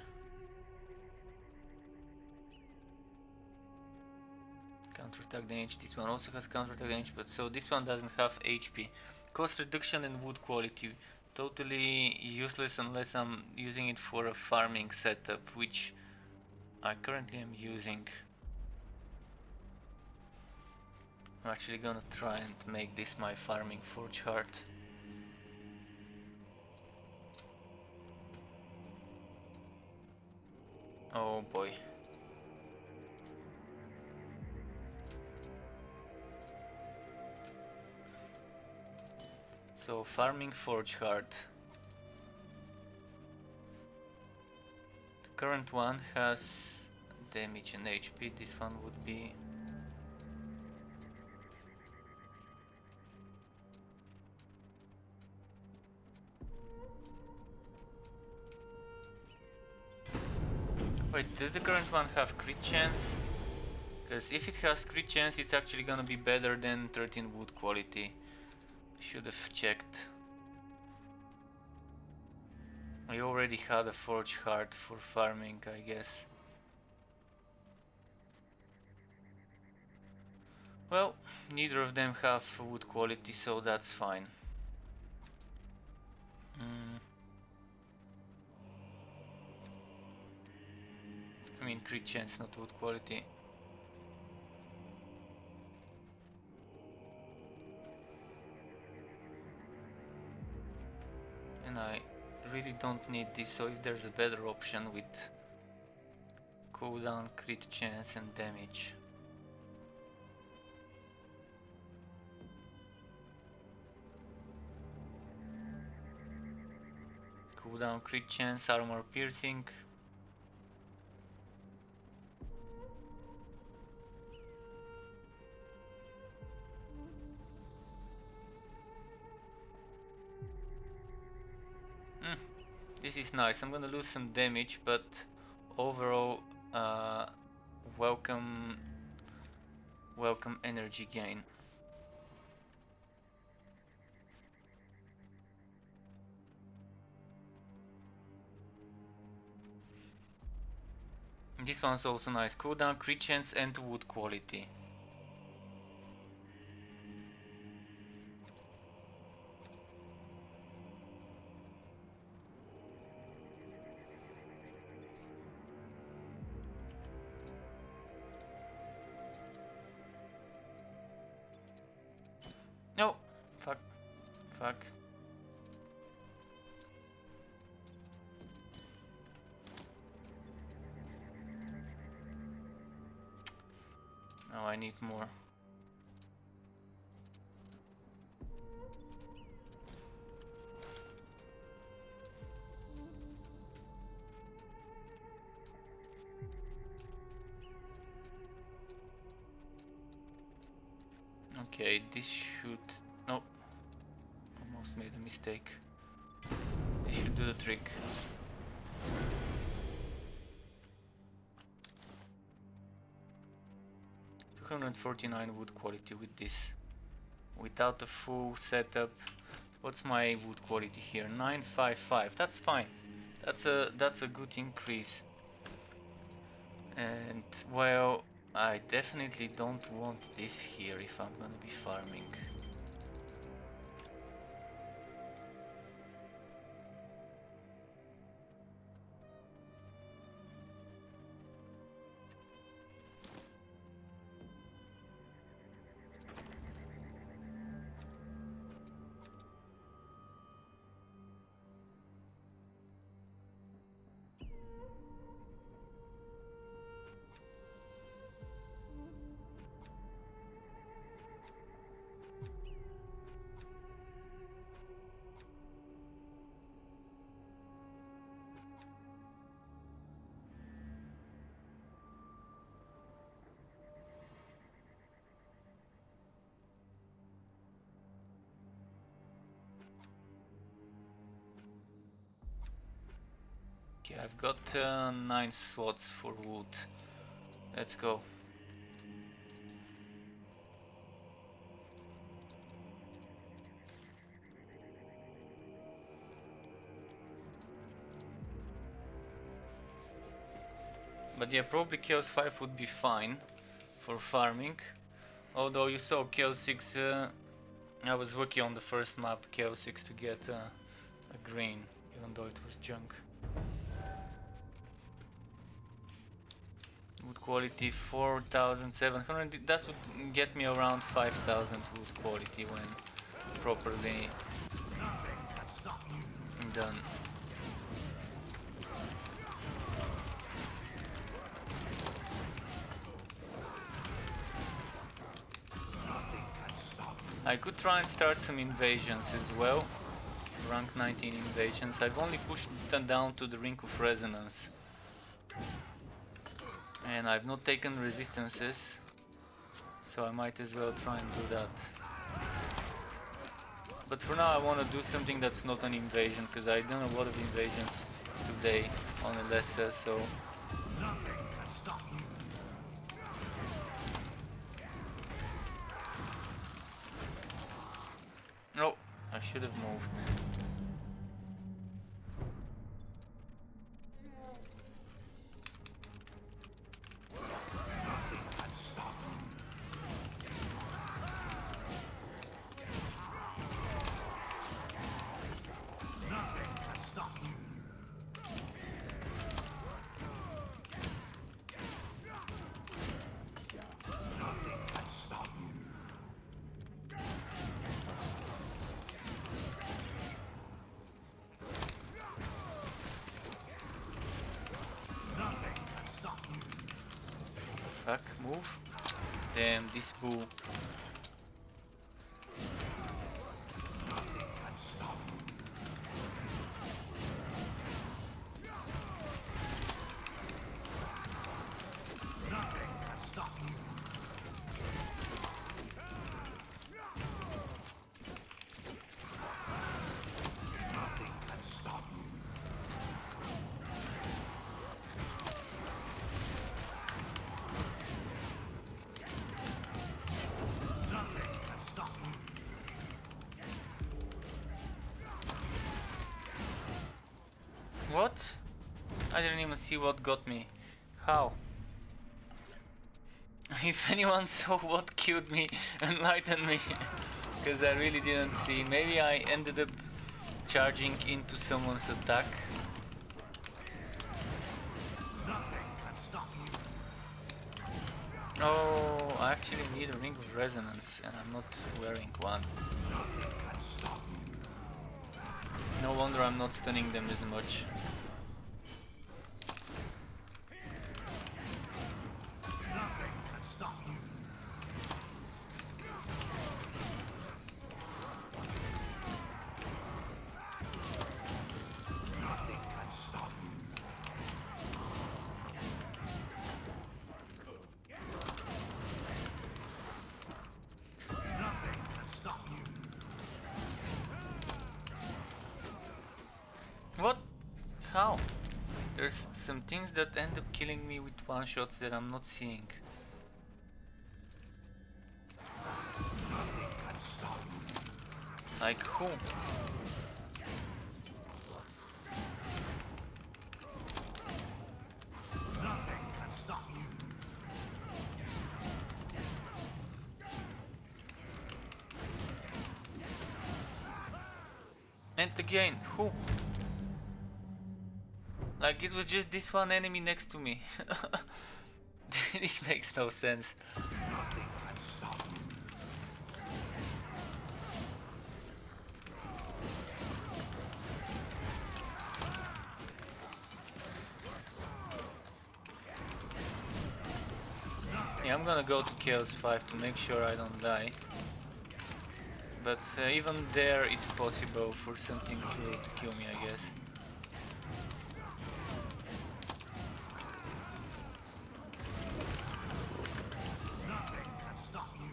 Counterattack damage. This one also has counterattack damage, but so this one doesn't have HP. Cost reduction and wood quality. Totally useless unless I'm using it for a farming setup, which I currently am using. I'm actually gonna try and make this my farming forge heart. Oh boy. So farming forge heart. The current one has damage and HP. This one would be wait, does the current one have crit chance? Because if it has crit chance, it's actually gonna be better than 13 wood quality. Should have checked. I already had a forge heart for farming, I guess. Well, neither of them have wood quality, so that's fine. I mean, crit chance, not wood quality. And I really don't need this, so if there's a better option with cooldown, crit chance and damage. Cooldown, crit chance, armor piercing. This is nice. I'm gonna lose some damage, but overall, welcome energy gain. This one's also nice. Cooldown, crit chance and wood quality. No! Fuck. Now I need more. Okay, this should... No. Almost made a mistake. This should do the trick. $249 wood quality with this. Without a full setup, What's my wood quality here? 955. That's fine. That's a good increase. And well, I definitely don't want this here if I'm gonna be farming. Okay, I've got 9 slots for wood. Let's go. But yeah, probably Chaos 5 would be fine for farming. Although you saw Chaos 6, I was lucky on the first map, Chaos 6, to get a green, even though it was junk. Wood quality 4700, that would get me around 5000 wood quality when properly done. I could try and start some invasions as well. Rank 19 invasions. I've only pushed them down to the Ring of Resonance. And I've not taken resistances. So I might as well try and do that. But for now I want to do something that's not an invasion, because I've done a lot of invasions today on a lesser, so... No, I should have moved. Fuck, move. Damn, this boo. What? I didn't even see what got me. How? If anyone saw what killed me, enlighten me. Because I really didn't see. Maybe I ended up charging into someone's attack. Oh, I actually need a Ring of Resonance and I'm not wearing one. No wonder I'm not stunning them as much. What? How? There's some things that end up killing me with one shots that I'm not seeing. Like who? Nothing can stop you. And again, who? Like it was just this one enemy next to me. This makes no sense. Nothing can stop you. Yeah, I'm gonna go to Chaos 5 to make sure I don't die. But even there it's possible for something to kill me, I guess. Nothing can stop you.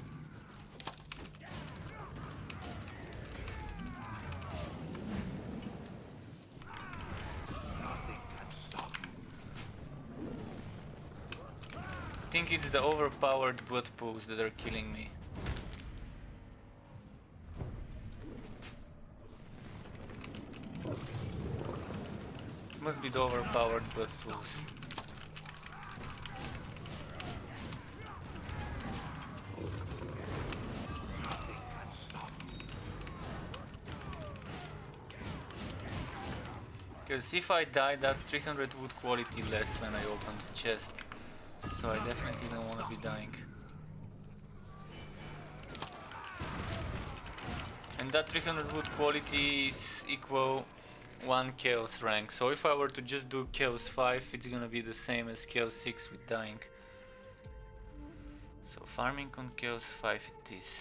Nothing can stop you. I think it's the overpowered blood pools that are killing me. It must be the overpowered blood pools. Nothing can stop you. Because if I die, that's 300 wood quality less when I open the chest. So I definitely don't want to be dying. And that 300 wood quality is equal 1 chaos rank. So if I were to just do chaos 5, it's gonna be the same as chaos 6 with dying. So farming on chaos 5 it is.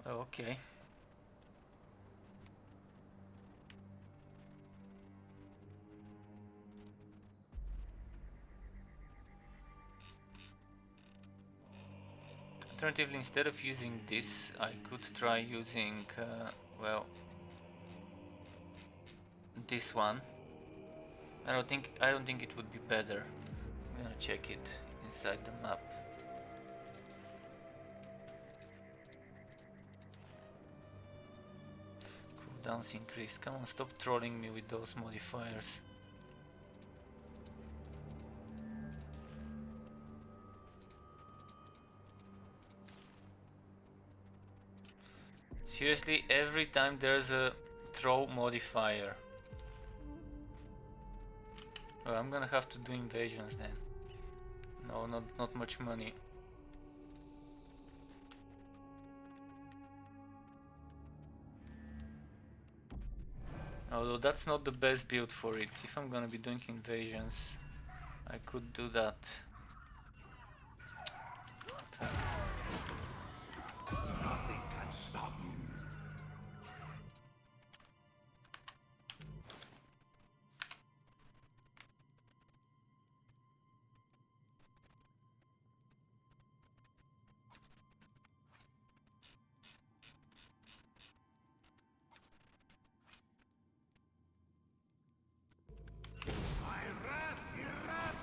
Oh, okay. Alternatively, instead of using this, I could try using, well, this one. I don't think it would be better. I'm gonna check it inside the map. Cooldowns increased. Come on, stop trolling me with those modifiers. Seriously, every time there's a throw modifier. Well, I'm gonna have to do invasions then. No, not much money. Although that's not the best build for it. If I'm gonna be doing invasions, I could do that. Nothing can stop you. My wrath, your wrath.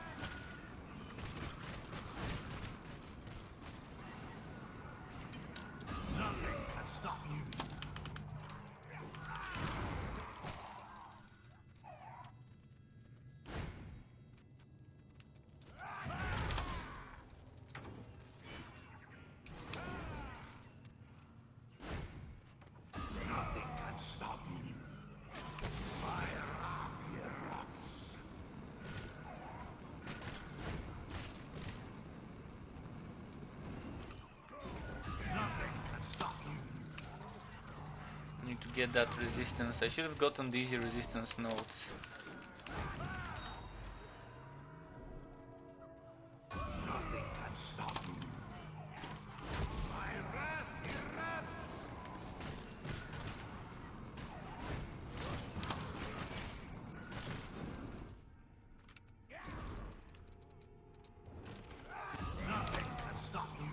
get that resistance. I should have gotten these resistance nodes. Nothing can stop me. My wrath erupts. Nothing can stop you.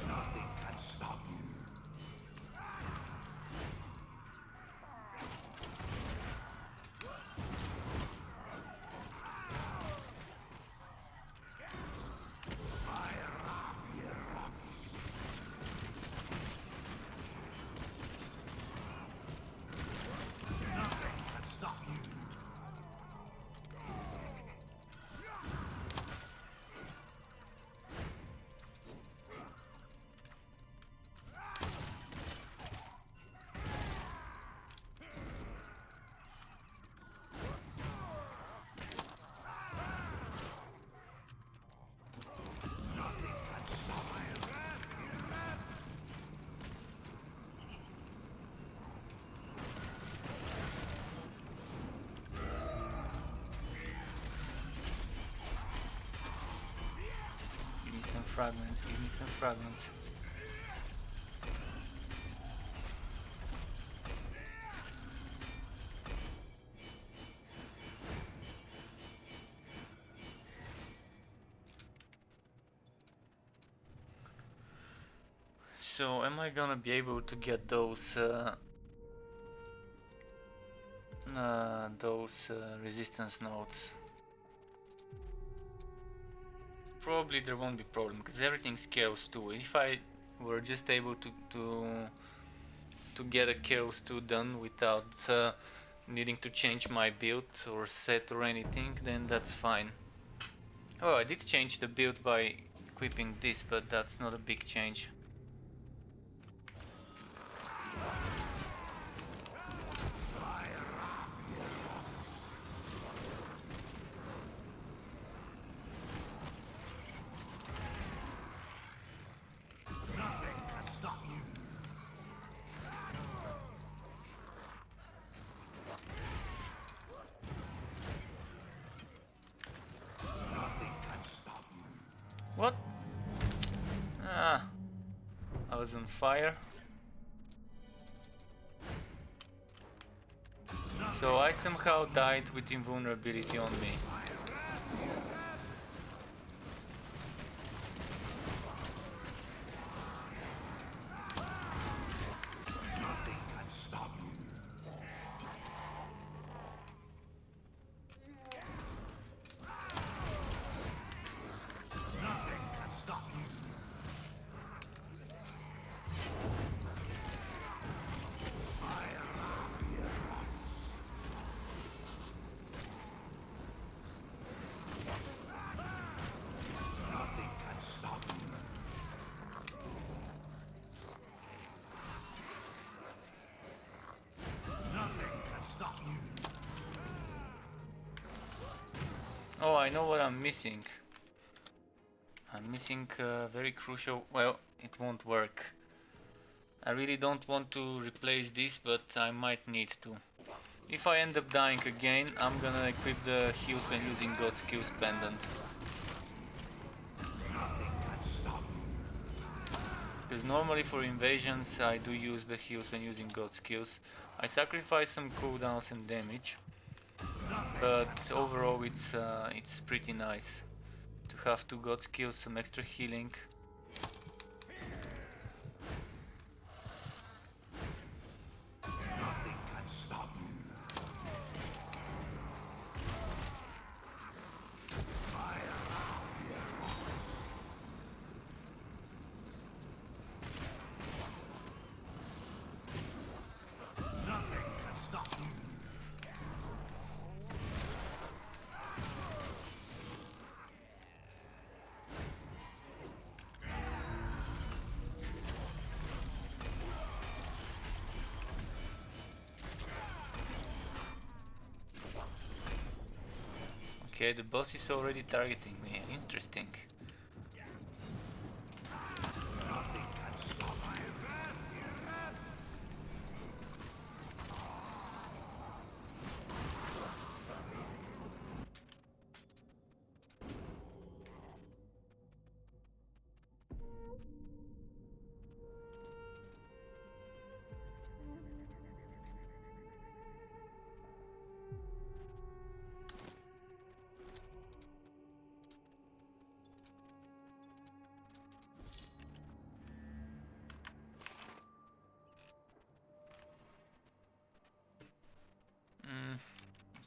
Nothing can stop you. Nothing can stop you. Nothing can stop my wrath erupts. Give me some fragments, give me some fragments. So am I gonna be able to get those resistance nodes? Probably there won't be problem because everything scales too. If I were just able to get a Chaos 2 done without needing to change my build or set or anything, then that's fine. Oh, I did change the build by equipping this, but that's not a big change. Nothing can stop you. Nothing can stop you. What? Ah, I was on fire. So I somehow died with invulnerability on me. Nothing can stop you. Nothing can stop you. Nothing can stop you. Nothing can stop you. Oh, I know what I'm missing. I'm missing very crucial. Well, it won't work. I really don't want to replace this, but I might need to. If I end up dying again, I'm gonna equip the heals when using God's Kills pendant. Nothing can stop you. Because normally for invasions I do use the heals when using God's Kills. I sacrifice some cooldowns and damage, but overall it's pretty nice to have 2 God's Kills, some extra healing. Nothing can stop you. Nothing can stop you. Okay, the boss is already targeting me. Interesting.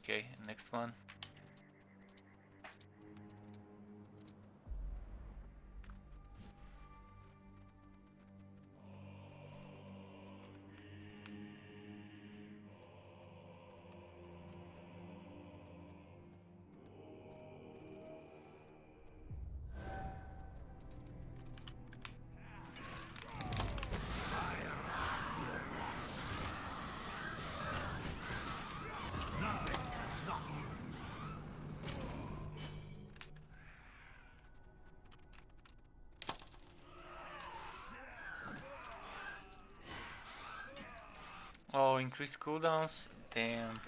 Okay, next one. Oh, increase cooldowns? Damn.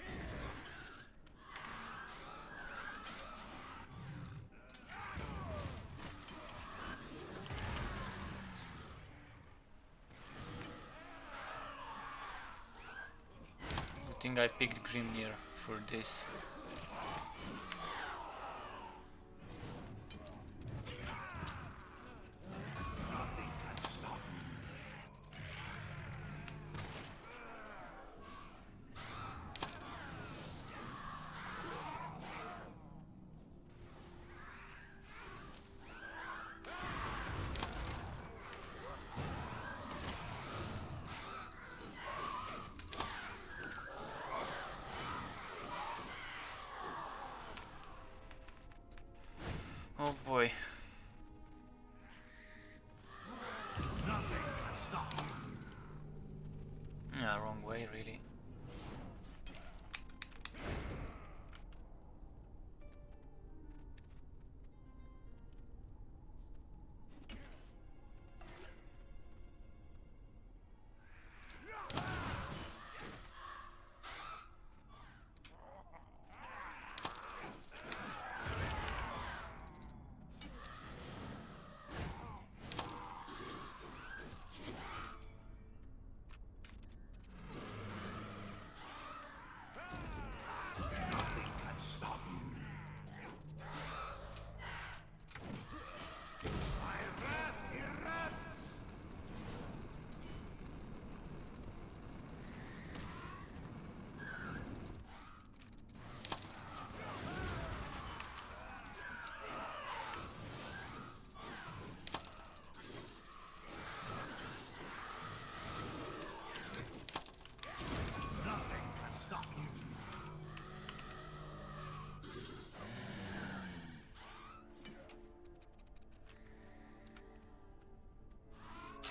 Good thing I picked Grimnir for this. Oh boy. Yeah, wrong way, really.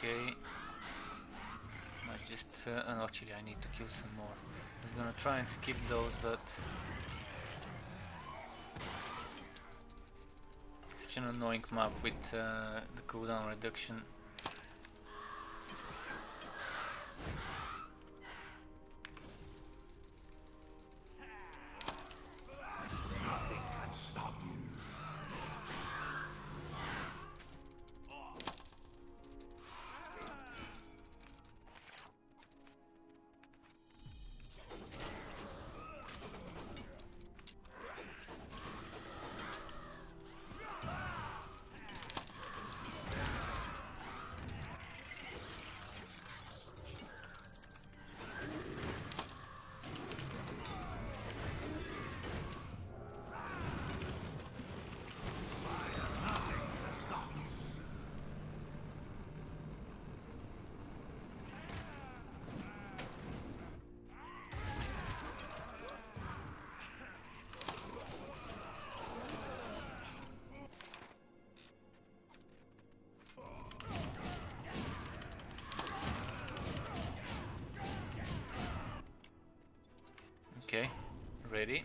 Okay. I just no, actually I need to kill some more. I was gonna try and skip those, but such an annoying map with the cooldown reduction. Okay, ready.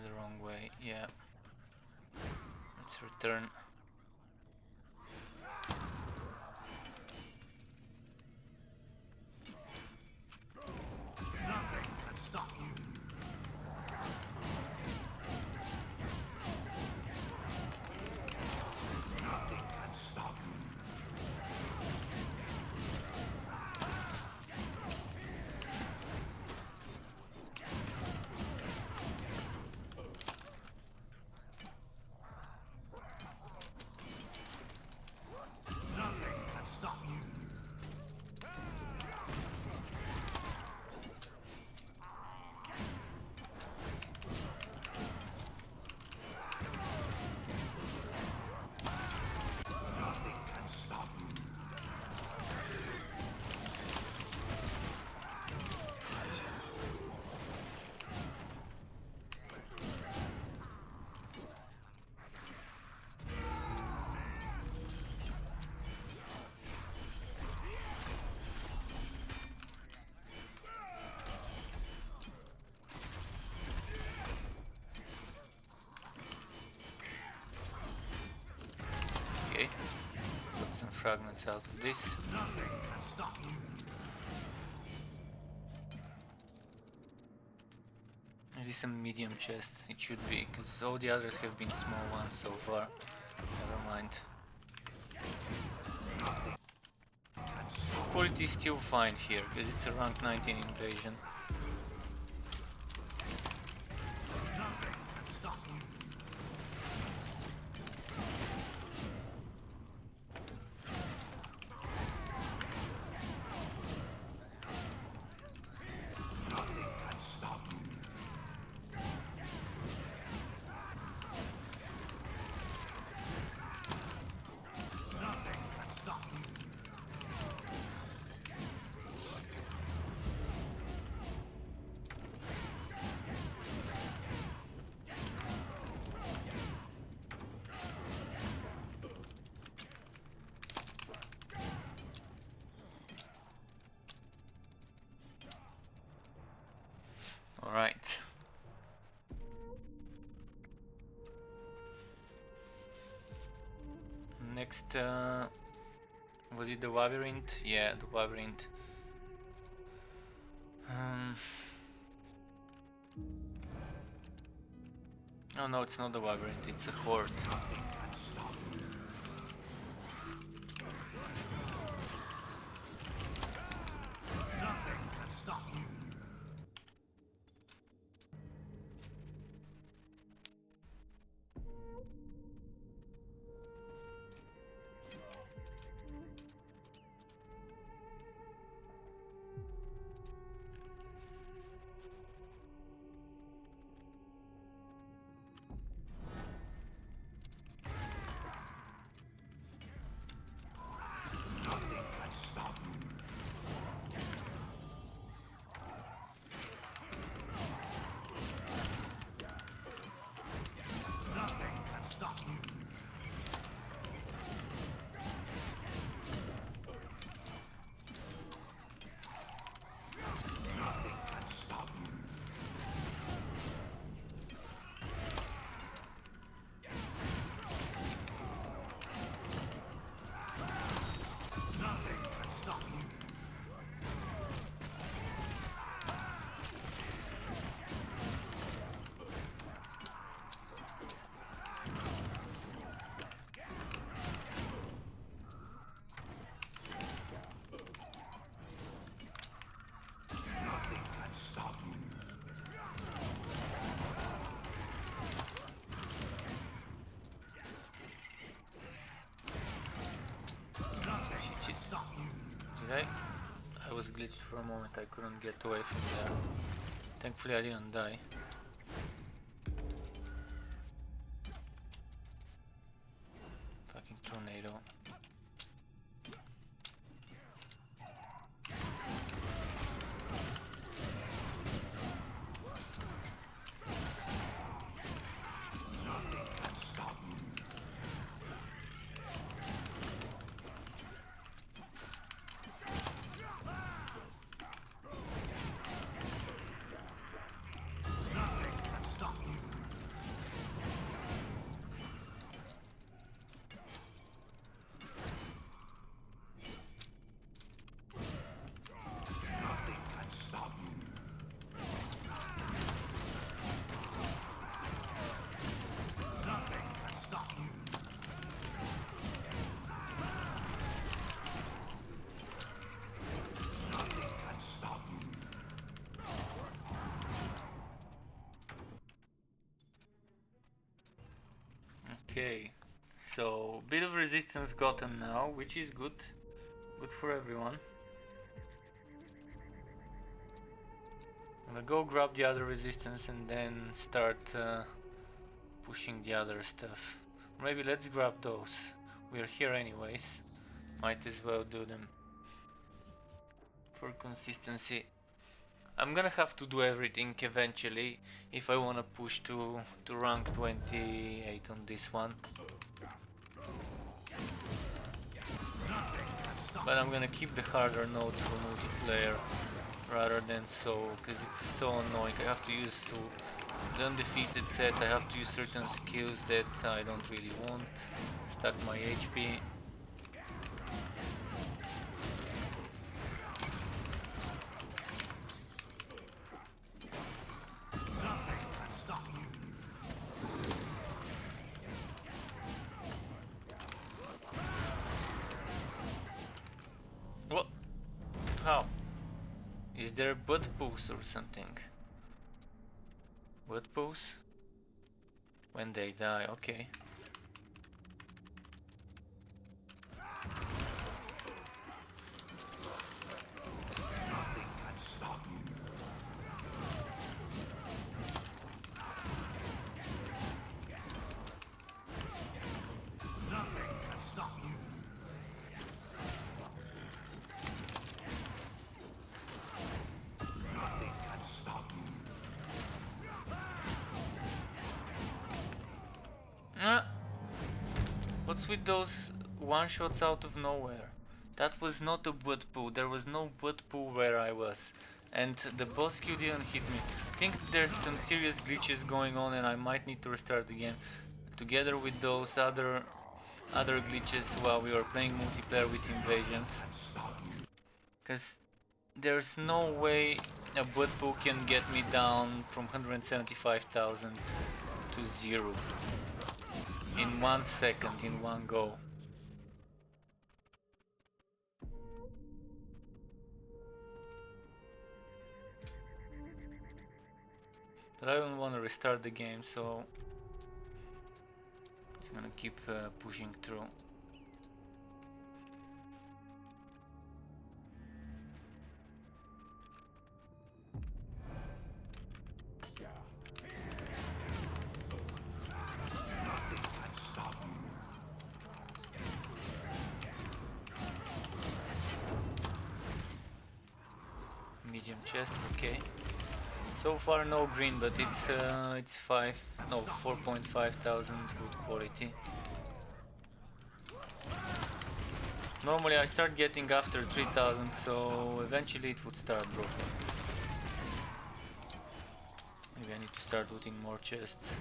The wrong way, yeah. Let's return. Nothing can stop you. Nothing can stop you. Nothing can stop you. Nothing can stop you. Okay. Put some fragments out of this. Nothing can stop you. It is a medium chest, it should be, because all the others have been small ones so far. Never mind. Quality is still fine here, because it's a rank 19 invasion. Nothing can stop you. Nothing can stop you. Nothing can stop you. Alright. Next, was it the labyrinth? Yeah, the labyrinth. Oh no, it's not the labyrinth, it's a horde. Nothing can stop you. Nothing can stop you. Nothing can stop you. Nothing can stop you. Nothing can stop you. Nothing can stop you. Nothing can stop you. Nothing can stop you. Did I was glitched for a moment, I couldn't get away from there. Thankfully I didn't die. Fucking tornado. Nothing can stop you. Nothing Okay, so bit of resistance gotten now, which is good. Good for everyone. I'm gonna go grab the other resistance and then start pushing the other stuff. Maybe let's grab those. We're here anyways. Might as well do them for consistency. I'm gonna have to do everything eventually if I wanna push to rank 28 on this one. But I'm gonna keep the harder nodes for multiplayer rather than solo, because it's so annoying. I have to use the undefeated set, I have to use certain skills that I don't really want. Stack my HP. What? How? Is there butt pulse or something? Butt pulse? When they die, okay. What's with those one-shots out of nowhere? That was not a butt pull, there was no butt pull where I was. And the boss Q didn't hit me. I think there's some serious glitches going on and I might need to restart the game. Together with those other glitches while we were playing multiplayer with invasions. Cause there's no way a butt pull can get me down from 175,000 to 0. In 1 second, in one go. But I don't want to restart the game, so it's gonna keep pushing through. Medium chest, okay. So far no green, but it's 4.5 thousand good quality. Normally I start getting after 3000, so eventually it would start dropping. Maybe I need to start looting more chests.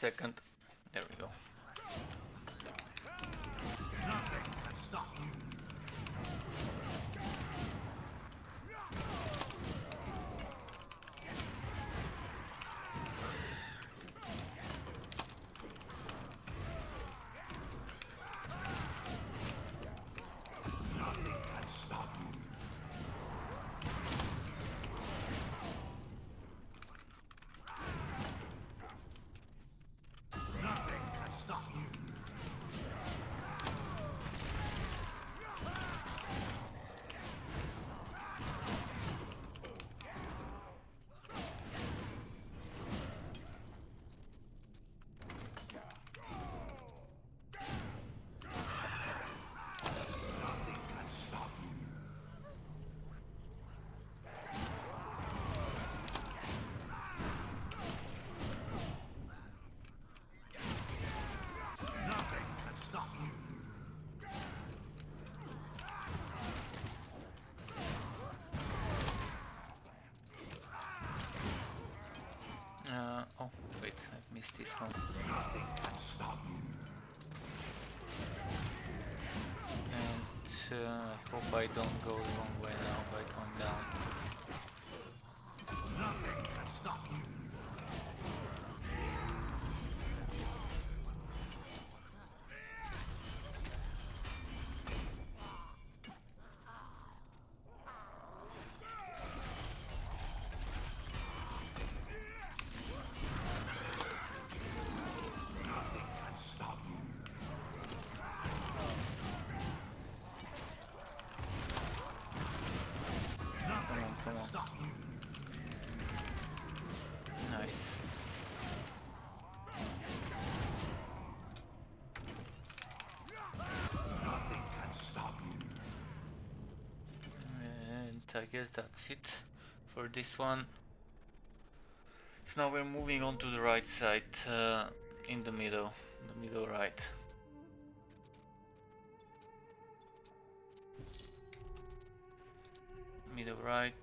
Second. There we go. if I don't go the wrong way now by going down. Nothing can stop you. Nothing can stop you. Nothing Come can on. stop you. Nice. Nothing can stop you. And I guess that's it for this one. So now we're moving on to the right side, in the middle right. Middle right.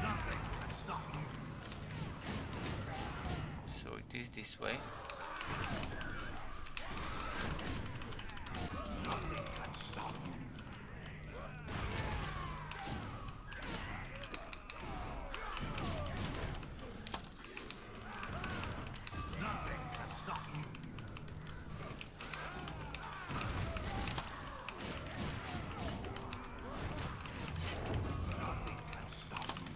Nothing can stop you. So it is this way. Nothing can stop you. Nothing can stop you. Nothing can stop you.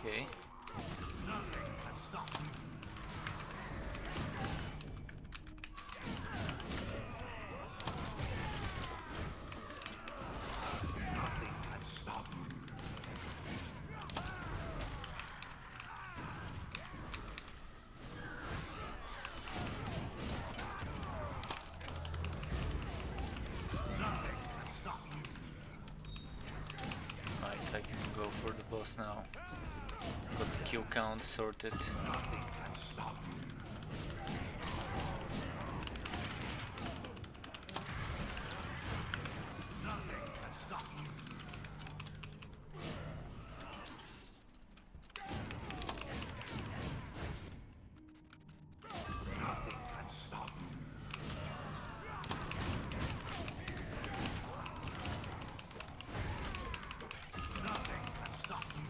Okay. Nothing can stop you. Nothing can stop you. Nothing can stop you. Right, I can go for the boss now. Got the kill count sorted. Nothing can stop you. Nothing can stop you. Nothing can stop you. Nothing can stop you.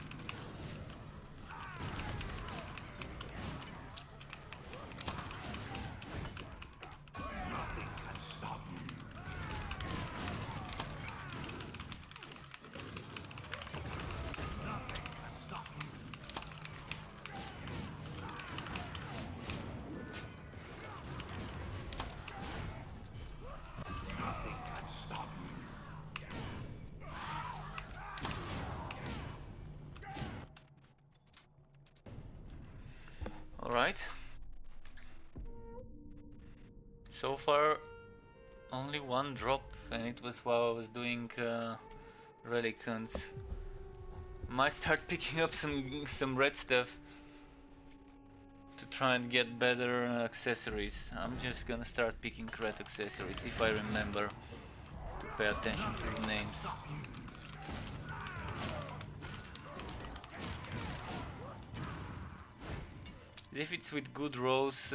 Nothing can stop you. Nothing can stop you. Nothing can stop you. Alright. So far only one drop, and it was while I was doing relic hunts. Might start picking up some red stuff to try and get better accessories. I'm just gonna start picking red accessories if I remember to pay attention to the names. If it's with good rolls,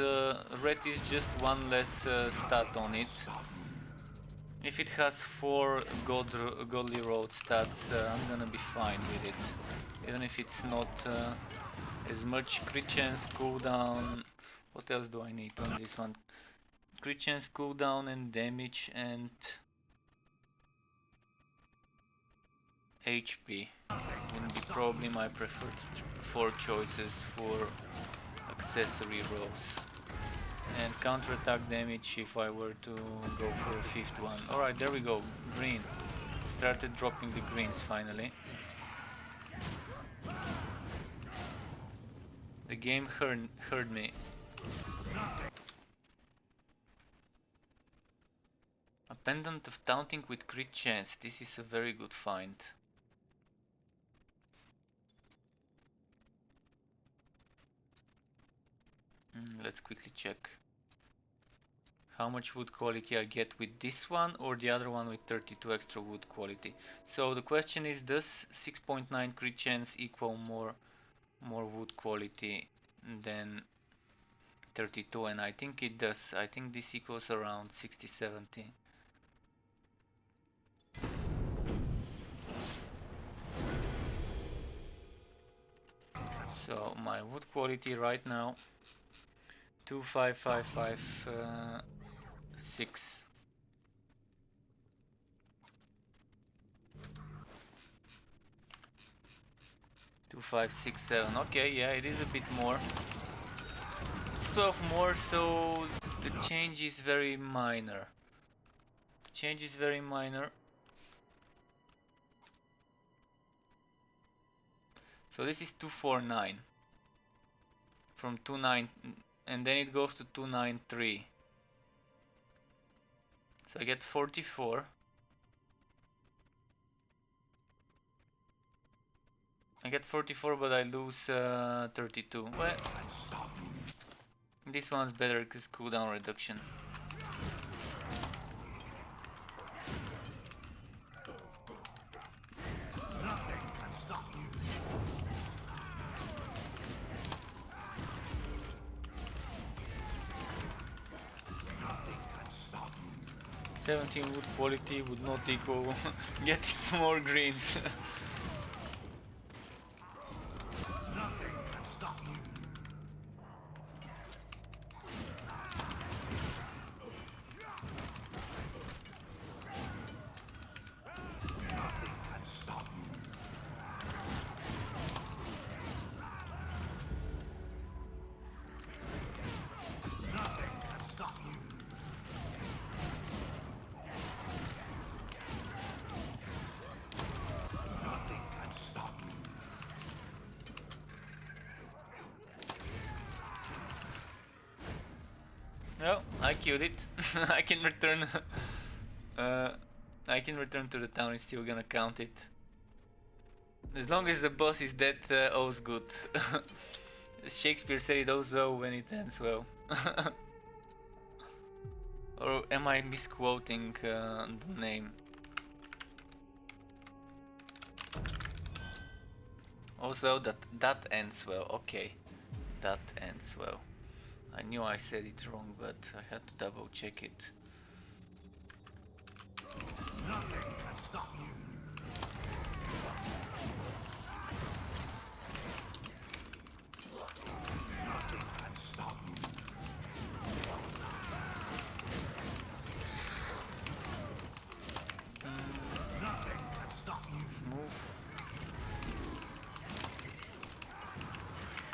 red is just one less stat on it. If it has 4 godly road stats, I'm gonna be fine with it. Even if it's not as much crit chance, cooldown. What else do I need on this one? Crit chance, cooldown, and damage, and HP. Wouldn't be probably my preferred 4 choices for accessory rolls. And counter-attack damage if I were to go for a 5th one. Alright, there we go. Green. Started dropping the greens finally. The game heard me. A pendant of taunting with crit chance. This is a very good find. let's quickly check how much wood quality I get with this one or the other one with 32 extra wood quality. So the question is, does 6.9 crit chance equal more wood quality than 32? And I think it does. I think this equals around 60-70. So my wood quality right now 25556. 2567. Okay, yeah, it is a bit more. It's 12 more, so the change is very minor. The change is very minor. So this is 249 from 29, and then it goes to 293. So I get 44. I get 44, but I lose 32. Well, this one's better because cooldown reduction. Nothing can stop you. 17 wood quality would not equal getting more greens. Nothing can stop you. Nothing can stop you. Nothing can stop you. Nothing can stop you. No, I killed it. I can return. I can return to the town. It's still gonna count it. As long as the boss is dead, all's good. Shakespeare said it goes well when it ends well. Or am I misquoting the name? Also, that ends well. Okay, that ends well. I knew I said it wrong, but I had to double check it. Nothing can stop you. Nothing can stop you. Nothing can stop you. Move.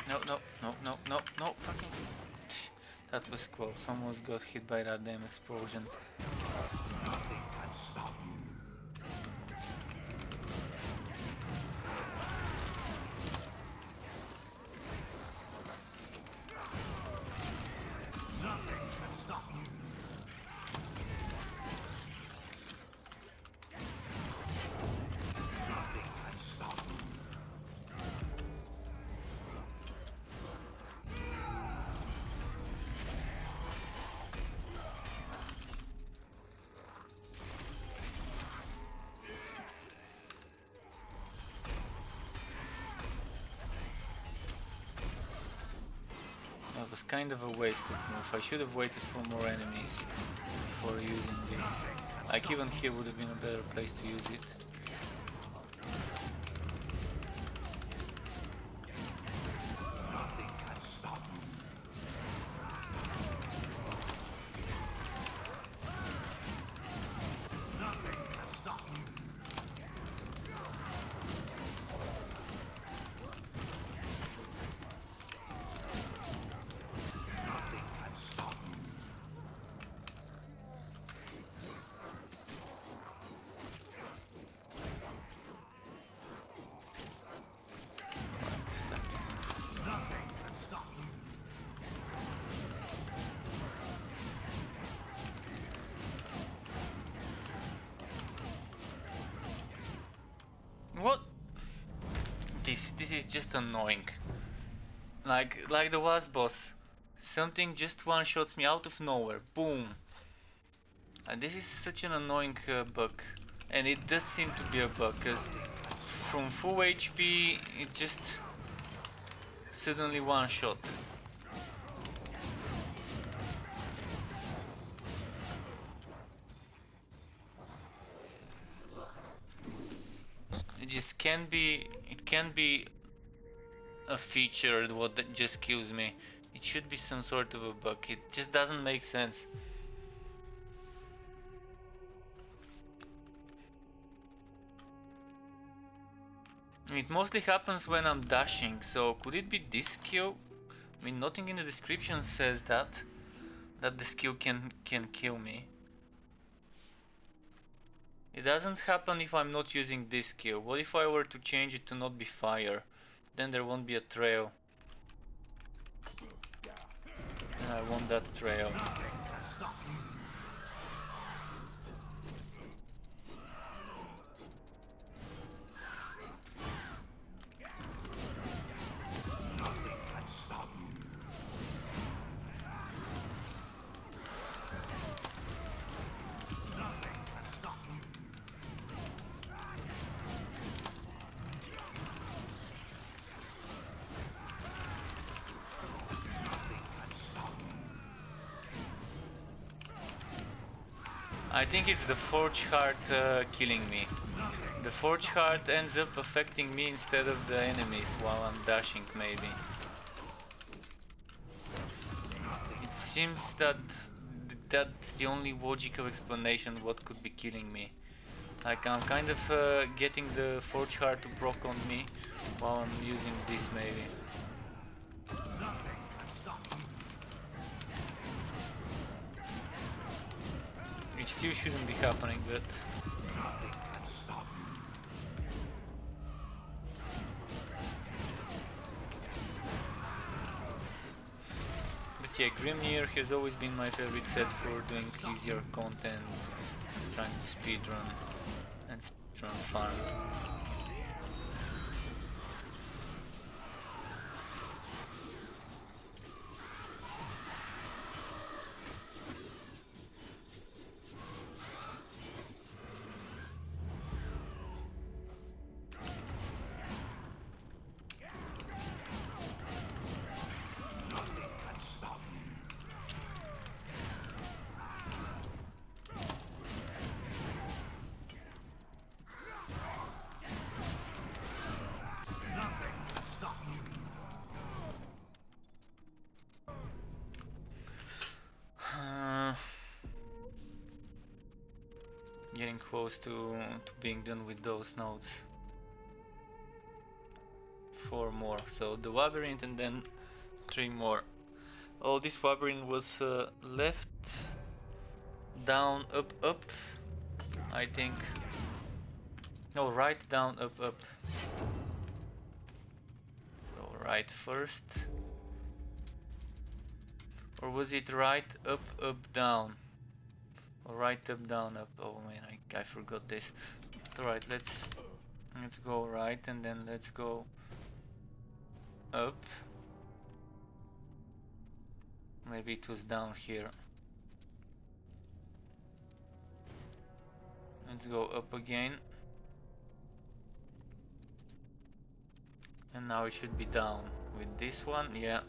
No, no, no, no, no, no, fucking. That was close. Almost got hit by that damn explosion. Nothing can stop you. Nothing can stop you. Nothing can stop you. That was kind of a wasted move. I should have waited for more enemies before using this. Like even here would have been a better place to use it. Nothing can stop you. Nothing can stop you. Nothing can stop you. Nothing can stop you. What? This is just annoying. Like the last boss. Something just one-shots me out of nowhere. Boom. And this is such an annoying bug. And it does seem to be a bug, because from full HP it just suddenly one-shot. It can be a feature what that just kills me. It should be some sort of a bug. It just doesn't make sense. It mostly happens when I'm dashing, so could it be this skill? I mean, nothing in the description says that the skill can kill me. It doesn't happen if I'm not using this skill. What if I were to change it to not be fire? Then there won't be a trail. And I want that trail. I think it's the Forge Heart killing me. The Forge Heart ends up affecting me instead of the enemies while I'm dashing, maybe. It seems that that's the only logical explanation what could be killing me. Like, I'm kind of getting the Forge Heart to proc on me while I'm using this, maybe. Which still shouldn't be happening, but... But yeah, Grimnir has always been my favorite set for doing easier content, trying to speedrun and speedrun fun. Getting close to being done with those nodes. 4 more, so the labyrinth and then 3 more. Oh, this labyrinth was left, down, up, up, I think. No, right, down, up, up. So right first. Or was it right, up, up, down? Or right, up, down, up. Oh man, I forgot this. Alright, let's go right and then let's go up. Maybe it was down here. Let's go up again. And now it should be down with this one, yeah.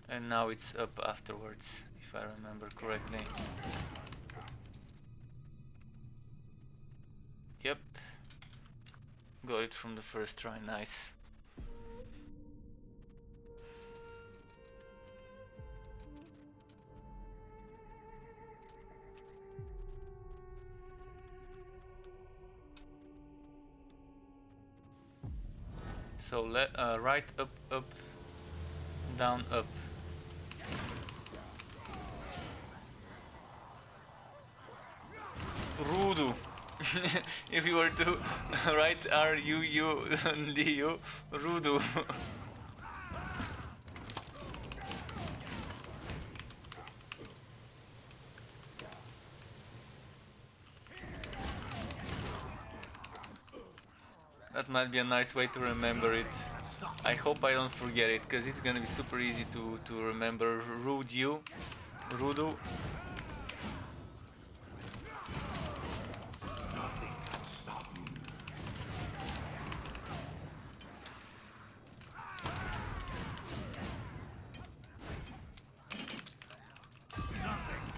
And now it's up afterwards, if I remember correctly. Yep. Got it from the first try, nice. So right, up, up, down, up. Rudu. If you were to write R-U-U-D-U, Rudu. That might be a nice way to remember it. I hope I don't forget it, because it's gonna be super easy to remember. Rudu.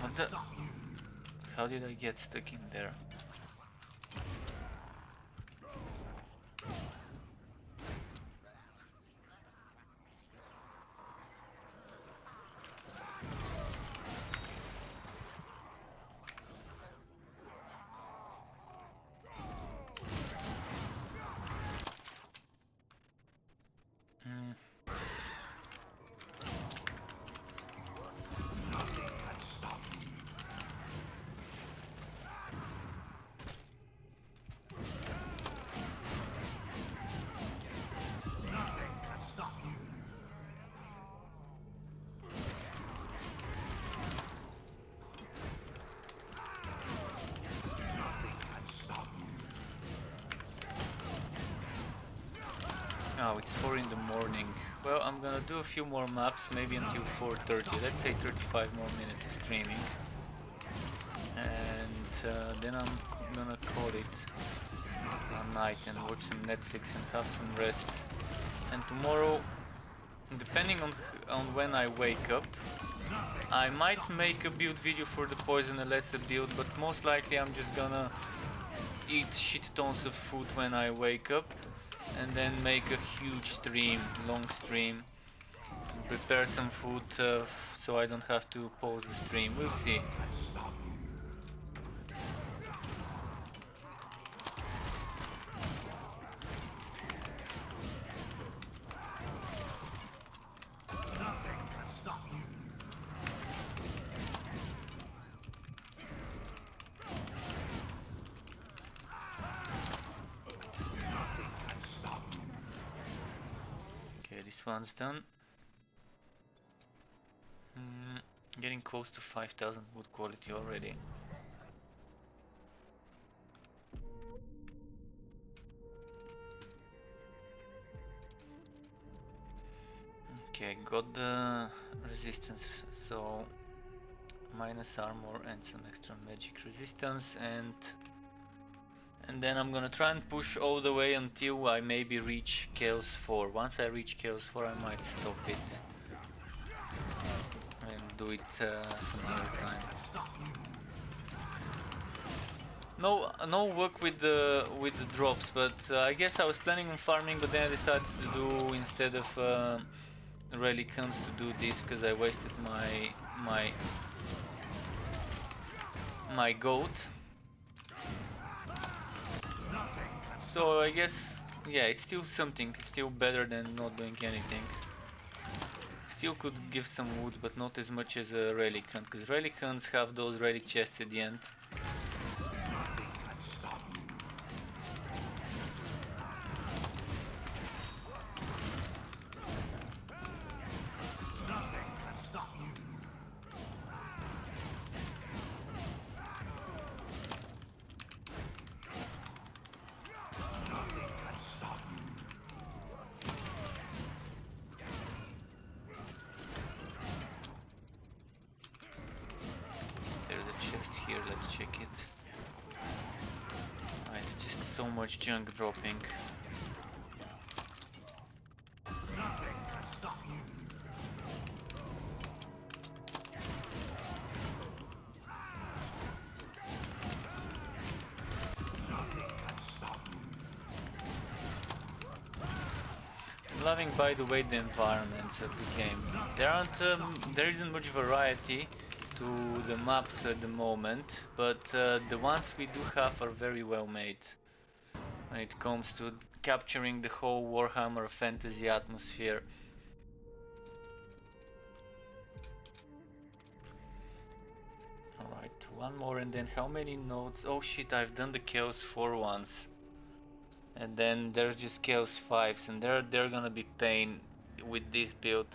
What the? How did I get stuck in there? Hmm. Oh, it's 4 in the morning. Well, I'm gonna do a few more maps, maybe until 4:30. Let's say 35 more minutes of streaming. And then I'm gonna call it a night and watch some Netflix and have some rest. And tomorrow, depending on when I wake up, I might make a build video for the Poison Alessa build, but most likely I'm just gonna eat shit tons of food when I wake up and then make a huge stream, long stream, and prepare some food so I don't have to pause the stream. We'll see. Okay, this one's done. Getting close to 5000 wood quality already. Okay, got the resistance, so minus armor and some extra magic resistance, and then I'm gonna try and push all the way until I maybe reach Chaos 4. Once I reach Chaos 4 I might stop it and do it some other time. No work with the drops, but I guess I was planning on farming, but then I decided to do, instead of relic hunts, to do this because I wasted my goat. So I guess, yeah, it's still something. It's still better than not doing anything. Still could give some wood, but not as much as a relic hunt, because relic hunts have those relic chests at the end. Here, let's check it. It's just so much junk dropping. I'm loving, by the way, the environments of the game. There isn't much variety to the maps at the moment, but the ones we do have are very well made when it comes to capturing the whole Warhammer fantasy atmosphere. Alright, one more, and then how many nodes? Oh shit, I've done the Chaos 4 once. And then there's just Chaos 5s, and they're gonna be pain with this build.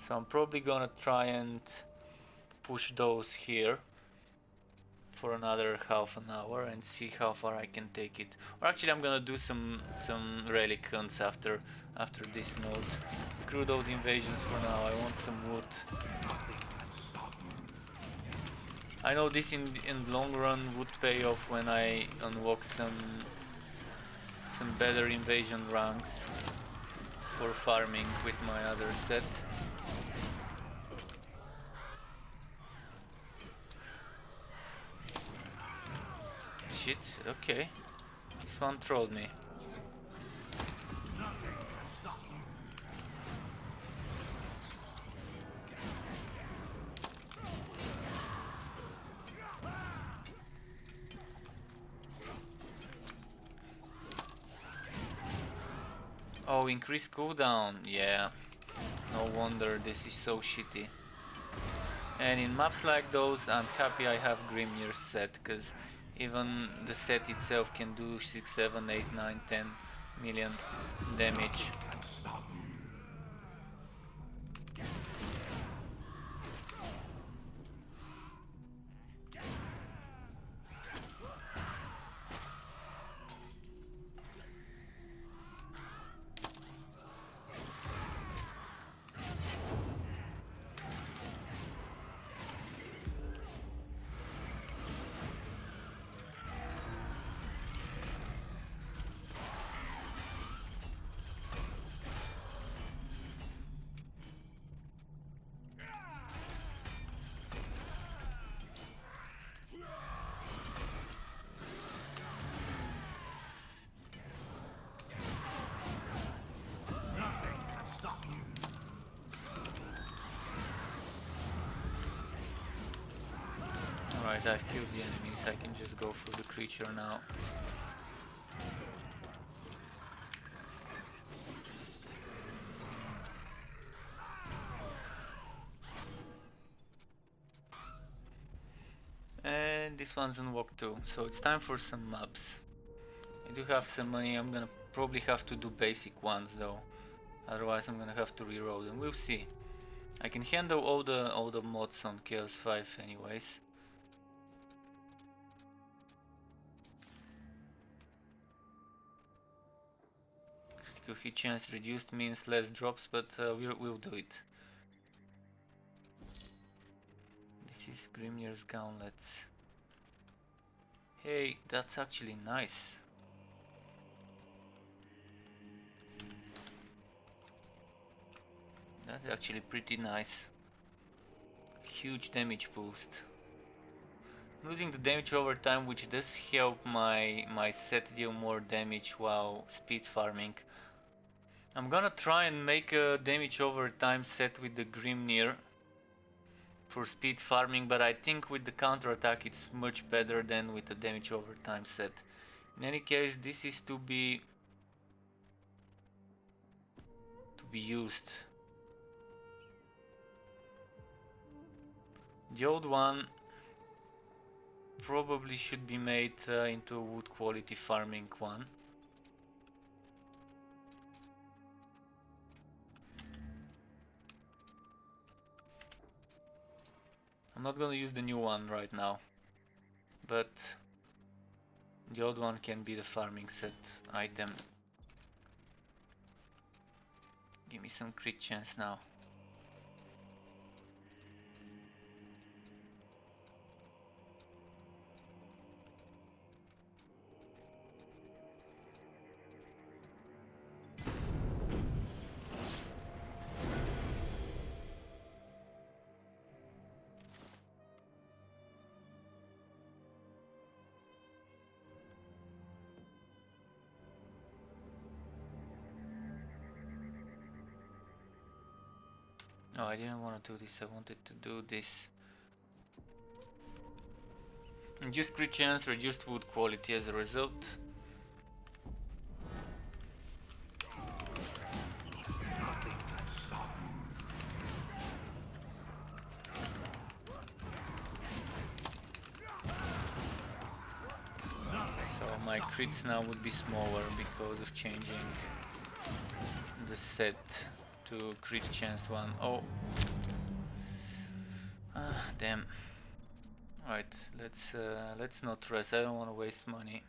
So I'm probably gonna try and push those here for another half an hour and see how far I can take it. Or actually, I'm gonna do some relic hunts after this node. Screw those invasions for now. I want some wood. I know this in long run would pay off when I unlock some better invasion ranks for farming with my other set. Shit, okay. This one trolled me. Oh, increase cooldown. Yeah. No wonder this is so shitty. And in maps like those, I'm happy I have Grimnir set, because even the set itself can do 6, 7, 8, 9, 10 million damage. Alright, I've killed the enemies, I can just go for the creature now. And this one's unlocked too, so it's time for some mobs. I do have some money, I'm gonna probably have to do basic ones though. Otherwise I'm gonna have to reroll them, we'll see. I can handle all the mods on Chaos 5 anyways. Critical hit chance reduced means less drops, but we'll do it. This is Grimnir's Gauntlets. Hey, that's actually nice. That's actually pretty nice. Huge damage boost. Losing the damage over time, which does help my set deal more damage while speed farming. I'm gonna try and make a damage over time set with the Grimnir for speed farming, but I think with the counterattack it's much better than with the damage over time set. In any case, this is to be used. The old one probably should be made into a wood quality farming one. I'm not gonna use the new one right now, but the old one can be the farming set item. Give me some crit chance now. No, I didn't want to do this, I wanted to do this. Reduced crit chance, reduced wood quality as a result. So my crits now would be smaller because of changing the set to crit chance one. Oh. Ah, damn. Alright, let's not rest. I don't want to waste money.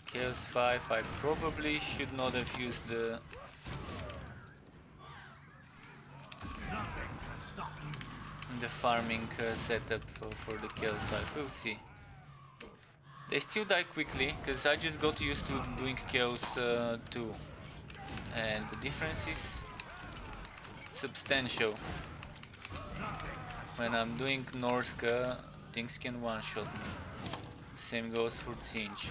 Chaos 5, I probably should not have used the farming setup for the Chaos 5. We'll see. They still die quickly, because I just got used to doing Chaos 2. And the difference is substantial. When I'm doing Norska, things can one-shot me. Same goes for Siege.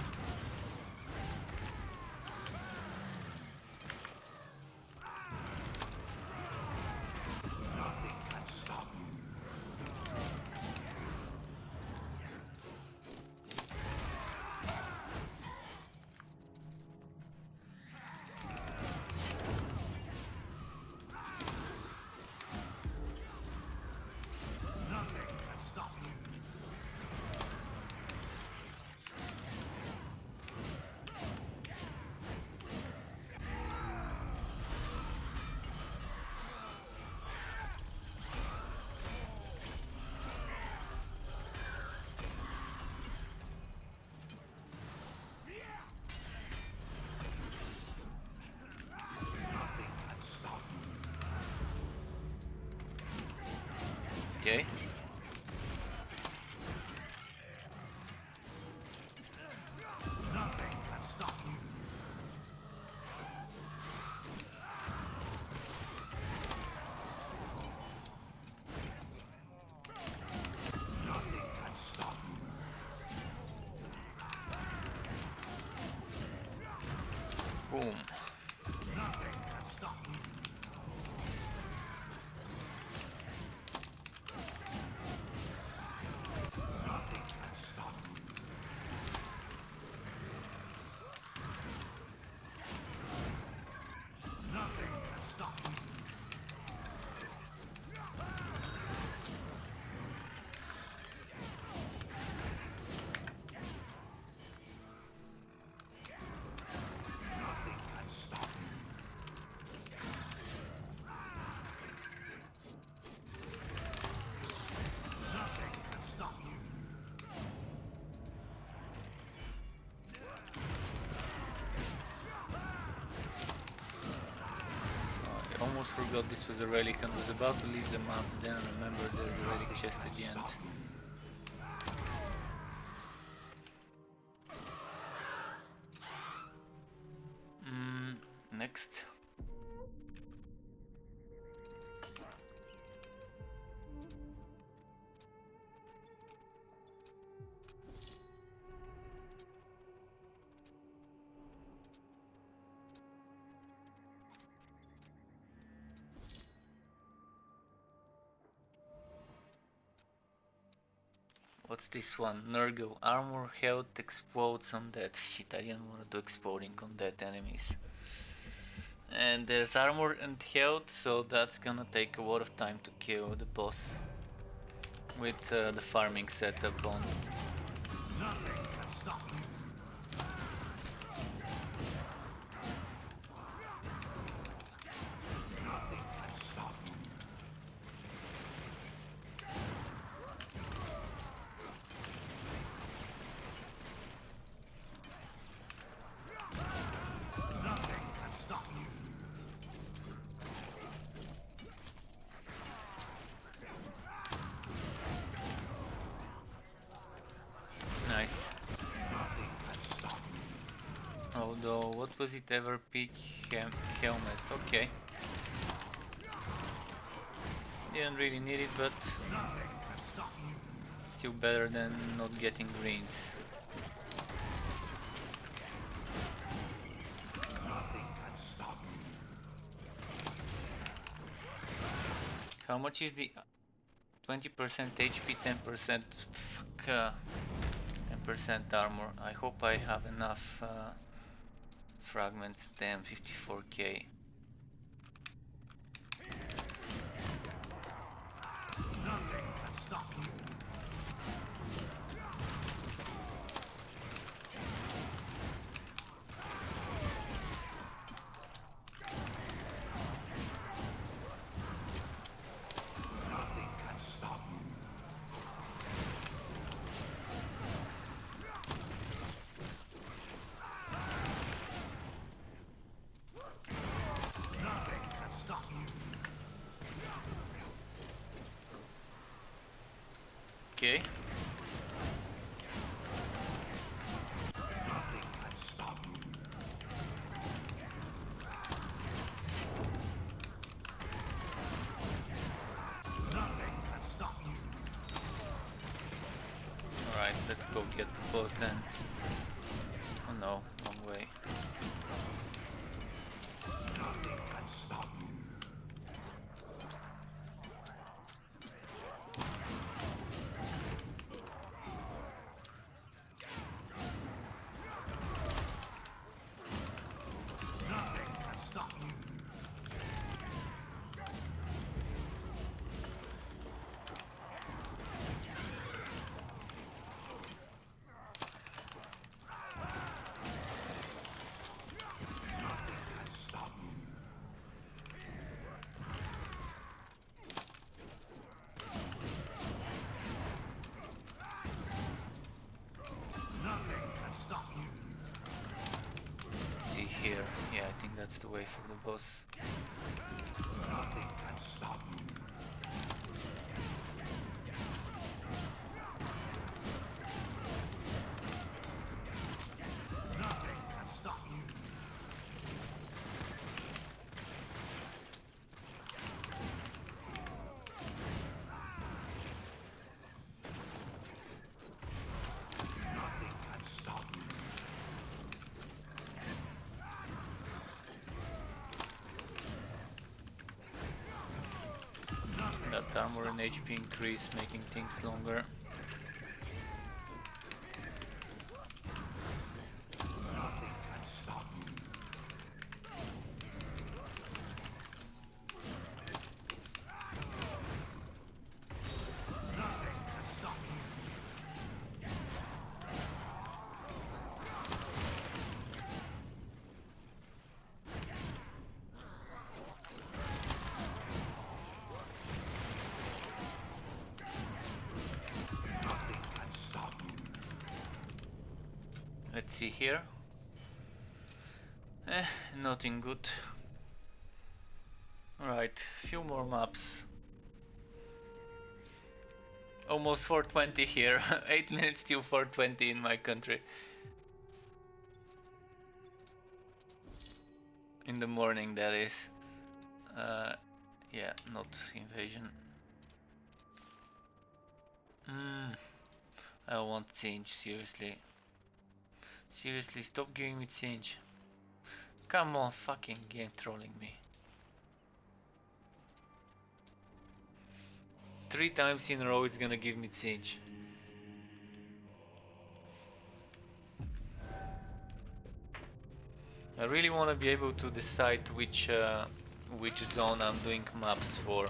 Okay. Boom. I almost forgot this was a relic and was about to leave the map, then I remembered there's a relic chest at the end. Next. What's this one? Nurgle. Armor health explodes on that. Shit, I didn't want to do exploding on that enemies. And there's armor and health, so that's gonna take a lot of time to kill the boss. With the farming setup on. Nice. Although, what was it ever? Peak helmet. Okay. Didn't really need it, but still better than not getting greens. How much is the 20% HP, 10% fuck, 10% armor? I hope I have enough fragments, damn, 54k. Nothing can stop you. Nothing can stop you. Nothing can stop you. Okay. Nothing can stop you. Nothing can stop you. Alright, let's go get the boss then. Oh no, wrong way. Nothing can stop you. Nothing can stop you. Nothing can stop you. Nothing can stop you. See here. Yeah, I think that's the way for the boss. Nothing can stop you. Nothing can stop you. Nothing can stop you. That armor and HP increase, making things longer. Nothing can stop you. Nothing can stop you. Nothing can stop you. Let's see here. Nothing good. Alright, few more maps. Almost 420 here. 8 minutes till 420 in my country. In the morning, that is. Yeah, not invasion. I want change, seriously. Seriously, stop giving me change. Come on, fucking game trolling me. 3 times in a row it's gonna give me change. I really want to be able to decide which zone I'm doing maps for.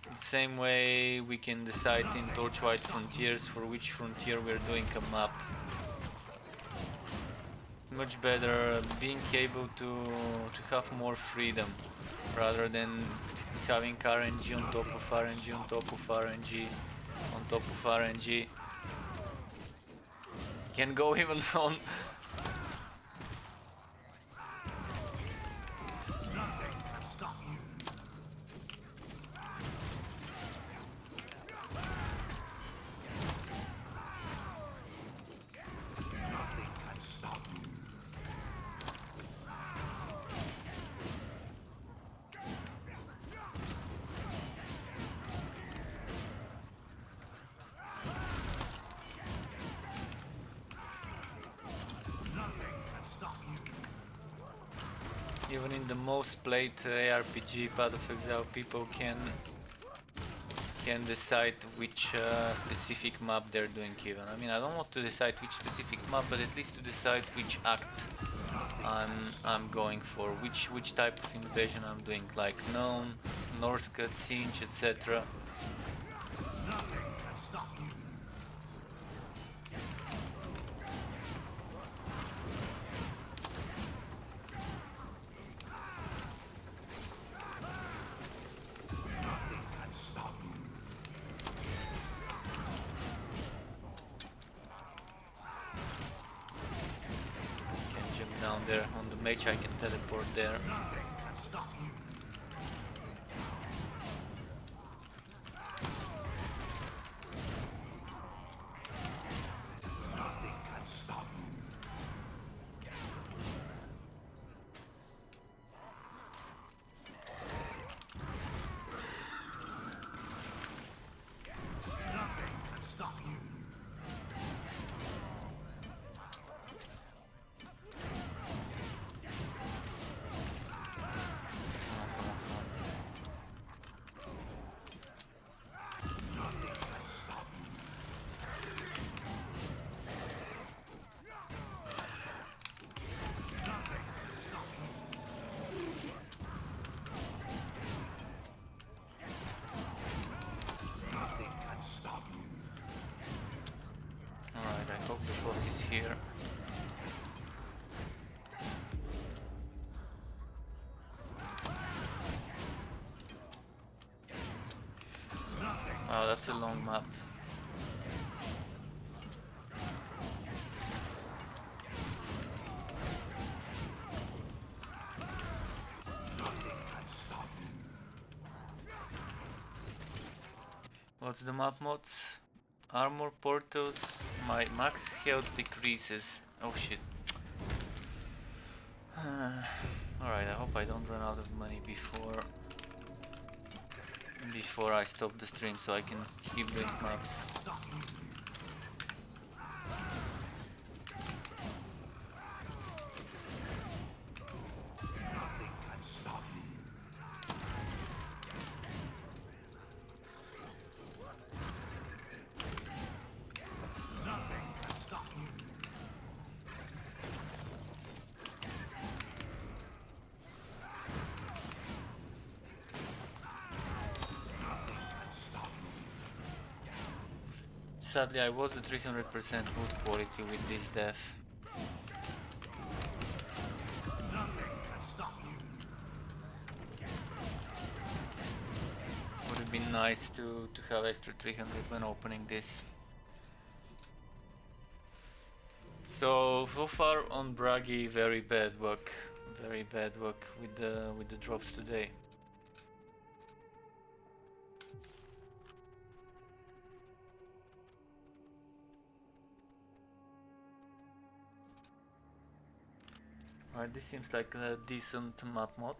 The same way we can decide in Torchlight Frontiers for which frontier we're doing a map. Much better being able to have more freedom rather than having RNG on top of RNG on top of RNG on top of RNG. Can go even on. Nothing can stop you. Nothing can stop you. Nothing can stop you. Even in the most played ARPG, Path of Exile, people can decide which specific map they're doing even. I mean, I don't want to decide which specific map, but at least to decide which act I'm going for, which type of invasion I'm doing, like known, Norse cut, siege, etc. Nothing can stop you. Nothing can stop you. Can jump down there on the mage. I can teleport there. Nothing can stop you. Nothing can stop you. Nothing can stop you. Nothing can stop you. Nothing can stop you. Nothing can stop you. Alright, I hope the boss is here. Wow, that's a long map. Nothing can stop you. What's the map mods? Armor portals, my max health decreases. Oh shit. Alright, I hope I don't run out of money before I stop the stream, so I can keep doing maps. Stop you. Nothing can stop you. Nothing can stop you. Nothing can stop you. Sadly, I was at 300% wood quality with this death. Nothing can stop you. Would have been nice to have extra 300 when opening this. So far on Bragi, very bad luck with the drops today. Alright, this seems like a decent map mod.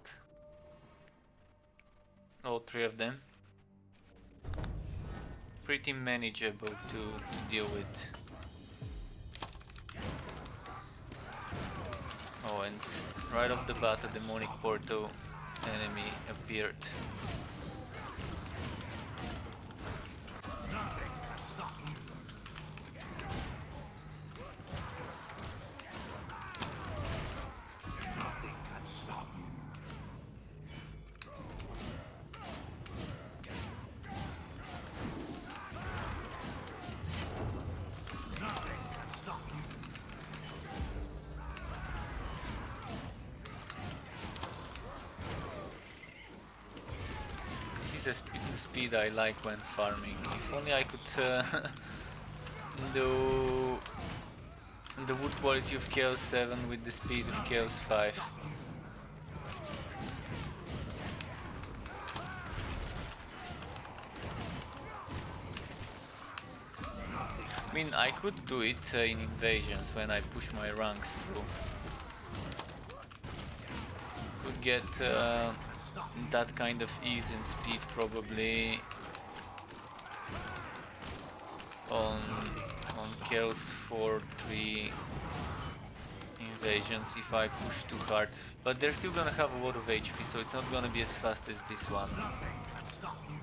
All three of them. Pretty manageable to deal with. Oh, and right off the bat a demonic portal enemy appeared. Nothing can stop you. Nothing can stop you. Nothing can stop you. This is the speed I like when farming. If only I could do the wood quality of Chaos 7 with the speed of Chaos 5. I mean, I could do it in invasions when I push my ranks through. Could get that kind of ease and speed probably on Chaos 4-3 invasions if I push too hard, but they're still gonna have a lot of HP, so it's not gonna be as fast as this one. Nothing can stop you.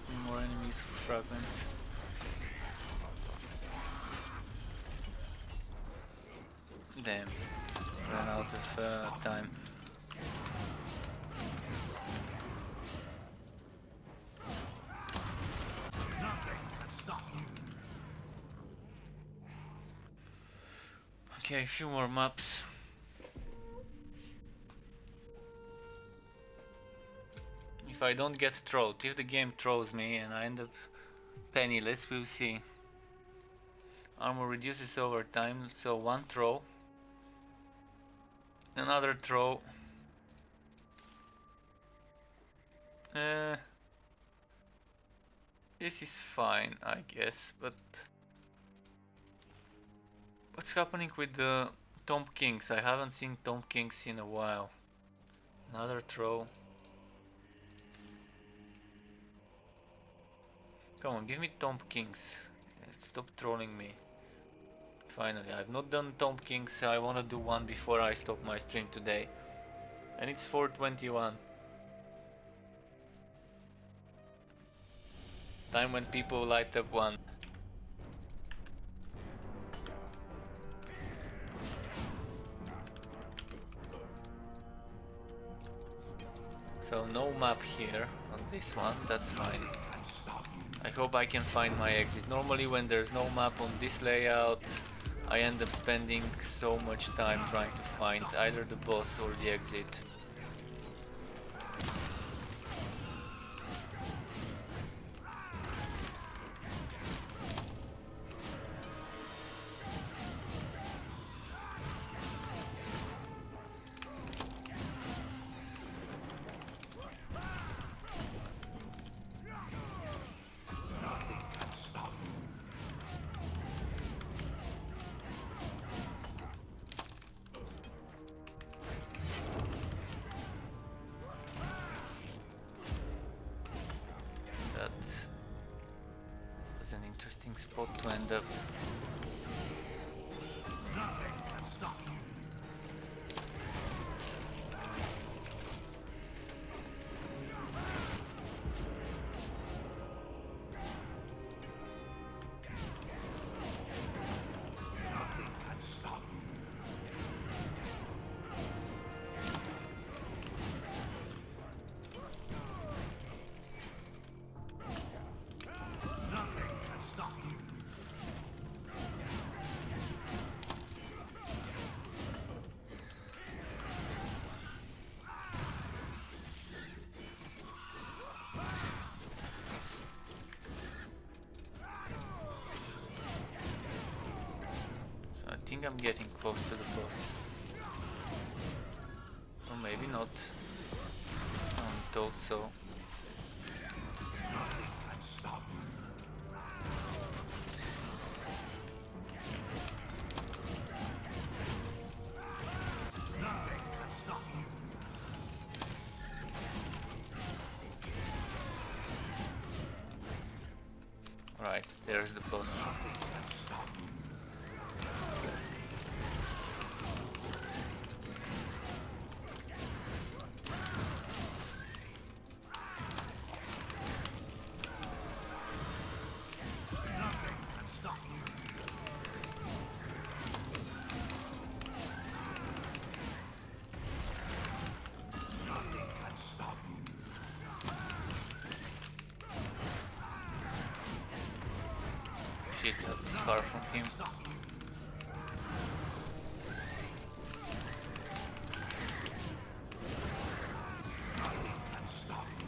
Get me more enemies for fragments. Damn, ran out of time. Okay, a few more maps. If I don't get trolled, if the game throws me and I end up penniless, we'll see. Armor reduces over time, so one throw, another throw. This is fine, I guess, but what's happening with the Tomb Kings? I haven't seen Tomb Kings in a while. Another throw. Come on, give me Tomb Kings. Stop trolling me. Finally, I've not done Tomb Kings. I wanna do one before I stop my stream today. And it's 4:21. Time when people light up one. So no map here on this one, that's fine. I hope I can find my exit. Normally when there's no map on this layout, I end up spending so much time trying to find either the boss or the exit. Spot to end up. Nothing can stop you. Nothing can stop you. Nothing can stop you. So I think I'm getting close to the boss. Or maybe not. I'm told so. Nothing can stop you. Nothing can stop you. Right, there's the boss. Nothing can stop you. Nothing can stop you. Nothing can stop you. Shit, that was far from him. Stop you. Nothing can stop you.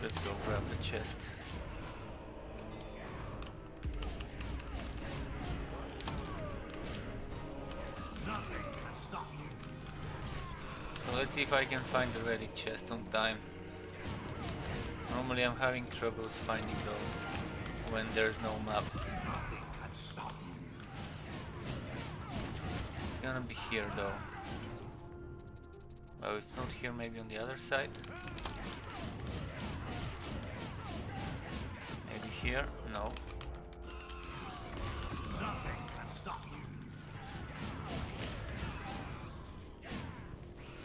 Let's go grab the chest. Nothing can stop you. So let's see if I can find the relic chest on time. Normally I'm having troubles finding those when there's no map. Nothing can stop you. It's gonna be here though. Well, if not here, maybe on the other side. Maybe here? No. Nothing can stop you.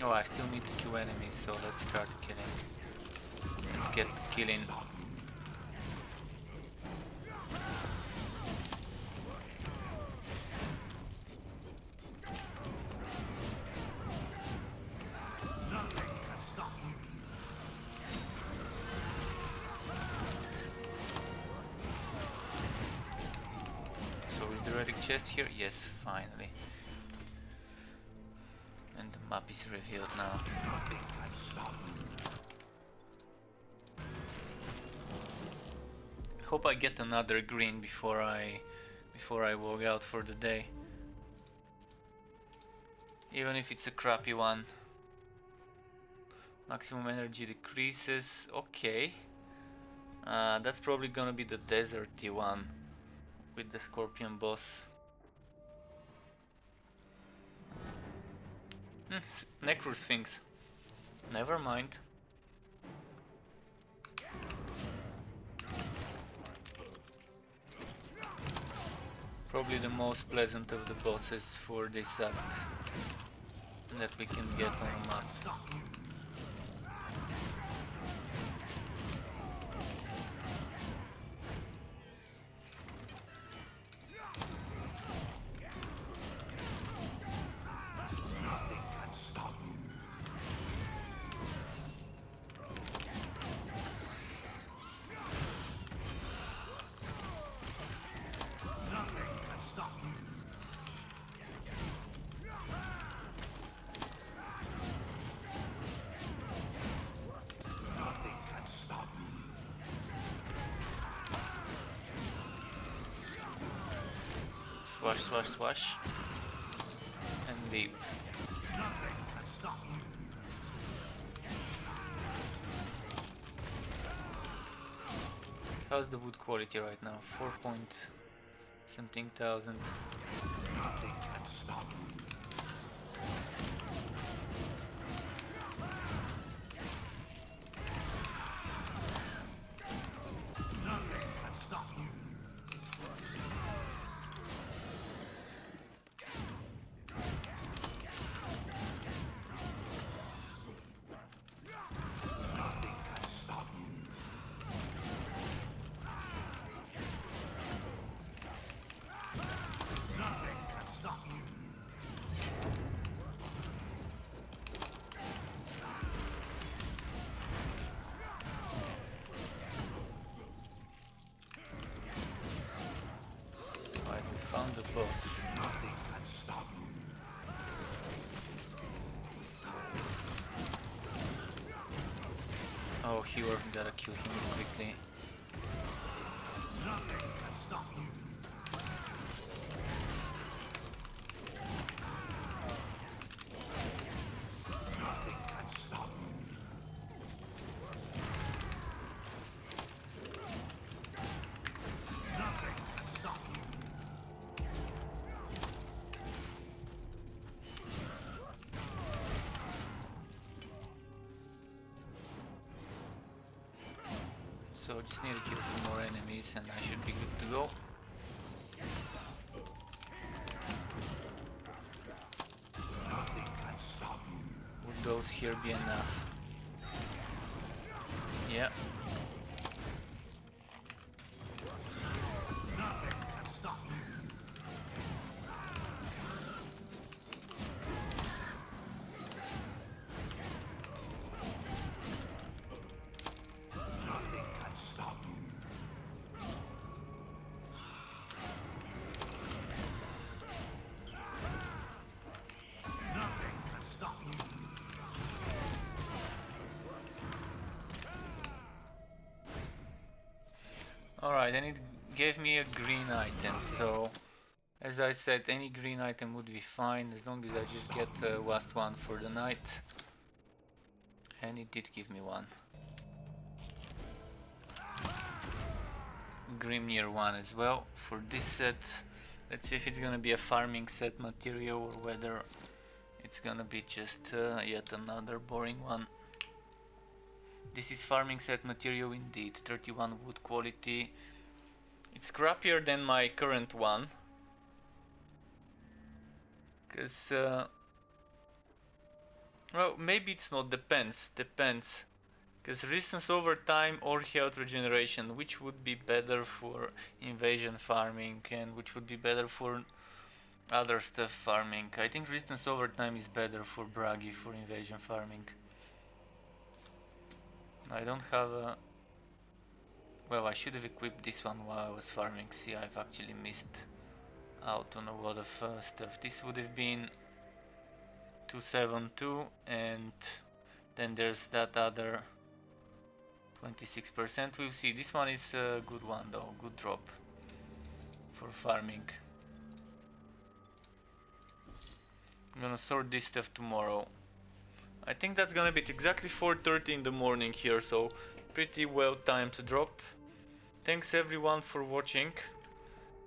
Oh, I still need to kill enemies, so let's start killing. Let's get killing. So is the relic chest here? Yes, finally. And the map is revealed now. Hope I get another green before I walk out for the day. Even if it's a crappy one. Maximum energy decreases. Okay. That's probably gonna be the deserty one with the scorpion boss. Necro Sphinx. Never mind. Probably the most pleasant of the bosses for this act that we can get on a map. Swash, swash, swash. And leave. How's the wood quality right now? 4 point something thousand. Right, we found the boss. Oh, here, gotta kill him quickly. So just need to kill some more enemies and I should be good to go. Would those here be enough? Yeah. Alright, and it gave me a green item, so as I said, any green item would be fine as long as I just get the last one for the night. And it did give me one. Grimnir one as well for this set. Let's see if it's gonna be a farming set material or whether it's gonna be just yet another boring one. This is farming set material indeed, 31 wood quality. It's crappier than my current one, because Well, maybe it's not, depends. Because resistance over time or health regeneration, which would be better for invasion farming and which would be better for other stuff farming. I think resistance over time is better for Bragi for invasion farming. I don't have a... Well, I should have equipped this one while I was farming. See, I've actually missed out on a lot of stuff. This would have been 272, and then there's that other 26%. We'll see. This one is a good one though, good drop for farming. I'm gonna sort this stuff tomorrow. I think that's gonna be exactly 4:30 in the morning here, so pretty well timed to drop. Thanks everyone for watching,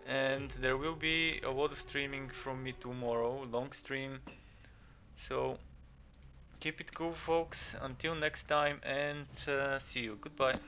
and there will be a lot of streaming from me tomorrow, long stream. So keep it cool folks, until next time, and see you, goodbye.